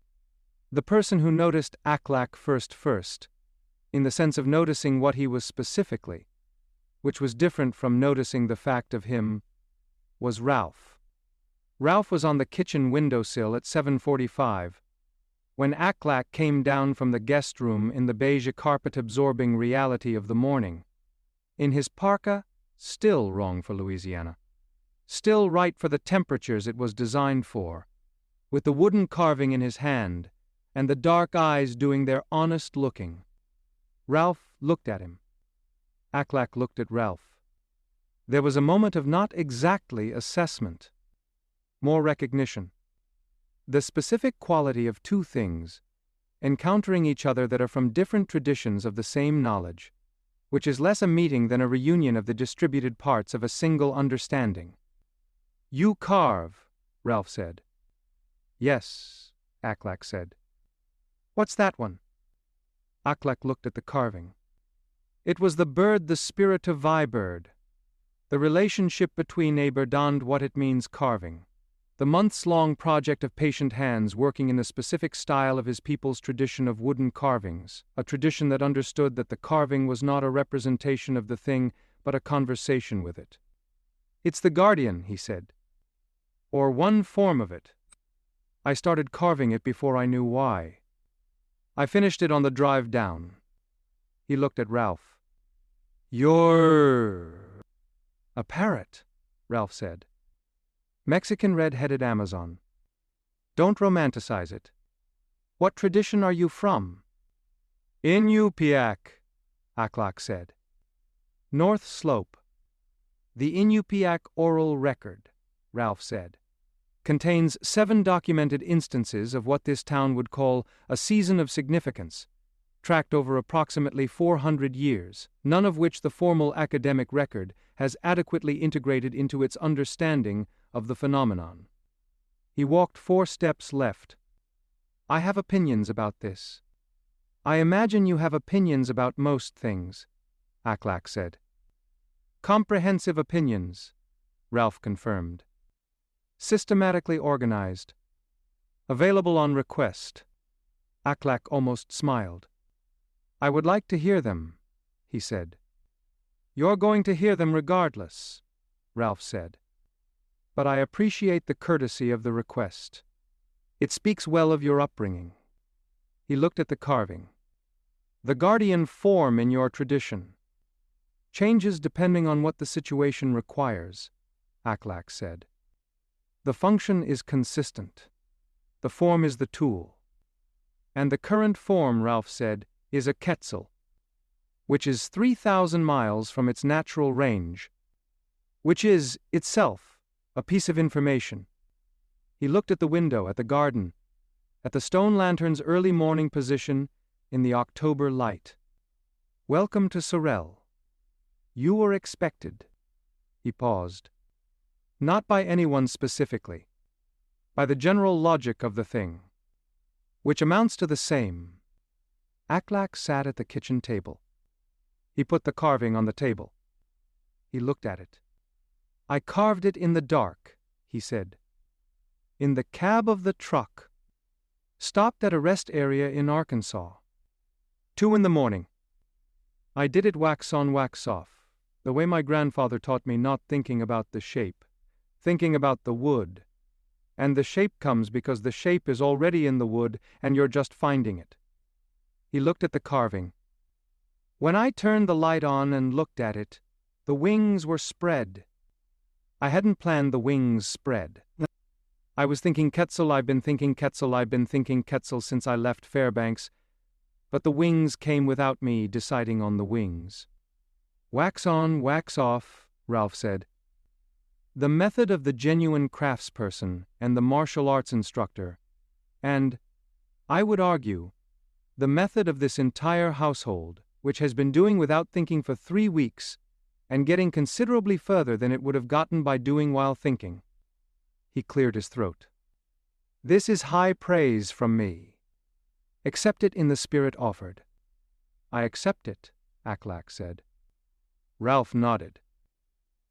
The person who noticed Aklak first, in the sense of noticing what he was specifically, which was different from noticing the fact of him, was Ralph. Ralph was on the kitchen windowsill at 7:45, when Aklak came down from the guest room in the beige carpet-absorbing reality of the morning. In his parka, still wrong for Louisiana, still right for the temperatures it was designed for, with the wooden carving in his hand, and the dark eyes doing their honest looking. Ralph looked at him. Aklak looked at Ralph. There was a moment of not exactly assessment, more recognition. The specific quality of 2 things, encountering each other, that are from different traditions of the same knowledge, which is less a meeting than a reunion of the distributed parts of a single understanding. "You carve," Ralph said. "Yes," Aklak said. "What's that one?" Aklak looked at the carving. It was the bird, the spiritivai bird. The relationship between a bird and what it means carving. The months-long project of patient hands working in the specific style of his people's tradition of wooden carvings, a tradition that understood that the carving was not a representation of the thing, but a conversation with it. "It's the guardian," he said. "Or one form of it. I started carving it before I knew why. I finished it on the drive down." He looked at Ralph. "You're a parrot," Ralph said. "Mexican red-headed Amazon. Don't romanticize it. What tradition are you from?" "Inupiaq," Aklak said. "North Slope." "The Inupiaq oral record," Ralph said, "contains 7 documented instances of what this town would call a season of significance, tracked over approximately 400 years, none of which the formal academic record has adequately integrated into its understanding of the phenomenon." He walked 4 steps left. "I have opinions about this." "I imagine you have opinions about most things," Aklak said. "Comprehensive opinions," Ralph confirmed. "Systematically organized. Available on request." Aklak almost smiled. "I would like to hear them," he said. "You're going to hear them regardless," Ralph said. "But I appreciate the courtesy of the request. It speaks well of your upbringing." He looked at the carving. "The guardian form in your tradition changes depending on what the situation requires," Aklak said. "The function is consistent. The form is the tool. And the current form," Ralph said, "is a quetzal, which is 3,000 miles from its natural range, which is, itself, a piece of information." He looked at the window, at the garden, at the stone lantern's early morning position in the October light. "Welcome to Sorrelle. You were expected." He paused. "Not by anyone specifically. By the general logic of the thing, which amounts to the same." Aklak sat at the kitchen table. He put the carving on the table. He looked at it. "I carved it in the dark," he said. "In the cab of the truck. Stopped at a rest area in Arkansas. 2 in the morning. I did it wax on, wax off, the way my grandfather taught me, not thinking about the shape, thinking about the wood. And the shape comes because the shape is already in the wood and you're just finding it. He looked at the carving. When I turned the light on and looked at it, the wings were spread. I hadn't planned the wings spread. I was thinking Quetzal, I've been thinking Quetzal, I've been thinking Quetzal since I left Fairbanks, but the wings came without me deciding on the wings. Wax on, wax off, Ralph said. The method of the genuine craftsperson and the martial arts instructor, and, I would argue, the method of this entire household, which has been doing without thinking for 3 weeks, and getting considerably further than it would have gotten by doing while thinking. He cleared his throat. This is high praise from me. Accept it in the spirit offered. I accept it, Aklak said. Ralph nodded.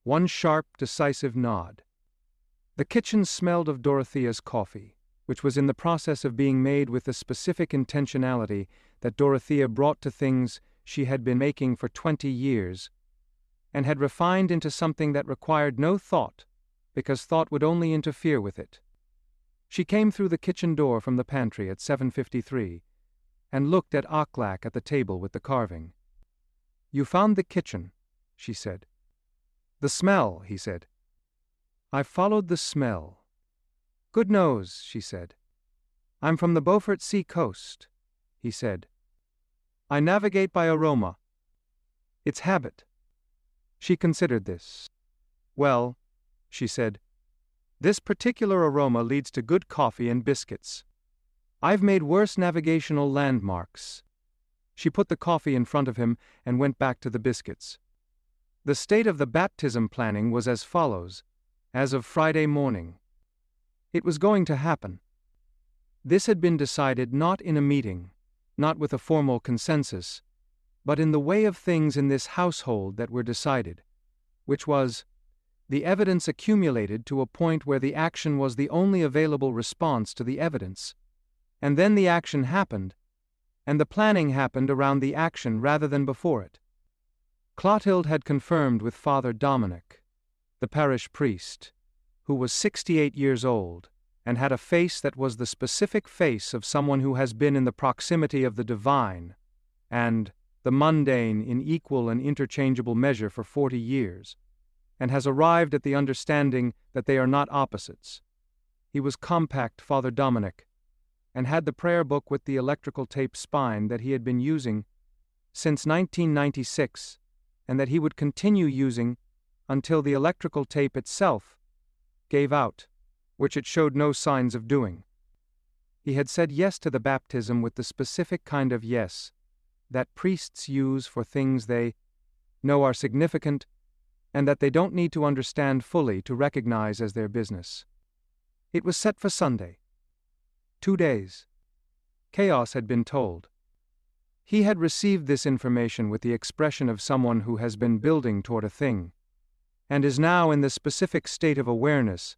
One sharp, decisive nod. The kitchen smelled of Dorothea's coffee, which was in the process of being made with the specific intentionality that Dorothea brought to things she had been making for 20 years, and had refined into something that required no thought, because thought would only interfere with it. She came through the kitchen door from the pantry at 7:53, and looked at Aklak at the table with the carving. You found the kitchen, she said. The smell, he said. I followed the smell. Good nose, she said. I'm from the Beaufort Sea coast, he said. I navigate by aroma. It's habit. She considered this. Well, she said, this particular aroma leads to good coffee and biscuits. I've made worse navigational landmarks. She put the coffee in front of him and went back to the biscuits. The state of the baptism planning was as follows, as of Friday morning. It was going to happen. This had been decided not in a meeting, not with a formal consensus, but in the way of things in this household that were decided, which was, the evidence accumulated to a point where the action was the only available response to the evidence, and then the action happened, and the planning happened around the action rather than before it. Clotilde had confirmed with Father Dominic, the parish priest, who was 68 years old, and had a face that was the specific face of someone who has been in the proximity of the divine, and the mundane in equal and interchangeable measure for 40 years, and has arrived at the understanding that they are not opposites. He was compact, Father Dominic, and had the prayer book with the electrical tape spine that he had been using since 1996, and that he would continue using until the electrical tape itself gave out, which it showed no signs of doing. He had said yes to the baptism with the specific kind of yes that priests use for things they know are significant and that they don't need to understand fully to recognize as their business. It was set for Sunday. 2 days. Chaos had been told. He had received this information with the expression of someone who has been building toward a thing, and is now in the specific state of awareness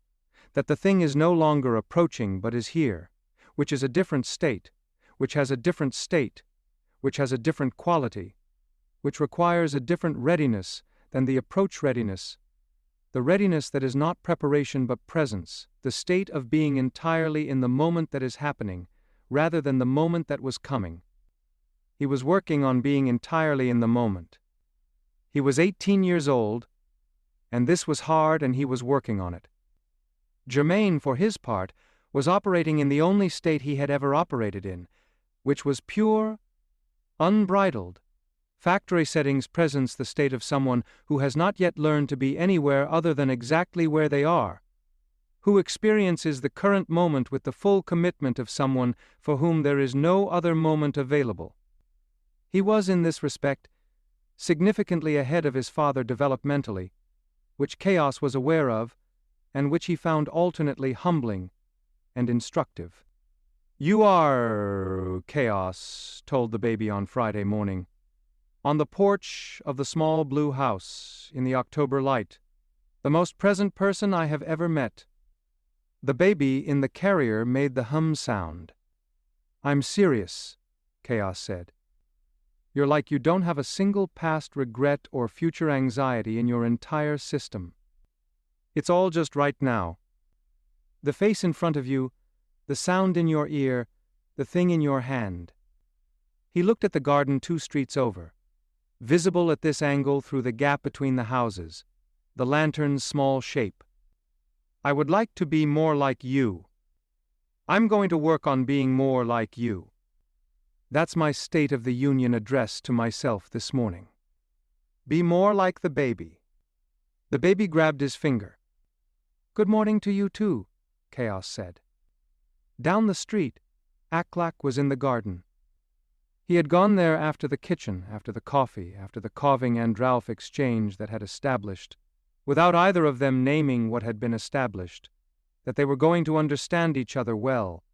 that the thing is no longer approaching but is here, which is a different state, which has a different state, which has a different quality, which requires a different readiness than the approach readiness, the readiness that is not preparation but presence, the state of being entirely in the moment that is happening, rather than the moment that was coming. He was working on being entirely in the moment. He was 18 years old, and this was hard and he was working on it. Jermaine, for his part, was operating in the only state he had ever operated in, which was pure, unbridled, factory settings presence, the state of someone who has not yet learned to be anywhere other than exactly where they are, who experiences the current moment with the full commitment of someone for whom there is no other moment available. He was, in this respect, significantly ahead of his father developmentally, which Chaos was aware of, and which he found alternately humbling and instructive. You are, Chaos told the baby on Friday morning, on the porch of the small blue house in the October light, the most present person I have ever met. The baby in the carrier made the hum sound. I'm serious, Chaos said. You're like you don't have a single past regret or future anxiety in your entire system. It's all just right now. The face in front of you, the sound in your ear, the thing in your hand. He looked at the garden 2 streets over. Visible at this angle through the gap between the houses, the lantern's small shape. I would like to be more like you. I'm going to work on being more like you. That's my State of the Union address to myself this morning. Be more like the baby. The baby grabbed his finger. Good morning to you too, Chaos said. Down the street, Aklak was in the garden. He had gone there after the kitchen, after the coffee, after the Coving and Ralph exchange that had established, without either of them naming what had been established, that they were going to understand each other well,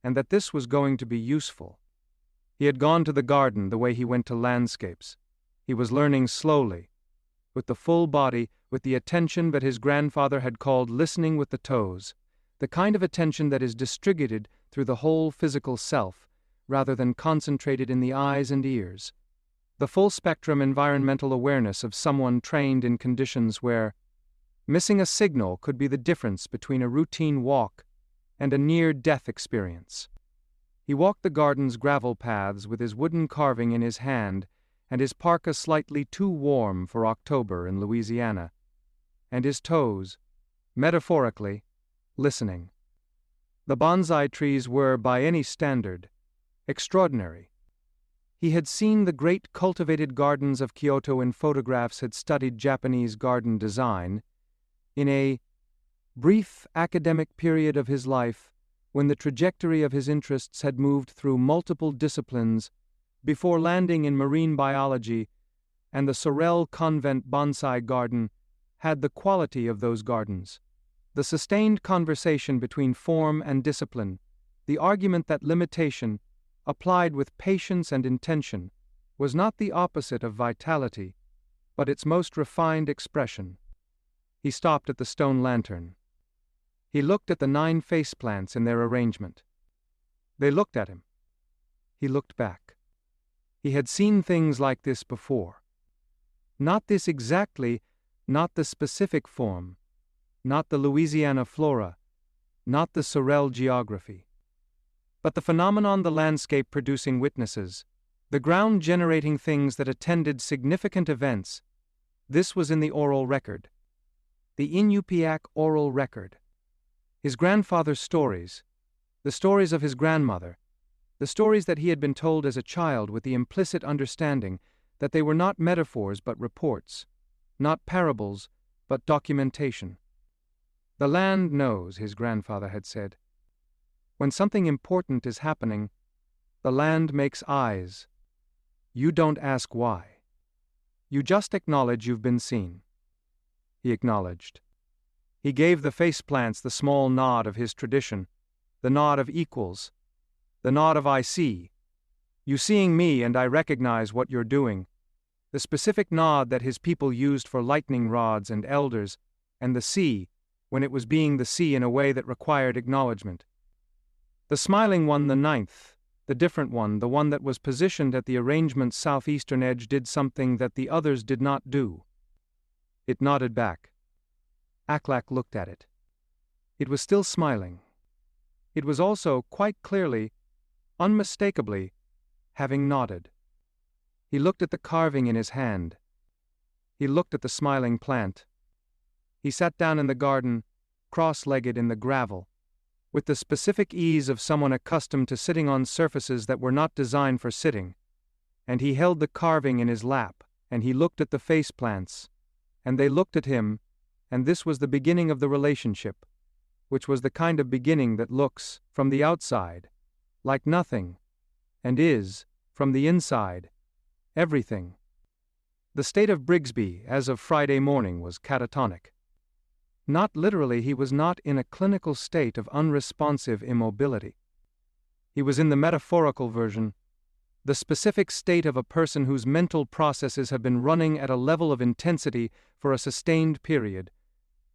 and that this was going to be useful. He had gone to the garden the way he went to landscapes. He was learning slowly, with the full body, with the attention that his grandfather had called listening with the toes, the kind of attention that is distributed through the whole physical self, rather than concentrated in the eyes and ears. The full-spectrum environmental awareness of someone trained in conditions where missing a signal could be the difference between a routine walk and a near-death experience. He walked the garden's gravel paths with his wooden carving in his hand and his parka slightly too warm for October in Louisiana, and his toes, metaphorically, listening. The bonsai trees were, by any standard, extraordinary. He had seen the great cultivated gardens of Kyoto in photographs, had studied Japanese garden design. In a brief academic period of his life, when the trajectory of his interests had moved through multiple disciplines, before landing in marine biology, and the Sorrelle convent bonsai garden had the quality of those gardens. The sustained conversation between form and discipline, the argument that limitation, applied with patience and intention, was not the opposite of vitality, but its most refined expression. He stopped at the stone lantern. He looked at the 9 faceplants in their arrangement. They looked at him. He looked back. He had seen things like this before. Not this exactly, not the specific form, not the Louisiana flora, not the Sorrelle geography. But the phenomenon, the landscape producing witnesses, the ground generating things that attended significant events, this was in the oral record. The Inupiaq oral record. His grandfather's stories, the stories of his grandmother, the stories that he had been told as a child with the implicit understanding that they were not metaphors but reports, not parables but documentation. The land knows, his grandfather had said. When something important is happening, the land makes eyes. You don't ask why. You just acknowledge you've been seen. He acknowledged. He gave the faceplants the small nod of his tradition, the nod of equals, the nod of I see. You seeing me and I recognize what you're doing. The specific nod that his people used for lightning rods and elders, and the sea, when it was being the sea in a way that required acknowledgement. The smiling one, the 9th, the different one, the one that was positioned at the arrangement's southeastern edge, did something that the others did not do. It nodded back. Aklak looked at it. It was still smiling. It was also, quite clearly, unmistakably, having nodded. He looked at the carving in his hand. He looked at the smiling plant. He sat down in the garden, cross-legged in the gravel, with the specific ease of someone accustomed to sitting on surfaces that were not designed for sitting, and he held the carving in his lap, and he looked at the faceplants, and they looked at him, and this was the beginning of the relationship, which was the kind of beginning that looks, from the outside, like nothing, and is, from the inside, everything. The state of Brigsby, as of Friday morning, was catatonic. Not literally, he was not in a clinical state of unresponsive immobility. He was in the metaphorical version, the specific state of a person whose mental processes have been running at a level of intensity for a sustained period,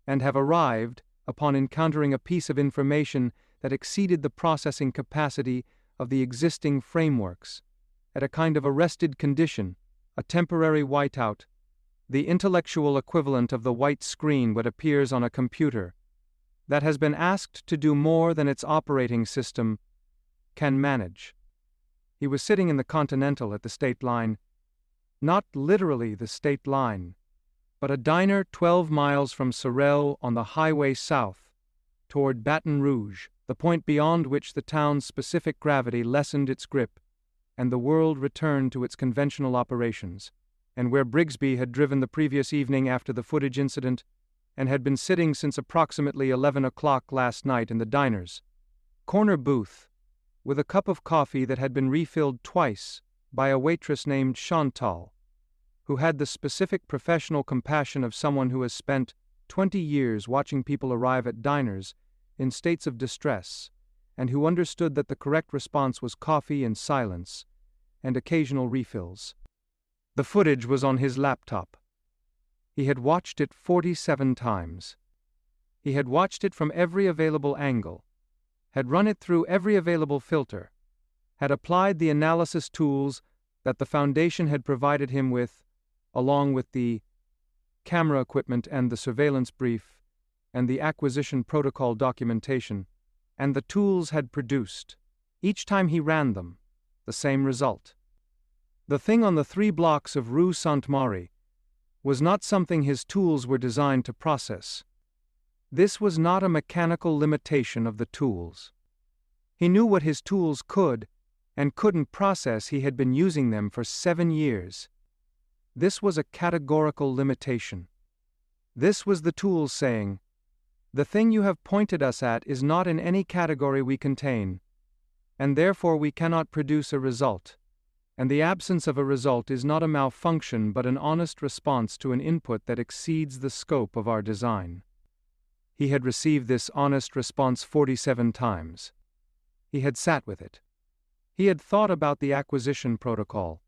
and have arrived, upon encountering a piece of information that exceeded the processing capacity of the existing frameworks, at a kind of arrested condition, a temporary whiteout, the intellectual equivalent of the white screen that appears on a computer, that has been asked to do more than its operating system can manage. He was sitting in the Continental at the state line, not literally the state line, but a diner 12 miles from Sorrelle on the highway south, toward Baton Rouge, the point beyond which the town's specific gravity lessened its grip, and the world returned to its conventional operations, and where Brigsby had driven the previous evening after the footage incident, and had been sitting since approximately 11 o'clock last night in the diner's corner booth, with a cup of coffee that had been refilled twice by a waitress named Chantal, who had the specific professional compassion of someone who has spent 20 years watching people arrive at diners in states of distress, and who understood that the correct response was coffee and silence, and occasional refills. The footage was on his laptop. He had watched it 47 times. He had watched it from every available angle, had run it through every available filter, had applied the analysis tools that the Foundation had provided him with, along with the camera equipment and the surveillance brief and the acquisition protocol documentation, and the tools had produced, each time he ran them, the same result. The thing on the 3 blocks of Rue Sainte-Marie was not something his tools were designed to process. This was not a mechanical limitation of the tools. He knew what his tools could and couldn't process. He had been using them for 7 years. This was a categorical limitation. This was the tools saying, "The thing you have pointed us at is not in any category we contain, and therefore we cannot produce a result. And the absence of a result is not a malfunction but an honest response to an input that exceeds the scope of our design." He had received this honest response 47 times. He had sat with it. He had thought about the acquisition protocol.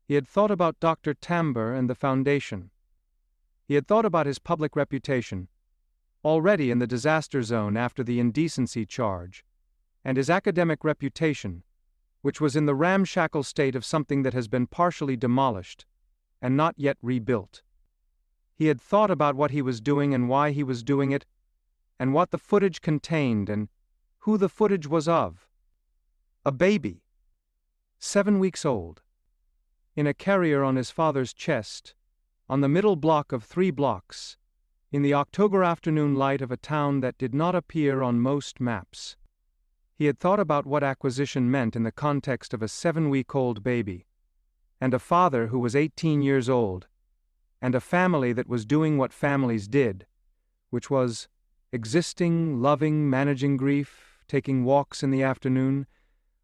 He had thought about Dr. Tamber and the Foundation. He had thought about his public reputation, already in the disaster zone after the indecency charge, and his academic reputation, which was in the ramshackle state of something that has been partially demolished and not yet rebuilt. He had thought about what he was doing and why he was doing it, and what the footage contained and who the footage was of. A baby, 7 weeks old, in a carrier on his father's chest, on the middle block of 3 blocks, in the October afternoon light of a town that did not appear on most maps. He had thought about what acquisition meant in the context of a 7-week-old baby, and a father who was 18 years old, and a family that was doing what families did, which was existing, loving, managing grief, taking walks in the afternoon,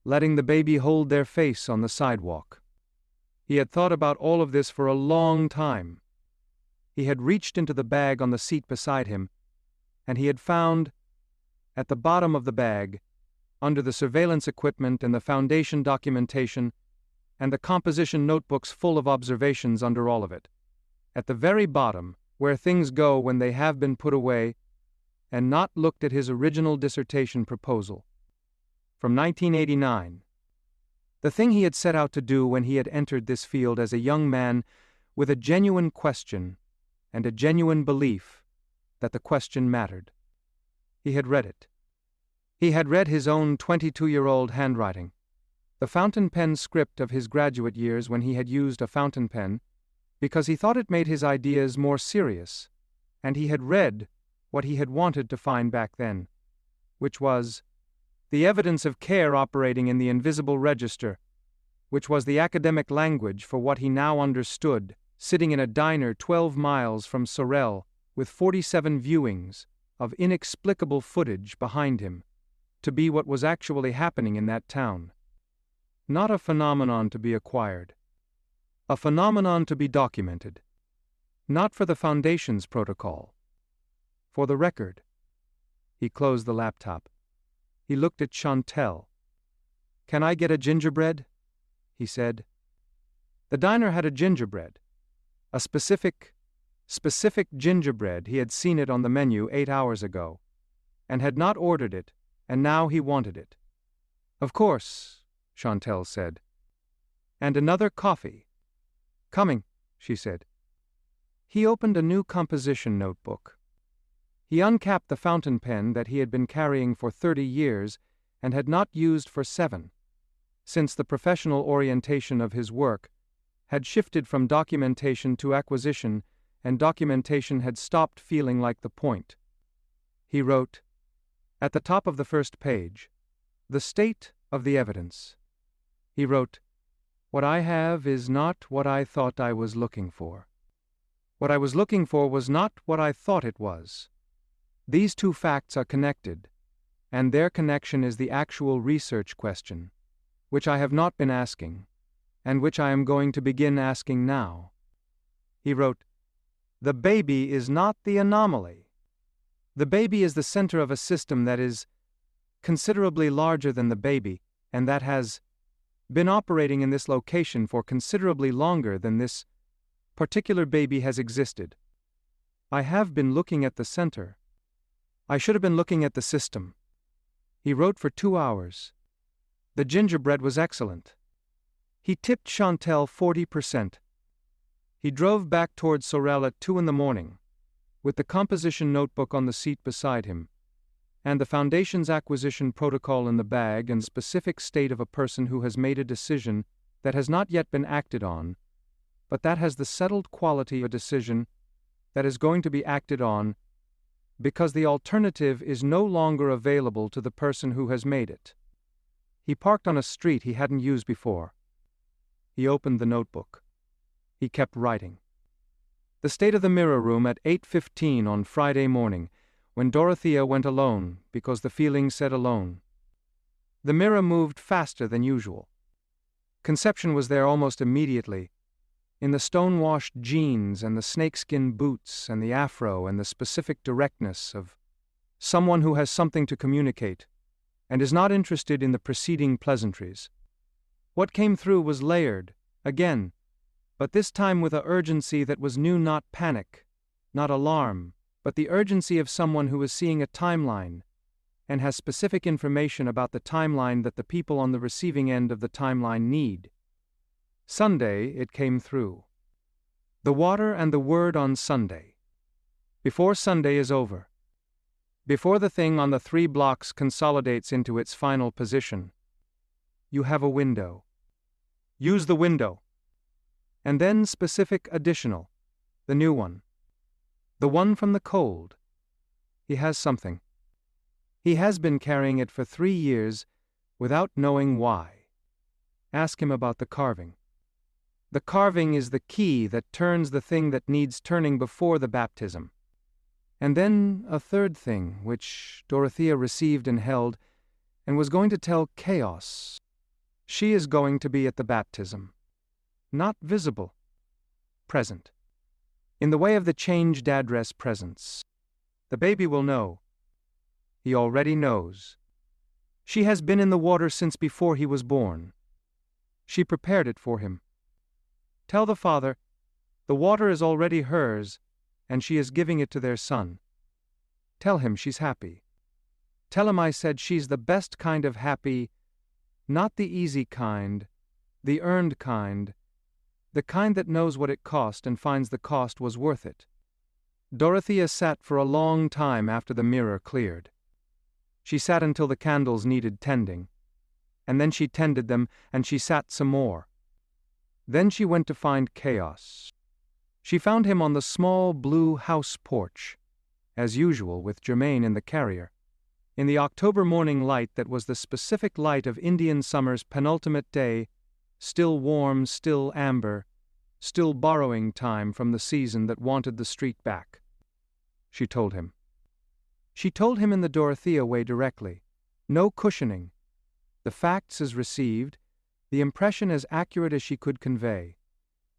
letting the baby hold their face on the sidewalk. He had thought about all of this for a long time. He had reached into the bag on the seat beside him, and he had found, at the bottom of the bag, under the surveillance equipment and the Foundation documentation, and the composition notebooks full of observations under all of it, at the very bottom, where things go when they have been put away, and not looked at his original dissertation proposal. From 1989. The thing he had set out to do when he had entered this field as a young man with a genuine question and a genuine belief that the question mattered. He had read it. He had read his own 22-year-old handwriting, the fountain pen script of his graduate years when he had used a fountain pen, because he thought it made his ideas more serious, and he had read what he had wanted to find back then, which was the evidence of care operating in the invisible register, which was the academic language for what he now understood, sitting in a diner 12 miles from Sorrelle with 47 viewings of inexplicable footage behind him, to be what was actually happening in that town. Not a phenomenon to be acquired. A phenomenon to be documented. Not for the Foundation's protocol. For the record. He closed the laptop. He looked at Chantal. "Can I get a gingerbread?" he said. The diner had a gingerbread. A specific gingerbread. He had seen it on the menu 8 hours ago, and had not ordered it, and now he wanted it. "Of course," Chantal said. "And another coffee." "Coming," she said. He opened a new composition notebook. He uncapped the fountain pen that he had been carrying for 30 years and had not used for 7, since the professional orientation of his work had shifted from documentation to acquisition, and documentation had stopped feeling like the point. He wrote, at the top of the first page, "The state of the evidence." He wrote, "What I have is not what I thought I was looking for. What I was looking for was not what I thought it was. These two facts are connected, and their connection is the actual research question, which I have not been asking, and which I am going to begin asking now." He wrote, "The baby is not the anomaly. The baby is the center of a system that is considerably larger than the baby, and that has been operating in this location for considerably longer than this particular baby has existed. I have been looking at the center. I should have been looking at the system." He wrote for 2 hours. The gingerbread was excellent. He tipped Chantel 40%. He drove back toward Sorrelle at 2 in the morning, with the composition notebook on the seat beside him, and the Foundation's acquisition protocol in the bag, and specific state of a person who has made a decision that has not yet been acted on, but that has the settled quality of a decision that is going to be acted on because the alternative is no longer available to the person who has made it. He parked on a street he hadn't used before. He opened the notebook. He kept writing. The state of the mirror room at 8:15 on Friday morning, when Dorothea went alone, because the feeling said alone. The mirror moved faster than usual. Conception was there almost immediately, in the stone-washed jeans and the snakeskin boots and the afro and the specific directness of someone who has something to communicate and is not interested in the preceding pleasantries. What came through was layered, again, but this time with a urgency that was new, not panic, not alarm, but the urgency of someone who is seeing a timeline and has specific information about the timeline that the people on the receiving end of the timeline need. Sunday, it came through. The water and the word on Sunday. Before Sunday is over. Before the thing on the 3 blocks consolidates into its final position. You have a window. Use the window. And then specific additional. The new one. The one from the cold. He has something. He has been carrying it for 3 years without knowing why. Ask him about the carving. The carving is the key that turns the thing that needs turning before the baptism. And then a third thing, which Dorothea received and held, and was going to tell Chaos. She is going to be at the baptism. Not visible. Present. In the way of the changed address presence. The baby will know. He already knows. She has been in the water since before he was born. She prepared it for him. Tell the father, the water is already hers, and she is giving it to their son. Tell him she's happy. Tell him I said she's the best kind of happy, not the easy kind, the earned kind, the kind that knows what it cost and finds the cost was worth it. Dorothea sat for a long time after the mirror cleared. She sat until the candles needed tending, and then she tended them, and she sat some more. Then she went to find Chaos. She found him on the small blue house porch, as usual with Jermaine in the carrier, in the October morning light that was the specific light of Indian summer's penultimate day, still warm, still amber, still borrowing time from the season that wanted the street back. She told him. She told him in the Dorothea way directly. No cushioning. The facts as received, the impression as accurate as she could convey.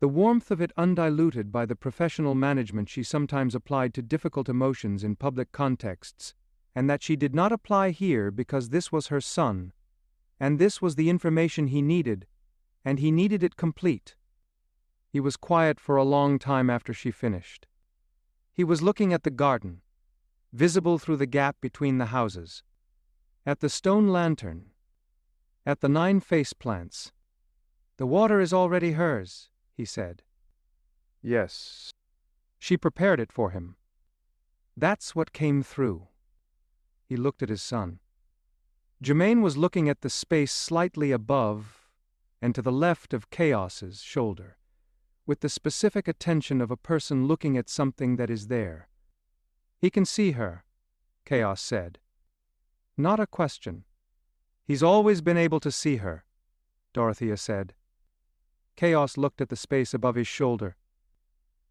The warmth of it undiluted by the professional management she sometimes applied to difficult emotions in public contexts, and that she did not apply here because this was her son, and this was the information he needed, and he needed it complete. He was quiet for a long time after she finished. He was looking at the garden, visible through the gap between the houses, at the stone lantern, at the 9 face plants. The water is already hers, he said. Yes. She prepared it for him. That's what came through. He looked at his son. Jermaine was looking at the space slightly above and to the left of Chaos's shoulder, with the specific attention of a person looking at something that is there. He can see her, Chaos said. Not a question. He's always been able to see her, Dorothea said. Chaos looked at the space above his shoulder.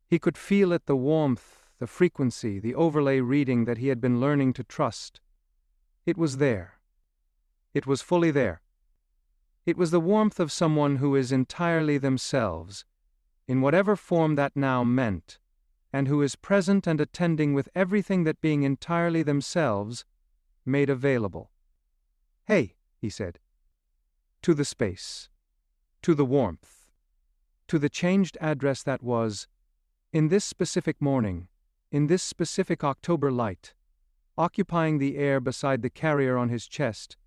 He could feel it, the warmth, the frequency, the overlay reading that he had been learning to trust. It was there. It was fully there. It was the warmth of someone who is entirely themselves, in whatever form that now meant, and who is present and attending with everything that being entirely themselves made available. Hey, he said. To the space. To the warmth. To the changed address that was, in this specific morning, in this specific October light, occupying the air beside the carrier on his chest,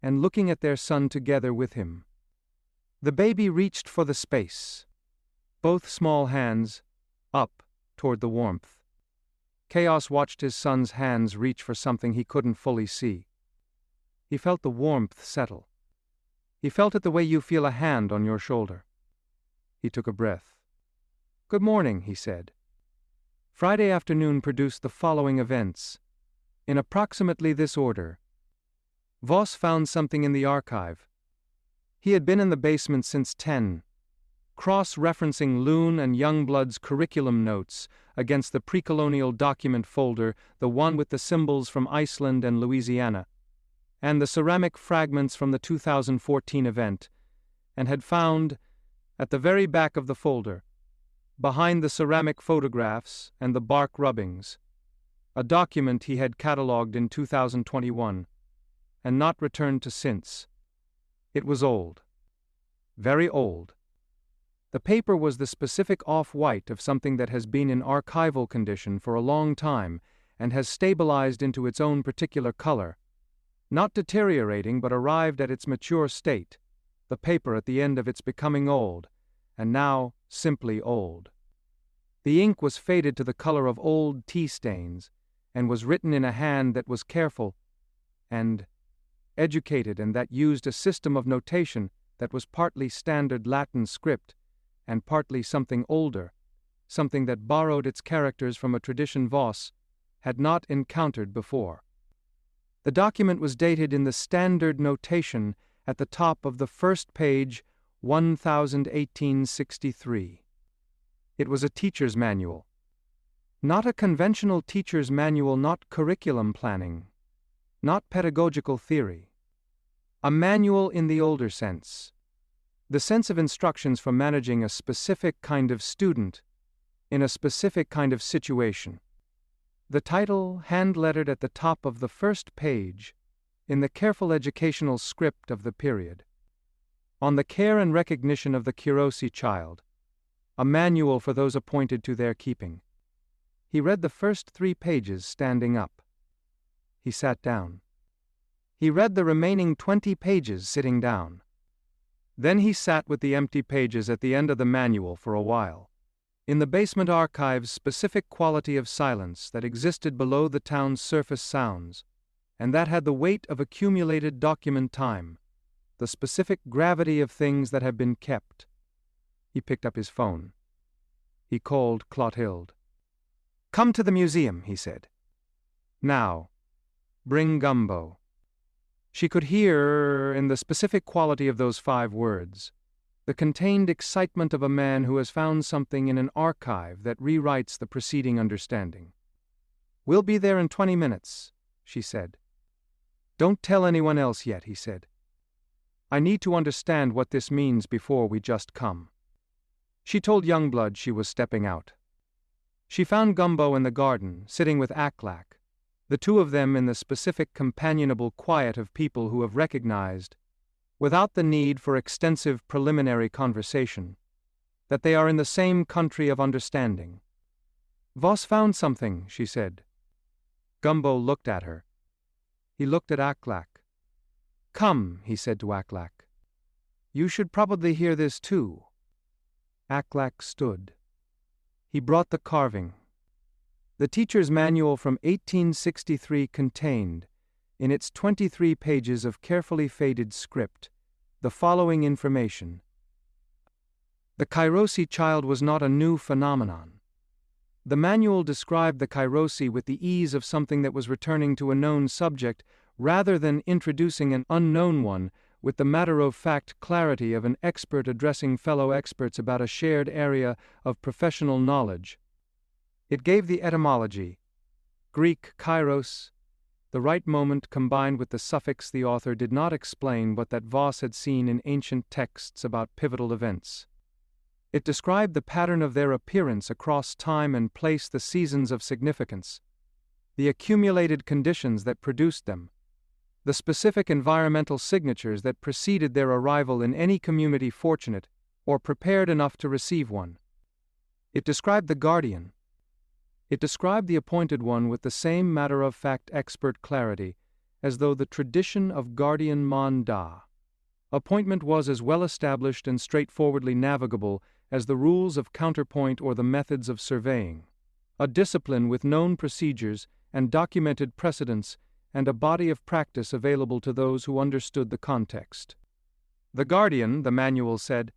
and looking at their son together with him. The baby reached for the space. Both small hands, up, toward the warmth. Chaos watched his son's hands reach for something he couldn't fully see. He felt the warmth settle. He felt it the way you feel a hand on your shoulder. He took a breath. Good morning, he said. Friday afternoon produced the following events. In approximately this order. Voss found something in the archive. He had been in the basement since 10. Cross-referencing Loon and Youngblood's curriculum notes against the pre-colonial document folder, the one with the symbols from Iceland and Louisiana, and the ceramic fragments from the 2014 event, and had found, at the very back of the folder, behind the ceramic photographs and the bark rubbings, a document he had catalogued in 2021, and not returned to since. It was old. Very old. The paper was the specific off-white of something that has been in archival condition for a long time and has stabilized into its own particular color, not deteriorating but arrived at its mature state, the paper at the end of its becoming old, and now simply old. The ink was faded to the color of old tea stains, and was written in a hand that was careful and educated and that used a system of notation that was partly standard Latin script and partly something older, something that borrowed its characters from a tradition Voss had not encountered before. The document was dated in the standard notation at the top of the first page, 1863. It was a teacher's manual. Not a conventional teacher's manual, not curriculum planning, not pedagogical theory. A manual in the older sense. The sense of instructions for managing a specific kind of student in a specific kind of situation. The title, hand-lettered at the top of the first page, in the careful educational script of the period. On the care and recognition of the Kurosi child. A manual for those appointed to their keeping. He read the first 3 pages standing up. He sat down. He read the remaining 20 pages sitting down. Then he sat with the empty pages at the end of the manual for a while. In the basement archive's specific quality of silence that existed below the town's surface sounds, and that had the weight of accumulated document time, the specific gravity of things that have been kept. He picked up his phone. He called Clotilde. Come to the museum, he said. Now. Bring Gumbo. She could hear, in the specific quality of those 5 words, the contained excitement of a man who has found something in an archive that rewrites the preceding understanding. We'll be there in 20 minutes, she said. Don't tell anyone else yet, he said. I need to understand what this means before we just come. She told Youngblood she was stepping out. She found Gumbo in the garden, sitting with Aklak, the 2 of them in the specific companionable quiet of people who have recognized, without the need for extensive preliminary conversation, that they are in the same country of understanding. Voss found something, she said. Gumbo looked at her. He looked at Aklak. Come, he said to Aklak. You should probably hear this too. Aklak stood. He brought the carving, The teacher's manual from 1863 contained, in its 23 pages of carefully faded script, the following information. The Kairosi child was not a new phenomenon. The manual described the Kairosi with the ease of something that was returning to a known subject rather than introducing an unknown one, with the matter-of-fact clarity of an expert addressing fellow experts about a shared area of professional knowledge. It gave the etymology, Greek kairos, the right moment combined with the suffix the author did not explain but that Voss had seen in ancient texts about pivotal events. It described the pattern of their appearance across time and place, the seasons of significance, the accumulated conditions that produced them, the specific environmental signatures that preceded their arrival in any community fortunate or prepared enough to receive one. It described the guardian. It described the appointed one with the same matter-of-fact expert clarity as though the tradition of guardian manda appointment was as well established and straightforwardly navigable as the rules of counterpoint or the methods of surveying, a discipline with known procedures and documented precedents and a body of practice available to those who understood the context. The guardian, the manual said,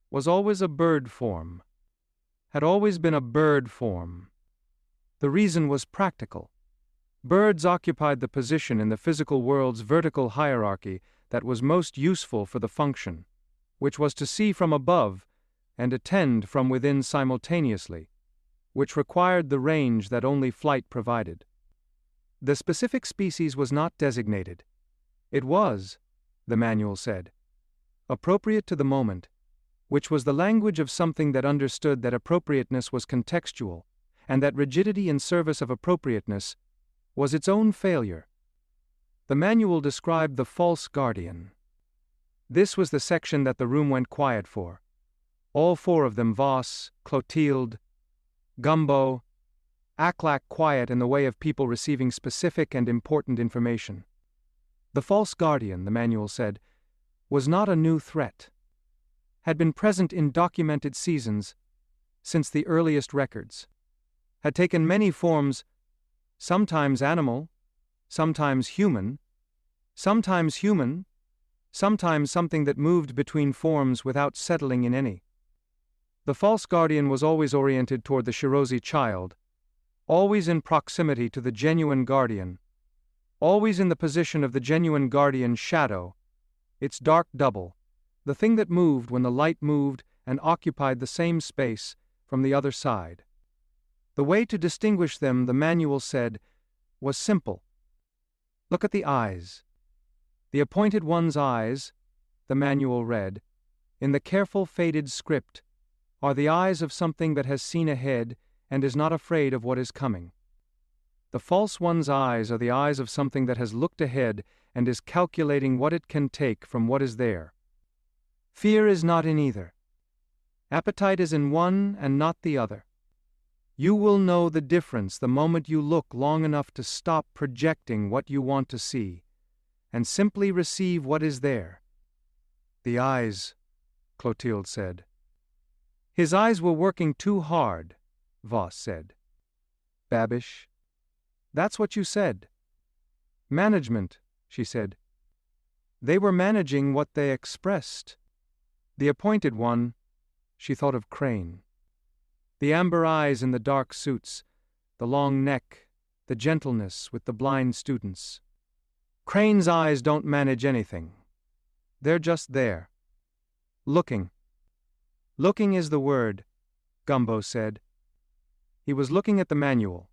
was always a bird form, had always been a bird form. The reason was practical. Birds occupied the position in the physical world's vertical hierarchy that was most useful for the function, which was to see from above and attend from within simultaneously, which required the range that only flight provided. The specific species was not designated. It was, the manual said, appropriate to the moment, which was the language of something that understood that appropriateness was contextual, and that rigidity in service of appropriateness was its own failure. The manual described the false guardian. This was the section that the room went quiet for. All four of them, Voss, Clotilde, Gumbo, Aclac, quiet in the way of people receiving specific and important information. The false guardian, the manual said, was not a new threat. Had been present in documented seasons since the earliest records. Had taken many forms, sometimes animal, sometimes human, sometimes something that moved between forms without settling in any. The false guardian was always oriented toward the Shirozi child, always in proximity to the genuine guardian, always in the position of the genuine guardian's shadow, its dark double, the thing that moved when the light moved and occupied the same space from the other side. The way to distinguish them, the manual said, was simple. Look at the eyes. The appointed one's eyes, the manual read, in the careful faded script, are the eyes of something that has seen ahead and is not afraid of what is coming. The false one's eyes are the eyes of something that has looked ahead and is calculating what it can take from what is there. Fear is not in either. Appetite is in one and not the other. You will know the difference the moment you look long enough to stop projecting what you want to see, and simply receive what is there. The eyes, Clotilde said. His eyes were working too hard, Voss said. Babish. That's what you said. Management, she said. They were managing what they expressed. The appointed one, she thought of Crane. The amber eyes in the dark suits, the long neck, the gentleness with the blind students. Crane's eyes don't manage anything. They're just there. Looking. Looking is the word, Gumbo said. He was looking at the manual.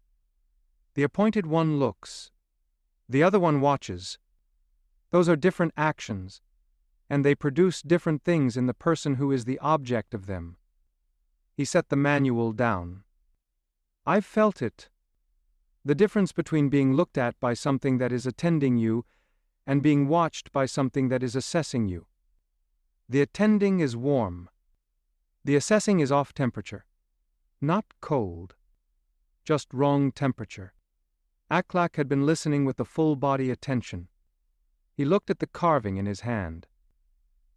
The appointed one looks. The other one watches. Those are different actions, and they produce different things in the person who is the object of them. He set the manual down. I've felt it. The difference between being looked at by something that is attending you and being watched by something that is assessing you. The attending is warm. The assessing is off temperature. Not cold. Just wrong temperature. Aclac had been listening with the full body attention. He looked at the carving in his hand.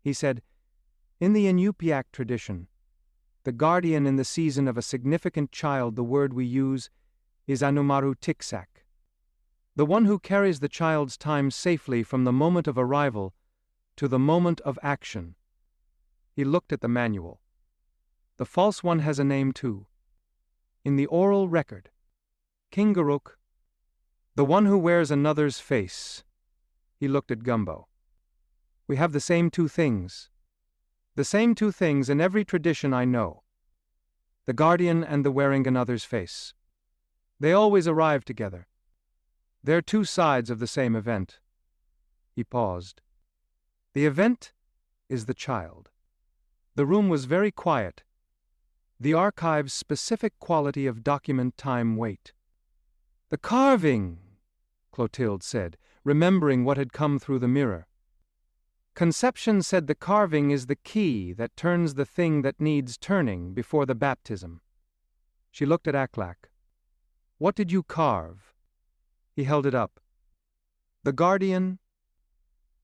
He said, in the Inupiaq tradition, the guardian in the season of a significant child, the word we use, is Anumaru Tiksak, the one who carries the child's time safely from the moment of arrival to the moment of action. He looked at the manual. The false one has a name too. In the oral record, Kingaruk, the one who wears another's face. He looked at Gumbo. We have the same two things. The same two things in every tradition I know. The guardian and the wearing another's face. They always arrive together. They're two sides of the same event. He paused. The event is the child. The room was very quiet. The archive's specific quality of document time wait. The carving, Clotilde said, remembering what had come through the mirror. Conception said the carving is the key that turns the thing that needs turning before the baptism. She looked at Aklak. What did you carve? He held it up. The guardian,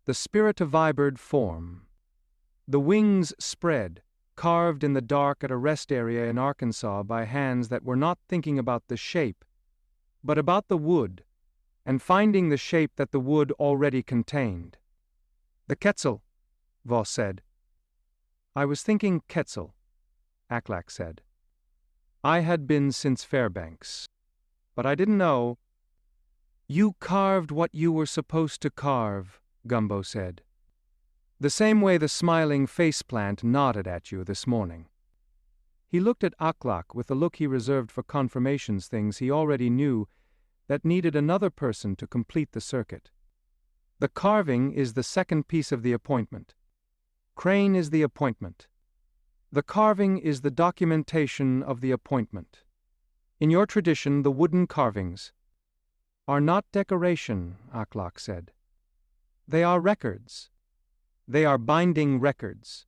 the spirit-vibered form. The wings spread, carved in the dark at a rest area in Arkansas by hands that were not thinking about the shape, but about the wood, and finding the shape that the wood already contained. The Quetzal, Voss said. I was thinking Quetzal, Aklak said. I had been since Fairbanks. But I didn't know. You carved what you were supposed to carve, Gumbo said. The same way the smiling faceplant nodded at you this morning. He looked at Aklak with the look he reserved for confirmations, things he already knew that needed another person to complete the circuit. The carving is the second piece of the appointment. Crane is the appointment. The carving is the documentation of the appointment. In your tradition, the wooden carvings are not decoration, Aklak said. They are records. They are binding records.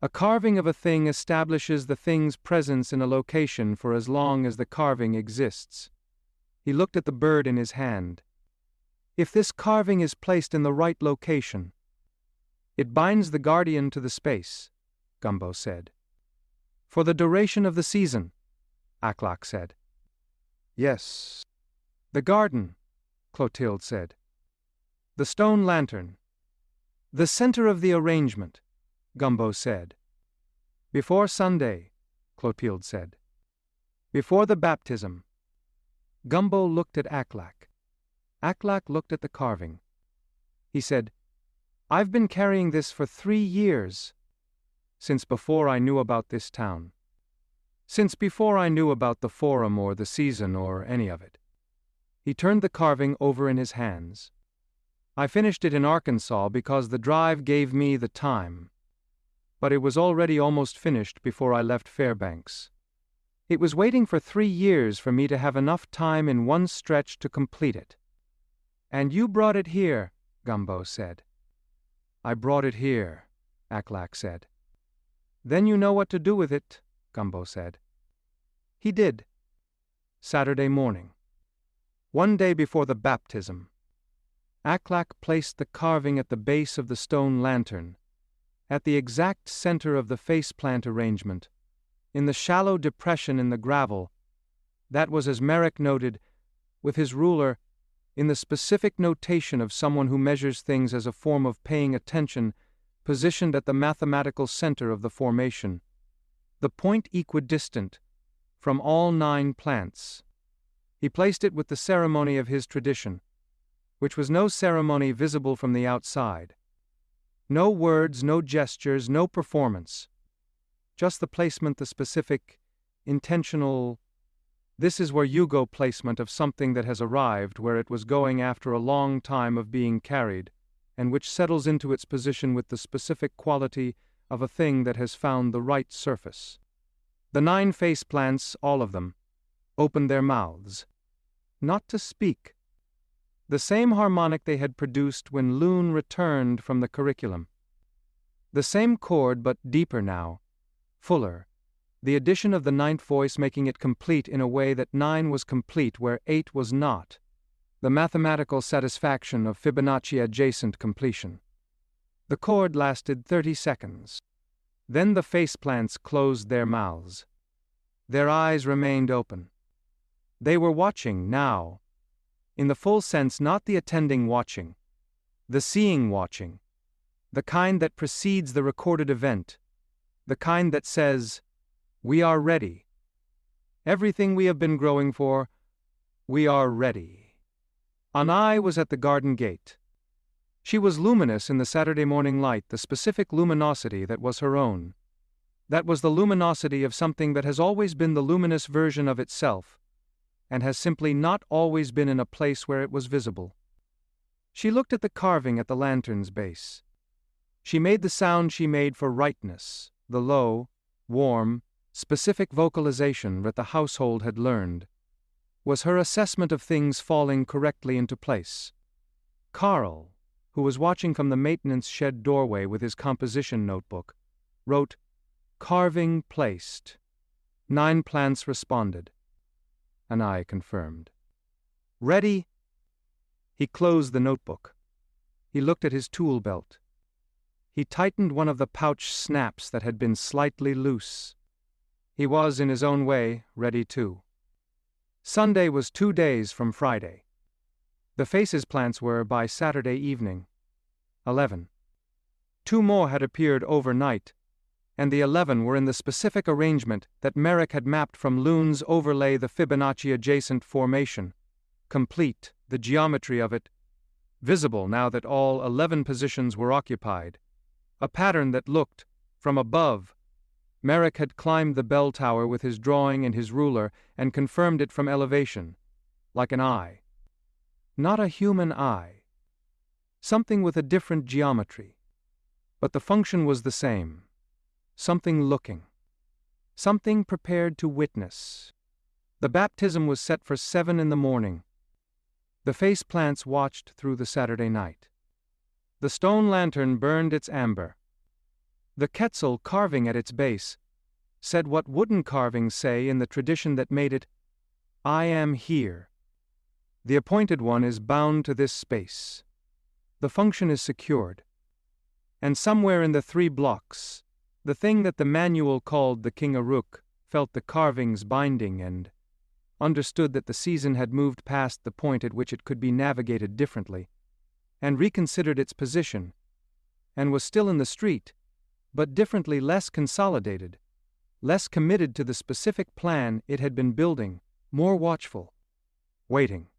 A carving of a thing establishes the thing's presence in a location for as long as the carving exists. He looked at the bird in his hand. If this carving is placed in the right location, it binds the guardian to the space, Gumbo said. For the duration of the season, Aklak said. Yes. The garden, Clotilde said. The stone lantern. The center of the arrangement, Gumbo said. Before Sunday, Clotilde said. Before the baptism. Gumbo looked at Aklak. Aklak looked at the carving. He said, I've been carrying this for 3 years. Since before I knew about this town. Since before I knew about the forum or the season or any of it. He turned the carving over in his hands. I finished it in Arkansas because the drive gave me the time. But it was already almost finished before I left Fairbanks. It was waiting for 3 years for me to have enough time in one stretch to complete it. And you brought it here, Gumbo said. I brought it here, Aklak said. Then you know what to do with it, Gumbo said. He did. Saturday morning. One day before the baptism. Aklak placed the carving at the base of the stone lantern, at the exact center of the faceplant arrangement, in the shallow depression in the gravel. That was, as Merrick noted, with his ruler, in the specific notation of someone who measures things as a form of paying attention, positioned at the mathematical center of the formation, the point equidistant from all 9 plants. He placed it with the ceremony of his tradition, which was no ceremony visible from the outside. No words, no gestures, no performance. Just the placement, the specific, intentional, this is where you go placement of something that has arrived where it was going after a long time of being carried, and which settles into its position with the specific quality of a thing that has found the right surface. The 9 faceplants, all of them, opened their mouths. Not to speak. The same harmonic they had produced when Loon returned from the curriculum. The same chord, but deeper now, fuller, the addition of the 9th voice making it complete in a way that 9 was complete where 8 was not, the mathematical satisfaction of Fibonacci-adjacent completion. The chord lasted 30 seconds. Then the faceplants closed their mouths. Their eyes remained open. They were watching now. In the full sense, not the attending watching. The seeing watching. The kind that precedes the recorded event. The kind that says, "We are ready. Everything we have been growing for, we are ready." An eye was at the garden gate. She was luminous in the Saturday morning light, the specific luminosity that was her own. That was the luminosity of something that has always been the luminous version of itself, and has simply not always been in a place where it was visible. She looked at the carving at the lantern's base. She made the sound she made for rightness, the low, warm, specific vocalization that the household had learned, was her assessment of things falling correctly into place. Carl, who was watching from the maintenance shed doorway with his composition notebook, wrote, "Carving placed." 9 plants responded. An eye confirmed. "Ready?" He closed the notebook. He looked at his tool belt. He tightened one of the pouch snaps that had been slightly loose. He was, in his own way, ready too. Sunday was 2 days from Friday. The faces plants were, by Saturday evening, 11. 2 more had appeared overnight, and the 11 were in the specific arrangement that Merrick had mapped from Loon's overlay, the Fibonacci-adjacent formation, complete, the geometry of it, visible now that all 11 positions were occupied, a pattern that looked, from above. Merrick had climbed the bell tower with his drawing and his ruler and confirmed it from elevation, like an eye. Not a human eye. Something with a different geometry. But the function was the same. Something looking. Something prepared to witness. The baptism was set for 7 in the morning. The face plants watched through the Saturday night. The stone lantern burned its amber. The quetzal carving at its base said what wooden carvings say in the tradition that made it, "I am here. The appointed one is bound to this space. The function is secured." And somewhere in the 3 blocks, the thing that the manual called the King Uruk felt the carving's binding and understood that the season had moved past the point at which it could be navigated differently, and reconsidered its position, and was still in the street, but differently, less consolidated, less committed to the specific plan it had been building, more watchful, waiting.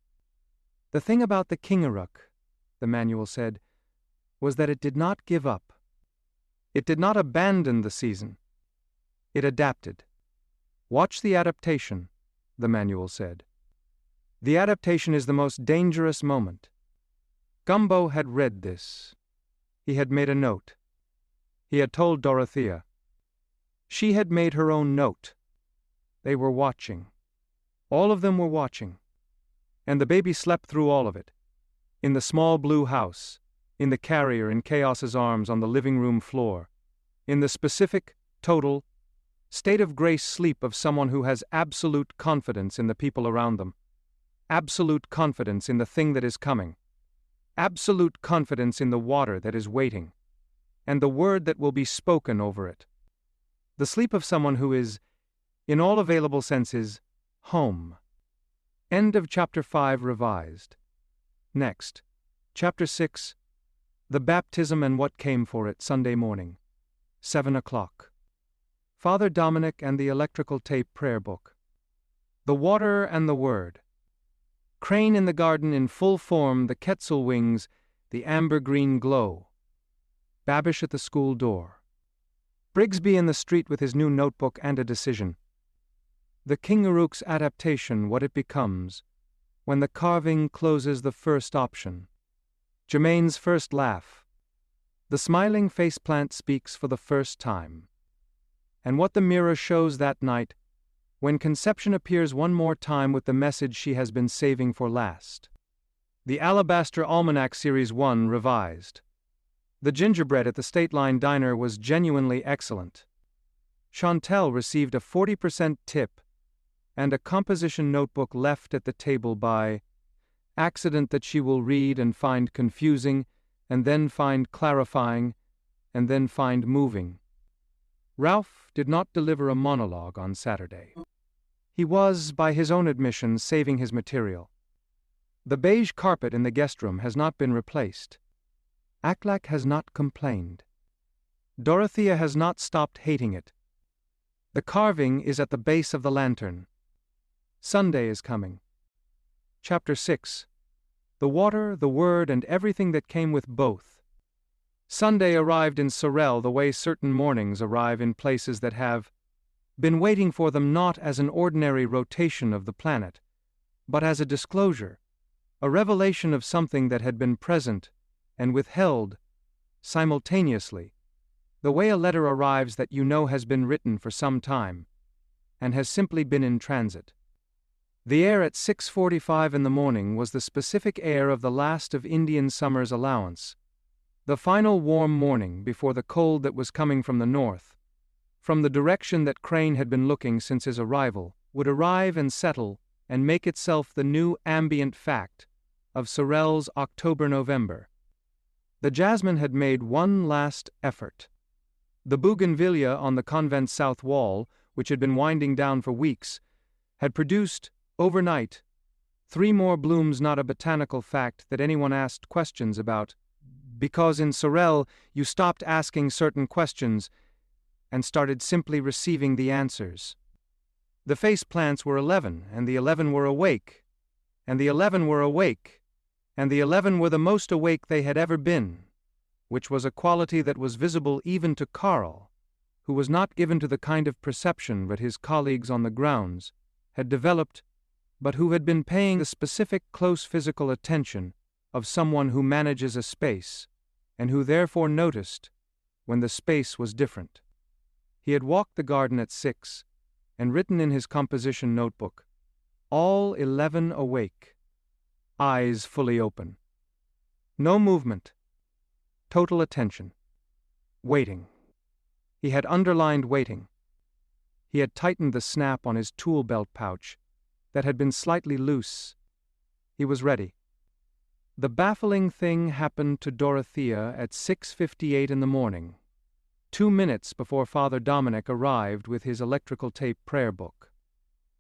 The thing about the King Uruk, the manual said, was that it did not give up. It did not abandon the season. It adapted. Watch the adaptation, the manual said. The adaptation is the most dangerous moment. Gumbo had read this. He had made a note. He had told Dorothea. She had made her own note. They were watching. All of them were watching. And the baby slept through all of it. In the small blue house, in the carrier in Chaos's arms on the living room floor, in the specific, total, state of grace sleep of someone who has absolute confidence in the people around them, absolute confidence in the thing that is coming, absolute confidence in the water that is waiting, and the word that will be spoken over it. The sleep of someone who is, in all available senses, home. End of Chapter 5 revised. Next, Chapter 6, The Baptism and What Came for It, Sunday morning, 7 o'clock. Father Dominic and the Electrical Tape Prayer Book. The Water and the Word. Crane in the garden in full form, the quetzal wings, the amber-green glow. Babish at the school door. Brigsby in the street with his new notebook and a decision. The King Uruk's adaptation, what it becomes, when the carving closes the first option. Jermaine's first laugh. The smiling faceplant speaks for the first time. And what the mirror shows that night, when conception appears one more time with the message she has been saving for last. The Alabaster Almanac Series 1 revised. The gingerbread at the State Line Diner was genuinely excellent. Chantel received a 40% tip, and a composition notebook left at the table by accident that she will read and find confusing, and then find clarifying, and then find moving. Ralph did not deliver a monologue on Saturday. He was, by his own admission, saving his material. The beige carpet in the guest room has not been replaced. Aclac has not complained. Dorothea has not stopped hating it. The carving is at the base of the lantern. Sunday is coming. Chapter 6. The water, the word, and everything that came with both. Sunday arrived in Sorrelle the way certain mornings arrive in places that have been waiting for them, not as an ordinary rotation of the planet, but as a disclosure, a revelation of something that had been present and withheld simultaneously, the way a letter arrives that you know has been written for some time and has simply been in transit. The air at 6:45 in the morning was the specific air of the last of Indian summer's allowance, the final warm morning before the cold that was coming from the north, from the direction that Crane had been looking since his arrival, would arrive and settle and make itself the new ambient fact of Sorrelle's October-November. The jasmine had made one last effort. The bougainvillea on the convent's south wall, which had been winding down for weeks, had produced, overnight, 3 more blooms, not a botanical fact that anyone asked questions about, because in Sorrelle you stopped asking certain questions and started simply receiving the answers. The face plants were 11, and the 11 were awake, and the 11 were awake, and the 11 were the most awake they had ever been, which was a quality that was visible even to Carl, who was not given to the kind of perception that his colleagues on the grounds had developed, but who had been paying the specific close physical attention of someone who manages a space, and who therefore noticed when the space was different. He had walked the garden at 6, and written in his composition notebook, "All 11 awake." Eyes fully open. No movement. Total attention. Waiting. He had underlined waiting. He had tightened the snap on his tool belt pouch that had been slightly loose. He was ready. The baffling thing happened to Dorothea at 6:58 in the morning, 2 minutes before Father Dominic arrived with his electrical tape prayer book.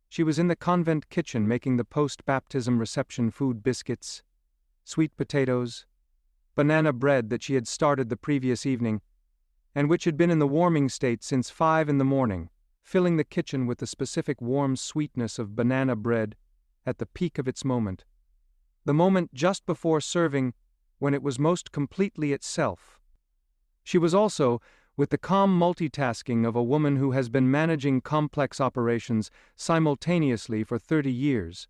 She was in the convent kitchen making the post-baptism reception food: biscuits, sweet potatoes, banana bread that she had started the previous evening, and which had been in the warming state since 5 in the morning, filling the kitchen with the specific warm sweetness of banana bread at the peak of its moment, the moment just before serving when it was most completely itself. She was also, with the calm multitasking of a woman who has been managing complex operations simultaneously for 30 years,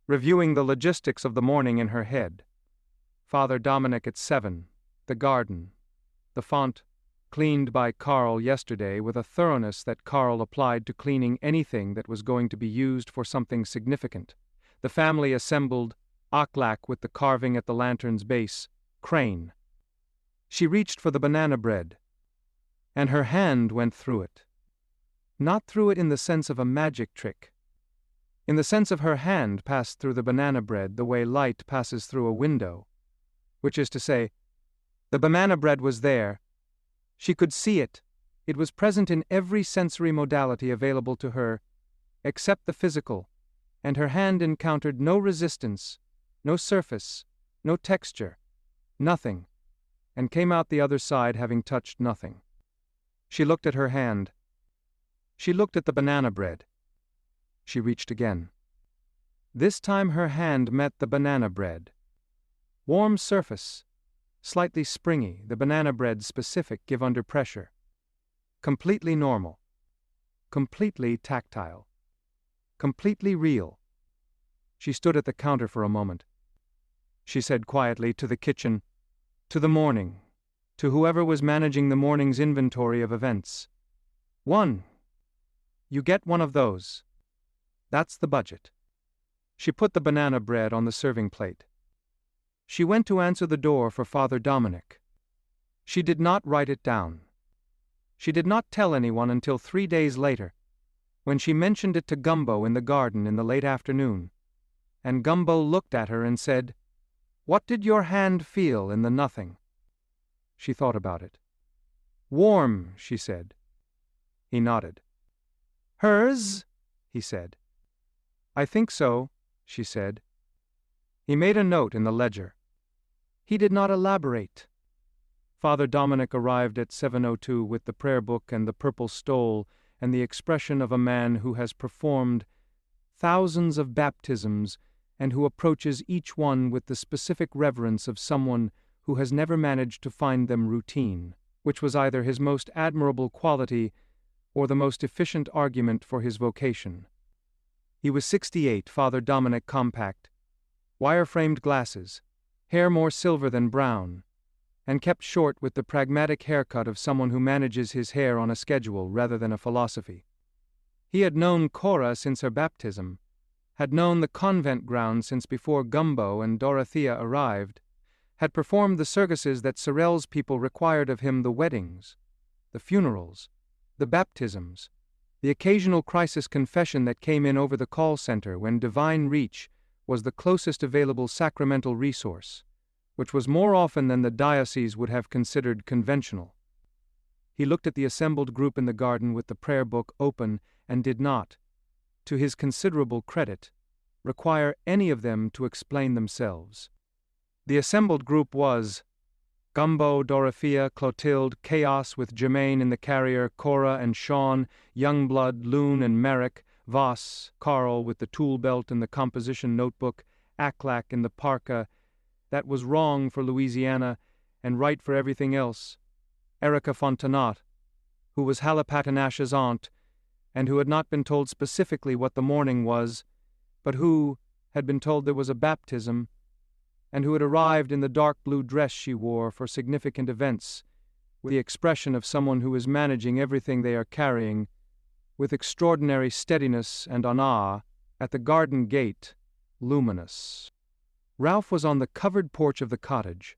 reviewing the logistics of the morning in her head. Father Dominic at 7, the garden, the font, cleaned by Carl yesterday with a thoroughness that Carl applied to cleaning anything that was going to be used for something significant. The family assembled, Aclac with the carving at the lantern's base, Crane. She reached for the banana bread, and her hand went through it. Not through it in the sense of a magic trick. In the sense of her hand passed through the banana bread the way light passes through a window, which is to say, the banana bread was there. She could see it. It was present in every sensory modality available to her, except the physical, and her hand encountered no resistance, no surface, no texture, nothing, and came out the other side having touched nothing. She looked at her hand. She looked at the banana bread. She reached again. This time her hand met the banana bread. Warm surface, slightly springy, the banana bread specific give under pressure. Completely normal. Completely tactile. Completely real. She stood at the counter for a moment. She said quietly to the kitchen, to the morning, to whoever was managing the morning's inventory of events. 1. You get one of those. That's the budget. She put the banana bread on the serving plate. She went to answer the door for Father Dominic. She did not write it down. She did not tell anyone until 3 days later, when she mentioned it to Gumbo in the garden in the late afternoon, and Gumbo looked at her and said, "What did your hand feel in the nothing?" She thought about it. "Warm," she said. He nodded. "Hers?" he said. "I think so," she said. He made a note in the ledger. He did not elaborate. Father Dominic arrived at 7:02 with the prayer book and the purple stole and the expression of a man who has performed thousands of baptisms and who approaches each one with the specific reverence of someone who has never managed to find them routine, which was either his most admirable quality or the most efficient argument for his vocation. He was 68, Father Dominic compact, wire-framed glasses, hair more silver than brown, and kept short with the pragmatic haircut of someone who manages his hair on a schedule rather than a philosophy. He had known Cora since her baptism, had known the convent ground since before Gumbo and Dorothea arrived, had performed the services that Sorrelle's people required of him, the weddings, the funerals, the baptisms, the occasional crisis confession that came in over the call center when divine reach was the closest available sacramental resource, which was more often than the diocese would have considered conventional. He looked at the assembled group in the garden with the prayer book open and did not, to his considerable credit, require any of them to explain themselves. The assembled group was Gumbo, Dorothea, Clotilde, Chaos with Jermaine in the carrier, Cora and Sean, Youngblood, Loon and Merrick, Voss, Carl with the tool belt and the composition notebook, Aclac in the parka, that was wrong for Louisiana and right for everything else, Erica Fontenot, who was Halipatinash's aunt, and who had not been told specifically what the morning was, but who had been told there was a baptism, and who had arrived in the dark blue dress she wore for significant events, with the expression of someone who is managing everything they are carrying, with extraordinary steadiness and honneur, at the garden gate, luminous. Ralph was on the covered porch of the cottage,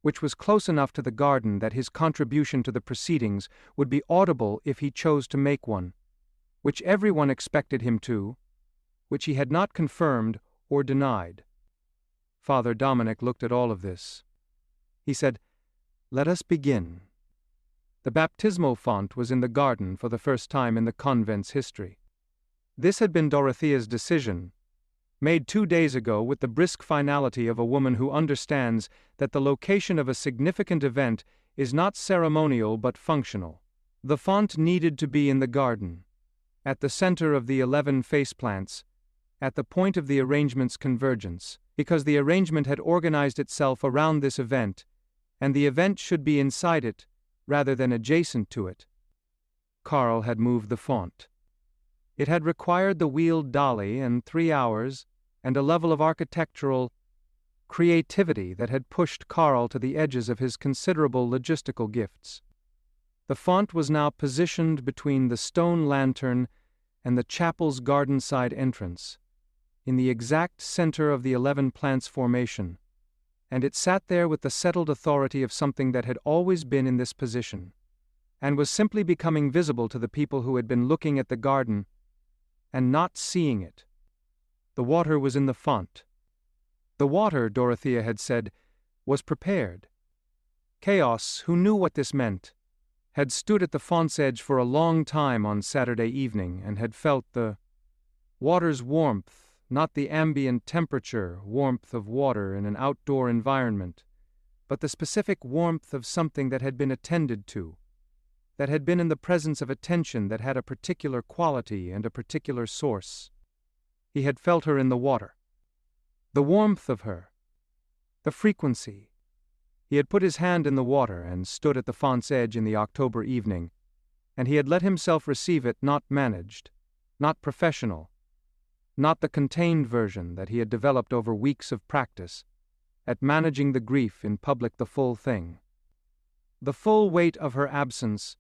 which was close enough to the garden that his contribution to the proceedings would be audible if he chose to make one, which everyone expected him to, which he had not confirmed or denied. Father Dominic looked at all of this. He said, "Let us begin." The baptismal font was in the garden for the first time in the convent's history. This had been Dorothea's decision, made 2 days ago with the brisk finality of a woman who understands that the location of a significant event is not ceremonial but functional. The font needed to be in the garden, at the center of the 11 faceplants, at the point of the arrangement's convergence, because the arrangement had organized itself around this event, and the event should be inside it, rather than adjacent to it. Carl had moved the font. It had required the wheeled dolly and 3 hours, and a level of architectural creativity that had pushed Carl to the edges of his considerable logistical gifts. The font was now positioned between the stone lantern and the chapel's garden-side entrance, in the exact center of the 11 plants formation, and it sat there with the settled authority of something that had always been in this position, and was simply becoming visible to the people who had been looking at the garden and not seeing it. The water was in the font. The water, Dorothea had said, was prepared. Chaos, who knew what this meant, had stood at the font's edge for a long time on Saturday evening and had felt the water's warmth, not the ambient temperature warmth of water in an outdoor environment, but the specific warmth of something that had been attended to, that had been in the presence of attention that had a particular quality and a particular source. He had felt her in the water. The warmth of her. The frequency. He had put his hand in the water and stood at the font's edge in the October evening, and he had let himself receive it, not managed, not professional, not the contained version that he had developed over weeks of practice, at managing the grief in public, the full thing. The full weight of her absence,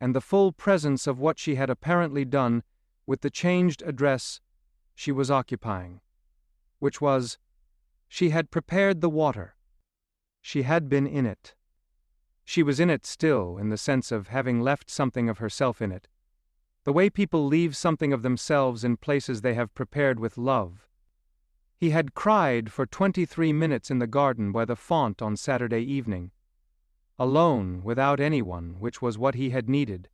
and the full presence of what she had apparently done with the changed address she was occupying, which was, she had prepared the water. She had been in it. She was in it still, in the sense of having left something of herself in it, the way people leave something of themselves in places they have prepared with love. He had cried for 23 minutes in the garden by the font on Saturday evening, alone, without anyone, which was what he had needed,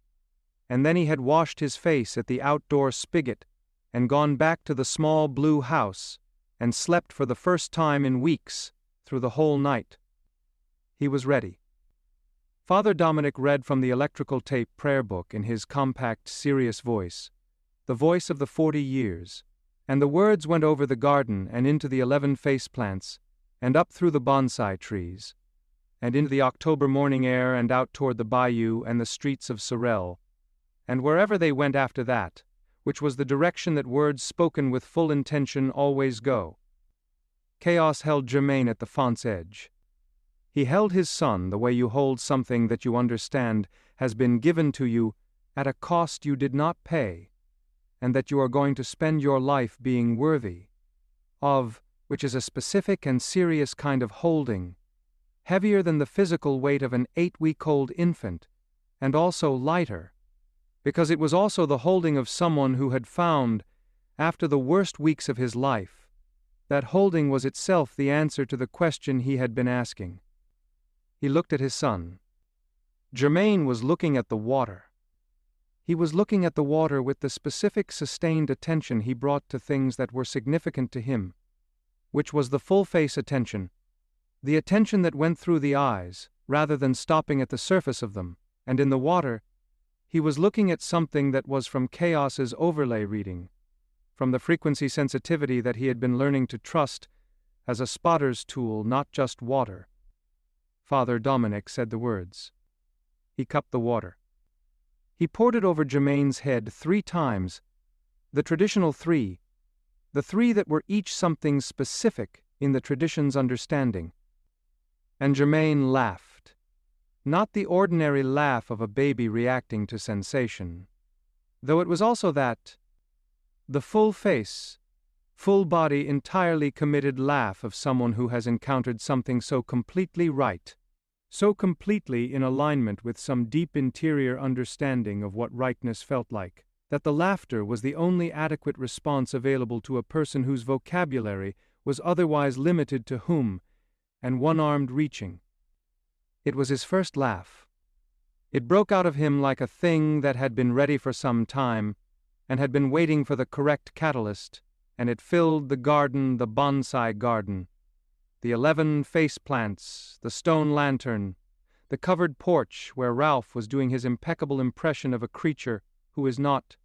and then he had washed his face at the outdoor spigot and gone back to the small blue house, and slept for the first time in weeks, through the whole night. He was ready. Father Dominic read from the electrical tape prayer book in his compact, serious voice, the voice of the 40 years, and the words went over the garden and into the 11 face plants, and up through the bonsai trees, and into the October morning air and out toward the bayou and the streets of Sorrelle, and wherever they went after that, which was the direction that words spoken with full intention always go. Chaos held Jermaine at the font's edge. He held his son the way you hold something that you understand has been given to you at a cost you did not pay, and that you are going to spend your life being worthy of, which is a specific and serious kind of holding, heavier than the physical weight of an 8-week-old infant, and also lighter, because it was also the holding of someone who had found, after the worst weeks of his life, that holding was itself the answer to the question he had been asking. He looked at his son. Jermaine was looking at the water. He was looking at the water with the specific sustained attention he brought to things that were significant to him, which was the full-face attention, the attention that went through the eyes, rather than stopping at the surface of them, and in the water, he was looking at something that was from Chaos's overlay reading, from the frequency sensitivity that he had been learning to trust as a spotter's tool, not just water. Father Dominic said the words. He cupped the water. He poured it over Jermaine's head 3 times, the traditional 3, the 3 that were each something specific in the tradition's understanding. And Jermaine laughed. Not the ordinary laugh of a baby reacting to sensation, though it was also that, the full face, full body, entirely committed laugh of someone who has encountered something so completely right, so completely in alignment with some deep interior understanding of what rightness felt like, that the laughter was the only adequate response available to a person whose vocabulary was otherwise limited to whom, and one-armed reaching. It was his first laugh. It broke out of him like a thing that had been ready for some time, and had been waiting for the correct catalyst, and it filled the garden, the bonsai garden, the 11 face plants, the stone lantern, the covered porch where Ralph was doing his impeccable impression of a creature who is not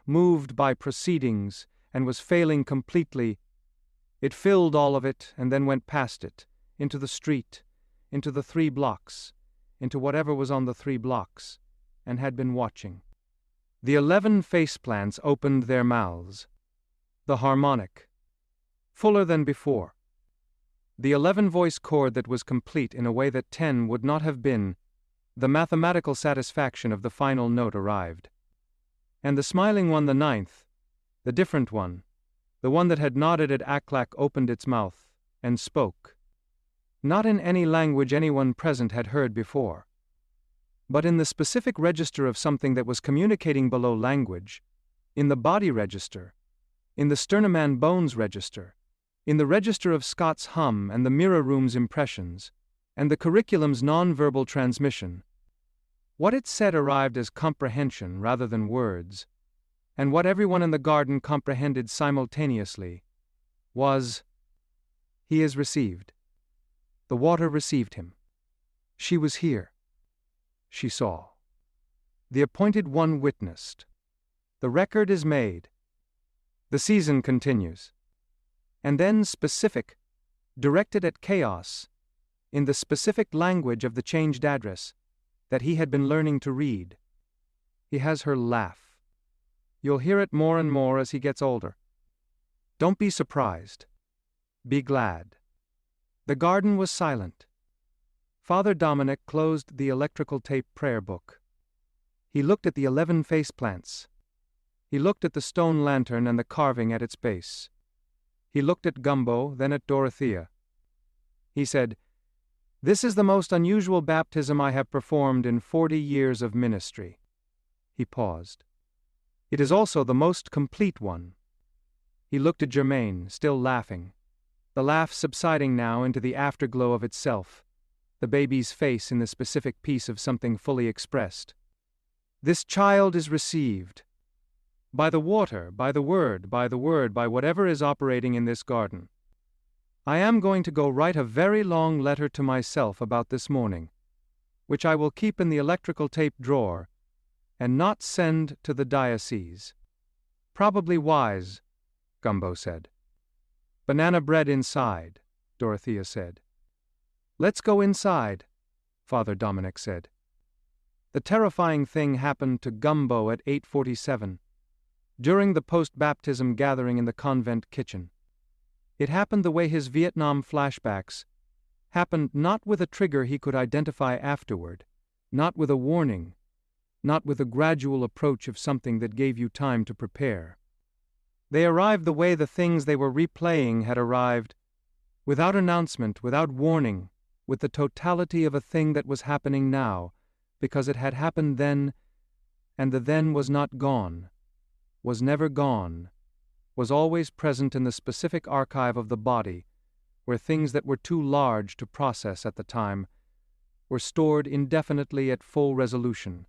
moved by proceedings and was failing completely. It filled all of it and then went past it, into the street, into the 3 blocks, into whatever was on the 3 blocks, and had been watching. The 11 face plants opened their mouths. The harmonic, fuller than before. The 11-voice chord that was complete in a way that 10 would not have been. The mathematical satisfaction of the final note arrived. And the smiling one, the 9th, the different one, the one that had nodded at Aklak, opened its mouth and spoke. Not in any language anyone present had heard before, but in the specific register of something that was communicating below language, in the body register, in the sternum and bones register, in the register of Scott's hum and the mirror room's impressions, and the curriculum's non-verbal transmission. What it said arrived as comprehension rather than words, and what everyone in the garden comprehended simultaneously was, "He is received." The water received him. She was here. She saw. The appointed one witnessed. The record is made. The season continues. And then specific, directed at Chaos, in the specific language of the changed address, that he had been learning to read. He has her laugh. You'll hear it more and more as he gets older. Don't be surprised. Be glad. The garden was silent. Father Dominic closed the electrical tape prayer book. He looked at the 11 face plants. He looked at the stone lantern and the carving at its base. He looked at Gumbo, then at Dorothea. He said, "This is the most unusual baptism I have performed in 40 years of ministry." He paused. "It is also the most complete one." He looked at Jermaine, still laughing, the laugh subsiding now into the afterglow of itself, the baby's face in the specific piece of something fully expressed. "This child is received." By the water, by the word, by whatever is operating in this garden. I am going to go write a very long letter to myself about this morning, which I will keep in the electrical tape drawer, and not send to the diocese. Probably wise, Gumbo said. Banana bread inside, Dorothea said. Let's go inside, Father Dominic said. The terrifying thing happened to Gumbo at 8:47, during the post-baptism gathering in the convent kitchen. It happened the way his Vietnam flashbacks happened, not with a trigger he could identify afterward, not with a warning, not with a gradual approach of something that gave you time to prepare. They arrived the way the things they were replaying had arrived, without announcement, without warning, with the totality of a thing that was happening now, because it had happened then, and the then was not gone, was never gone, was always present in the specific archive of the body, where things that were too large to process at the time were stored indefinitely at full resolution.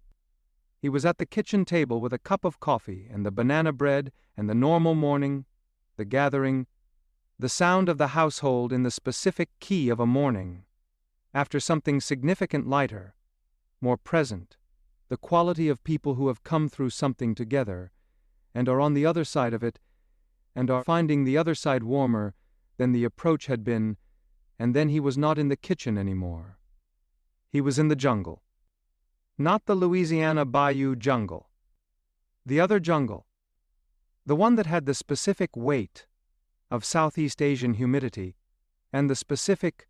He was at the kitchen table with a cup of coffee and the banana bread and the normal morning, the gathering, the sound of the household in the specific key of a morning. After something significant lighter, more present, the quality of people who have come through something together, and are on the other side of it, and are finding the other side warmer than the approach had been, and then he was not in the kitchen anymore. He was in the jungle. Not the Louisiana bayou jungle. The other jungle. The one that had the specific weight of Southeast Asian humidity, and the specific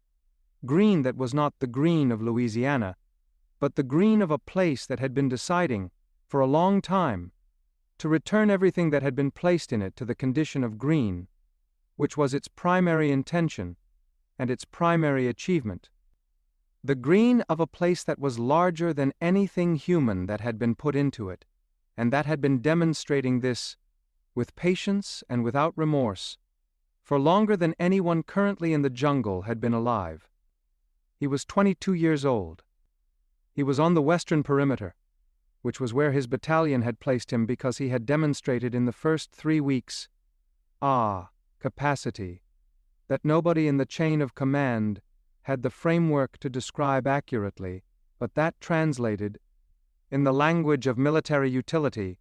green that was not the green of Louisiana, but the green of a place that had been deciding, for a long time, to return everything that had been placed in it to the condition of green, which was its primary intention and its primary achievement. The green of a place that was larger than anything human that had been put into it, and that had been demonstrating this, with patience and without remorse, for longer than anyone currently in the jungle had been alive. He was 22 years old. He was on the western perimeter, which was where his battalion had placed him because he had demonstrated in the first 3 weeks, capacity, that nobody in the chain of command had the framework to describe accurately, but that translated, in the language of military utility,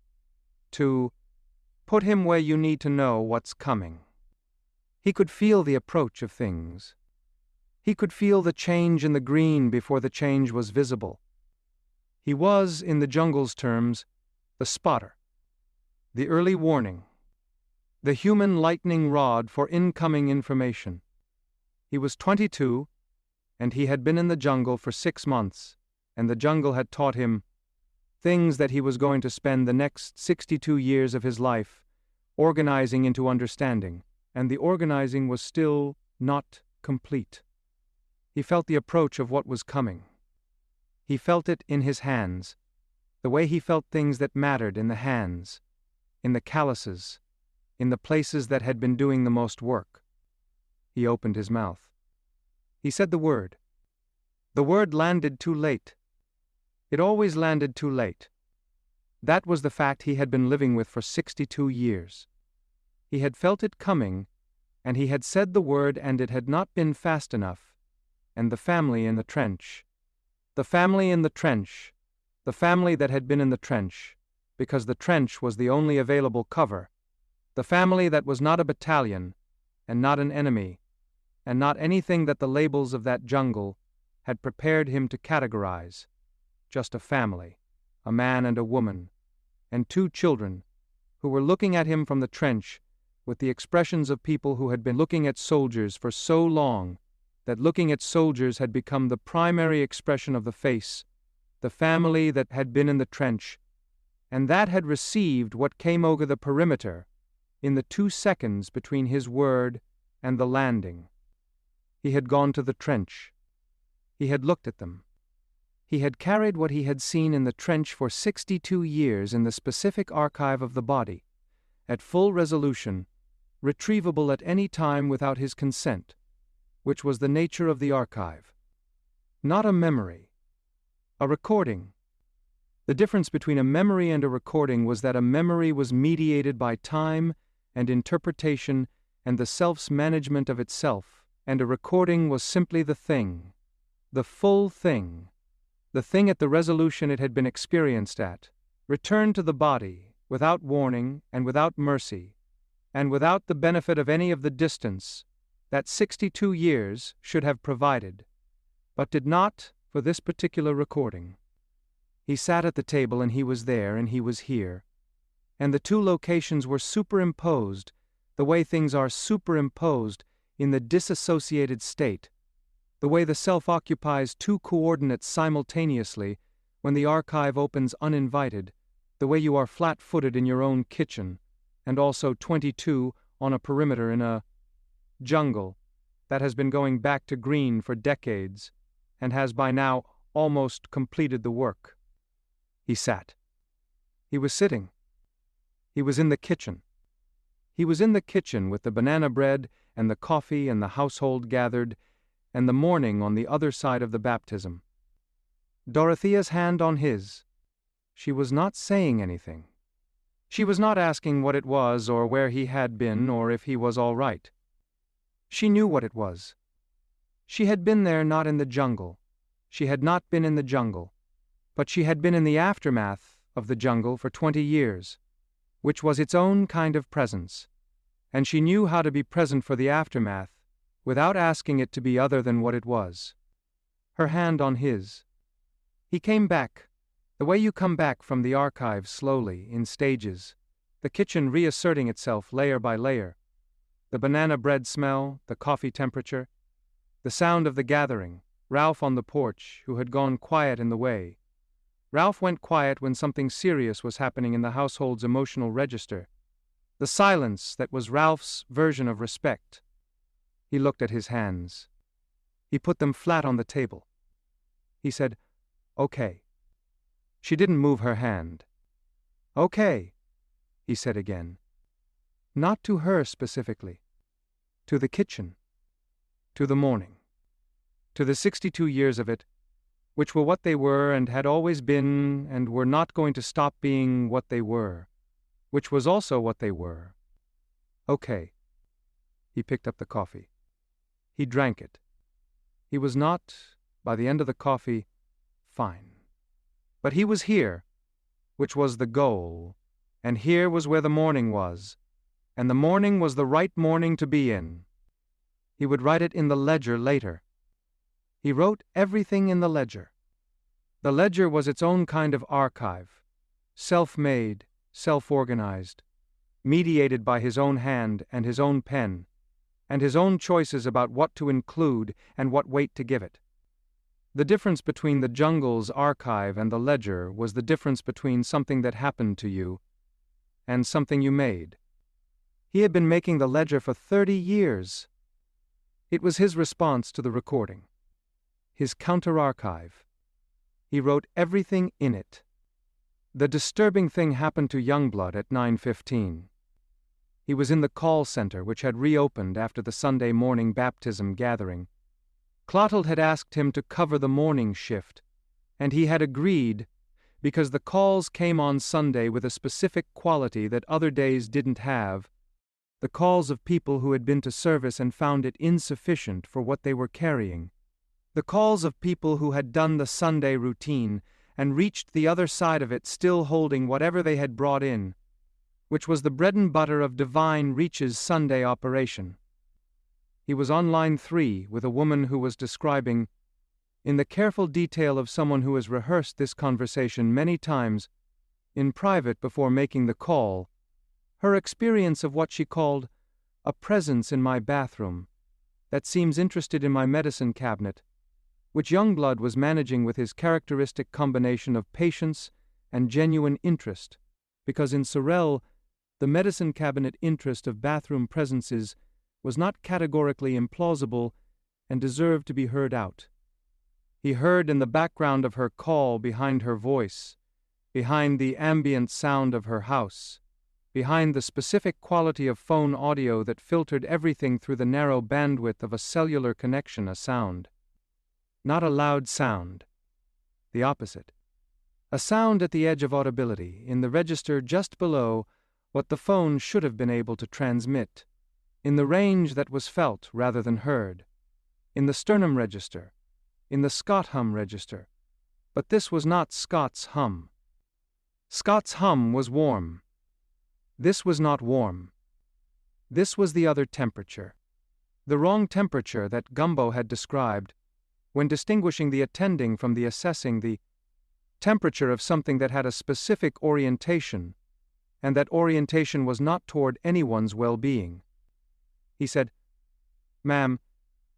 to put him where you need to know what's coming. He could feel the approach of things. He could feel the change in the green before the change was visible. He was, in the jungle's terms, the spotter, the early warning, the human lightning rod for incoming information. He was 22, and he had been in the jungle for 6 months, and the jungle had taught him things that he was going to spend the next 62 years of his life organizing into understanding, and the organizing was still not complete. He felt the approach of what was coming. He felt it in his hands, the way he felt things that mattered in the hands, in the calluses, in the places that had been doing the most work. He opened his mouth. He said the word. The word landed too late. It always landed too late. That was the fact he had been living with for 62 years. He had felt it coming, and he had said the word, and it had not been fast enough. And the family in the trench. The family in the trench. The family that had been in the trench, because the trench was the only available cover. The family that was not a battalion, and not an enemy, and not anything that the labels of that jungle had prepared him to categorize. Just a family, a man and a woman, and 2 children, who were looking at him from the trench with the expressions of people who had been looking at soldiers for so long that looking at soldiers had become the primary expression of the face, the family that had been in the trench, and that had received what came over the perimeter in the 2 seconds between his word and the landing. He had gone to the trench. He had looked at them. He had carried what he had seen in the trench for 62 years in the specific archive of the body, at full resolution, retrievable at any time without his consent, which was the nature of the archive. Not a memory. A recording. The difference between a memory and a recording was that a memory was mediated by time and interpretation and the self's management of itself, and a recording was simply the thing, the full thing, the thing at the resolution it had been experienced at, returned to the body, without warning and without mercy, and without the benefit of any of the distance that 62 years should have provided, but did not for this particular recording. He sat at the table and he was there and he was here, and the two locations were superimposed, the way things are superimposed in the disassociated state, the way the self occupies two coordinates simultaneously when the archive opens uninvited, the way you are flat-footed in your own kitchen, and also 22 on a perimeter in a jungle that has been going back to green for decades and has by now almost completed the work. He sat. He was sitting. He was in the kitchen. He was in the kitchen with the banana bread and the coffee and the household gathered, and the morning on the other side of the baptism. Dorothea's hand on his. She was not saying anything. She was not asking what it was or where he had been or if he was all right. She knew what it was. She had been there, not in the jungle. She had not been in the jungle, but she had been in the aftermath of the jungle for 20 years, which was its own kind of presence, and she knew how to be present for the aftermath without asking it to be other than what it was. Her hand on his. He came back, the way you come back from the archive slowly, in stages, the kitchen reasserting itself layer by layer, the banana bread smell, the coffee temperature, the sound of the gathering, Ralph on the porch, who had gone quiet in the way. Ralph went quiet when something serious was happening in the household's emotional register. The silence that was Ralph's version of respect. He looked at his hands. He put them flat on the table. He said, "Okay." She didn't move her hand. "Okay," he said again. Not to her specifically. To the kitchen. To the morning. To the 62 years of it, which were what they were and had always been and were not going to stop being what they were, which was also what they were. Okay. He picked up the coffee. He drank it. He was not, by the end of the coffee, fine. But he was here, which was the goal, and here was where the morning was, and the morning was the right morning to be in. He would write it in the ledger later. He wrote everything in the ledger. The ledger was its own kind of archive, self-made, self-organized, mediated by his own hand and his own pen, and his own choices about what to include and what weight to give it. The difference between the jungle's archive and the ledger was the difference between something that happened to you and something you made. He had been making the ledger for 30 years. It was his response to the recording. His counter-archive. He wrote everything in it. The disturbing thing happened to Youngblood at 9:15. He was in the call center, which had reopened after the Sunday morning baptism gathering. Clotald had asked him to cover the morning shift, and he had agreed because the calls came on Sunday with a specific quality that other days didn't have, the calls of people who had been to service and found it insufficient for what they were carrying. The calls of people who had done the Sunday routine and reached the other side of it still holding whatever they had brought in, which was the bread and butter of Divine Reach's Sunday operation. He was on line 3 with a woman who was describing, in the careful detail of someone who has rehearsed this conversation many times, in private before making the call, her experience of what she called a presence in my bathroom that seems interested in my medicine cabinet, which Youngblood was managing with his characteristic combination of patience and genuine interest, because in Sorrelle, the medicine cabinet interest of bathroom presences was not categorically implausible and deserved to be heard out. He heard in the background of her call, behind her voice, behind the ambient sound of her house, behind the specific quality of phone audio that filtered everything through the narrow bandwidth of a cellular connection, a sound. Not a loud sound. The opposite. A sound at the edge of audibility, in the register just below what the phone should have been able to transmit, in the range that was felt rather than heard, in the sternum register, in the Scott hum register. But this was not Scott's hum. Scott's hum was warm. This was not warm. This was the other temperature. The wrong temperature that Gumbo had described, when distinguishing the attending from the assessing, the temperature of something that had a specific orientation, and that orientation was not toward anyone's well-being. He said, "Ma'am,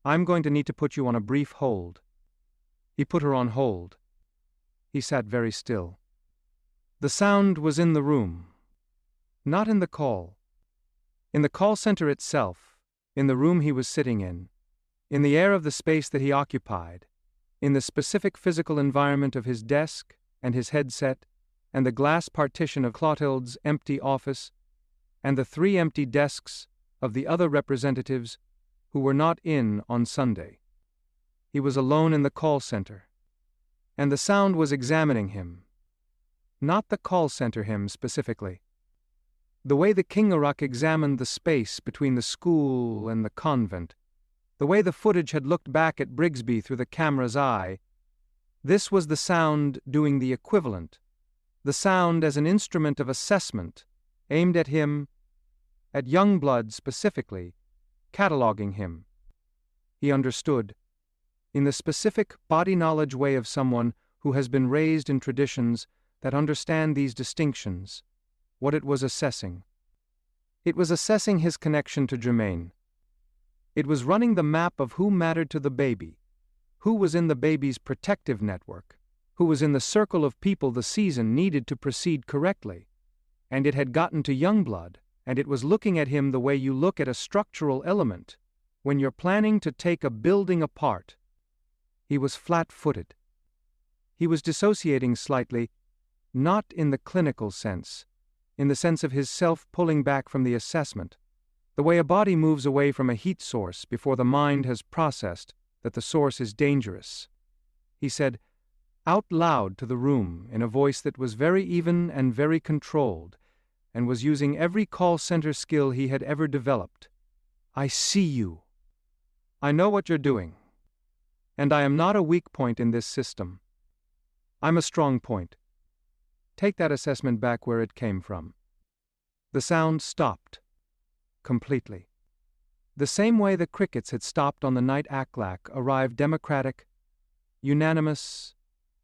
I'm going to need to put you on a brief hold." He put her on hold. He sat very still. The sound was in the room, not in the call. In the call center itself, in the room he was sitting in the air of the space that he occupied, in the specific physical environment of his desk and his headset, and the glass partition of Clotild's empty office, and the 3 empty desks of the other representatives who were not in on Sunday. He was alone in the call center, and the sound was examining him. Not the call center him specifically. The way the Kingaruck examined the space between the school and the convent, the way the footage had looked back at Brigsby through the camera's eye, this was the sound doing the equivalent, the sound as an instrument of assessment, aimed at him, at Youngblood specifically, cataloging him. He understood, in the specific body knowledge way of someone who has been raised in traditions that understand these distinctions, what it was assessing. It was assessing his connection to Jermaine. It was running the map of who mattered to the baby, who was in the baby's protective network, who was in the circle of people the season needed to proceed correctly. And it had gotten to Youngblood, and it was looking at him the way you look at a structural element when you're planning to take a building apart. He was flat-footed. He was dissociating slightly, not in the clinical sense, in the sense of his self pulling back from the assessment, the way a body moves away from a heat source before the mind has processed that the source is dangerous. He said, out loud to the room in a voice that was very even and very controlled, and was using every call center skill he had ever developed. "I see you. I know what you're doing. And I am not a weak point in this system. I'm a strong point. Take that assessment back where it came from." The sound stopped. Completely. The same way the crickets had stopped on the night Aklak arrived democratic, unanimous,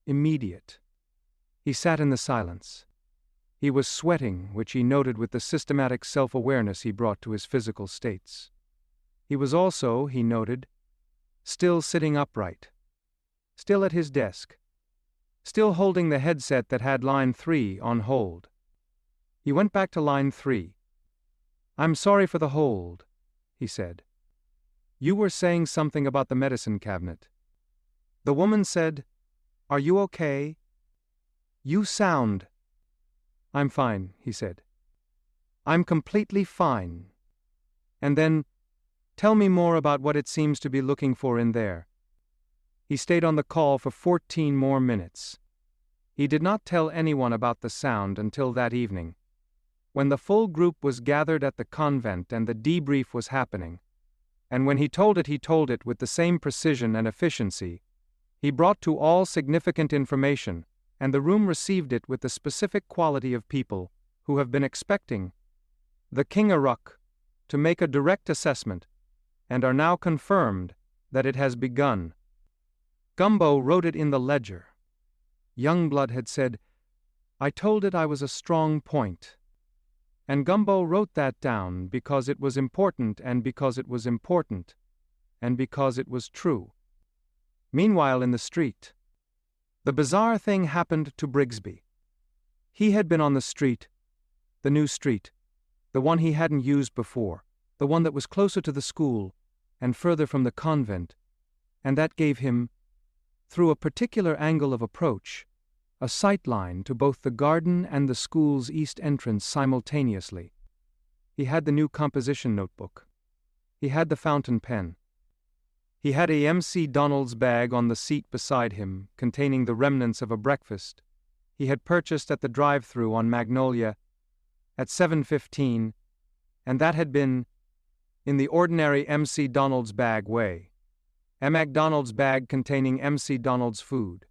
immediate. He sat in the silence. He was sweating, which he noted with the systematic self-awareness he brought to his physical states. He was also, he noted, still sitting upright, still at his desk, still holding the headset that had line 3 on hold. He went back to line 3. "I'm sorry for the hold," he said. "You were saying something about the medicine cabinet." The woman said, "Are you okay?" "You sound—" "I'm fine," he said. "I'm completely fine." And then, "Tell me more about what it seems to be looking for in there." He stayed on the call for 14 more minutes. He did not tell anyone about the sound until that evening, when the full group was gathered at the convent and the debrief was happening. And when he told it with the same precision and efficiency. He brought to all significant information, and the room received it with the specific quality of people who have been expecting the Kingaruck to make a direct assessment, and are now confirmed that it has begun. Gumbo wrote it in the ledger. Youngblood had said, "I told it I was a strong point." And Gumbo wrote that down because it was important and because it was important, and because it was true. Meanwhile in the street, the bizarre thing happened to Brigsby. He had been on the street, the new street, the one he hadn't used before, the one that was closer to the school and further from the convent, and that gave him, through a particular angle of approach, a sightline to both the garden and the school's east entrance simultaneously. He had the new composition notebook. He had the fountain pen. He had a MC Donald's bag on the seat beside him, containing the remnants of a breakfast. he had purchased at the drive-thru on Magnolia at 7:15, and that had been in the ordinary MC Donald's bag way. A McDonald's bag containing MC Donald's food.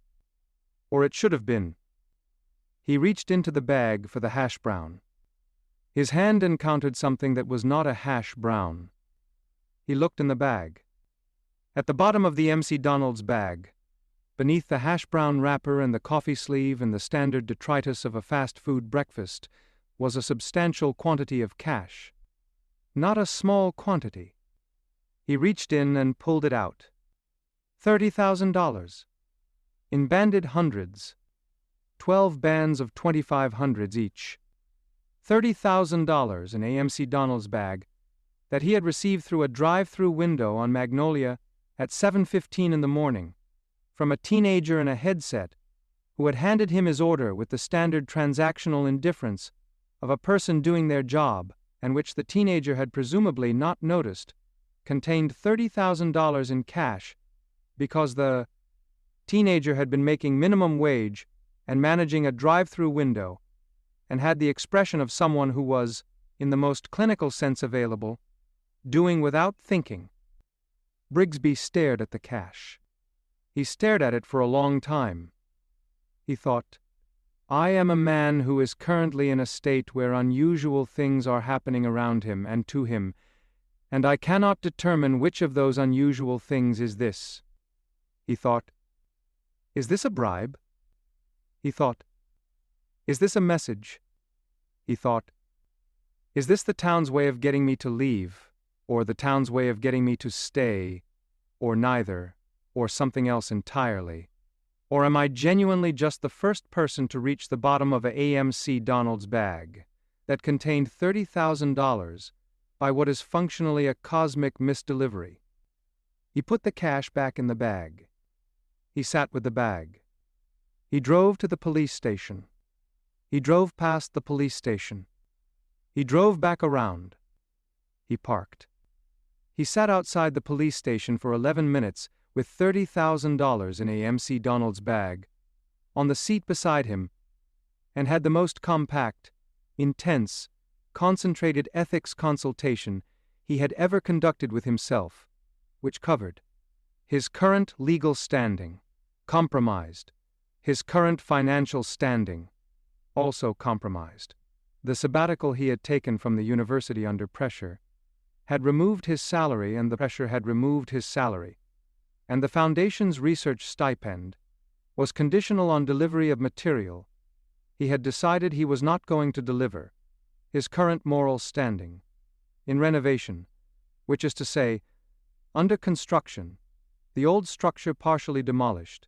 Or it should have been. He reached into the bag for the hash brown. His hand encountered something that was not a hash brown. He looked in the bag. At the bottom of the MC Donald's bag, beneath the hash brown wrapper and the coffee sleeve and the standard detritus of a fast food breakfast, was a substantial quantity of cash. Not a small quantity. He reached in and pulled it out. $30,000. In banded hundreds. 12 bands of 2,500s each. $30,000 in AMC Donald's bag that he had received through a drive-thru window on Magnolia at 7:15 in the morning from a teenager in a headset who had handed him his order with the standard transactional indifference of a person doing their job, and which the teenager had presumably not noticed, contained $30,000 in cash because the teenager had been making minimum wage and managing a drive-thru window and had the expression of someone who was, in the most clinical sense available, doing without thinking. Brigsby stared at the cash. He stared at it for a long time. He thought, I am a man who is currently in a state where unusual things are happening around him and to him, and I cannot determine which of those unusual things is this. He thought, is this a bribe? He thought, is this a message? He thought, is this the town's way of getting me to leave, or the town's way of getting me to stay, or neither, or something else entirely? Or am I genuinely just the first person to reach the bottom of a AMC Donald's bag that contained $30,000 by what is functionally a cosmic misdelivery? He put the cash back in the bag. He sat with the bag. He drove to the police station. He drove past the police station. He drove back around. He parked. He sat outside the police station for 11 minutes with $30,000 in AMC Donald's bag, on the seat beside him, and had the most compact, intense, concentrated ethics consultation he had ever conducted with himself, which covered his current legal standing, compromised, his current financial standing, also compromised. The sabbatical he had taken from the university under pressure had removed his salary, and the pressure had removed his salary, and the Foundation's research stipend was conditional on delivery of material he had decided he was not going to deliver, his current moral standing, in renovation, which is to say, under construction, the old structure partially demolished,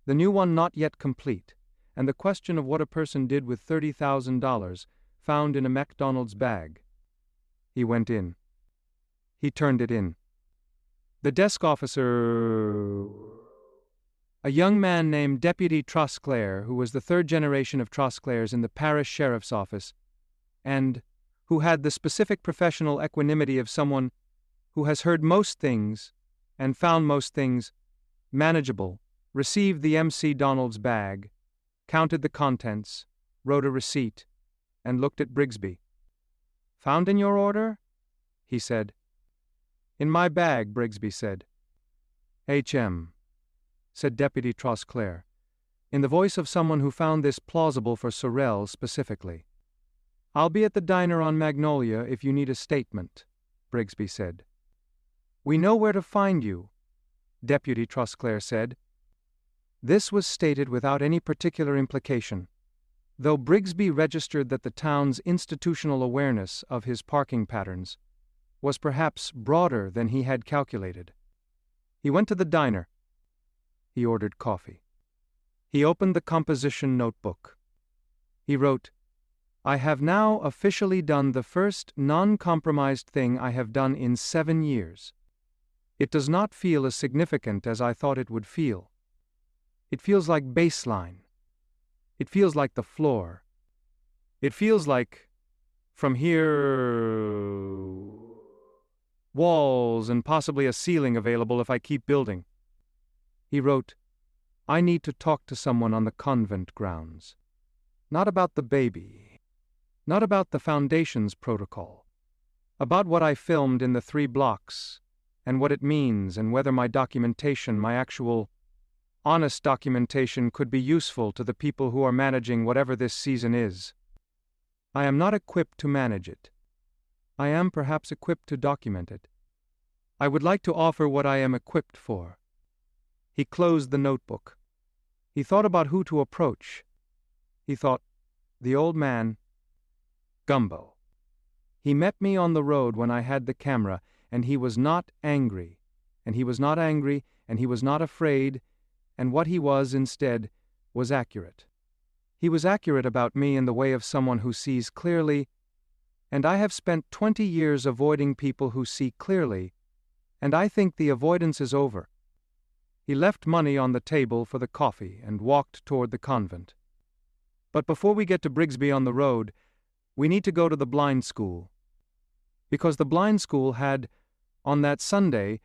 the new one not yet complete, and the question of what a person did with $30,000 found in a McDonald's bag. He went in. He turned it in. The desk officer, a young man named Deputy Trosclair, who was the third generation of Trosclairs in the parish sheriff's office, and who had the specific professional equanimity of someone who has heard most things and found most things manageable, received the MC Donald's bag, counted the contents, wrote a receipt, and looked at Brigsby. "Found in your order?" he said. "In my bag," Brigsby said. "H.M.," said Deputy Trosclair, in the voice of someone who found this plausible for Sorrelle specifically. "I'll be at the diner on Magnolia if you need a statement," Brigsby said. "We know where to find you," Deputy Trosclair said. This was stated without any particular implication, though Brigsby registered that the town's institutional awareness of his parking patterns was perhaps broader than he had calculated. He went to the diner. He ordered coffee. He opened the composition notebook. He wrote, "I have now officially done the first non-compromised thing I have done in 7 years. It does not feel as significant as I thought it would feel. It feels like baseline. It feels like the floor. It feels like, from here, walls and possibly a ceiling available if I keep building." He wrote, "I need to talk to someone on the convent grounds." Not about the baby. Not about the Foundation's protocol. About what I filmed in the 3 blocks, and what it means, and whether my documentation, my actual, honest documentation, could be useful to the people who are managing whatever this season is. I am not equipped to manage it. I am perhaps equipped to document it. I would like to offer what I am equipped for. He closed the notebook. He thought about who to approach. He thought, the old man, Gumbo. He met me on the road when I had the camera, and he was not angry, and he was not angry, and he was not afraid, and what he was instead was accurate. He was accurate about me in the way of someone who sees clearly, and I have spent 20 years avoiding people who see clearly, and I think the avoidance is over. He left money on the table for the coffee and walked toward the convent. But before we get to Brigsby on the road, we need to go to the blind school. Because the blind school had, on that Sunday,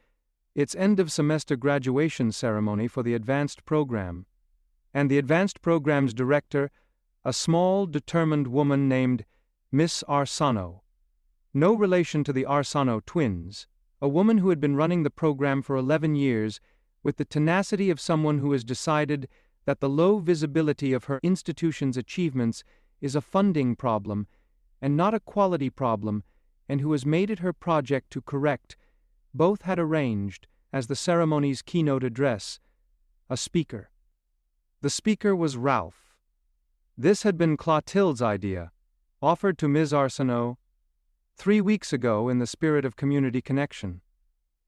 its end-of-semester graduation ceremony for the advanced program, and the advanced program's director, a small, determined woman named Miss Arsano, no relation to the Arsano twins, a woman who had been running the program for 11 years with the tenacity of someone who has decided that the low visibility of her institution's achievements is a funding problem and not a quality problem, and who has made it her project to correct. Both had arranged, as the ceremony's keynote address, a speaker. The speaker was Ralph. This had been Clotilde's idea, offered to Ms. Arsenault 3 weeks ago in the spirit of community connection,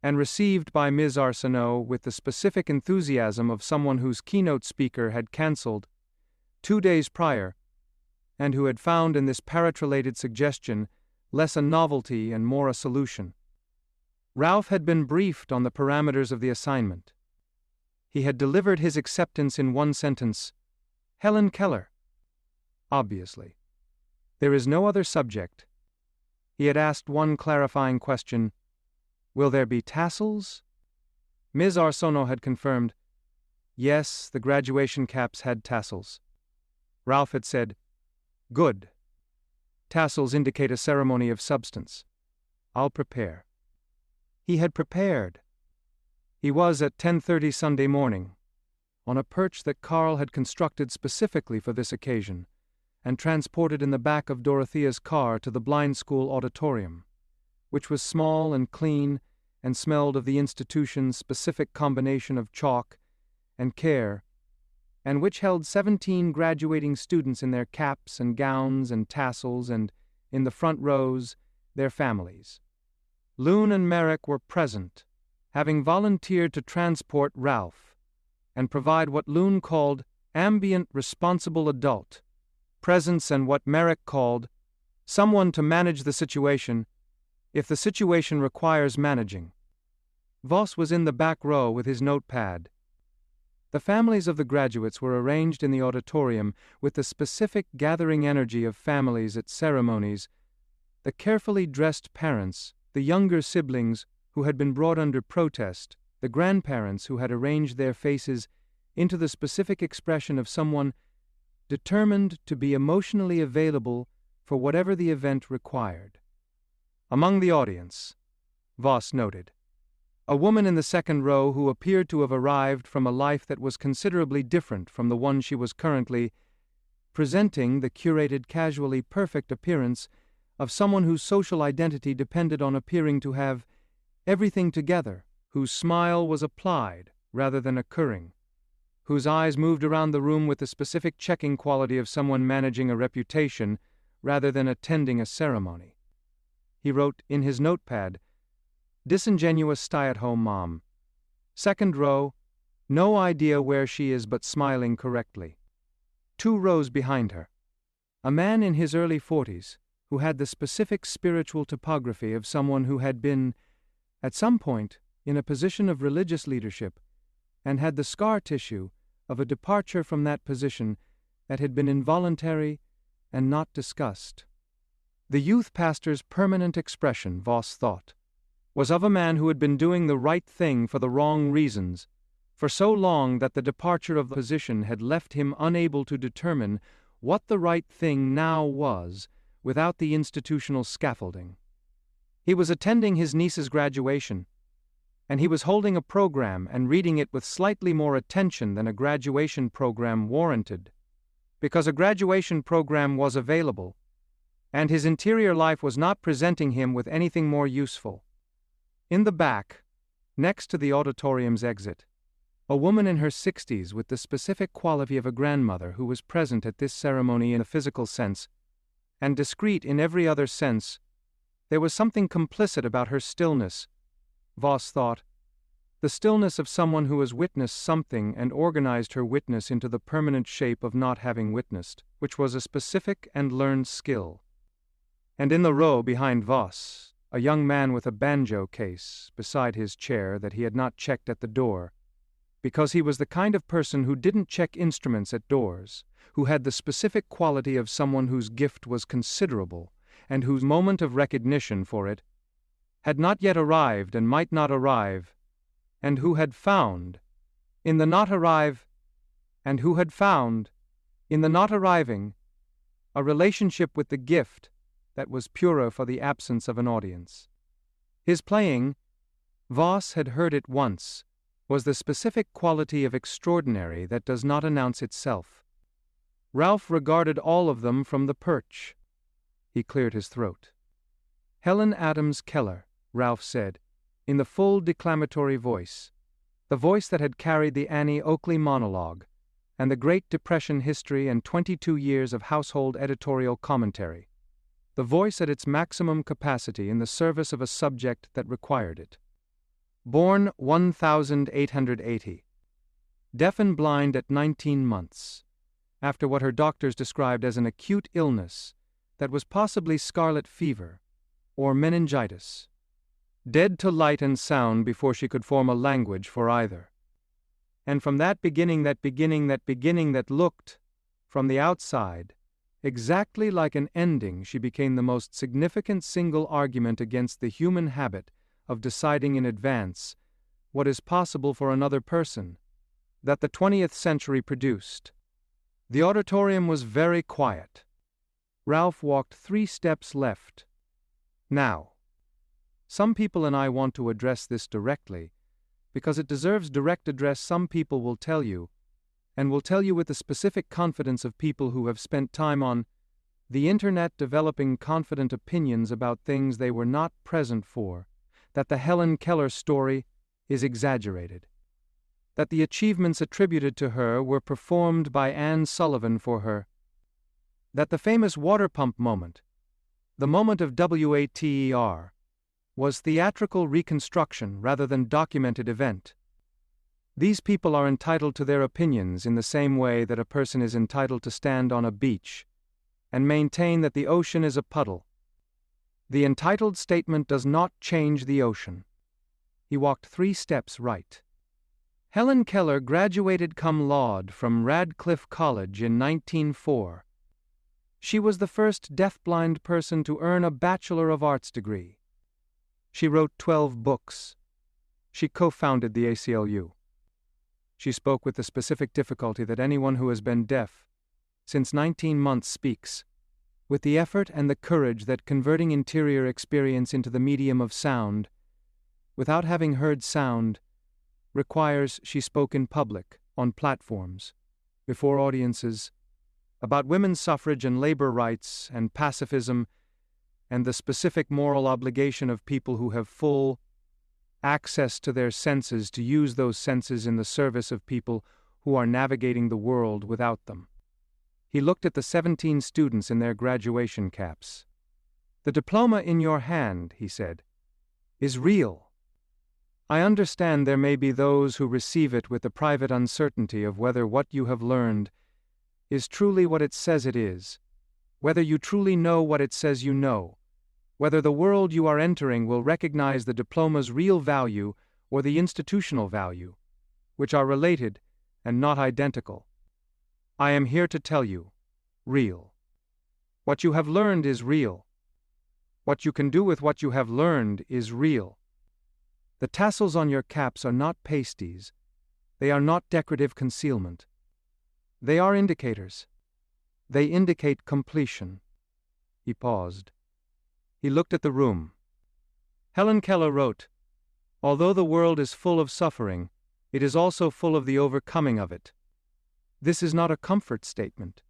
and received by Ms. Arsenault with the specific enthusiasm of someone whose keynote speaker had cancelled 2 days prior, and who had found in this parrot-related suggestion less a novelty and more a solution. Ralph had been briefed on the parameters of the assignment. He had delivered his acceptance in 1 sentence: Helen Keller. Obviously. There is no other subject. He had asked one clarifying question: will there be tassels? Ms. Arsenault had confirmed, yes, the graduation caps had tassels. Ralph had said, good. Tassels indicate a ceremony of substance. I'll prepare. He had prepared. He was at 10:30 Sunday morning, on a perch that Carl had constructed specifically for this occasion, and transported in the back of Dorothea's car to the blind school auditorium, which was small and clean and smelled of the institution's specific combination of chalk and care, and which held 17 graduating students in their caps and gowns and tassels, and, in the front rows, their families. Loon and Merrick were present, having volunteered to transport Ralph, and provide what Loon called ambient responsible adult presence and what Merrick called someone to manage the situation, if the situation requires managing. Voss was in the back row with his notepad. The families of the graduates were arranged in the auditorium with the specific gathering energy of families at ceremonies, the carefully dressed parents, the younger siblings who had been brought under protest, the grandparents who had arranged their faces into the specific expression of someone determined to be emotionally available for whatever the event required. Among the audience, Voss noted, a woman in the second row who appeared to have arrived from a life that was considerably different from the one she was currently presenting, the curated, casually perfect appearance of someone whose social identity depended on appearing to have everything together, whose smile was applied rather than occurring, whose eyes moved around the room with the specific checking quality of someone managing a reputation rather than attending a ceremony. He wrote in his notepad, disingenuous stay-at-home mom. Second row, no idea where she is but smiling correctly. 2 rows behind her, a man in his early 40s who had the specific spiritual topography of someone who had been, at some point, in a position of religious leadership, and had the scar tissue of a departure from that position that had been involuntary and not discussed. The youth pastor's permanent expression, Voss thought, was of a man who had been doing the right thing for the wrong reasons, for so long that the departure of the position had left him unable to determine what the right thing now was, without the institutional scaffolding. He was attending his niece's graduation, and he was holding a program and reading it with slightly more attention than a graduation program warranted, because a graduation program was available, and his interior life was not presenting him with anything more useful. In the back, next to the auditorium's exit, a woman in her 60s with the specific quality of a grandmother who was present at this ceremony in a physical sense, and discreet in every other sense. There was something complicit about her stillness, Voss thought, the stillness of someone who has witnessed something and organized her witness into the permanent shape of not having witnessed, which was a specific and learned skill. And in the row behind Voss, a young man with a banjo case beside his chair that he had not checked at the door, because he was the kind of person who didn't check instruments at doors, who had the specific quality of someone whose gift was considerable, and whose moment of recognition for it had not yet arrived and might not arrive, and who had found, in the not arrive, and who had found, in the not arriving, a relationship with the gift that was purer for the absence of an audience. His playing, Voss had heard it once, was the specific quality of extraordinary that does not announce itself. Ralph regarded all of them from the perch. He cleared his throat. Helen Adams Keller, Ralph said, in the full declamatory voice, the voice that had carried the Annie Oakley monologue, and the Great Depression history and 22 years of household editorial commentary, the voice at its maximum capacity in the service of a subject that required it. Born 1880. Deaf and blind at 19 months, after what her doctors described as an acute illness that was possibly scarlet fever or meningitis. Dead to light and sound before she could form a language for either. And from that beginning that looked, from the outside, exactly like an ending, she became the most significant single argument against the human habit of deciding in advance what is possible for another person, that the 20th century produced. The auditorium was very quiet. Ralph walked 3 steps left. Now, some people and I want to address this directly, because it deserves direct address. Some people will tell you, and will tell you with the specific confidence of people who have spent time on the internet developing confident opinions about things they were not present for, that the Helen Keller story is exaggerated, that the achievements attributed to her were performed by Anne Sullivan for her, that the famous water pump moment, the moment of WATER, was theatrical reconstruction rather than documented event. These people are entitled to their opinions in the same way that a person is entitled to stand on a beach and maintain that the ocean is a puddle. The entitled statement does not change the ocean. He walked 3 steps right. Helen Keller graduated cum laude from Radcliffe College in 1904. She was the first deafblind person to earn a Bachelor of Arts degree. She wrote 12 books. She co-founded the ACLU. She spoke with the specific difficulty that anyone who has been deaf since 19 months speaks, with the effort and the courage that converting interior experience into the medium of sound, without having heard sound, requires. She spoke in public, on platforms, before audiences, about women's suffrage and labor rights and pacifism and the specific moral obligation of people who have full access to their senses to use those senses in the service of people who are navigating the world without them. He looked at the 17 students in their graduation caps. "The diploma in your hand," he said, "is real. I understand there may be those who receive it with the private uncertainty of whether what you have learned is truly what it says it is, whether you truly know what it says you know, whether the world you are entering will recognize the diploma's real value or the institutional value, which are related and not identical. I am here to tell you, real. What you have learned is real. What you can do with what you have learned is real. The tassels on your caps are not pasties. They are not decorative concealment. They are indicators. They indicate completion. He paused. He looked at the room. Helen Keller wrote, "Although the world is full of suffering, it is also full of the overcoming of it." This is not a comfort statement.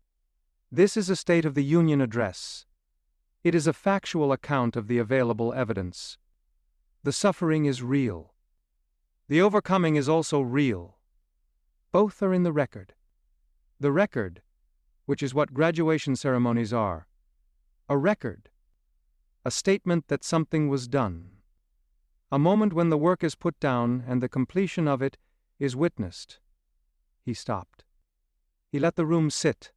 This is a State of the Union address. It is a factual account of the available evidence. The suffering is real. The overcoming is also real. Both are in the record. The record, which is what graduation ceremonies are. A record. A statement that something was done. A moment when the work is put down and the completion of it is witnessed. He stopped. He let the room sit.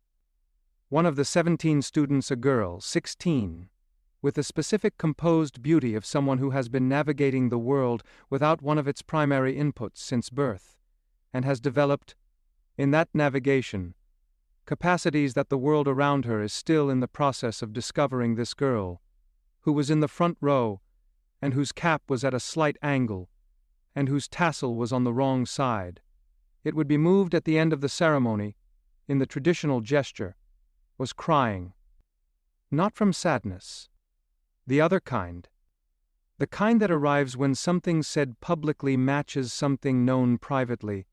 One of the 17 students, a girl, 16, with the specific composed beauty of someone who has been navigating the world without one of its primary inputs since birth, and has developed, in that navigation, capacities that the world around her is still in the process of discovering. This girl, who was in the front row, and whose cap was at a slight angle, and whose tassel was on the wrong side. It would be moved at the end of the ceremony, in the traditional gesture, was crying. Not from sadness. The other kind. The kind that arrives when something said publicly matches something known privately,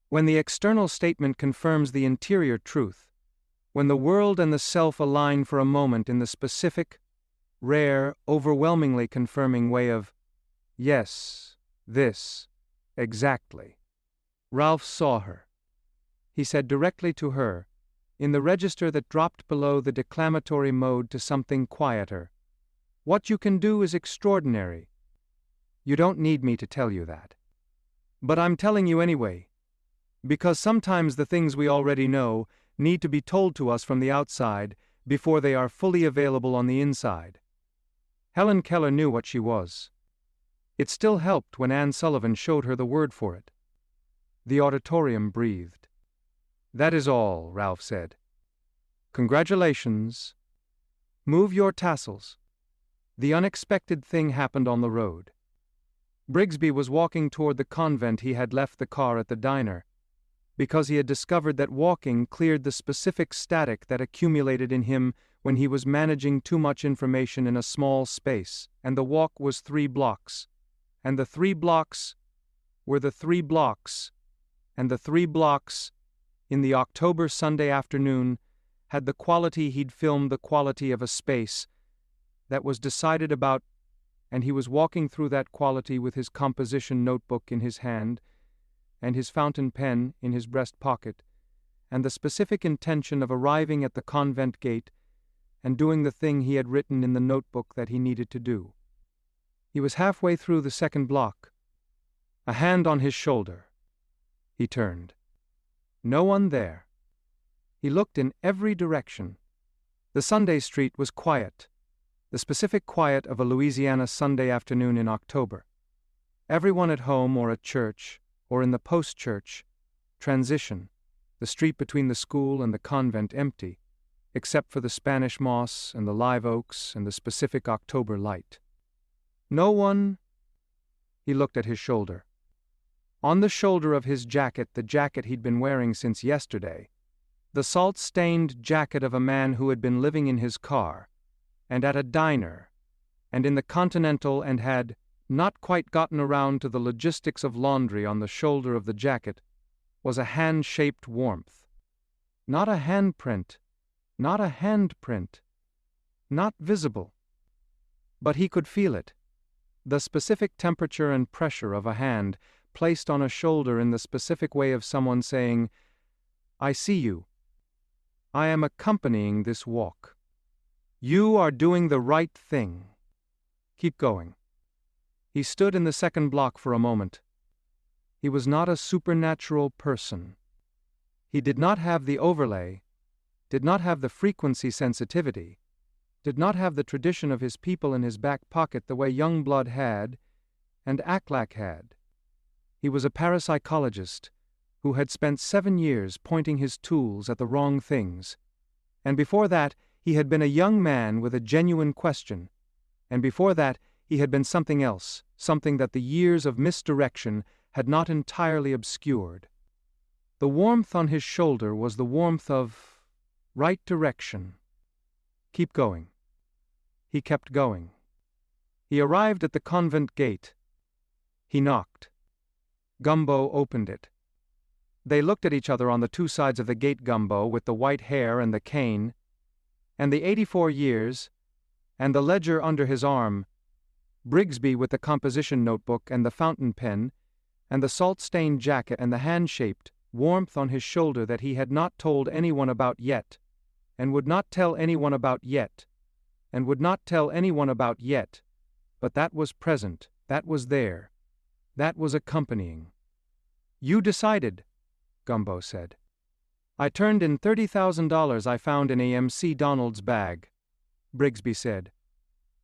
when the external statement confirms the interior truth, when the world and the self align for a moment in the specific, rare, overwhelmingly confirming way of, yes, this, exactly. Ralph saw her. He said directly to her, in the register that dropped below the declamatory mode to something quieter, "What you can do is extraordinary. You don't need me to tell you that. But I'm telling you anyway, because sometimes the things we already know need to be told to us from the outside before they are fully available on the inside." Helen Keller knew what she was. It still helped when Anne Sullivan showed her the word for it. The auditorium breathed. "That is all," Ralph said. "Congratulations. Move your tassels." The unexpected thing happened on the road. Brigsby was walking toward the convent. He had left the car at the diner, because he had discovered that walking cleared the specific static that accumulated in him when he was managing too much information in a small space, and the walk was 3 blocks. And the 3 blocks were the 3 blocks, and the 3 blocks, in the October Sunday afternoon, had the quality he'd filmed, the quality of a space that was decided about, and he was walking through that quality with his composition notebook in his hand, and his fountain pen in his breast pocket, and the specific intention of arriving at the convent gate and doing the thing he had written in the notebook that he needed to do. He was halfway through the 2nd block. A hand on his shoulder. He turned. No one there. He looked in every direction. The Sunday street was quiet, the specific quiet of a Louisiana Sunday afternoon in October. Everyone at home or at church, or in the post-church transition, the street between the school and the convent empty, except for the Spanish moss and the live oaks and the specific October light. No one. He looked at his shoulder. On the shoulder of his jacket, the jacket he'd been wearing since yesterday, the salt-stained jacket of a man who had been living in his car, and at a diner, and in the Continental, and had not quite gotten around to the logistics of laundry. On the shoulder of the jacket was a hand-shaped warmth. Not a handprint, not a handprint, not visible. But he could feel it. The specific temperature and pressure of a hand placed on a shoulder in the specific way of someone saying, "I see you. I am accompanying this walk. You are doing the right thing. Keep going." He stood in the 2nd block for a moment. He was not a supernatural person. He did not have the overlay, did not have the frequency sensitivity, did not have the tradition of his people in his back pocket the way Youngblood had and Aklak had. He was a parapsychologist who had spent 7 years pointing his tools at the wrong things, and before that he had been a young man with a genuine question, and before that he had been something else, something that the years of misdirection had not entirely obscured. The warmth on his shoulder was the warmth of Right direction. Keep going. He kept going. He arrived at the convent gate. He knocked. Gumbo opened it. They looked at each other on the two sides of the gate, Gumbo with the white hair and the cane, and the 84 years, and the ledger under his arm, Brigsby with the composition notebook and the fountain pen, and the salt-stained jacket and the hand-shaped warmth on his shoulder that he had not told anyone about yet, and would not tell anyone about yet, and would not tell anyone about yet, but that was present, that was there, that was accompanying. You decided, Gumbo said. I turned in $30,000 I found in A.M.C. Donald's bag, Brigsby said.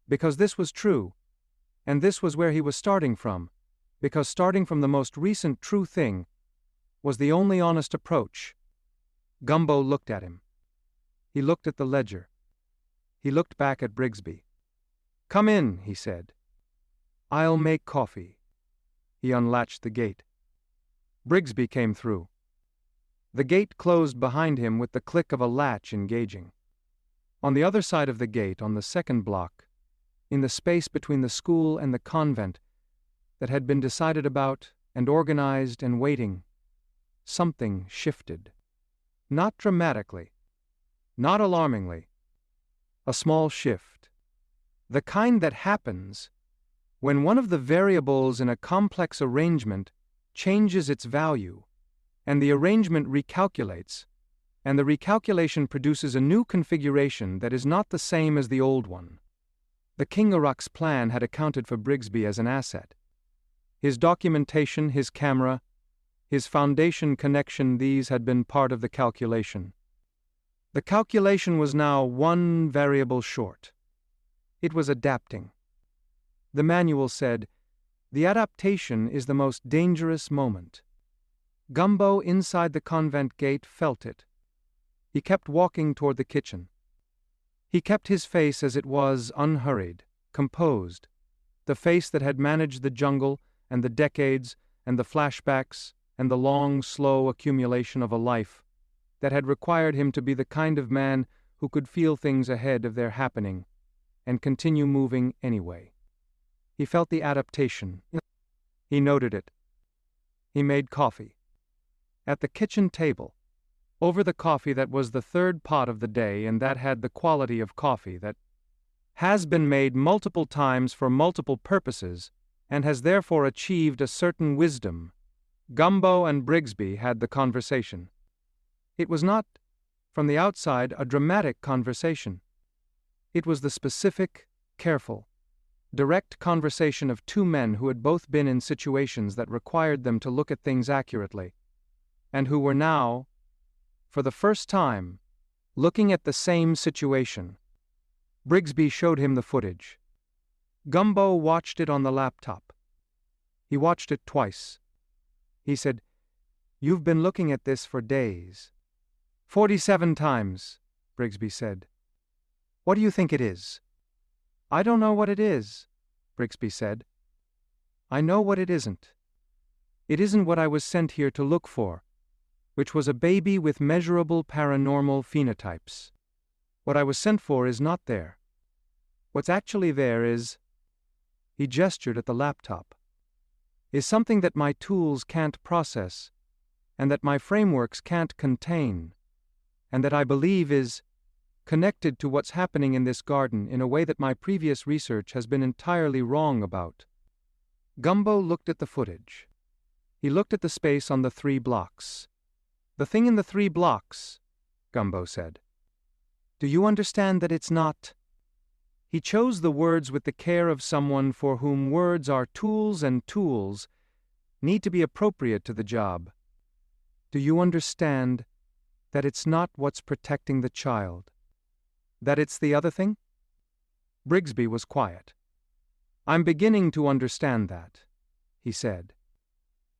Because this was true, and this was where he was starting from, because starting from the most recent true thing was the only honest approach. Gumbo looked at him. He looked at the ledger. He looked back at Brigsby. Come in, he said. I'll make coffee. He unlatched the gate. Brigsby came through. The gate closed behind him with the click of a latch engaging. On the other side of the gate, on the second block, in the space between the school and the convent that had been decided about and organized and waiting, something shifted. Not dramatically, not alarmingly. A small shift. The kind that happens when one of the variables in a complex arrangement changes its value, and the arrangement recalculates, and the recalculation produces a new configuration that is not the same as the old one. The King Uruk's plan had accounted for Brigsby as an asset. His documentation, his camera, his foundation connection, these had been part of the calculation. The calculation was now one variable short. It was adapting. The manual said, the adaptation is the most dangerous moment. Gumbo inside the convent gate felt it. He kept walking toward the kitchen. He kept his face as it was, unhurried, composed, the face that had managed the jungle and the decades and the flashbacks and the long, slow accumulation of a life that had required him to be the kind of man who could feel things ahead of their happening and continue moving anyway. He felt the adaptation. He noted it. He made coffee. At the kitchen table, over the coffee that was the third pot of the day and that had the quality of coffee that has been made multiple times for multiple purposes and has therefore achieved a certain wisdom, Gumbo and Brigsby had the conversation. It was not, from the outside, a dramatic conversation. It was the specific, careful, direct conversation of two men who had both been in situations that required them to look at things accurately, and who were now, for the first time, looking at the same situation. Brigsby showed him the footage. Gumbo watched it on the laptop. He watched it twice. He said, You've been looking at this for days. 47 times, Brigsby said. What do you think it is? I don't know what it is, Brigsby said. I know what it isn't. It isn't what I was sent here to look for, which was a baby with measurable paranormal phenotypes. What I was sent for is not there. What's actually there is, he gestured at the laptop, is something that my tools can't process, and that my frameworks can't contain, and that I believe is connected to what's happening in this garden in a way that my previous research has been entirely wrong about. Gumbo looked at the footage. He looked at the space on the 3 blocks. The thing in the 3 blocks, Gumbo said. Do you understand that it's not? He chose the words with the care of someone for whom words are tools and tools need to be appropriate to the job. Do you understand that it's not what's protecting the child? That it's the other thing? Brigsby was quiet. I'm beginning to understand that, he said.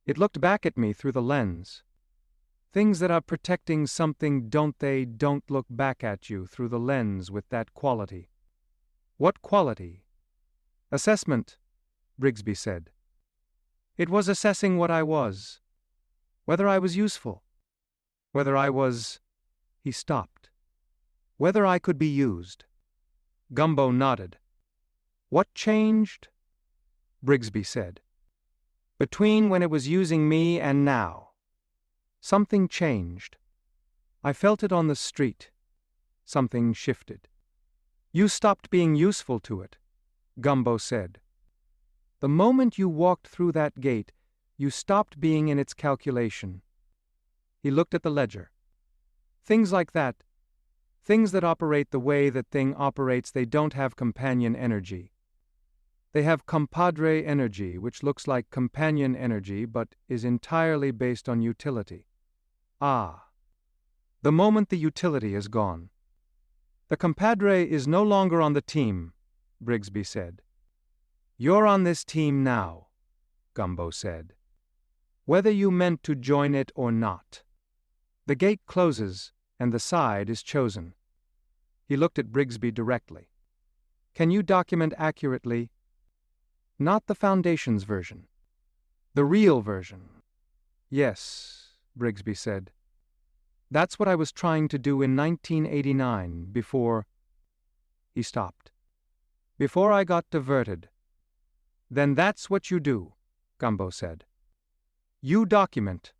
It looked back at me through the lens. Things that are protecting something don't look back at you through the lens with that quality. What quality? Assessment, Brigsby said. It was assessing what I was. Whether I was useful. Whether I was... He stopped. Whether I could be used. Gumbo nodded. What changed? Brigsby said. Between when it was using me and now. Something changed. I felt it on the street. Something shifted. You stopped being useful to it, Gumbo said. The moment you walked through that gate, you stopped being in its calculation. He looked at the ledger. Things like that, things that operate the way that thing operates, they don't have companion energy. They have compadre energy, which looks like companion energy but is entirely based on utility. Ah. The moment the utility is gone. The compadre is no longer on the team, Brigsby said. You're on this team now, Gumbo said. Whether you meant to join it or not. The gate closes, and the side is chosen. He looked at Brigsby directly. Can you document accurately? Not the Foundation's version. The real version. Yes, Brigsby said. That's what I was trying to do in 1989, before... He stopped. Before I got diverted. Then that's what you do, Gumbo said. You document.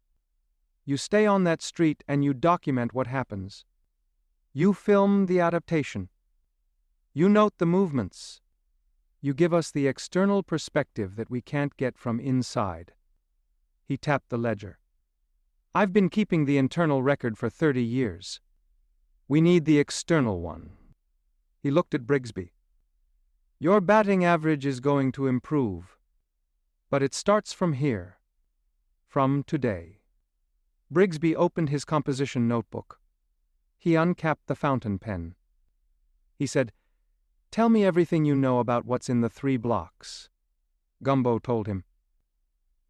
You stay on that street and you document what happens. You film the adaptation. You note the movements. You give us the external perspective that we can't get from inside. He tapped the ledger. I've been keeping the internal record for 30 years. We need the external one. He looked at Brigsby. Your batting average is going to improve. But it starts from here. From today. Brigsby opened his composition notebook. He uncapped the fountain pen. He said, Tell me everything you know about what's in the 3 blocks. Gumbo told him.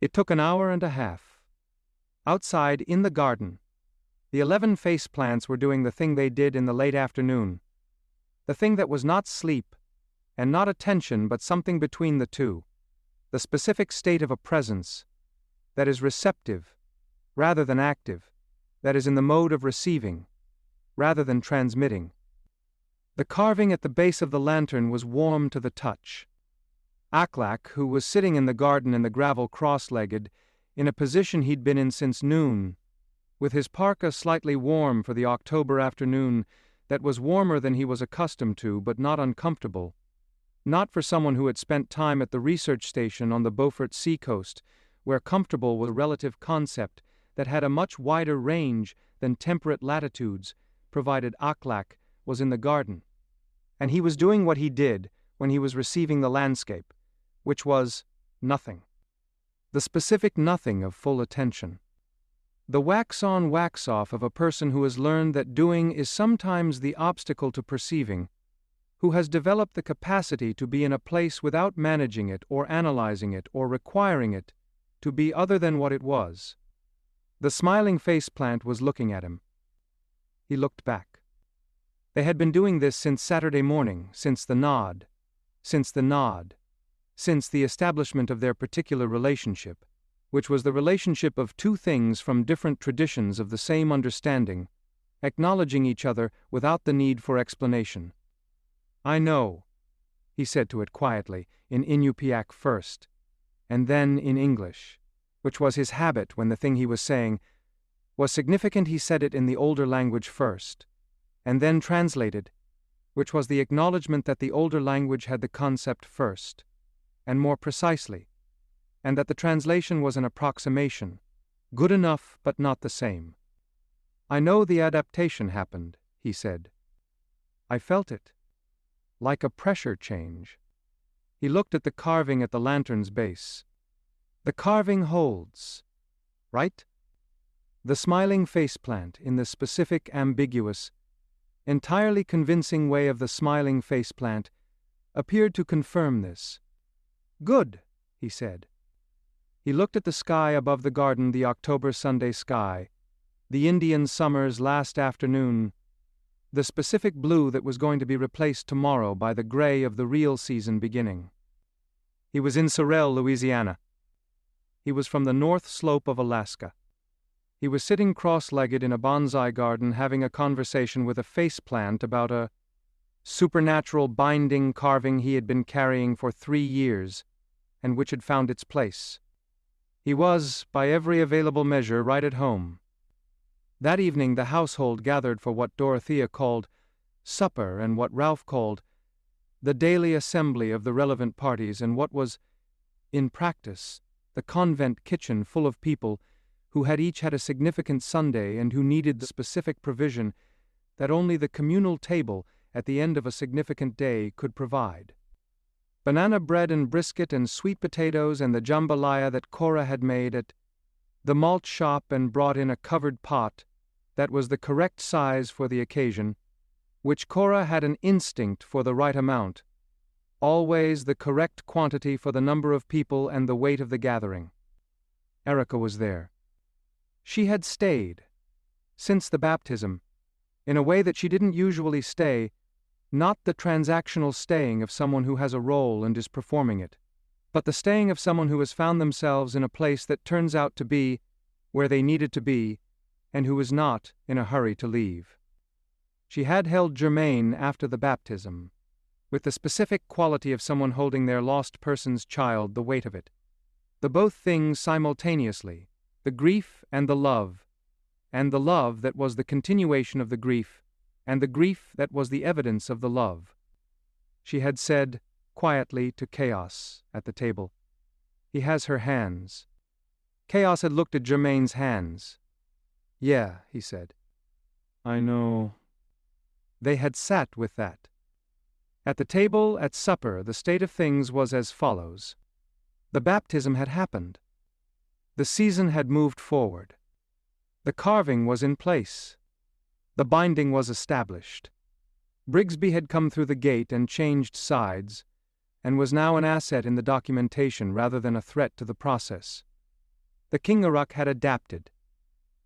It took an hour and a half. Outside, in the garden, the 11 face plants were doing the thing they did in the late afternoon. The thing that was not sleep, and not attention but something between the two. The specific state of a presence that is receptive, rather than active, that is in the mode of receiving, rather than transmitting. The carving at the base of the lantern was warm to the touch. Aklak, who was sitting in the garden in the gravel cross-legged, in a position he'd been in since noon, with his parka slightly warm for the October afternoon that was warmer than he was accustomed to but not uncomfortable, not for someone who had spent time at the research station on the Beaufort seacoast, where comfortable was a relative concept that had a much wider range than temperate latitudes, provided Aklak was in the garden. And he was doing what he did when he was receiving the landscape, which was nothing. The specific nothing of full attention. The wax-on, wax-off of a person who has learned that doing is sometimes the obstacle to perceiving, who has developed the capacity to be in a place without managing it or analyzing it or requiring it to be other than what it was. The smiling face plant was looking at him. He looked back. They had been doing this since Saturday morning, since the nod, since the establishment of their particular relationship, which was the relationship of 2 things from different traditions of the same understanding, acknowledging each other without the need for explanation. I know, he said to it quietly, in Inupiaq first, and then in English, which was his habit when the thing he was saying was significant. He said it in the older language first, and then translated, which was the acknowledgement that the older language had the concept first, and more precisely, and that the translation was an approximation, good enough but not the same. I know the adaptation happened, he said. I felt it. Like a pressure change. He looked at the carving at the lantern's base. The carving holds, right? The smiling face plant in the specific, ambiguous, entirely convincing way of the smiling face plant appeared to confirm this. Good, he said. He looked at the sky above the garden, the October Sunday sky, the Indian summer's last afternoon, the specific blue that was going to be replaced tomorrow by the gray of the real season beginning. He was in Sorrelle, Louisiana. He was from the north slope of Alaska. He was sitting cross-legged in a bonsai garden having a conversation with a faceplant about a supernatural binding carving he had been carrying for 3 years, and which had found its place. He was, by every available measure, right at home. That evening the household gathered for what Dorothea called supper and what Ralph called the daily assembly of the relevant parties, and what was, in practice, the convent kitchen full of people who had each had a significant Sunday and who needed the specific provision that only the communal table at the end of a significant day could provide. Banana bread and brisket and sweet potatoes and the jambalaya that Cora had made at the malt shop and brought in a covered pot that was the correct size for the occasion, which Cora had an instinct for the right amount, always the correct quantity for the number of people and the weight of the gathering. Erica was there. She had stayed, since the baptism, in a way that she didn't usually stay, not the transactional staying of someone who has a role and is performing it, but the staying of someone who has found themselves in a place that turns out to be where they needed to be, and who is not in a hurry to leave. She had held Jermaine after the baptism, with the specific quality of someone holding their lost person's child, the weight of it. The both things simultaneously, the grief and the love that was the continuation of the grief, and the grief that was the evidence of the love. She had said, quietly, to Chaos, at the table, "He has her hands." Chaos had looked at Jermaine's hands. "Yeah," he said. "I know." They had sat with that. At the table, at supper, the state of things was as follows. The baptism had happened. The season had moved forward. The carving was in place. The binding was established. Brigsby had come through the gate and changed sides, and was now an asset in the documentation rather than a threat to the process. The Kingaruck had adapted,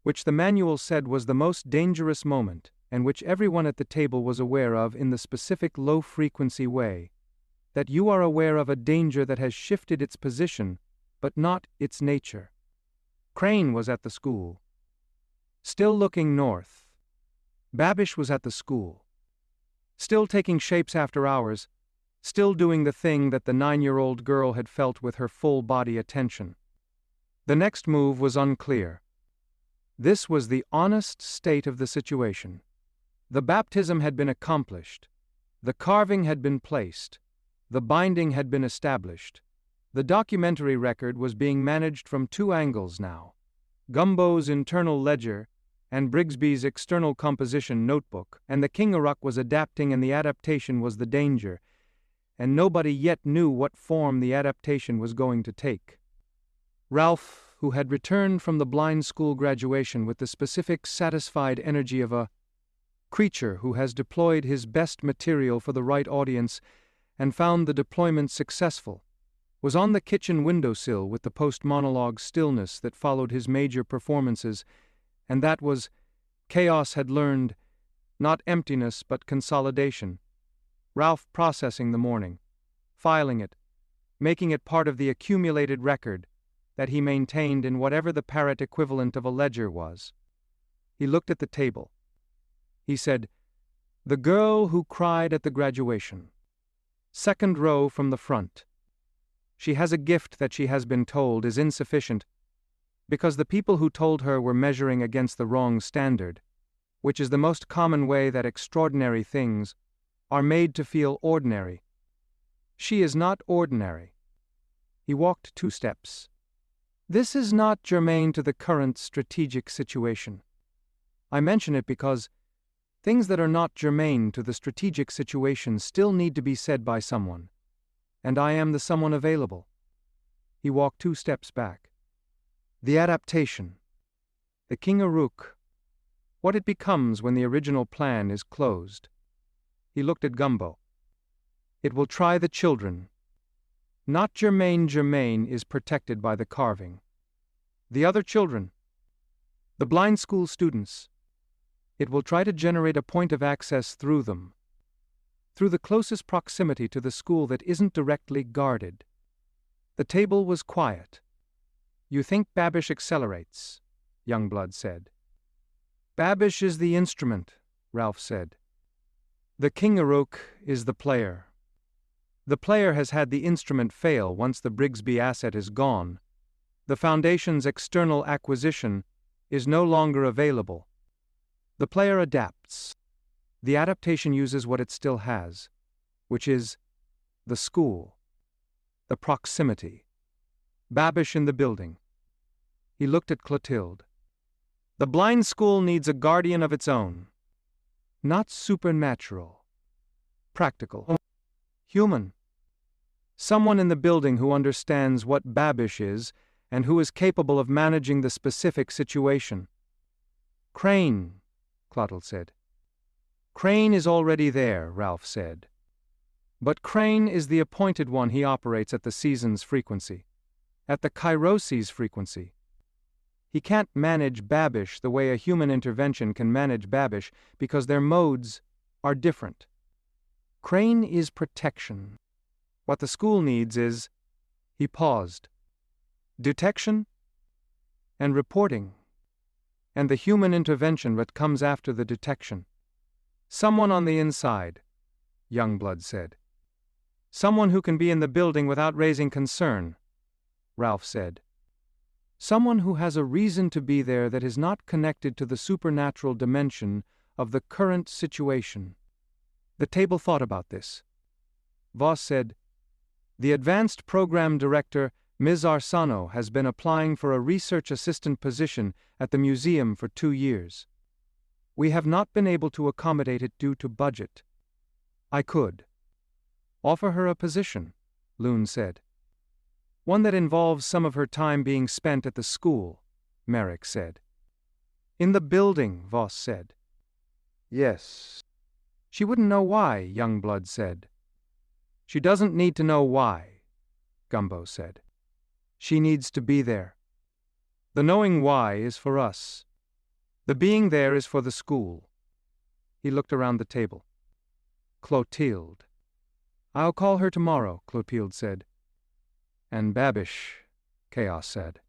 which the manual said was the most dangerous moment, and which everyone at the table was aware of in the specific low-frequency way, that you are aware of a danger that has shifted its position, but not its nature. Crane was at the school, still looking north. Babish was at the school, still taking shapes after hours, still doing the thing that the 9-year-old girl had felt with her full body attention. The next move was unclear. This was the honest state of the situation. The baptism had been accomplished. The carving had been placed. The binding had been established. The documentary record was being managed from 2 angles now. Gumbo's internal ledger and Brigsby's external composition notebook, and the Kingaruck was adapting, and the adaptation was the danger, and nobody yet knew what form the adaptation was going to take. Ralph, who had returned from the blind school graduation with the specific satisfied energy of a creature who has deployed his best material for the right audience and found the deployment successful, was on the kitchen windowsill with the post-monologue stillness that followed his major performances, and that was, Chaos had learned, not emptiness but consolidation. Ralph processing the morning, filing it, making it part of the accumulated record that he maintained in whatever the parrot equivalent of a ledger was. He looked at the table. He said, "The girl who cried at the graduation. 2nd row from the front. She has a gift that she has been told is insufficient because the people who told her were measuring against the wrong standard, which is the most common way that extraordinary things are made to feel ordinary. She is not ordinary." He walked 2 steps. This is not germane to the current strategic situation. I mention it because things that are not germane to the strategic situation still need to be said by someone, and I am the someone available. He walked 2 steps back. The adaptation. The Kingaruck. What it becomes when the original plan is closed. He looked at Gumbo. It will try the children. Not Jermaine. Jermaine is protected by the carving. The other children. The blind school students. It will try to generate a point of access through them. Through the closest proximity to the school that isn't directly guarded. The table was quiet. You think Babish accelerates. Youngblood said. Babish is the instrument, Ralph said. The Kingarook is the player. The player has had the instrument fail once the Brigsby asset is gone. The Foundation's external acquisition is no longer available. The player adapts. The adaptation uses what it still has, which is the school, the proximity. Babish in the building. He looked at Clotilde. The blind school needs a guardian of its own. Not supernatural. Practical. Human. Someone in the building who understands what Babish is and who is capable of managing the specific situation. Crane, Clotilde said. Crane is already there, Ralph said. But Crane is the appointed one. He operates at the season's frequency, at the Kairosi's frequency. He can't manage Babish the way a human intervention can manage Babish because their modes are different. Crane is protection. What the school needs is, he paused, detection and reporting, and the human intervention that comes after the detection. Someone on the inside, Youngblood said. Someone who can be in the building without raising concern, Ralph said. Someone who has a reason to be there that is not connected to the supernatural dimension of the current situation. The table thought about this. Voss said, The Advanced Program Director, Ms. Arsano, has been applying for a research assistant position at the museum for 2 years. We have not been able to accommodate it due to budget. I could offer her a position, Loon said. One that involves some of her time being spent at the school, Merrick said. In the building, Voss said. Yes. She wouldn't know why, Youngblood said. She doesn't need to know why, Gumbo said. She needs to be there. The knowing why is for us. The being there is for the school. He looked around the table. Clotilde. I'll call her tomorrow, Clotilde said. And Babish, Chaos said.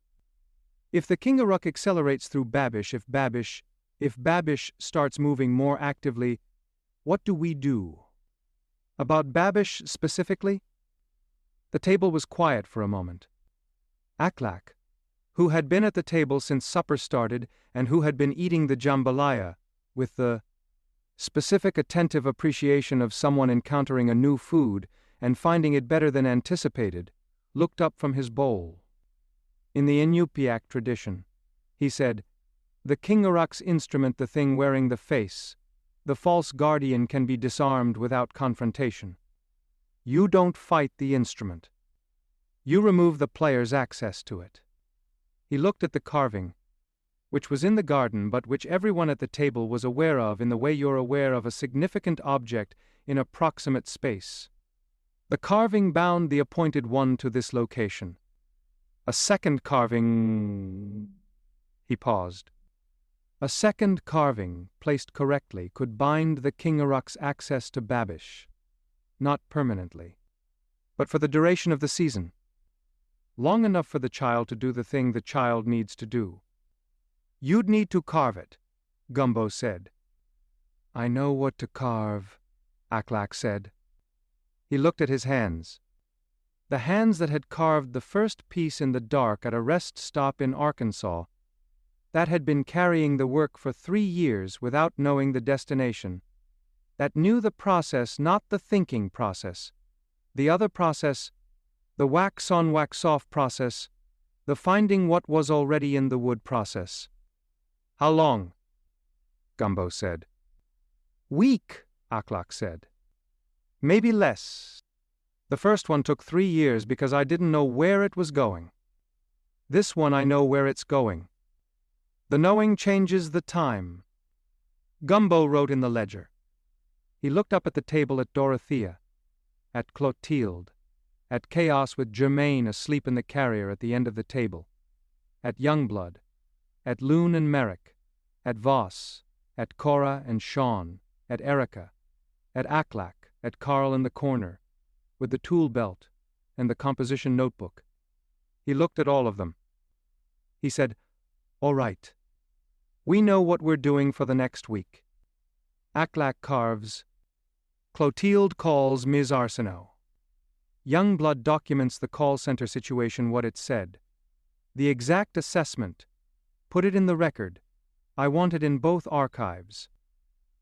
If the Kingarook accelerates through Babish, if Babish starts moving more actively, what do we do? About Babish specifically? The table was quiet for a moment. Aklak, who had been at the table since supper started and who had been eating the jambalaya, with the specific attentive appreciation of someone encountering a new food and finding it better than anticipated, looked up from his bowl. In the Inupiaq tradition, he said, the Kingarook's instrument, the thing wearing the face, the false guardian, can be disarmed without confrontation. You don't fight the instrument. You remove the player's access to it. He looked at the carving, which was in the garden but which everyone at the table was aware of in the way you're aware of a significant object in a proximate space. The carving bound the appointed one to this location. A second carving... He paused. A second carving, placed correctly, could bind the Kingarook's access to Babish. Not permanently, but for the duration of the season. Long enough for the child to do the thing the child needs to do. You'd need to carve it, Gumbo said. I know what to carve, Aklak said. He looked at his hands. The hands that had carved the first piece in the dark at a rest stop in Arkansas, that had been carrying the work for 3 years without knowing the destination, that knew the process, not the thinking process, the other process, the wax-on wax-off process, the finding what was already in the wood process. How long? Gumbo said. Week, Aklak said. Maybe less. The first one took 3 years because I didn't know where it was going. This one I know where it's going. The knowing changes the time. Gumbo wrote in the ledger. He looked up at the table at Dorothea, at Clotilde, at Chaos with Jermaine asleep in the carrier at the end of the table, at Youngblood, at Loon and Merrick, at Voss, at Cora and Sean, at Erica, at Aklak, at Carl in the corner, with the tool belt and the composition notebook. He looked at all of them. He said, All right. We know what we're doing for the next week. Aclac carves. Clotilde calls Ms. Arsenault. Youngblood documents the call center situation, what it said. The exact assessment. Put it in the record. I want it in both archives.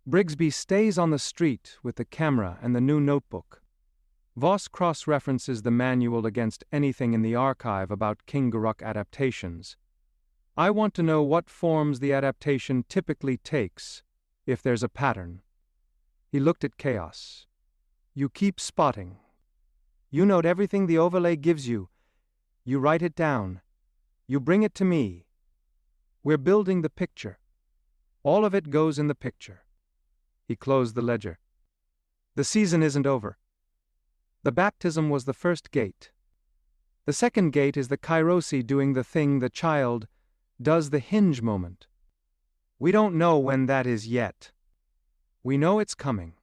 Brigsby stays on the street with the camera and the new notebook. Voss cross-references the manual against anything in the archive about King Guruk adaptations. I want to know what forms the adaptation typically takes, if there's a pattern. He looked at Chaos. You keep spotting. You note everything the overlay gives you. You write it down. You bring it to me. We're building the picture. All of it goes in the picture. He closed the ledger. The season isn't over. The baptism was the first gate. The second gate is the kairosi doing the thing the child does, the hinge moment. We don't know when that is yet. We know it's coming.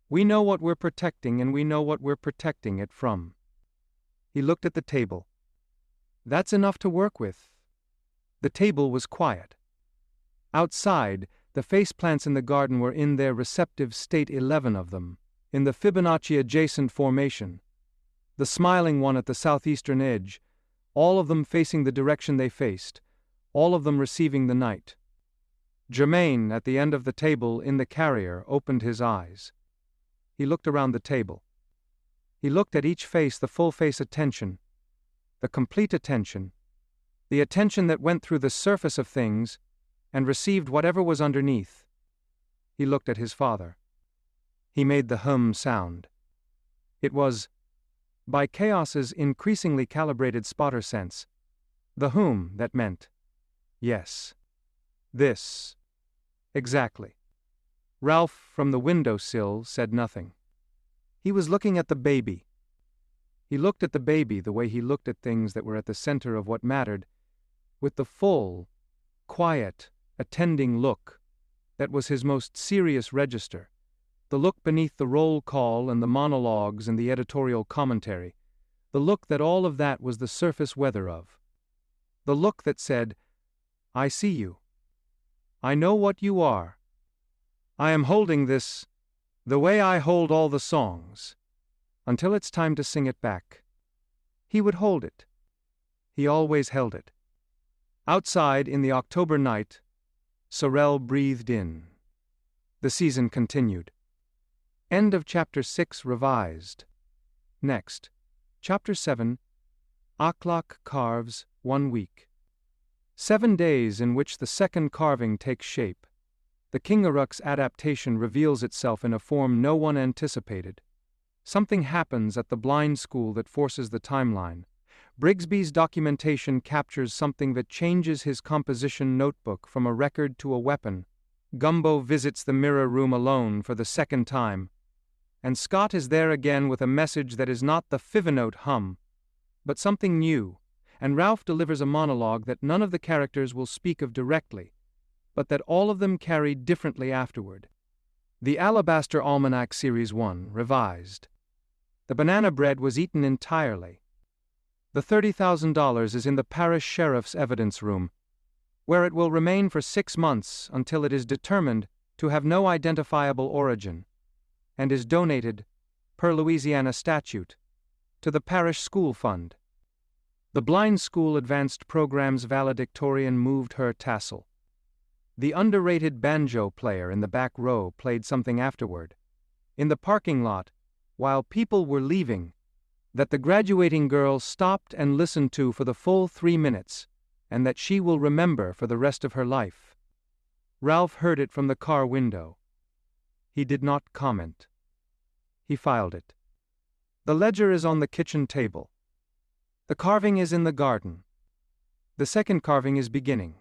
We know what we're protecting, and we know what we're protecting it from. He looked at the table. That's enough to work with. The table was quiet. Outside, the faceplants in the garden were in their receptive state, 11 of them, in the Fibonacci-adjacent formation. The smiling one at the southeastern edge, all of them facing the direction they faced, all of them receiving the night. Jermaine, at the end of the table in the carrier, opened his eyes. He looked around the table. He looked at each face, the full face attention, the complete attention, the attention that went through the surface of things and received whatever was underneath. He looked at his father. He made the hum sound. It was, by Chaos's increasingly calibrated spotter sense, the hum that meant, yes. This. Exactly. Ralph, from the windowsill, said nothing. He was looking at the baby. He looked at the baby the way he looked at things that were at the center of what mattered, with the full, quiet, attending look that was his most serious register, the look beneath the roll call and the monologues and the editorial commentary, the look that all of that was the surface weather of. The look that said, I see you. I know what you are. I am holding this the way I hold all the songs, until it's time to sing it back. He would hold it. He always held it. Outside, in the October night, Sorrelle breathed in. The season continued. End of Chapter 6 revised. Next. Chapter 7. Aclac carves 1 week. 7 days in which the second carving takes shape. The King Guruk's adaptation reveals itself in a form no one anticipated. Something happens at the blind school that forces the timeline. Brigsby's documentation captures something that changes his composition notebook from a record to a weapon. Gumbo visits the mirror room alone for the second time. And Scott is there again with a message that is not the Fivenote hum, but something new, and Ralph delivers a monologue that none of the characters will speak of directly, but that all of them carry differently afterward. The Alabaster Almanac Series 1, revised. The banana bread was eaten entirely. The $30,000 is in the parish sheriff's evidence room, where it will remain for 6 months until it is determined to have no identifiable origin, and is donated, per Louisiana statute, to the parish school fund. The blind school advanced program's valedictorian moved her tassel. The underrated banjo player in the back row played something afterward, in the parking lot, while people were leaving, that the graduating girl stopped and listened to for the full 3 minutes, and that she will remember for the rest of her life. Ralph heard it from the car window. He did not comment. He filed it. The ledger is on the kitchen table. The carving is in the garden. The second carving is beginning.